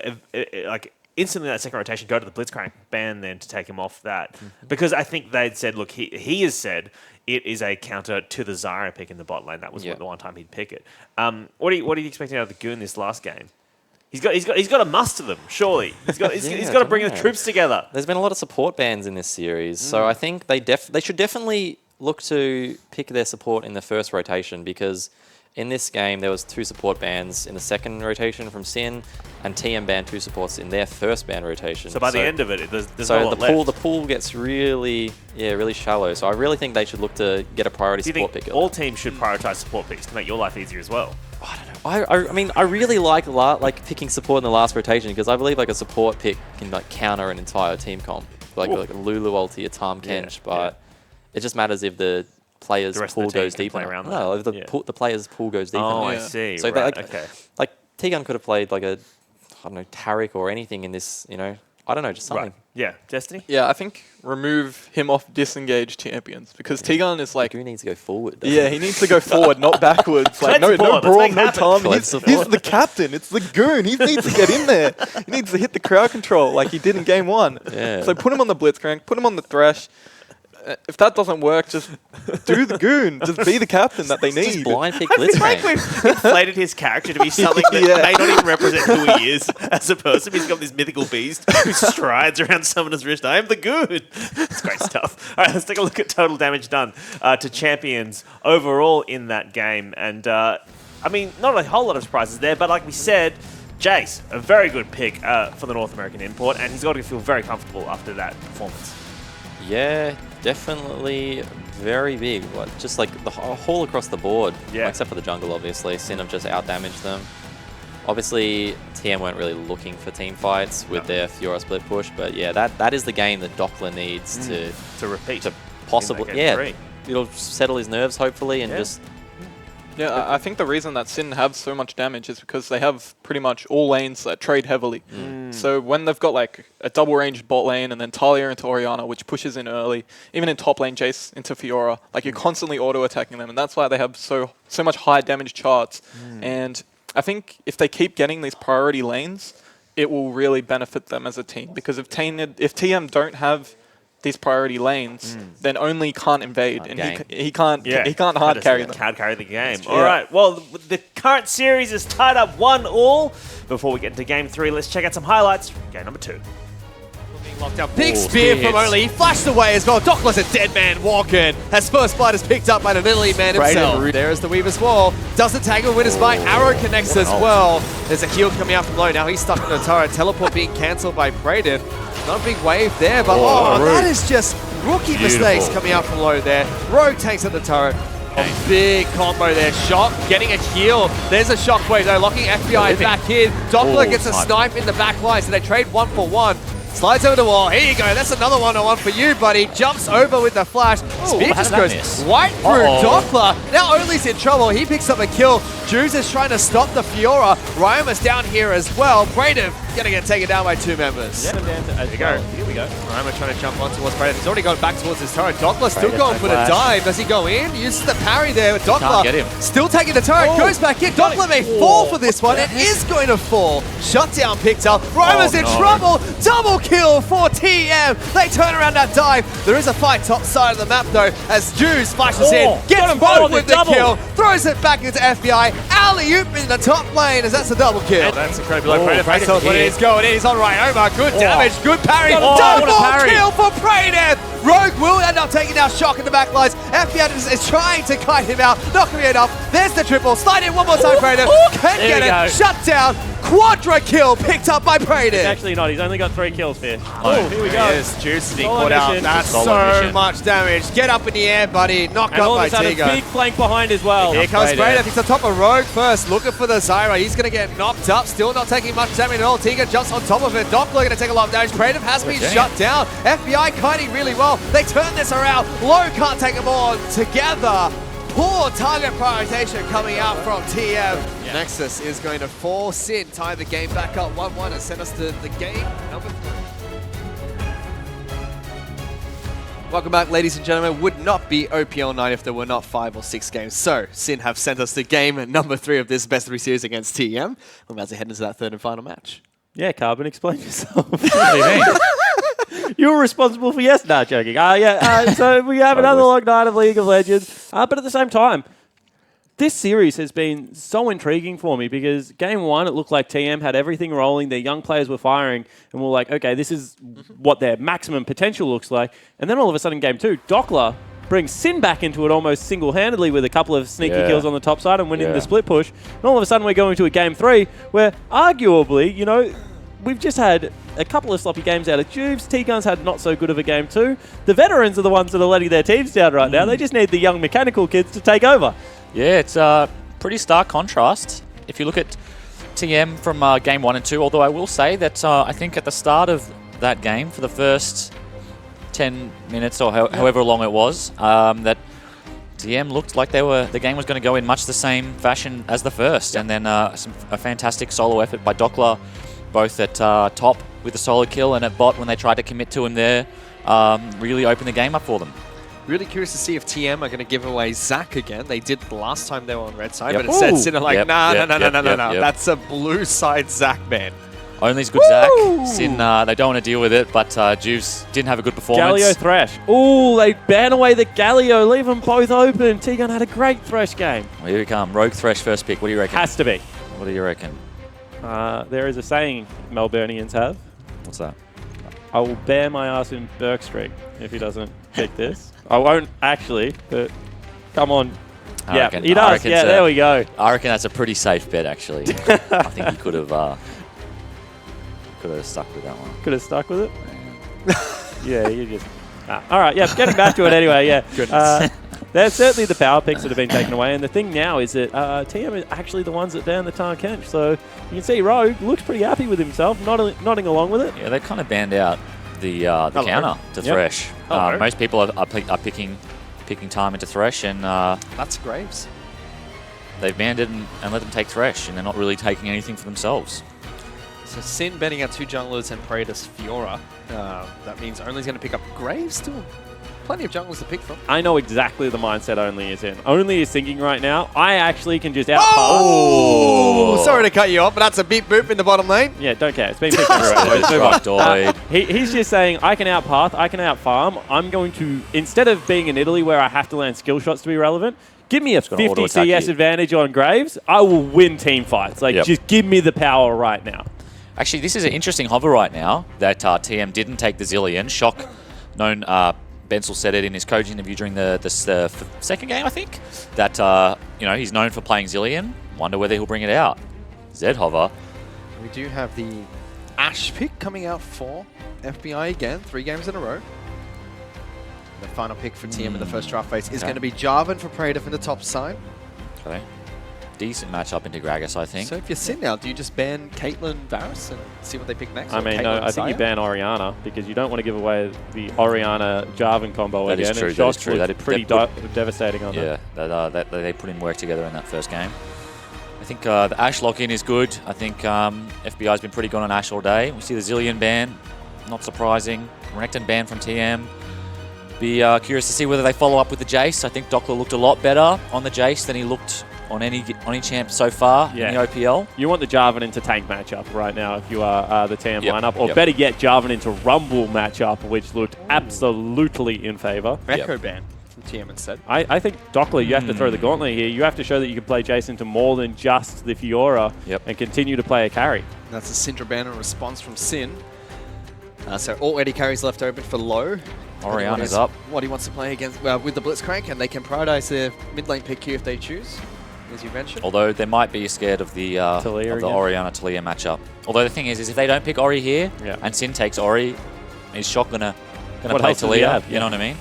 instantly in that second rotation, go to the Blitzcrank ban then to take him off that. Because I think they'd said, look, he has said it is a counter to the Zyra pick in the bot lane. That was the one time he'd pick it. What are you expecting out of the Goon this last game? He's got to muster them, surely. He's got to bring the troops together. There's been a lot of support bans in this series, so I think they should definitely look to pick their support in the first rotation, because in this game there was 2 support bans in the second rotation from Sin, and TM banned 2 supports in their first ban rotation. So by the end of it, there's so not a lot the left. pool gets really shallow. So I really think they should look to get a priority Do you support think pick. all teams should prioritize support picks to make your life easier as well? I don't know. I mean, I really like picking support in the last rotation, because I believe like a support pick can like counter an entire team comp, like a Lulu ulti, a Tahm Kench, but it just matters if the players' The rest of pool the team goes can deep play enough. around No, that. if the players' pool goes deep Oh, enough. I see. So right. like T-Gun could have played like a, I don't know, Taric or anything in this, I don't know, just something. Right. Yeah. Destiny? Yeah, I think remove him off disengaged champions, because T-Gun is like... He needs to go forward. doesn't Yeah, he needs to go forward, not backwards. Like, no support, let's brawl, make it no happen. Tom. Collect He's support. the captain. It's the goon. He needs to get in there. He needs to hit the crowd control like he did in game 1. Yeah. So put him on the Blitzcrank, put him on the Thresh. If that doesn't work, just do the goon. Just be the captain that they need. Just blind pick I feel like Blitzcrank. we've inflated his character to be something that Yeah. may not even represent who he is as a person. He's got this mythical beast who strides around Summoner's Wrist. I am the goon. It's great stuff. All right, let's take a look at total damage done to champions overall in that game. And, I mean, not a whole lot of surprises there, but like we said, Jace, a very good pick for the North American import, and he's got to feel very comfortable after that performance. Yeah, definitely very big. Just like the whole across the board, except for the jungle, obviously. Sin have just out-damaged them. Obviously, TM weren't really looking for team fights with their Fiora split push, but yeah, that is the game that Dockler needs to repeat. To possibly, in that game 3. It'll settle his nerves, hopefully, and just... Yeah, I think the reason that Sin have so much damage is because they have pretty much all lanes that trade heavily. So when they've got like a double ranged bot lane and then Talia into Orianna, which pushes in early, even in top lane Jace into Fiora, like you're constantly auto attacking them, and that's why they have so much high damage charts. And I think if they keep getting these priority lanes, it will really benefit them as a team, because if TM don't have these priority lanes, then only can't invade, and he can't hard carry them. Hard carry the game. All right. Well, the current series is tied up 1-1. Before we get into game 3, let's check out some highlights from game number 2. Locked up. Big spear from Oli. He flashed away as well. Dockler's a dead man walking. As first blood is picked up by the Little man himself. There is the Weaver's Wall. Doesn't tangle Winner's Bite. Arrow connects as well. There's a heal coming out from low. Now he's stuck in the turret. Teleport being cancelled by Brayden. Not a big wave there, but that is just rookie mistakes coming out from low there. Rogue tanks at the turret. A big combo there. Shock getting a heal. There's a shockwave though, locking FBI back in. Doppler gets a snipe in the back line, so they trade 1-for-1. Slides over the wall. Here you go. That's another 1-on-1 for you, buddy. Jumps over with the flash. Spear just goes right through Doppler. Now Oli's in trouble. He picks up a kill. Juice is trying to stop the Fiora. Ryoma's down here as well. Brayden gonna get taken down by 2 members. Yeah, there you go. Here we go. Ryoma trying to jump on towards Brayden. He's already going back towards his turret. Doppler still going for the dive. Does he go in? Uses the parry there with Doppler. Can't get him. Still taking the turret. Goes back in. Doppler may fall for this one. It is going to fall. Shutdown picked up. Ryoma's in trouble. Double kill for TM. They turn around that dive. There is a fight top side of the map though, as Juice flashes in. Gets both with the kill. Throws it back into FBI. Alley-oop in the top lane as that's a double kill. That's incredibly low. That's what it is going in. He's on Ryoma. Good damage. Good parry. What a Double parry. kill for Brayden. Rogue will end up taking out Shock in the back lines. FBI is trying to kite him out. Not going to be enough. There's the triple. Slide in one more time, Brayden. Can't get it. Shut down. Quadra kill picked up by Brayden. Actually not. He's only got 3 kills, Fish. Oh, here we go. Yes, Juice being Solid caught out. mission. That's Solid so mission. much damage. Get up in the air, buddy. Knocked And up all by of a sudden, Tigo. big flank behind as well. Here comes Brayden. He's on top of Rogue first. Looking for the Zyra. He's going to get knocked up. Still not taking much damage at all. Tiga jumps on top of it. Doppler going to take a lot of damage. Brayden has been shut down. FBI kiting really well. They turn this around. Low can't take them all together. Poor target prioritization coming out from TM. Nexus is going to force in, tie the game back up 1-1 and send us to the game number 3. Welcome back, ladies and gentlemen. Would not be OPL 9 if there were not 5 or 6 games. So, Sin have sent us to game number 3 of this best of 3 series against TM. We're about to head into that third and final match. Yeah, Carbon, explain yourself. What do you mean? You were responsible for yes. No, joking. So we have another long night of League of Legends. But at the same time, this series has been so intriguing for me because game 1, it looked like TM had everything rolling. Their young players were firing. And we're like, okay, this is what their maximum potential looks like. And then all of a sudden, game 2, Dockler brings Sin back into it almost single-handedly with a couple of sneaky kills on the top side and winning the split push. And all of a sudden we're going to a Game 3 where arguably, you know, we've just had a couple of sloppy games out of Tubes. T-Gun's had not so good of a game too. The veterans are the ones that are letting their teams down right now. They just need the young mechanical kids to take over. Yeah, it's a pretty stark contrast. If you look at TM from Game 1 and 2, although I will say that I think at the start of that game, for the first 10 minutes or however long it was, that TM looked like the game was going to go in much the same fashion as the first. And then a fantastic solo effort by Dockler, both at top with a solo kill and at bot when they tried to commit to him there, really opened the game up for them. Really curious to see if TM are going to give away Zach again. They did the last time they were on red side, but instead Sin are like, no. That's a blue side Zach ban. Only's good Zach. Sin, they don't want to deal with it, but Juice didn't have a good performance. Galio Thresh. Ooh, they ban away the Galio, leave them both open. T-Gun had a great Thresh game. Well, here we come. Rogue Thresh first pick. What do you reckon? Has to be. What do you reckon? There is a saying Melburnians have. What's that? I will bear my ass in Burke Street if he doesn't pick this. I won't actually, but come on. Yeah, he does. Yeah, there we go. I reckon that's a pretty safe bet, actually. I think he could have stuck with that one. Could have stuck with it? Yeah, you just... all right, yeah, getting back to it anyway, yeah. There's certainly the power picks that have been taken away, and the thing now is that TM is actually the ones that down the Tar Kench, so you can see Rogue looks pretty happy with himself, nodding along with it. Yeah, they kind of banned out the counter to Thresh. Most people are picking time into Thresh, and that's Graves. They've banned it and let them take Thresh, and they're not really taking anything for themselves. So Sin banning out 2 junglers and Praetus Fiora. That means Only's going to pick up Graves still. Plenty of junglers to pick from. I know exactly the mindset Only is in. Only is thinking right now, I actually can just outpass. Oh! Sorry to cut you off, but that's a beep boop in the bottom lane. Yeah, don't care. It's been picked everywhere. He's just saying, I can outpath, I can outfarm. I'm going to, instead of being in Italy where I have to land skill shots to be relevant, give me a 50 CS advantage on Graves. I will win team fights. Like, just give me the power right now. Actually, this is an interesting hover right now that TM didn't take the Zillion. Shock, known... Bensel said it in his coach interview during the second game, I think, that he's known for playing Zillion. Wonder whether he'll bring it out. Zed Hover. We do have the Ash pick coming out for FBI again, 3 games in a row. The final pick for TM in the first draft phase is going to be Jarvan for Praetor from the top side. Okay. Decent matchup into Gragas, I think. So if you're Sin now, do you just ban Caitlyn Varus and see what they pick next? I mean, no, I think you ban Oriana because you don't want to give away the Oriana-Jarvan combo that again. Is true, that is true. That is pretty devastating on them. Yeah, they put in work together in that first game. I think the Ashe lock-in is good. I think FBI's been pretty good on Ashe all day. We see the Zillion ban, not surprising. Renekton ban from TM. Be curious to see whether they follow up with the Jace. I think Dockler looked a lot better on the Jace than he looked on any champ so far in the OPL. You want the Jarvan into tank matchup right now if you are the TM lineup, or better yet, Jarvan into Rumble matchup, which looked absolutely in favor. Echo ban from TM instead. I think Dockler, you have to throw the gauntlet here. You have to show that you can play Jason to more than just the Fiora and continue to play a carry. That's a Syndra ban in response from Sin. So all Eddie carries left open for low. Oriana's up. What he wants to play against with the Blitzcrank, and they can prioritize their mid lane pick here if they choose, as you mentioned. Although they might be scared of the Oriana-Talia matchup. Although the thing is if they don't pick Ori here and Sin takes Ori, is Shock gonna play Talia? You know what I mean?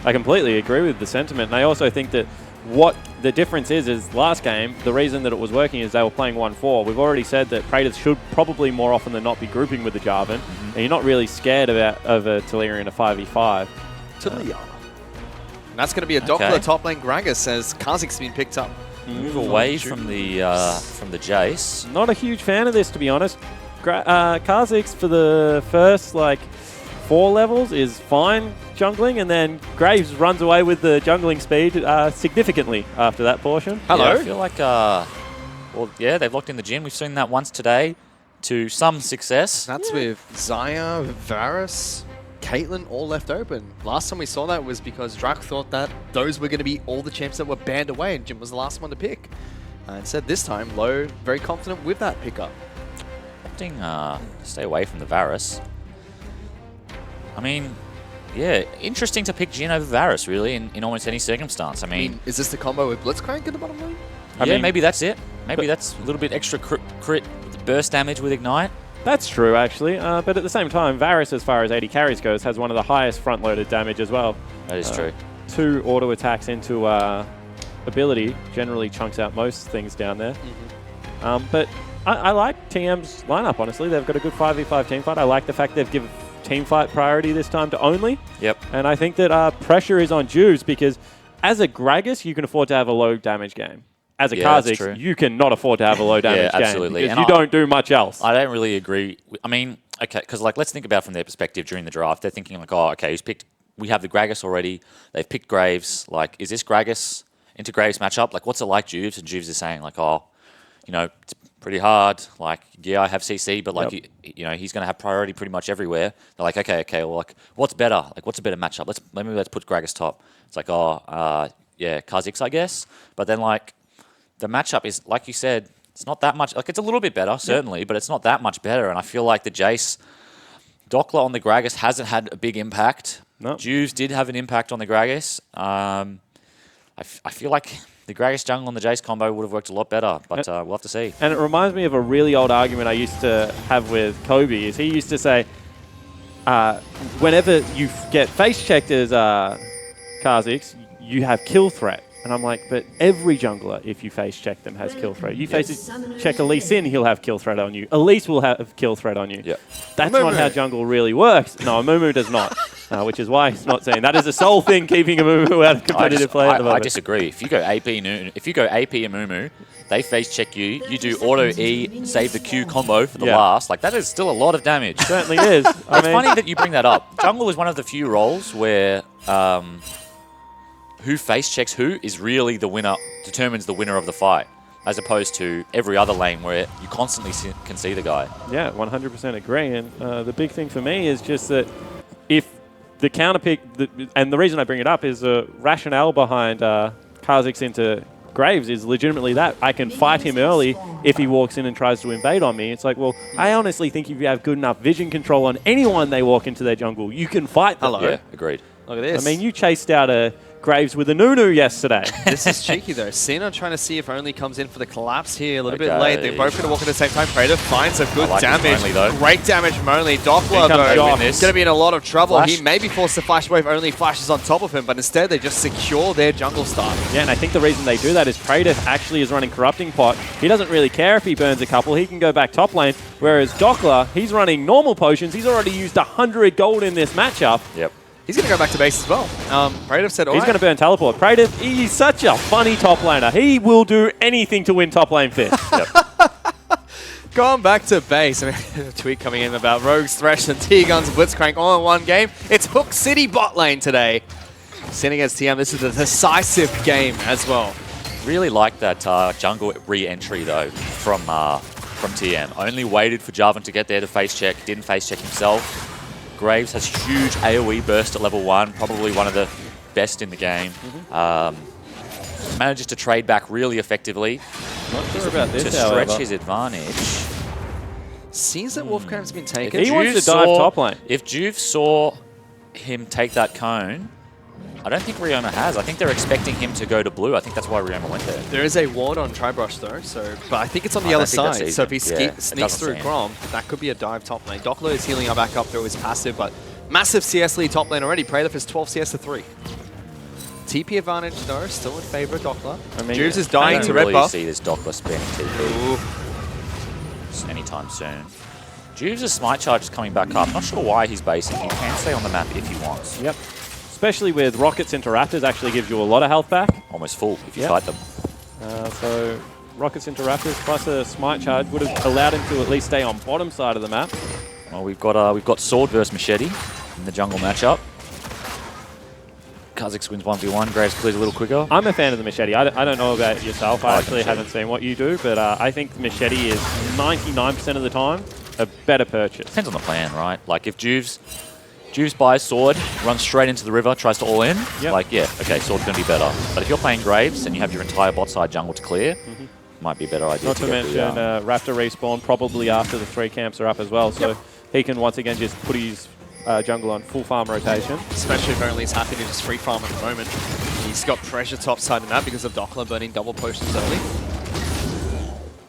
I completely agree with the sentiment, and I also think that what the difference is last game, the reason that it was working is they were playing 1-4. We've already said that Praetors should probably more often than not be grouping with the Jarvan, and you're not really scared of a Talia in a 5v5. Talia. And that's going to be a Dockler top lane Gragas as Kha'Zix's been picked up. Move away from the Jace. Not a huge fan of this, to be honest. Kha'Zix for the first 4 levels is fine jungling, and then Graves runs away with the jungling speed significantly after that portion. Hello. Yeah, I feel like, they've locked in the Jhin. We've seen that once today to some success. That's with Xayah, Varus, Caitlyn all left open. Last time we saw that was because Drak thought that those were going to be all the champs that were banned away, and Jhin was the last one to pick. Instead, this time, Low very confident with that pickup. Opting to stay away from the Varus. I mean, Yeah, interesting to pick Jin over Varus, really, in almost any circumstance. I mean, is this the combo with Blitzcrank in the bottom lane? I mean, maybe that's it. Maybe that's a little bit extra crit burst damage with Ignite. That's true, actually. But at the same time, Varus, as far as AD carries goes, has one of the highest front-loaded damage as well. That is true. 2 auto attacks into ability generally chunks out most things down there. But I like TM's lineup, honestly. They've got a good 5v5 teamfight. I like the fact they've given teamfight priority this time to only. Yep. And I think that pressure is on Juves because as a Gragas, you can afford to have a low damage game. As a Kha'Zix, you cannot afford to have a low damage game. Absolutely. Because you don't do much else. I don't really agree. I mean, okay, because like let's think about it from their perspective during the draft. They're thinking like, oh, okay, we have the Gragas already. They've picked Graves. Like, is this Gragas into Graves matchup? Like, what's it like, Juves? And Juves is saying like, oh, you know, it's pretty hard. Like, yeah, I have CC, but like, you know, he's going to have priority pretty much everywhere. They're like, okay, well, like, what's better? Like, what's a better matchup? Let's put Gragas top. It's like, yeah, Kha'Zix, I guess. But then like, the matchup is, like you said, it's not that much. Like, it's a little bit better, certainly, but it's not that much better. And I feel like the Jace Doppler on the Gragas hasn't had a big impact. No. Juves did have an impact on the Gragas. I feel like the Gragas jungle and the Jace combo would have worked a lot better, but we'll have to see. And it reminds me of a really old argument I used to have with Kobe. Is he used to say, whenever you get face-checked as Kha'Zix, you have kill threat. And I'm like, but every jungler, if you face check them, has kill threat. You face check Elise in, he'll have kill threat on you. Elise will have kill threat on you. Yep. That's not how jungle really works. No, Amumu does not, which is why he's not saying that is the sole thing keeping Amumu out of competitive play at the moment. I disagree. If you go AP Amumu, they face check you. You do auto E, save the Q combo for the last. Like, that is still a lot of damage. It certainly is. It's funny that you bring that up. Jungle is one of the few roles where who face checks who is really the winner, determines the winner of the fight, as opposed to every other lane where you constantly can see the guy. Yeah, 100% agree. And the big thing for me is just that if the counter pick, and the reason I bring it up is the rationale behind Kha'Zix into Graves is legitimately that. I can fight him early if he walks in and tries to invade on me. It's like, well, I honestly think if you have good enough vision control on anyone they walk into their jungle, you can fight them. Yeah, agreed. Look at this. I mean, you chased out a Graves with a Nunu yesterday. This is cheeky though. Cena trying to see if Only comes in for the collapse here a little bit late. They're both going to walk at the same time. Praetor finds a good damage. Great damage from Only. Doppler though is going to be in a lot of trouble. He may be forced to flash away if Only flashes on top of him, but instead they just secure their jungle start. Yeah, and I think the reason they do that is Praetor actually is running Corrupting Pot. He doesn't really care if he burns a couple. He can go back top lane, whereas Doppler, he's running normal potions. He's already used 100 gold in this matchup. Yep. He's going to go back to base as well. Praetor said, he's going to burn teleport. Praetor, he's such a funny top laner. He will do anything to win top lane fifth. Going back to base. I mean, a tweet coming in about Rogues, Thresh, and T-Guns Blitzcrank all in one game. It's Hook City bot lane today. Sin against TM. This is a decisive game as well. Really like that jungle re-entry though from TM. Only waited for Jarvan to get there to face check. Didn't face check himself. Graves has huge AoE burst at level 1, probably one of the best in the game. Manages to trade back really effectively. Not sure about this, to stretch his advantage. Seems that Wolfcraft's been taken. He wants to dive top lane. If Juve saw him take that cone, I don't think Rioma has. I think they're expecting him to go to blue. I think that's why Rioma went there. There is a ward on Tribrush though, but I think it's on the other side. So if he sneaks through Grom, that could be a dive top lane. Doppler is healing up back up through his passive, but massive CS lead top lane already. Praetor is 12 CS to 3. TP advantage though, still in favor of Doppler. I mean, Juves is dying to red buff. I don't really see this Doppler spending TP anytime soon. Juves' smite charge is coming back up. Not sure why he's basing. He can stay on the map if he wants. Yep. Especially with Rockets into Raptors actually gives you a lot of health back. Almost full if you fight them. So Rockets into Raptors plus a smite charge would have allowed him to at least stay on bottom side of the map. Well, we've got sword versus machete in the jungle matchup. Kha'Zix wins 1v1. Graves clears a little quicker. I'm a fan of the machete. I don't know about yourself. I actually haven't seen what you do, but I think the machete is 99% of the time a better purchase. Depends on the plan, right? Like if Juves buys sword, runs straight into the river, tries to all in, like, yeah, okay, sword's going to be better. But if you're playing Graves and you have your entire bot side jungle to clear, might be a better idea. Not to mention Raptor respawn probably after the 3 camps are up as well, so he can once again just put his jungle on full farm rotation. Especially if only he's happy to just free farm at the moment. He's got pressure topside in that because of Dockler burning double potions early.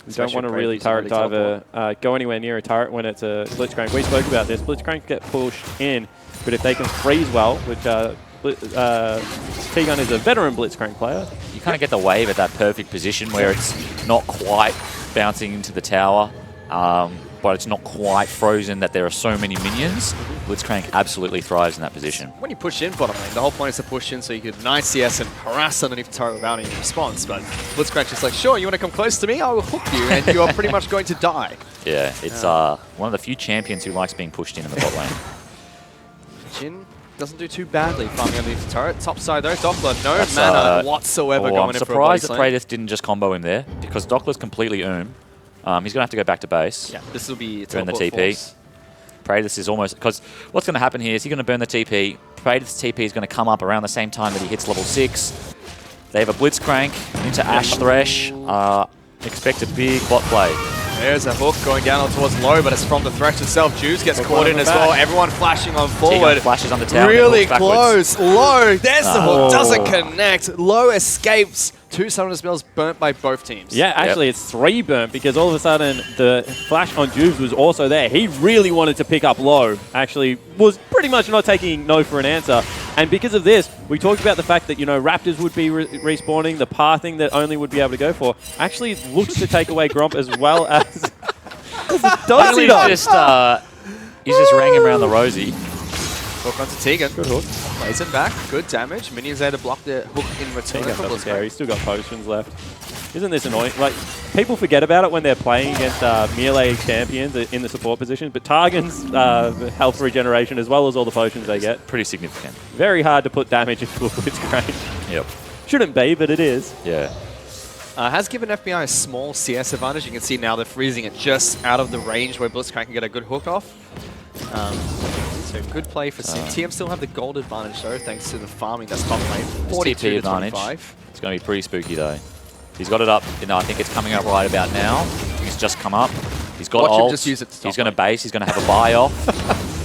You don't want to really turret dive go anywhere near a turret when it's a Blitzcrank. We spoke about this. Blitzcrank get pushed in, but if they can freeze well, which T-Gun is a veteran Blitzcrank player. You kind of get the wave at that perfect position where it's not quite bouncing into the tower, but it's not quite frozen that there are so many minions. Blitzcrank absolutely thrives in that position. When you push in bottom lane, the whole point is to push in so you could nice CS and harass underneath the turret without any response. But Blitzcrank's just like, sure, you want to come close to me? I will hook you, and you are pretty much going to die. Yeah, it's one of the few champions who likes being pushed in the bot lane. Jhin doesn't do too badly farming underneath the turret. Top side though, Dockler, no mana whatsoever going in for a body I'm surprised that Praedyth didn't just combo him there, because Dockler's completely He's going to have to go back to base. Yeah, this will be burn the TP. Praedyth is almost... Because what's going to happen here is he's going to burn the TP. Praedyth's TP is going to come up around the same time that he hits level 6. They have a Blitzcrank into Ashe Thresh. Expect a big bot play. There's a hook going down towards low, but it's from the Thresh itself. Juice gets caught in as well. Everyone flashing on forward. Flashes on the tower. Really close. Low. There's the hook. Doesn't connect. Low escapes. 2 summoner spells burnt by both teams. Yeah, actually it's 3 burnt because all of a sudden the flash on Juves was also there. He really wanted to pick up low. Actually was pretty much not taking no for an answer. And because of this, we talked about the fact that, you know, Raptors would be respawning, the pathing that only would be able to go for. Actually looks to take away Gromp as well as... He's just rang him around the rosy. Hook onto Tegan. Good hook. Plays him back. Good damage. Minions there to block the hook in return. He's still got potions left. Isn't this annoying? Like, people forget about it when they're playing against melee champions in the support position, but Targan's health regeneration as well as all the potions they get. Pretty significant. Very hard to put damage into a Blitzcrank. Yep. Shouldn't be, but it is. Yeah. Has given FBI a small CS advantage. You can see now they're freezing it just out of the range where Blitzcrank can get a good hook off. So good play for Sin. TM still have the gold advantage though, thanks to the farming that's top lane. 42 to 25. It's going to be pretty spooky though. He's got it up. I think it's coming up right about now. He's just come up. He's got ult. Just use it to he's going to base. He's going to have a buy off.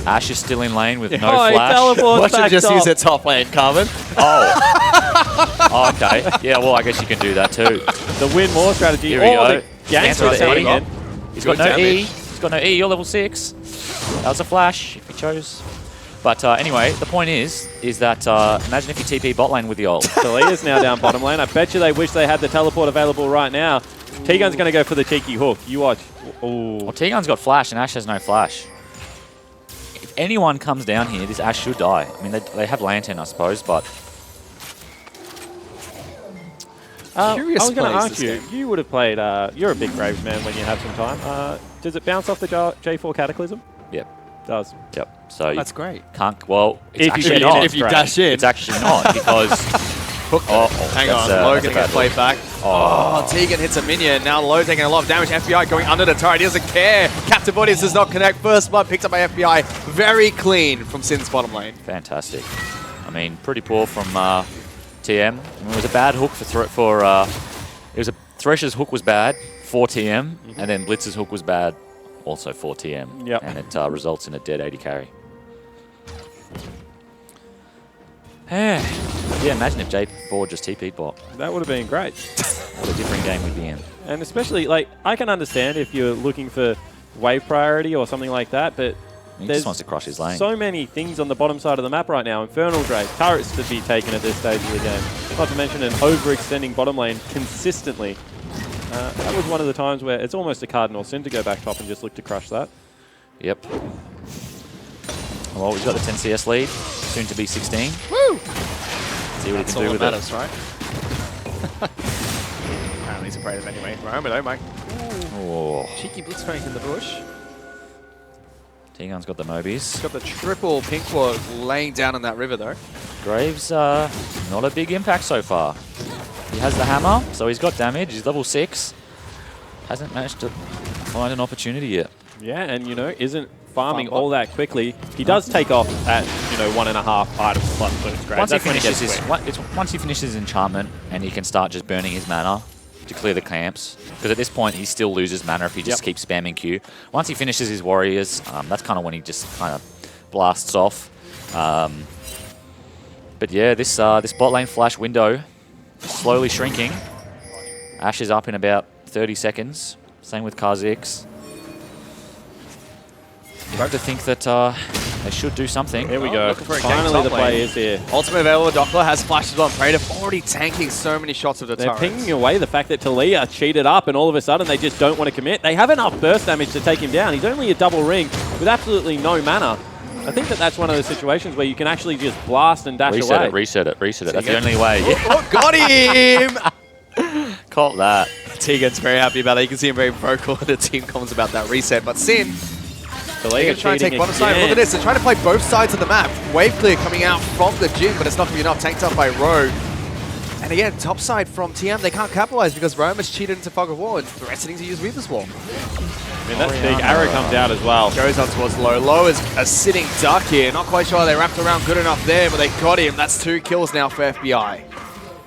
Ash is still in lane with no flash. Watch him just use it top lane, Carmen. Oh, okay. Yeah, well, I guess you can do that too. The win more strategy. Here we go. Gangster's coming in. He's got no E. He's got no E. You're level 6. That was a flash if he chose. But anyway, the point is that imagine if you TP bot lane with the ult. Talia's now down bottom lane. I bet you they wish they had the teleport available right now. T-Gun's going to go for the cheeky hook. You watch. Ooh. Well, T-Gun's got flash and Ashe has no flash. If anyone comes down here, this Ashe should die. I mean, they have Lantern, I suppose, but... I was going to ask you, you would have played, you're a big Graves man when you have some time. Does it bounce off the J4 Cataclysm? Yep. It does. Yep. So that's great. Can't, well, it's if actually not. If you dash in. It's actually not, because... Hang on, Low going to get played back. Oh, Tegan hits a minion. Now Low taking a lot of damage. FBI going under the turret. He doesn't care. Captive Audience does not connect. First blood picked up by FBI. Very clean from Sin's bottom lane. Fantastic. I mean, pretty poor from TM. I mean, it was a bad hook Thresh's hook was bad for TM, and then Blitz's hook was bad also for TM. Yep. And it results in a dead 80 carry. Yeah, imagine if J4 just TP'd bot. That would have been great. What a different game we'd be in. And especially, like, I can understand if you're looking for wave priority or something like that, but he just wants to crush his lane. So many things on the bottom side of the map right now. Infernal Drake, turrets to be taken at this stage of the game. Not to mention an overextending bottom lane consistently. That was one of the times where it's almost a cardinal sin to go back top and just look to crush that. Yep. Well, we've got the 10 CS lead, soon to be 16. Woo! See what he can do with matters, it. Right? Apparently he's afraid of anyway. Right, but oh my. Oh. Cheeky Blitzcrank in the bush. T-Gun's got the Mobies. He's got the triple pink claw laying down in that river though. Graves, not a big impact so far. He has the hammer, so he's got damage. He's level 6. Hasn't managed to find an opportunity yet. Yeah, and you know, isn't farming all that quickly. He does take off at, you know, 1.5 items plus boost grade. Once he finishes his enchantment and he can start just burning his mana to clear the camps, because at this point he still loses mana if he just keeps spamming Q. Once he finishes his warriors, that's kind of when he just kind of blasts off. But yeah, this bot lane flash window slowly shrinking. Ash is up in about 30 seconds. Same with Kha'Zix. You have to think that they should do something. Here we go. Finally, the play is here. Ultimate available. Doppler has flashes on Praetor, already tanking so many shots of the They're turrets. pinging away the fact that Talia cheated up and all of a sudden they just don't want to commit. They have enough burst damage to take him down. He's only a double ring with absolutely no mana. I think that that's one of those situations where you can actually just blast and dash away. Reset it. That's the only way. Yeah. Oh, got him! Caught that. Tegan's very happy about that. You can see him very vocal in the team comments about that reset. But Sin, Talia trying to take bottom side. again. Look at this. They're trying to play both sides of the map. Wave clear coming out from the gym, but it's not going to be enough. Tanked up by Rogue. And again, top side from TM, they can't capitalize because Rome has cheated into Fog of War and threatening to use Weaver's Wall. I mean, that's big. Arrow comes out as well. Goes on towards Low. Low is a sitting duck here. Not quite sure they wrapped around good enough there, but they got him. That's 2 kills now for FBI. I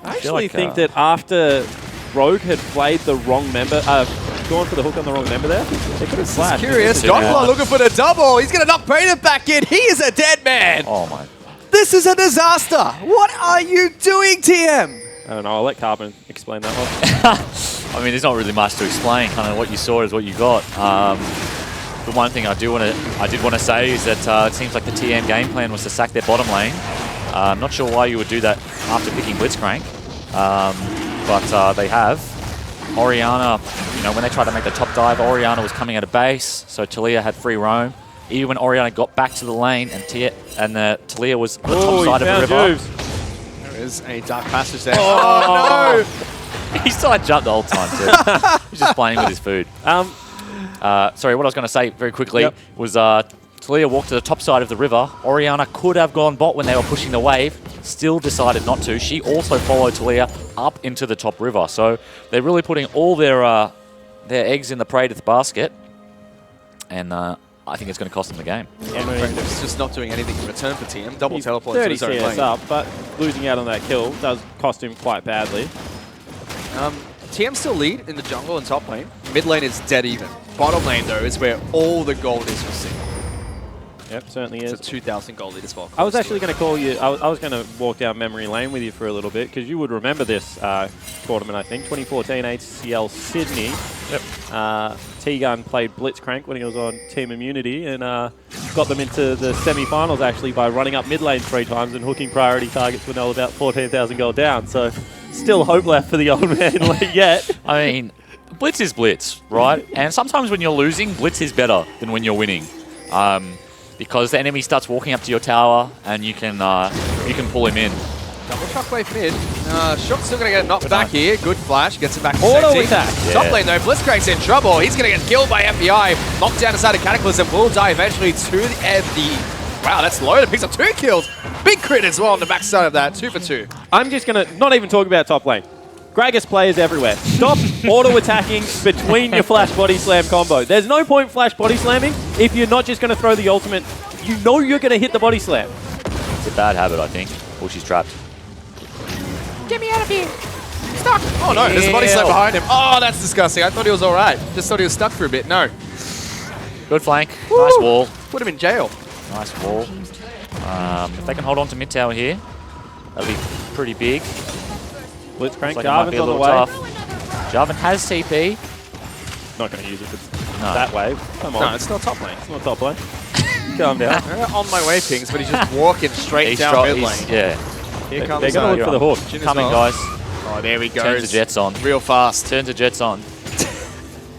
actually think that after Rogue had played the wrong member, gone for the hook on the wrong member there, they could have flashed. Curious. Doppler looking for the double. He's going to knock Praetor back in. He is a dead man. Oh my. This is a disaster. What are you doing, TM? I don't know. I'll let Carbon explain that one. I mean, there's not really much to explain. Kind of what you saw is what you got. The one thing I did want to say is that it seems like the TM game plan was to sack their bottom lane. I'm not sure why you would do that after picking Blitzcrank, but they have. Orianna, when they tried to make the top dive, Orianna was coming out of base, so Talia had free roam. Even when Orianna got back to the lane and Talia was on the top side of the river. There is a dark passage there. Oh, no! He still had jump the whole time too. He's just playing with his food. Sorry, what I was going to say very quickly was Talia walked to the top side of the river. Orianna could have gone bot when they were pushing the wave, still decided not to. She also followed Talia up into the top river. So they're really putting all their eggs in the Praetor basket, and I think it's going to cost them the game. It's just not doing anything in return for TM. Double teleport to 30 his own CS lane. up, but losing out on that kill does cost him quite badly. TM still lead in the jungle and top lane. Mid lane is dead even. Bottom lane, though, is where all the gold is for Sin. Yep, certainly is. It's a 2,000 gold lead as well. I was actually going to call you, I was going to walk down memory lane with you for a little bit, because you would remember this tournament, I think, 2014 ACL Sydney. Yep. T-Gun played Blitzcrank when he was on Team Immunity, and got them into the semi-finals, actually, by running up mid lane 3 times and hooking priority targets when they were about 14,000 gold down. So, still hope left for the old man yet. I mean, Blitz is Blitz, right? And sometimes when you're losing, Blitz is better than when you're winning. Because the enemy starts walking up to your tower and you can pull him in. Double shockwave mid. Shock's still going to get knocked back here. Good flash. Gets it back to Auto safety. attack. Yeah. Top lane though. Blitzcrank's in trouble. He's going to get killed by FBI. Knocked down inside of Cataclysm. Will die eventually to the Wow, that's loaded. Picks up 2 kills. Big crit as well on the backside of that. 2 for 2. I'm just going to not even talk about top lane. Gragas players everywhere. Stop auto-attacking between your flash body slam combo. There's no point flash body slamming if you're not just going to throw the ultimate. You know you're going to hit the body slam. It's a bad habit, I think. Oh, she's trapped. Get me out of here. Stuck. Oh no, there's a body slam behind him. Oh, that's disgusting. I thought he was all right. Just thought he was stuck for a bit. No. Good flank. Woo. Nice wall. Put him in jail. Nice wall. If they can hold on to mid tower here, that'll be pretty big. Blitzcrank, Like Jarvan's on the way. Jarvan has TP. Not going to use it for that wave. Come on. No, it's not top lane. It's not top lane. Calm down. On my way, Pings, but he's just walking straight down mid lane. Yeah. Here comes They're going to look for the hook. Coming, guys. Oh, there we go. Turns the Jets on. Real fast. Turns the Jets on.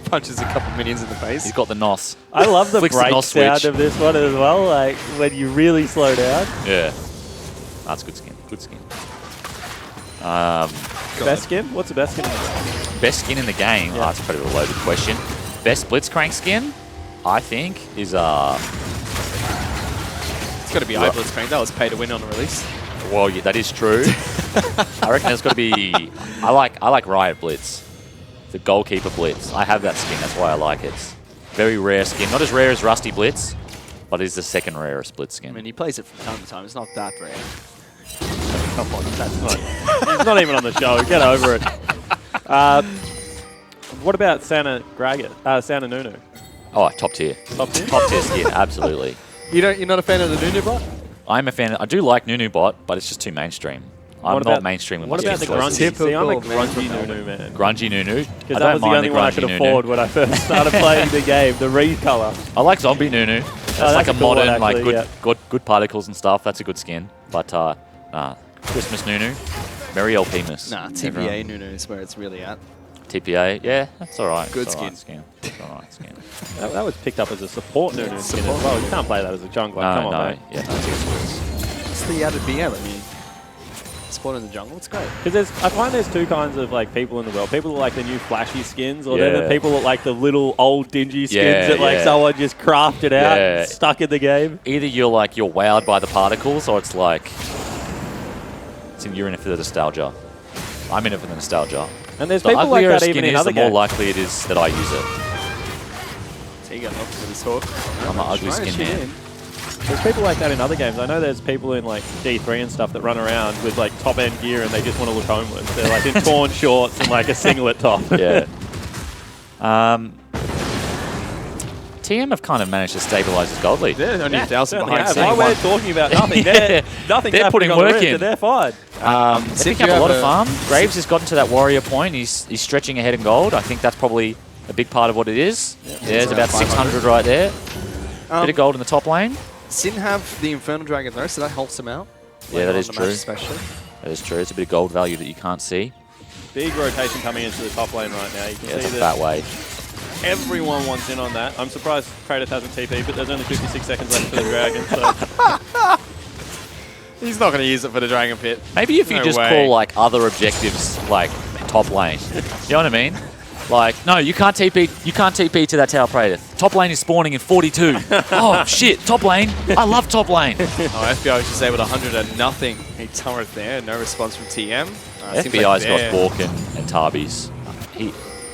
Punches a couple minions in the face. He's got the NOS. I love the Flicks the break NOS sound switch. of this one as well, like when you really slow down. Yeah. That's good skin. Good skin. Best skin? What's the best skin? Best skin in the game? Yeah. Oh, that's probably a loaded question. Best Blitzcrank skin, I think, is... It's got to be Blitzcrank. That was pay to win on the release. Well, yeah, that is true. I reckon there's got to be... I like Riot Blitz. The goalkeeper Blitz. I have that skin. That's why I like it. Very rare skin. Not as rare as Rusty Blitz, but it's the second rarest Blitz skin. I mean, he plays it from time to time. It's not that rare. Come on, that's not. He's not even on the show. Get over it. What about Santa Nunu? Oh, top tier. Top tier? Top tier skin, absolutely. You're not a fan of the Nunu bot? I'm a fan. I do like Nunu bot, but it's just too mainstream. I'm not mainstream with my What about the skin choices. grungy? See, I'm a Typical man grungy from Nunu, man. Grungy Nunu. Because that was the only one I could afford when I first started playing the game, the Reed color. I like Zombie Nunu. That's like a cool one, modern, like actually, good particles and stuff. That's a good skin. But Christmas Nunu, Merry Elpimus. Nah, TPA Nunu is where it's really at. TPA, yeah, that's all right. Good It's all skin. right skin. It's all right skin. That was picked up as a support Nunu skin as well. You can't play that as a jungler. Come on, mate. Yeah, that's It's the added BM. I mean, spawn in the jungle. It's great. Because I find there's two kinds of like people in the world. People that like the new flashy skins, or then Yeah. the people that like the little old dingy skins Yeah, that like yeah. someone just crafted out, Yeah. and stuck in the game. Either you're wowed by the particles, or it's like you're in it for the nostalgia. I'm in it for the nostalgia. And there's The people like uglier that a even skin in is, other the more games. likely it is that I use it. Tiga knocks with his hook. I'm an ugly skin man. There's people like that in other games. I know there's people in like D3 and stuff that run around with like top end gear and they just want to look homeless. They're like in torn shorts and like a singlet top. Yeah. TM have kind of managed to stabilize his gold lead. They're only 1,000 Certainly behind. have. City. While we're talking about nothing, They're putting work in. They're fine. They're Sid, picking you up a lot have of farm. Graves has gotten to that warrior point. He's stretching ahead in gold. I think that's probably a big part of what it is. Yeah, there's about 600 right there. Bit of gold in the top lane. Sin have the Infernal Dragon though, so that helps him out. Yeah, later that on is in the true. match especially. That is true. It's a bit of gold value that you can't see. Big rotation coming into the top lane right now. You can Yeah, it's see a that fat way. everyone wants in on that. I'm surprised Kratos hasn't TP, but there's only 56 seconds left for the Dragon. So He's not going to use it for the Dragon Pit. Maybe if you No just way. call like other objectives like top lane. You know what I mean? Like, no, you can't TP. You can't TP to that Tower Praetor. Top lane is spawning in 42. Oh shit, top lane. I love top lane. FBI was just able to 100 and nothing. A turret there, no response from TM. Seems FBI's like got they're- Bork and Tarbies.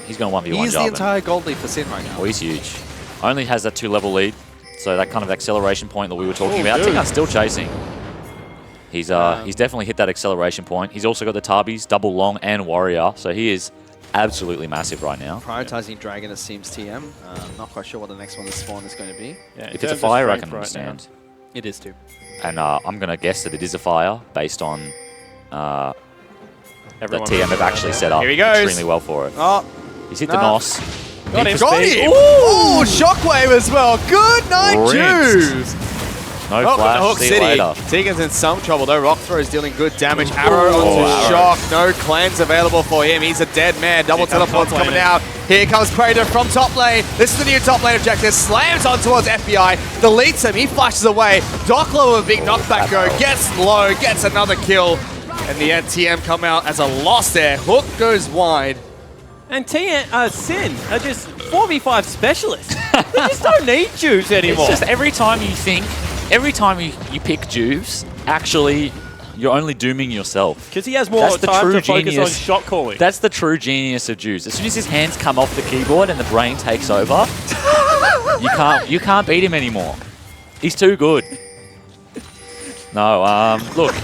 He's going to 1v1 He is the Jarvan. entire gold lead for Sin right now. Oh, he's huge. Only has that 2-level lead, so that kind of acceleration point that we were talking Oh, about. dude. Ting's still chasing. He's definitely hit that acceleration point. He's also got the Tarbies, double long, and warrior, so he is absolutely massive right now. Prioritizing Dragon, it seems TM. Not quite sure what the next one to spawn is going to be. yeah, in If it's a terms of fire, I strength can right now, understand. It is too. And I'm going to guess that it is a fire based on that everyone TM have actually set up Here he goes. extremely well for it. Oh, He's hit no. the NOS. Got him. got him! Ooh, Shockwave as well. Good night, Rinsed. Juice. No Oh, flash. Hook See you City. later. Tegan's in some trouble though. Rock throw is dealing good damage. Arrow onto Arrow. Shock. No clans available for him. He's a dead man. Double Here comes teleports top coming lane. out. Here comes Praetor from top lane. This is the new top lane objective. Slams on towards FBI. Deletes him. He flashes away. Dockler with a big knockback go. Gets low. Gets another kill. And the end, TM come out as a loss there. Hook goes wide. And Sin are just 4v5 specialists. They just don't need Juice anymore. It's just every time you pick Juves, actually, you're only dooming yourself. Because he has more That's the time true to focus on genius. shot calling. That's the true genius of Juves. As soon as his hands come off the keyboard and the brain takes over, you can't beat him anymore. He's too good. No, look,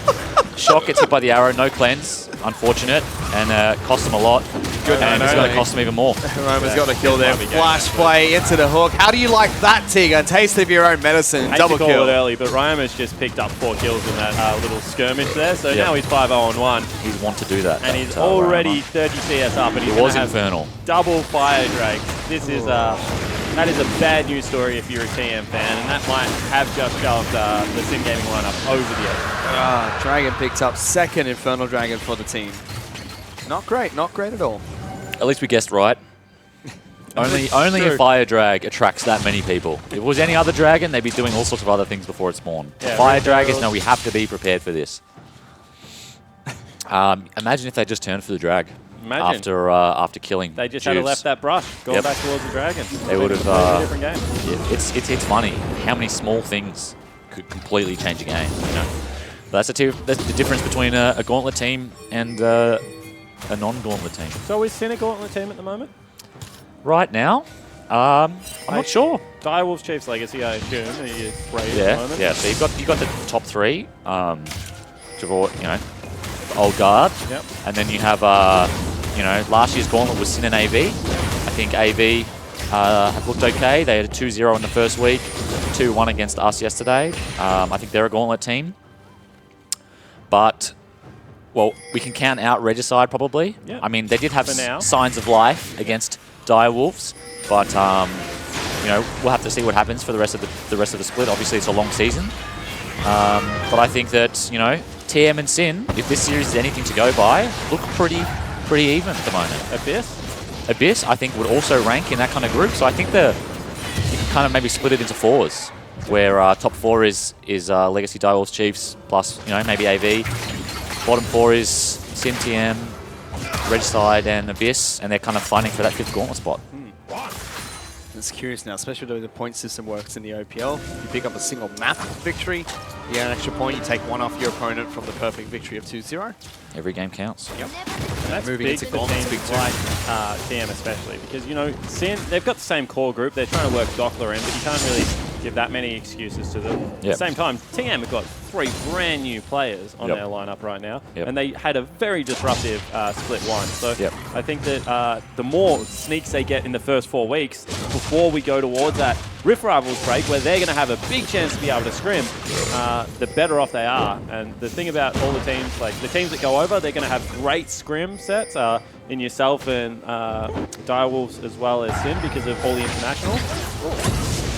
Shock gets hit by the arrow, no cleanse, unfortunate, and costs him a lot. Good and night it's going to only. cost him even more. Roman's got a kill there. might be game, Flash actually. play into the hook. How do you like that, Tiga? Taste of your own medicine. Hate Double to call kill. it early, but Ryama's just picked up 4 kills in that little skirmish there. So Yeah. now he's 5-0-1, He's want to do that. and he's that, already Rama. 30 CS up, and he's It was going to have infernal. double fire drakes. This is that is a bad news story if you're a TM fan, and that might have just shoved the Sim Gaming lineup over the edge. Dragon picks up second Infernal Dragon for the team. Not great at all. At least we guessed right. Only a fire drag attracts that many people. If it was any other dragon, they'd be doing all sorts of other things before it spawned. Yeah, Fire Red dragons, Barrel. no, we have to be prepared for this. Imagine if they just turned for the drag Imagine. after killing. They just Juves. had left that brush, gone Yep. back towards the Dragon. They would have. a different game. Yeah, it's funny how many small things could completely change a game. You know, but that's the difference between a gauntlet team and a non-gauntlet team. So is Sin a gauntlet team at the moment? Right now, I'm not sure. Direwolf's Chief's Legacy, I assume. Are you brave at the Yeah, moment? yeah. So you've got the top three, Javor, Old Guard, Yep. and then you have last year's gauntlet was Sin and AV. I think AV have looked okay. They had a 2-0 in the first week, 2-1 against us yesterday. I think they're a gauntlet team. But, well, we can count out Regicide probably. Yeah. I mean, they did have For now. signs of life against Dire Wolves, but you know, we'll have to see what happens for the rest of the split. Obviously, it's a long season, but I think that, you know, TM and Sin, if this series is anything to go by, look pretty even at the moment. Abyss, I think, would also rank in that kind of group. So I think you can kind of maybe split it into 4s, where top 4 is Legacy Direwolves Chiefs plus, you know, maybe AV. Bottom 4 is Sin, TM, Regicide, and Abyss, and they're kind of fighting for that 5th gauntlet spot. It's curious now, especially the way the point system works in the OPL. You pick up a single map victory, you get an extra point, you take one off your opponent from the perfect victory of 2-0. Every game counts. Yep. And that's Moving big into for gauntlets, teams big too. like TM especially, because, you know, Sin, they've got the same core group. They're trying to work Dockler in, but you can't really give that many excuses to them. At the same time, TM have got 3 brand new players on their lineup right now, and they had a very disruptive split 1. So I think that the more sneaks they get in the first 4 weeks before we go towards that Rift Rivals break, where they're going to have a big chance to be able to scrim, the better off they are. And the thing about all the teams, like the teams that go over, they're going to have great scrim sets in yourself and Direwolves as well as Sin because of all the internationals.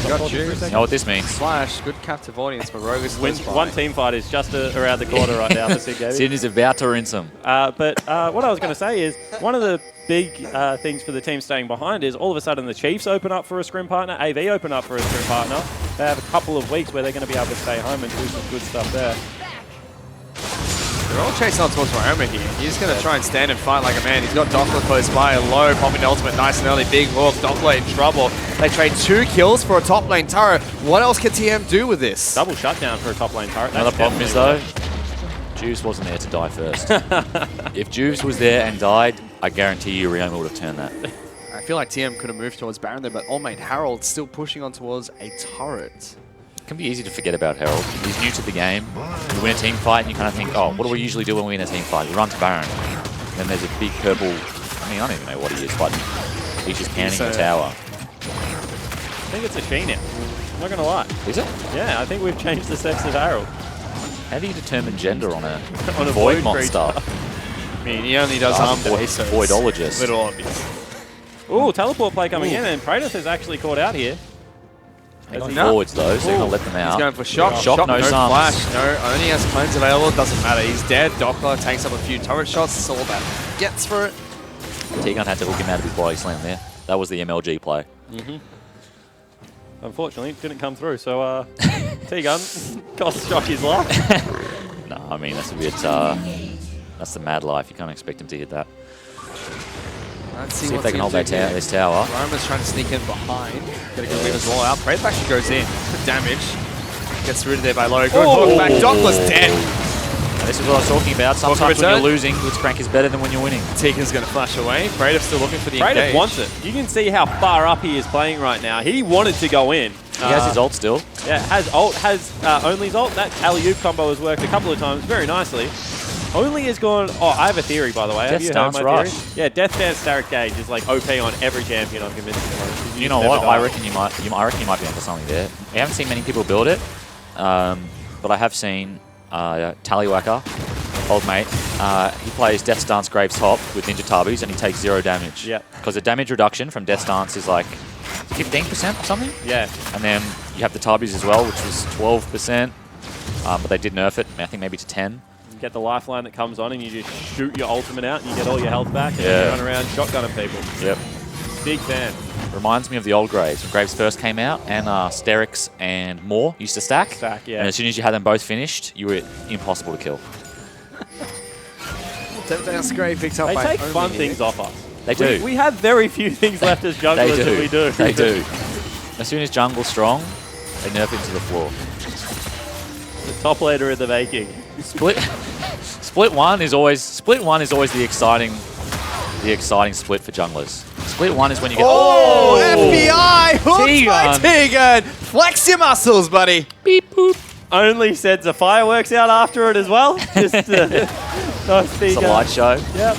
Got you. You know what this means. Slash, good captive audience, but Rogus One team fight is just around the corner right now for Sin Gaming. Sin is about to rinse them. But what I was going to say is one of the big things for the team staying behind is all of a sudden the Chiefs open up for a scrim partner, AV open up for a scrim partner. They have a couple of weeks where they're going to be able to stay home and do some good stuff there. They're all chasing on towards Wyoma here. He's going to try and stand and fight like a man. He's got Dockler close by, low, popping the ultimate nice and early. Big hook, Dockler in trouble. They trade 2 kills for a top lane turret. What else can TM do with this? Double shutdown for a top lane turret. Another problem is, though, Juves wasn't there to die first. If Juves was there and died, I guarantee you Ryoma would have turned that. I feel like TM could have moved towards Baron there, but All Mate Harold still pushing on towards a turret. It can be easy to forget about Harold. He's new to the game. You win a team fight and you kind of think, oh, what do we usually do when we win a team fight? We run to Baron. And then there's a big purple, I mean, I don't even know what he is, but he's just pounding the tower. I think it's a she now. I'm not going to lie. Is it? Yeah, I think we've changed the sex of Harold. How do you determine gender on a void monster? I mean, he only does harm to so Voidologist. it's a little obvious. Ooh, teleport play coming in, and Praedyth is actually caught out here. They're going forwards though, so they're going to let them out. He's going for shock. Shock, no sums. Flash. No, only has clones available. Doesn't matter. He's dead. Dockler takes up a few turret shots. That's all that gets for it. T-Gun had to hook him out of his body slam there. That was the MLG play. Unfortunately, it didn't come through, so T-Gun cost Shock his life. No, I mean, that's a bit, that's the mad life. You can't expect him to hit that. Let's see if they can hold this tower. Roma's trying to sneak in behind. Get a good Weaver's Wall out. Praedyth actually goes in. Good damage. Gets rooted there by low. Good hook back. Dockler's dead. And this is what I was talking about. Sometimes when you're losing, Blitzcrank is better than when you're winning. Tegan's going to flash away. Praedyth's still looking for the Praedyth engage. wants it. You can see how far up he is playing right now. He wanted to go in. He has his ult still. Yeah, has ult, has Only's ult. That alley-oop combo has worked a couple of times very nicely. Only has gone... Oh, I have a theory, by the way. Have you heard my Rush. theory? Yeah, Death Dance Starrett Gage is like OP on every champion, I'm convinced. You know what? I reckon you might be onto something there. I haven't seen many people build it, but I have seen Tallywhacker, old mate. He plays Death Stance Graves top with Ninja Tabus, and he takes 0 damage. Yeah. Because the damage reduction from Death Stance is like 15% or something. Yeah. And then you have the Tabus as well, which was 12%, but they did nerf it. I think maybe to 10. Get the lifeline that comes on and you just shoot your ultimate out and you get all your health back and you run around shotgunning people. Yep. Big fan. Reminds me of the old Graves. When Graves first came out and Sterix and Moore used to stack. Yeah. And as soon as you had them both finished, you were impossible to kill. Death Dance Grave picked up They by take Omi fun here. things off us. They do. We have very few things left as junglers that we do. They do. As soon as jungle's strong, they nerf him to the floor. The top laner in the making. Split one is always the exciting split for junglers. Split one is when you get FBI hooked by Tegan. Flex your muscles, buddy. Beep boop. Only sends a fireworks out after it as well. Just It's a light show. Yep.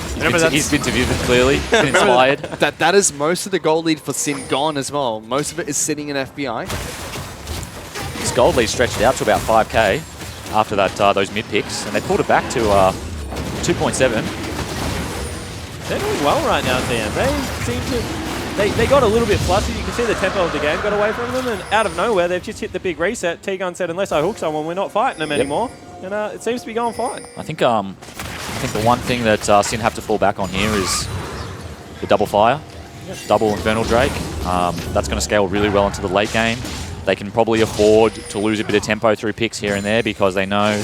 He's been to Vivid, clearly. Been inspired. That is most of the gold lead for Sin gone as well. Most of it is sitting in FBI. This gold lead stretched out to about 5k after that those mid picks, and they pulled it back to 2.7. They're doing well right now, TM. They seem to... They got a little bit flustered. You can see the tempo of the game got away from them, and out of nowhere, they've just hit the big reset. T-Gun said, unless I hook someone, we're not fighting them anymore. And it seems to be going fine. I think the one thing that Sin have to fall back on here is the double fire, double Infernal Drake. That's going to scale really well into the late game. They can probably afford to lose a bit of tempo through picks here and there because they know,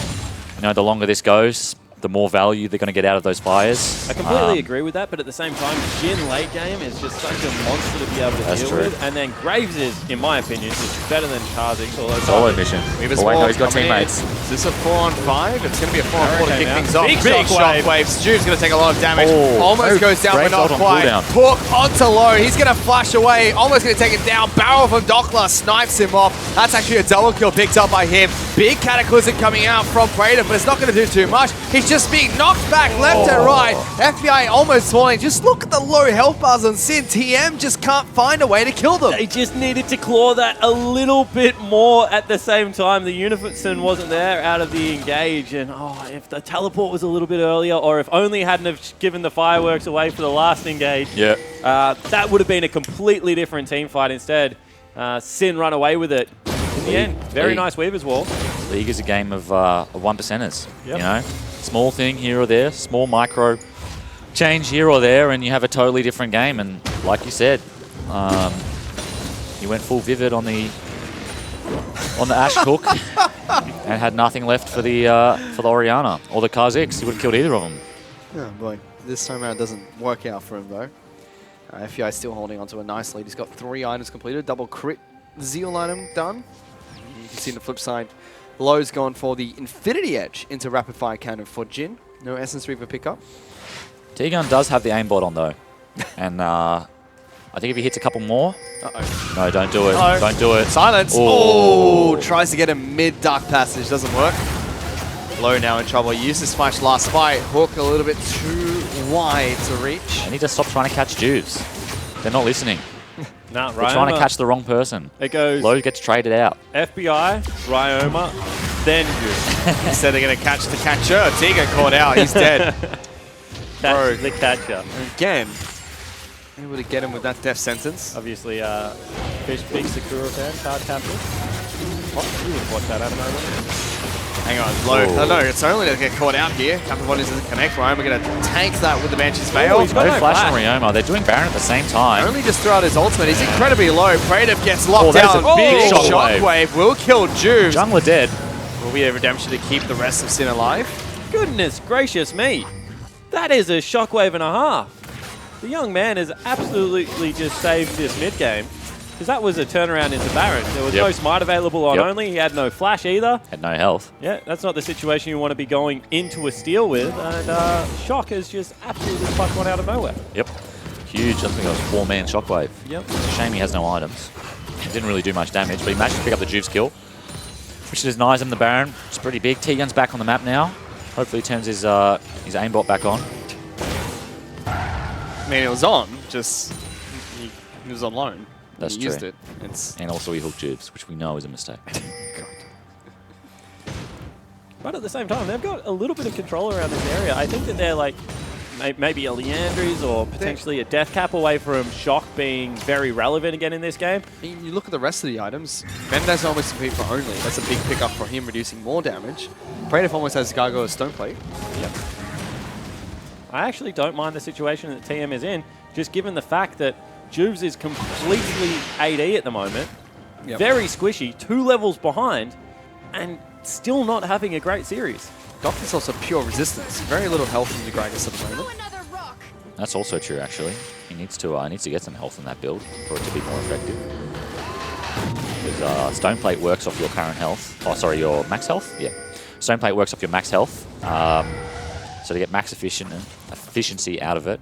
the longer this goes, the more value they're going to get out of those fires. I completely agree with that, but at the same time, Jin late game is just such a monster to be able to deal with. And then Graves is, in my opinion, just better than Charzix. Solo mission. Oh, wait, no, he's got teammates. Is this a 4-on-5? It's going to be a 4-on-4 to kick things off. Big shockwave. Stu's going to take a lot of damage. Oh, Almost goes down, but not quite. Hook onto low. He's going to flash away. Almost going to take it down. Barrel from Dockler snipes him off. That's actually a double kill picked up by him. Big Cataclysm coming out from Prater, but it's not going to do too much. He's just being knocked back left and right. FBI almost falling. Just look at the low health bars on Sin. TM just can't find a way to kill them. They just needed to claw that a little bit more at the same time. The Unifitson wasn't there out of the engage. And if the teleport was a little bit earlier, or if only hadn't have given the fireworks away for the last engage, that would have been a completely different team fight instead. Sin run away with it in the end. Very nice Weaver's Wall. League is a game of 1%ers, Small thing here or there, small micro change here or there, and you have a totally different game. And like you said, you went full Vivid on the Ash Cook and had nothing left for the Orianna or the Kha'Zix. He would have killed either of them. Oh boy, this time around doesn't work out for him though. FBI still holding onto a nice lead. He's got 3 items completed, double crit Zeal item done. You can see on the flip side, Low's gone for the Infinity Edge into Rapid Fire Cannon for Jin. No Essence Reaver pickup. T-Gun does have the aimbot on though. And I think if he hits a couple more... No, don't do it. No. Don't do it. Silence. Oh, tries to get a mid-Dark Passage. Doesn't work. Low now in trouble. Used his flash last fight. Hook a little bit too wide to reach. They need to stop trying to catch Juves. They're not listening. Nah, They're trying to catch the wrong person. It goes... Low gets traded out. FBI, Ryoma, then Juve. Instead they're going to catch the catcher. Tiga caught out. He's dead. Catch the catcher. Again, able to get him with that death sentence. Obviously, big Sakura fan, card captain. Oh, you didn't watch that, I don't know. Hang on, Low. No, it's only to get caught out here. Captain Bodies doesn't connect. Ryoma going to tank that with the Banshee's Veil. No flash on Ryoma. They're doing Baron at the same time. Only just threw out his ultimate. He's incredibly low. Praetor gets locked down. Big shockwave will kill Juve. Jungler dead. Will be a redemption to keep the rest of Sin alive. Goodness gracious me. That is a shockwave and a half. The young man has absolutely just saved this mid game. Because that was a turnaround into Baron. There was no smite available on only. He had no flash either. Had no health. Yeah, that's not the situation you want to be going into a steal with. And Shock has just absolutely plucked one out of nowhere. Yep. Huge. I think it was 4-man shockwave. Yep. It's a shame he has no items. He didn't really do much damage, but he managed to pick up the Juve's kill. Which denies him the Baron. It's pretty big. T-Gun's back on the map now. Hopefully he turns his aimbot back on. I mean, it was on. Just he was on loan. That's he true. Used it. And also he hooked Juves, which we know is a mistake. But at the same time, they've got a little bit of control around this area. I think that they're like maybe a Leandry's or potentially a Death Cap away from Shock being very relevant again in this game. You look at the rest of the items. Mendez almost compete for only. That's a big pickup for him, reducing more damage. Praetor almost has Gargoyle Stoneplate. Yep. I actually don't mind the situation that TM is in, just given the fact that Juves is completely AD at the moment, very squishy, 2 levels behind, and still not having a great series. Doctor's also pure resistance. Very little health from the Gragas at the moment. That's also true, actually. He needs to get some health in that build for it to be more effective. Because Stoneplate works off your current health. Oh, sorry, your max health? Yeah. Stoneplate works off your max health. So to get max efficiency out of it,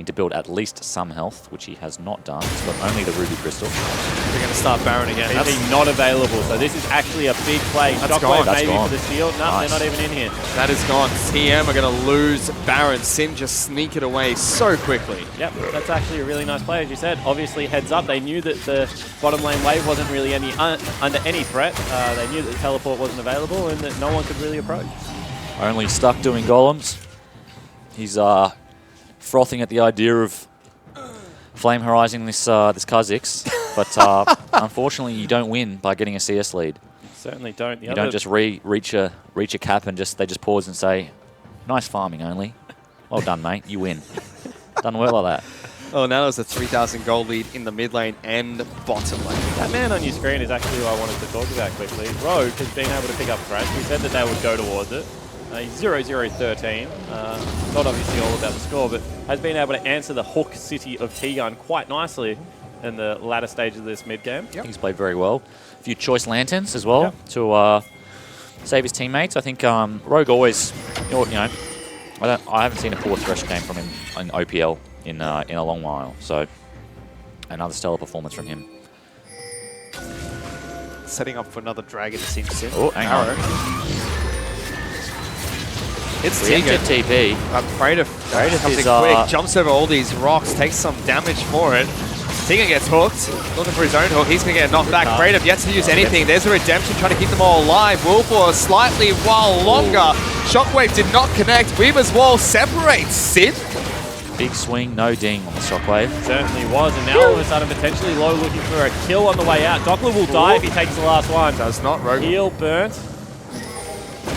to build at least some health, which he has not done. He's got only the Ruby Crystal. We're going to start Baron again. PP not available, so this is actually a big play. That's gone. Shockwave maybe gone. for the steal. No, Nice. they're not even in here. That is gone. TM are going to lose Baron. Sin just sneak it away so quickly. Yep, that's actually a really nice play, as you said. Obviously, heads up. They knew that the bottom lane wave wasn't really under any threat. They knew that the teleport wasn't available and that no one could really approach. Only stuck doing golems. He's frothing at the idea of flame horizon this Kha'Zix, but unfortunately you don't win by getting a CS lead. Certainly don't. You don't just reach a cap and they just pause and say, "Nice farming only. Well done, mate. You win." Done well like that. Oh, now there's a 3,000 gold lead in the mid lane and bottom lane. That man on your screen is actually who I wanted to talk about quickly. Rogue has been able to pick up Thresh. We said that they would go towards it. He's 0-0-13. Not obviously all about the score, but has been able to answer the Hook City of T-Gun quite nicely in the latter stages of this mid game. I think he's played very well. A few choice lanterns as well to save his teammates. I think Rogue always, you know, I haven't seen a poor Thresh game from him in OPL in a long while. So another stellar performance from him. Setting up for another dragon, it seems to. Oh, hang on. It's Preempted TP. Praetor comes in quick, jumps over all these rocks, takes some damage for it. Tegan gets hooked, looking for his own hook. He's going to get knocked back. Praetor yet to use anything. There's a redemption trying to keep them all alive. Wilfor slightly while longer. Shockwave did not connect. Weaver's wall separates Sid. Big swing, no ding on the Shockwave. Certainly was, and now all of a sudden potentially Low looking for a kill on the way out. Doppler will die if he takes the last one. Does not. Rogue Heal burnt.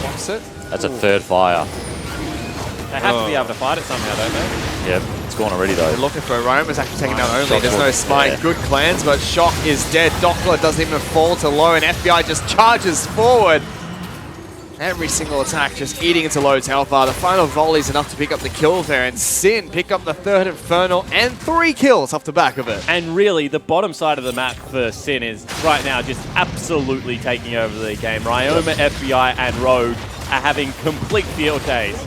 blocks it. That's a third fire. They have to be able to fight it somehow, don't they? Yep, it's gone already though. They're looking for Roma's actually taking down only. Shock There's no was- smite. yeah. Good clans, but Shock is dead. Doppler doesn't even fall to Low, and FBI just charges forward. Every single attack just eating into Low's health bar. The final volley is enough to pick up the kills there, and Sin pick up the third Infernal and 3 kills off the back of it. And really, the bottom side of the map for Sin is right now just absolutely taking over the game. Ryoma, FBI, and Rogue are having complete field days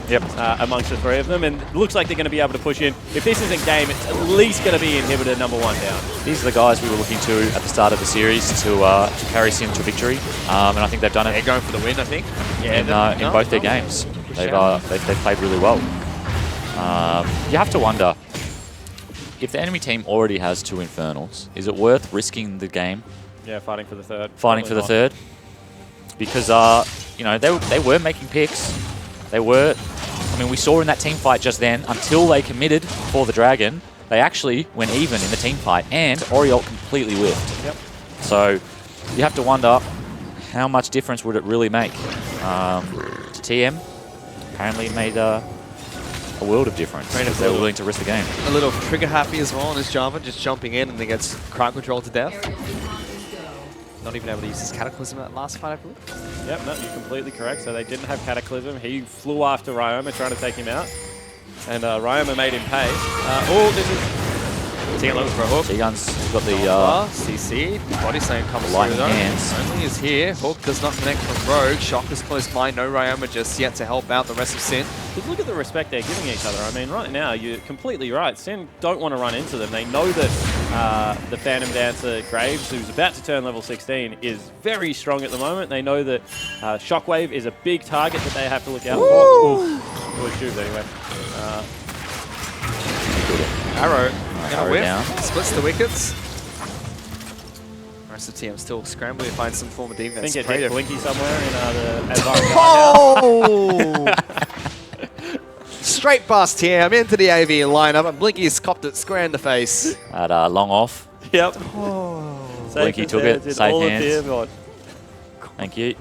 amongst the three of them, and it looks like they're going to be able to push in. If this isn't game, it's at least going to be inhibitor number 1 down. These are the guys we were looking to at the start of the series to carry Sin to victory, and I think they've done it. They're going for the win, I think. In both their games. They've played really well. You have to wonder, if the enemy team already has 2 Infernals, is it worth risking the game? Yeah, fighting for the third. Fighting for the third? Because, you know, they were making picks. They were, I mean, we saw in that team fight just then, until they committed for the Dragon, they actually went even in the team fight, and Oriole completely whiffed. Yep. So you have to wonder, how much difference would it really make? To TM, apparently it made a world of difference because they were willing to risk the game. A little trigger happy as well on his Java, just jumping in and then gets crowd controlled to death. Not even able to use his Cataclysm in that last fight, I believe. Yep, no, you're completely correct. So they didn't have Cataclysm. He flew after Ryoma, trying to take him out. And Ryoma made him pay. This is... Tegan looking for a hook. T-Gun's got the CC. Body slam comes lightning through though. hands. Only is here. Hook does not connect from Rogue. Shock is close by. No Ryoma just yet to help out the rest of Sin. But look at the respect they're giving each other. I mean, right now, you're completely right. Sin don't want to run into them. They know that the Phantom Dancer Graves, who's about to turn level 16, is very strong at the moment. They know that Shockwave is a big target that they have to look out for. Ooh. Good shoot, anyway. Arrow. Arrow down. Splits the wickets. The rest of the team still scrambling to find some form of defense. I think it hit Blinky somewhere in the Oh! Straight past TM into the AV lineup, and Blinky's copped it square in the face. At long off. Yep. Blinky took it. Safe hands. Thank you.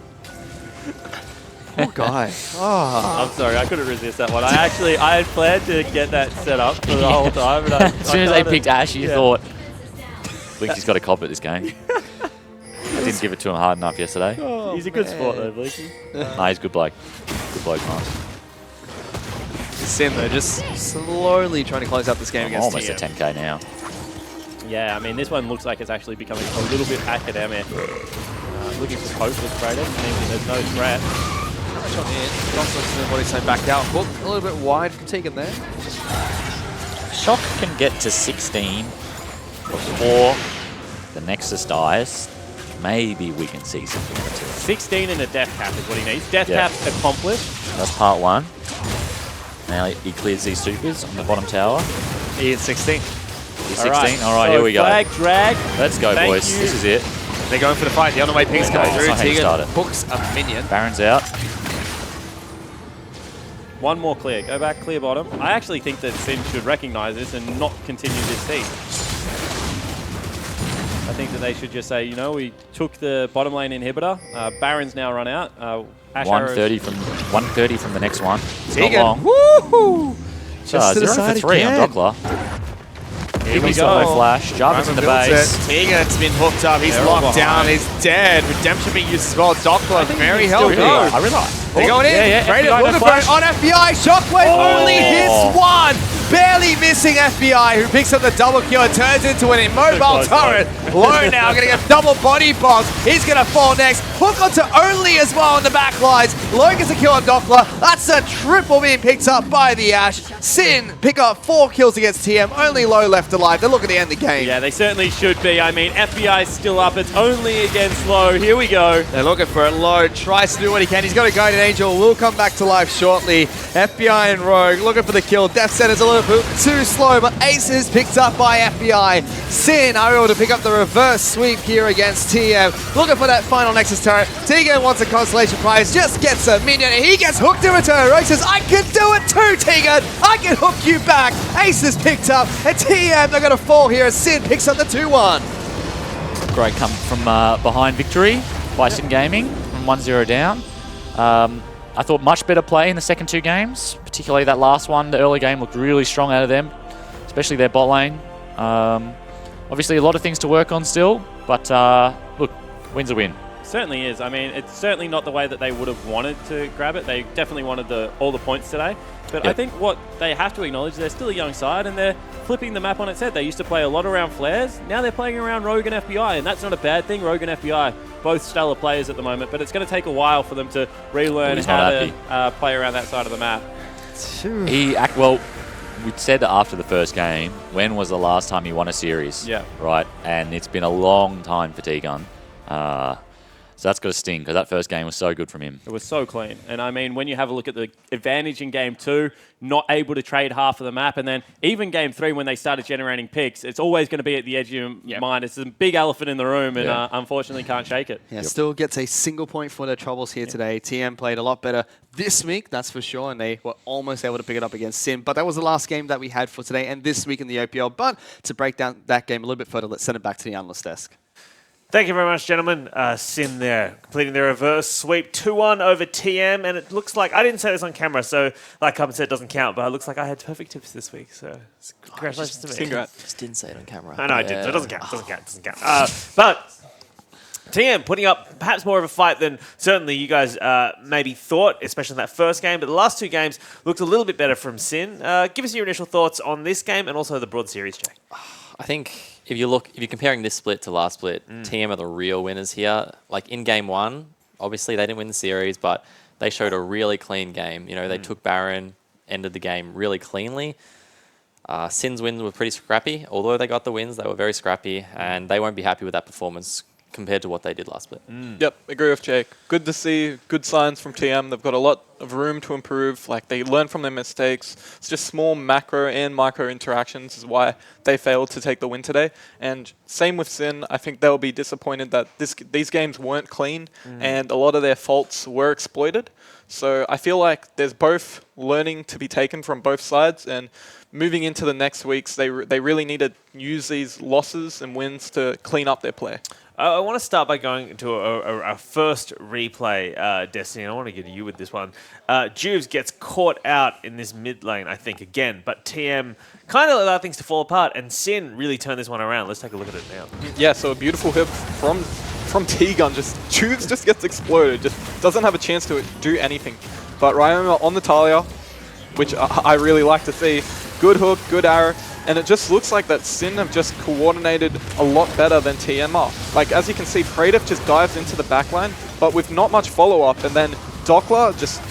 Poor guy. I'm sorry, I couldn't resist that one. I had planned to get that set up for the whole time. But as soon as they picked Ash, you thought, Blinky's got a cop at this game. I didn't give it to him hard enough yesterday. He's a good sport though, Blinky. Nah, he's a good bloke. Good bloke, man. Sin though, just slowly trying to close out this game against Almost TM. at 10k now. Yeah, I mean, this one looks like it's actually becoming a little bit academic. Looking for poke with Kratos, thinking there's no threat. Shot in. Johnson looks to the body slam back out. Hook a little bit wide from Tegan there. Shock can get to 16 before the Nexus dies, maybe we can see something or two. 16 and a death cap is what he needs. Death Yeah. cap accomplished. That's part 1. Now he clears these supers on the bottom tower. He is 16. He's 16. All right, so here we go. Flag, drag. Let's go, Thank boys. you. This is it. They're going for the fight. The underway ping's Yeah, coming that's through. not how you start Tegan it. hooks a minion. Baron's out. One more clear. Go back, clear bottom. I actually think that Sin should recognize this and not continue this seed. I think that they should just say, you know, we took the bottom lane inhibitor. Baron's now run out. Ash 130 from the next one. It's not Tegan. long. Woohoo! So 0 for 3 on Dockler. Here we Solo go. flash. Jarvan's in the Builds base. it. Tegan's been hooked up. He's They're all locked down. behind. He's dead. Redemption being used as well. Dockler very still healthy. go. I really They're going in. Yeah, Raiden FBI looking for flash. it on FBI. Shockwave only hits one. Barely missing FBI, who picks up the double kill and turns into an immobile close, turret. Low now, getting a double body box. He's going to fall next. Hook onto Only as well on the back lines. Low gets a kill on Dockler. That's a triple being picked up by the Ash. Sin pick up 4 kills against TM. Only Low left alive. They're looking to end the game. Yeah, they certainly should be. I mean, FBI's still up. It's only against Low. Here we go. They're looking for it. Low tries to do what he can. He's got a Guardian Angel. Will come back to life shortly. FBI and Rogue looking for the kill. Death Center's a little bit too slow, but Aces picked up by FBI. Sin are able to pick up the reverse sweep here against TM. Looking for that final Nexus turret. Tegan wants a constellation prize. Just gets a minion. And he gets hooked in return. Rogue says, I can do it too, Tegan. I can hook you back. Aces picked up. And TM, they're going to fall here as Sin picks up the 2-1. Great come from behind victory by Sin Gaming from 1-0 down. I thought much better play in the second 2 games, particularly that last one. The early game looked really strong out of them, especially their bot lane. Obviously, a lot of things to work on still, but look, win's a win. Certainly is. I mean, it's certainly not the way that they would have wanted to grab it. They definitely wanted all the points today. But I think what they have to acknowledge, they're still a young side, and they're flipping the map on its head. They used to play a lot around flares. Now they're playing around Rogue and FBI, and that's not a bad thing. Rogue and FBI, both stellar players at the moment, but it's going to take a while for them to relearn how to play around that side of the map. Well, we said that after the first game, when was the last time he won a series? Yeah. Right, and it's been a long time for T-Gun. So that's got to sting, because that first game was so good from him. It was so clean. And I mean, when you have a look at the advantage in Game 2, not able to trade half of the map, and then even Game 3 when they started generating picks, it's always going to be at the edge of your mind. It's a big elephant in the room, and unfortunately can't shake it. Yeah, still gets a single point for their troubles here today. TM played a lot better this week, that's for sure, and they were almost able to pick it up against Sin. But that was the last game that we had for today and this week in the OPL. But to break down that game a little bit further, let's send it back to the analyst desk. Thank you very much, gentlemen. Sin there, completing the reverse sweep 2-1 over TM, and it looks like, I didn't say this on camera, so like Carbon said, it doesn't count, but it looks like I had perfect tips this week, so congratulations to me. Congrats. Just didn't say it on camera. I know I did, so it doesn't count. But TM putting up perhaps more of a fight than certainly you guys maybe thought, especially in that first game, but the last 2 games looked a little bit better from Sin. Give us your initial thoughts on this game and also the broad series, Jack. I think if you're comparing this split to last split, TM are the real winners here. Like in game 1, obviously they didn't win the series, but they showed a really clean game. You know, they took Baron, ended the game really cleanly. Sin's wins were pretty scrappy. Although they got the wins, they were very scrappy, and they won't be happy with that performance compared to what they did last split. Yep, agree with Jake. Good to see, good signs from TM. They've got a lot of room to improve. Like, they learn from their mistakes. It's just small macro and micro interactions is why they failed to take the win today. And same with Sin. I think they'll be disappointed that these games weren't clean and a lot of their faults were exploited. So I feel like there's both learning to be taken from both sides, and moving into the next weeks, they really need to use these losses and wins to clean up their play. I want to start by going to a first replay, Destiny. I want to get you with this one. Juves gets caught out in this mid lane, I think, again. But TM kind of allowed things to fall apart, and Sin really turned this one around. Let's take a look at it now. Yeah, so a beautiful hit from T-Gun. Juves just gets exploded. Just doesn't have a chance to do anything. But Ryoma on the Talia, which I really like to see. Good hook, good arrow. And it just looks like that Sin have just coordinated a lot better than TM are. Like, as you can see, Pradev just dives into the backline, but with not much follow-up. And then Dockler just,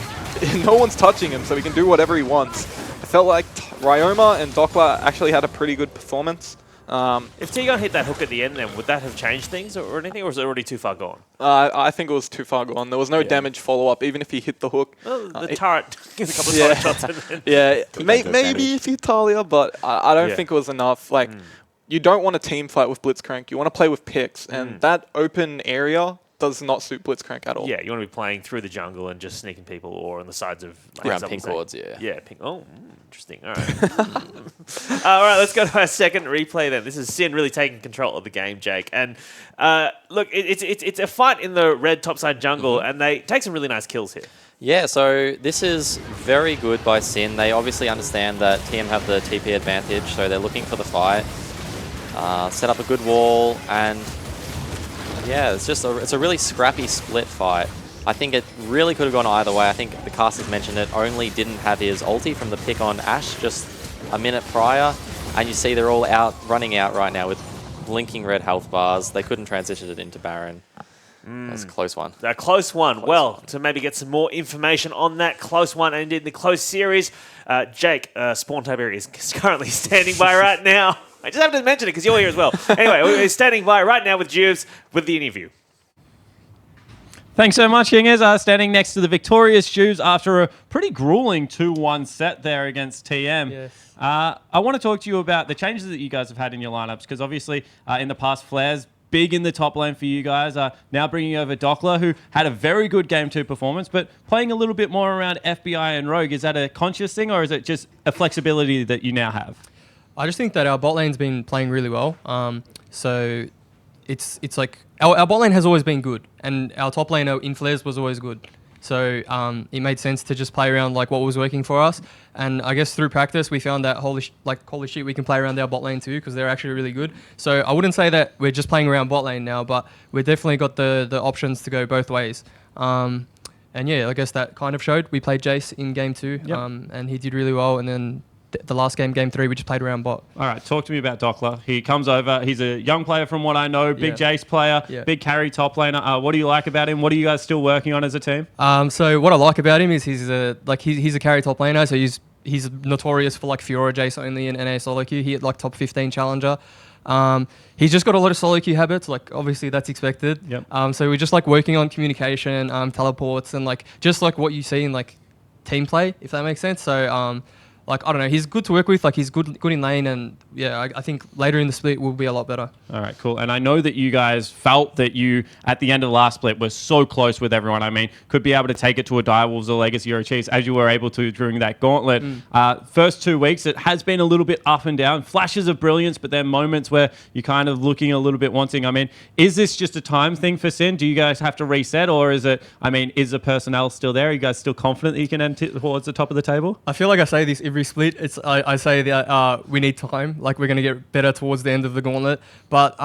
no one's touching him, so he can do whatever he wants. I felt like Ryoma and Dockler actually had a pretty good performance. If T-Gun hit that hook at the end, then would that have changed things or anything, or is it already too far gone? I think it was too far gone. There was no damage follow-up, even if he hit the hook. Well, the turret gives a couple of turret shots. And then Maybe if he Talia, but I don't think it was enough. Like, you don't want a team fight with Blitzcrank. You want to play with picks, and that open area does not suit Blitzcrank at all. Yeah, you want to be playing through the jungle and just sneaking people or on the sides of... Around pink wards, yeah. Yeah, pink. Oh, interesting. All right. All right, let's go to our second replay then. This is Sin really taking control of the game, Jake. And look, it's a fight in the red topside jungle, and they take some really nice kills here. Yeah, so this is very good by Sin. They obviously understand that TM have the TP advantage, so they're looking for the fight. Set up a good wall, and yeah, it's a really scrappy split fight. I think it really could have gone either way. I think the casters mentioned it only didn't have his ulti from the pick on Ashe just a minute prior, and you see they're all running out right now with blinking red health bars. They couldn't transition it into Baron. That's a close one. A close one. To maybe get some more information on that close one and in the close series, Jake, Spawn Tiberius is currently standing by right now. I just have to mention it because you're here as well. Anyway, we're standing by right now with Juves with the interview. Thanks so much, Hingers. Standing next to the victorious Juves after a pretty grueling 2-1 set there against TM. Yes. I want to talk to you about the changes that you guys have had in your lineups because obviously in the past, Flair's big in the top lane for you guys. Now bringing over Dockler, who had a very good Game 2 performance, but playing a little bit more around FBI and Rogue. Is that a conscious thing or is it just a flexibility that you now have? I just think that our bot lane's been playing really well. So it's like our bot lane has always been good, and our top lane in Flares was always good. So it made sense to just play around like what was working for us. And I guess through practice we found that holy shit we can play around our bot lane too because they're actually really good. So I wouldn't say that we're just playing around bot lane now, but we've definitely got the options to go both ways. And yeah, I guess that kind of showed. We played Jace in Game 2, and he did really well. And then the last game, Game 3, we just played around bot. All right, talk to me about Dockler. He comes over. He's a young player from what I know, big Jace player, big carry top laner. What do you like about him? What are you guys still working on as a team? So what I like about him is he's a carry top laner, so he's notorious for like Fiora Jace only in NA solo queue. He hit like top 15 challenger. He's just got a lot of solo queue habits, like obviously that's expected. Yep. So we're just like working on communication, teleports, and like just like what you see in like team play, if that makes sense. So like, I don't know, he's good to work with, like he's good in lane, and yeah, I think later in the split will be a lot better. All right, cool. And I know that you guys felt that you, at the end of the last split, were so close with everyone. I mean, could be able to take it to a Direwolves or Legacy or a Chiefs, as you were able to during that gauntlet. First 2 weeks, it has been a little bit up and down, flashes of brilliance, but then moments where you're kind of looking a little bit wanting. I mean, is this just a time thing for Sin? Do you guys have to reset, or is it, I mean, is the personnel still there? Are you guys still confident that you can end towards the top of the table? I feel like I say this every split. I say that we need time. Like we're gonna get better towards the end of the gauntlet. But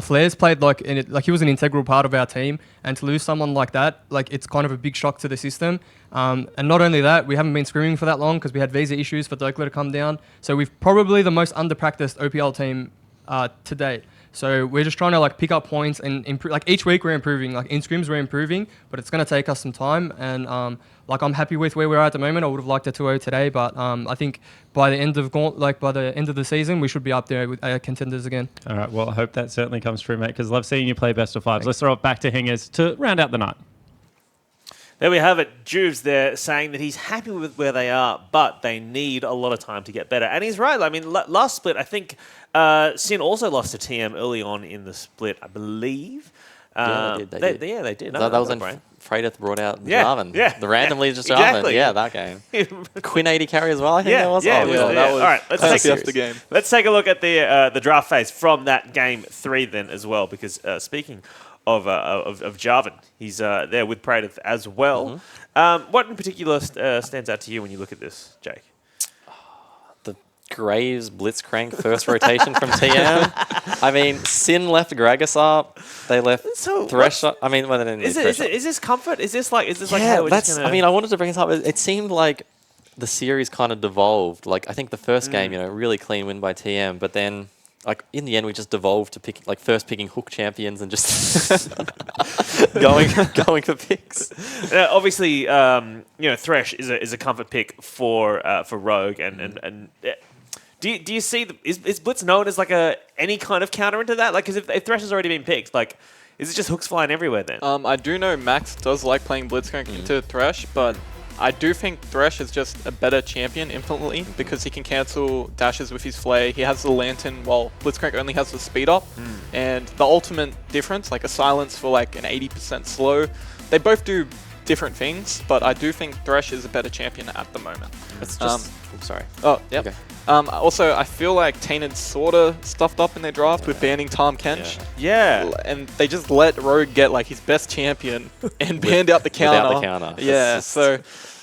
Flair's played like he was an integral part of our team, and to lose someone like that, like it's kind of a big shock to the system. And not only that, we haven't been screaming for that long because we had visa issues for Dockler to come down. So we've probably the most under-practiced OPL team to date. So we're just trying to like pick up points and improve. Like each week we're improving. Like in scrims we're improving, but it's going to take us some time. And like I'm happy with where we're at the moment. I would have liked a 2-0 today, but I think by the end of the season we should be up there with contenders again. All right. Well, I hope that certainly comes true, mate. Because I love seeing you play best of fives. Thanks. Let's throw it back to Hingers to round out the night. There we have it. Juves there saying that he's happy with where they are, but they need a lot of time to get better. And he's right. I mean, last split, I think Sin also lost to TM early on in the split, I believe. Yeah, they did. Yeah, they did. That was when Freydeth brought out Jarvan. Yeah. The randomly just Jarvan. Yeah, that game. Quinn 80 carry as well, I think that was. Yeah, that was. All right, let's take a look at the draft phase from that Game 3 then as well, because speaking of Jarvan, he's there with Freydeth as well. What in particular stands out to you when you look at this, Jake? Graves Blitzcrank first rotation from TM. I mean, Sin left Gragas up. They left Thresh up. I mean, well, they didn't is this comfort? Is this like yeah, that's. I mean, I wanted to bring this up. It seemed like the series kind of devolved. Like I think the first game, really clean win by TM, but then like in the end, we just devolved to first picking hook champions and just going for picks. Obviously, Thresh is a comfort pick for Rogue, and do you see is Blitz known as like any kind of counter into that? Like, because if Thresh has already been picked, like, is it just hooks flying everywhere then? I do know Max does like playing Blitzcrank into Thresh, but I do think Thresh is just a better champion infinitely because he can cancel dashes with his Flay. He has the Lantern while Blitzcrank only has the speed up. And the ultimate difference, like a silence for like an 80% slow, they both do different things, but I do think Thresh is a better champion at the moment. It's just... I'm sorry. Oh, yep. Okay. Also, I feel like Tainted sort of stuffed up in their draft with banning Tom Kench. Yeah. And they just let Rogue get like his best champion and banned out the counter. Without the counter. Yeah, so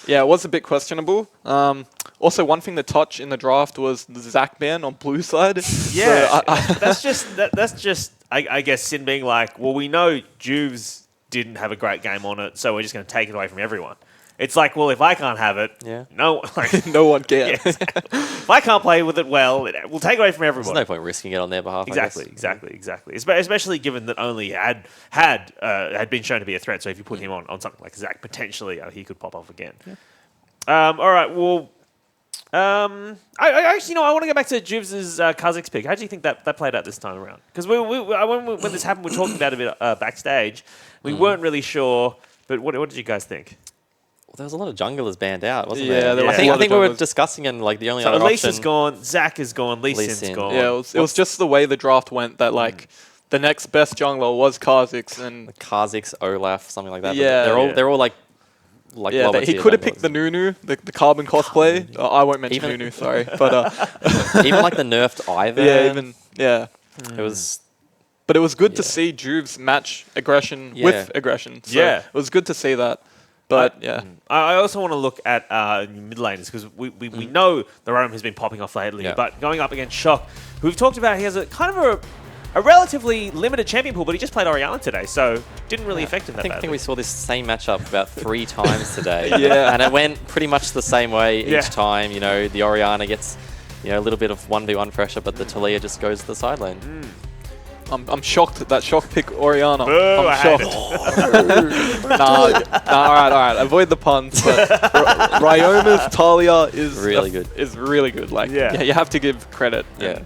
yeah, it was a bit questionable. Also, one thing to touch in the draft was the Zac ban on blue side. Yeah. So that's just I guess Sin being like, well, we know Juves didn't have a great game on it, so we're just going to take it away from everyone. It's like, well, if I can't have it, no one can. Yeah, exactly. If I can't play with it well, we'll take it away from everyone. There's no point risking it on their behalf. Exactly. Especially given that only had been shown to be a threat. So if you put him on something like Zac, potentially he could pop off again. Yeah. All right. Well, I actually, I want to go back to Juvs' Kha'Zix pick. How do you think that played out this time around? Because when this happened, we were talking about it a bit backstage. We weren't really sure, but what did you guys think? Well, there was a lot of junglers banned out, wasn't there? There was I think we were discussing, and like the only other Elise option... is gone, Zac is gone, Lee Sin's gone. Yeah, it was just the way the draft went that like the next best jungler was Kha'Zix and Kha'Zix, Olaf, something like that. Yeah, they're all like lower he tier could have junglers. picked the Nunu, the carbon cosplay. I won't mention Nunu, sorry, but even like the nerfed Ivern. It was. But it was good to see Juves match aggression with aggression. So it was good to see that. But I also want to look at mid laners because we know the Roam has been popping off lately. Yeah. But going up against Shock, who we've talked about, he has a kind of a relatively limited champion pool, but he just played Orianna today, so didn't really affect him that badly. I think we saw this same matchup about 3 times today. Yeah. And it went pretty much the same way each time. You know, the Orianna gets a little bit of 1v1 pressure, but the Talia just goes to the side lane. I'm shocked at that Shock pick Orianna. Boo, I'm shocked. All right. Avoid the puns. But Ryoma's Talia is really good. Is really good. Like, you have to give credit. Yeah.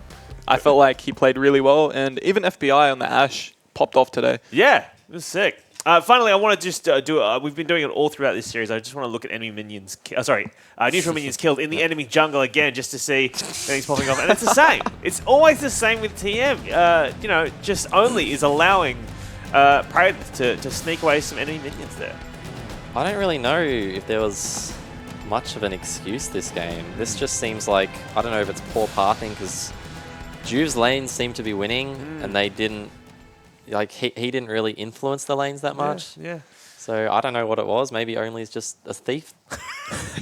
I felt like he played really well, and even FBI on the Ashe popped off today. Yeah, it was sick. Finally, I want to just do. We've been doing it all throughout this series. I just want to look at enemy minions. Neutral minions killed in the enemy jungle again, just to see things popping off. And it's the same. It's always the same with TM. Just only is allowing Praedyth to sneak away some enemy minions there. I don't really know if there was much of an excuse this game. This just seems like, I don't know if it's poor pathing, because Juve's lanes seem to be winning, and they didn't. Like, he didn't really influence the lanes that much. Yeah. So I don't know what it was. Maybe Only is just a thief.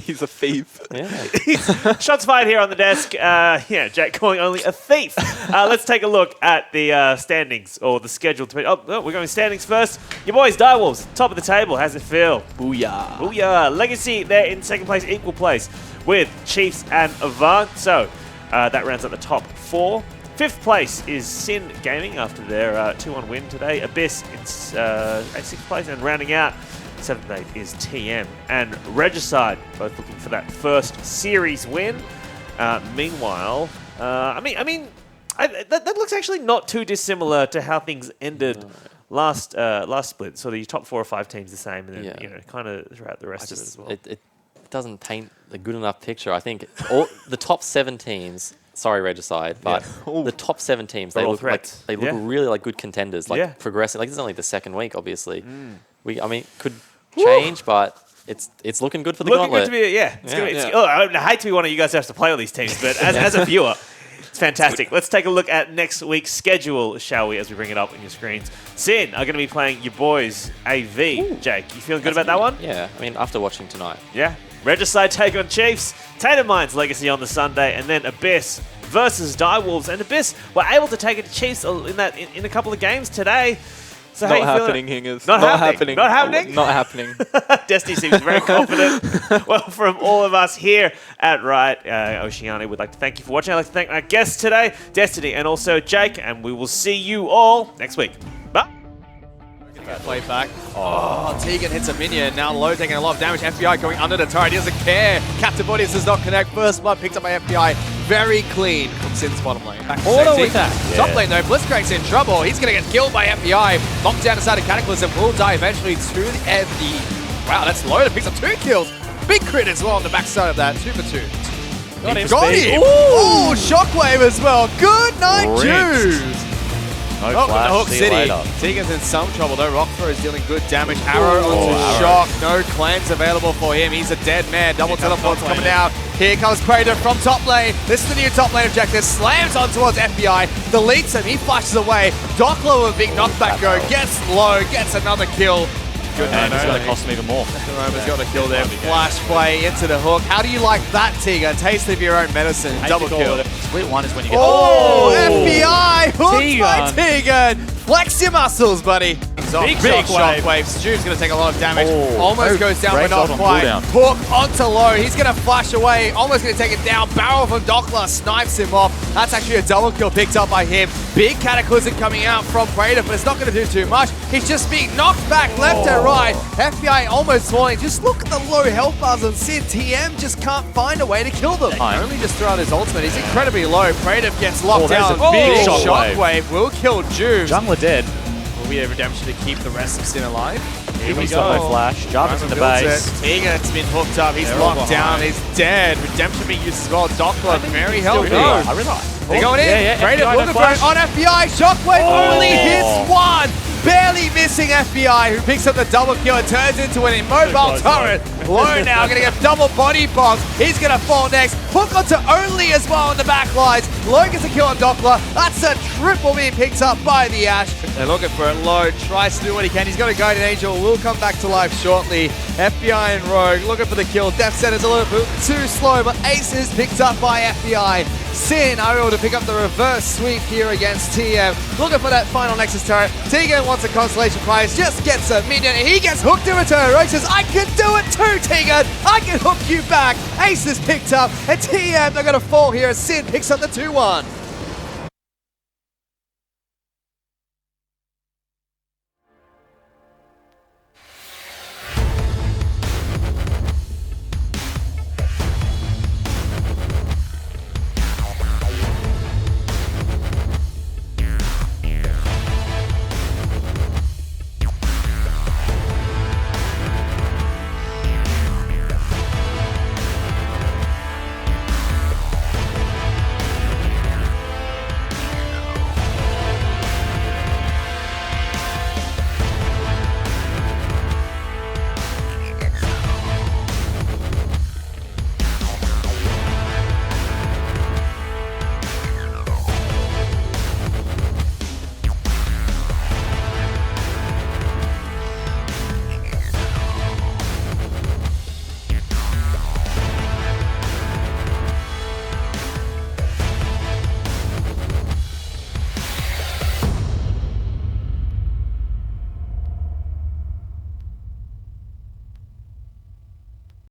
He's a thief. Yeah. Shots fired here on the desk. Jack calling Only a thief. Let's take a look at the standings, or the schedule. We're going standings first. Your boys, Direwolves, top of the table. How's it feel? Booyah. Booyah. Legacy, they're in second place, equal place with Chiefs and Avant. So that rounds out the top 4. 5th place is Sin Gaming after their 2-1 win today. Abyss in 6th place, and rounding out 7th and 8th is TM and Regicide, both looking for that first series win. Meanwhile, that looks actually not too dissimilar to how things ended last split. So the top 4 or 5 teams the same, and then kind of throughout the rest of it as well. It doesn't paint a good enough picture. I think all the top 7 teams. Sorry, Regicide, but the top 7 teams, they look really like good contenders, like progressing. Like, this is only the second week, obviously. Could change, but it's looking good for the gauntlet. Good to be, I hate to be one of you guys who has to play all these teams, but as a viewer, it's fantastic. Let's take a look at next week's schedule, shall we, as we bring it up on your screens. Sin are going to be playing your boys AV. Ooh, Jake, you feeling good about that one? Yeah, after watching tonight. Yeah. Regicide take on Chiefs, Tatum Mines Legacy on the Sunday, and then Abyss versus Direwolves. And Abyss were able to take it to Chiefs in a couple of games today. So how Not you feeling? happening, Hingers. Not happening. Not happening? Not happening. Destiny seems very confident. Well, from all of us here at Riot Oceania, we'd like to thank you for watching. I'd like to thank our guests today, Destiny and also Jake, and we will see you all next week. Bye. Play back. Oh, Tegan hits a minion. Now low, taking a lot of damage. FBI going under the turret. He doesn't care. Captive Bodies does not connect. First blood picked up by FBI. Very clean from Sin's bottom lane. Auto with that. Top lane though, Blitzcrank's in trouble. He's going to get killed by FBI. Locked down inside of Cataclysm. Will die eventually to the FD. Wow, that's low. Picks up 2 kills. Big crit as well on the backside of that. 2 for 2. Got him. Oh, Shockwave as well. Good night, Jews. No Oh, flash, the Hook see you City. later. Tegan's in some trouble though. Rock Throw is dealing good damage. Arrow onto Shock. No clans available for him. He's a dead man. Double teleports coming down. Here comes Praetor from top lane. This is the new top lane objective. Slams on towards FBI. Deletes him. He flashes away. Dockler with a big knockback go. Gets low. Gets another kill. Good And it's going to cost him even more. Roma's got a kill there. Flash play into the hook. How do you like that, Tegan? Taste of your own medicine. Double kill. Split 1 is when you get FBI! Hooked by Tegan! Flex your muscles, buddy. Big shockwave. Stu's going to take a lot of damage. Almost goes down, but not quite. Hook onto low. He's going to flash away. Almost going to take it down. Barrel from Dockler snipes him off. That's actually a double kill picked up by him. Big Cataclysm coming out from Praetor, but it's not going to do too much. He's just being knocked back left and right. FBI almost falling. Just look at the low health bars on Sid. TM just can't find a way to kill them. Only just throw out his ultimate. He's incredibly low. Praetor gets locked down. Big shockwave will kill Juve. Jungler dead. Will be a redemption to keep the rest of Sin alive. Here we go. No flash. Jarvan's in the base. Tegan's been hooked up. He's locked down. He's dead. Redemption being used as well. Dockler very healthy. I realize. They're going in. Praetor looking for it on FBI. Shockwave only hits 1. Barely missing FBI, who picks up the double kill and turns into an immobile turret. Low now, going to get double body bombs. He's going to fall next. Hook onto Only as well on the back lines. Low gets a kill on Dockler. That's a triple being picked up by the Ashe. They're looking for it. Low tries to do what he can. He's got a Guardian Angel. Will come back to life shortly. FBI and Rogue looking for the kill. Death Center's a little bit too slow, but Ace is picked up by FBI. Sin are able to pick up the reverse sweep here against TM. Looking for that final Nexus turret. Tegan wants a constellation prize, just gets a minion, and he gets hooked in return. Rogue says, I can do it too, Tegan! I can hook you back! Ace is picked up, and TM, they're going to fall here as Sin picks up the 2-1.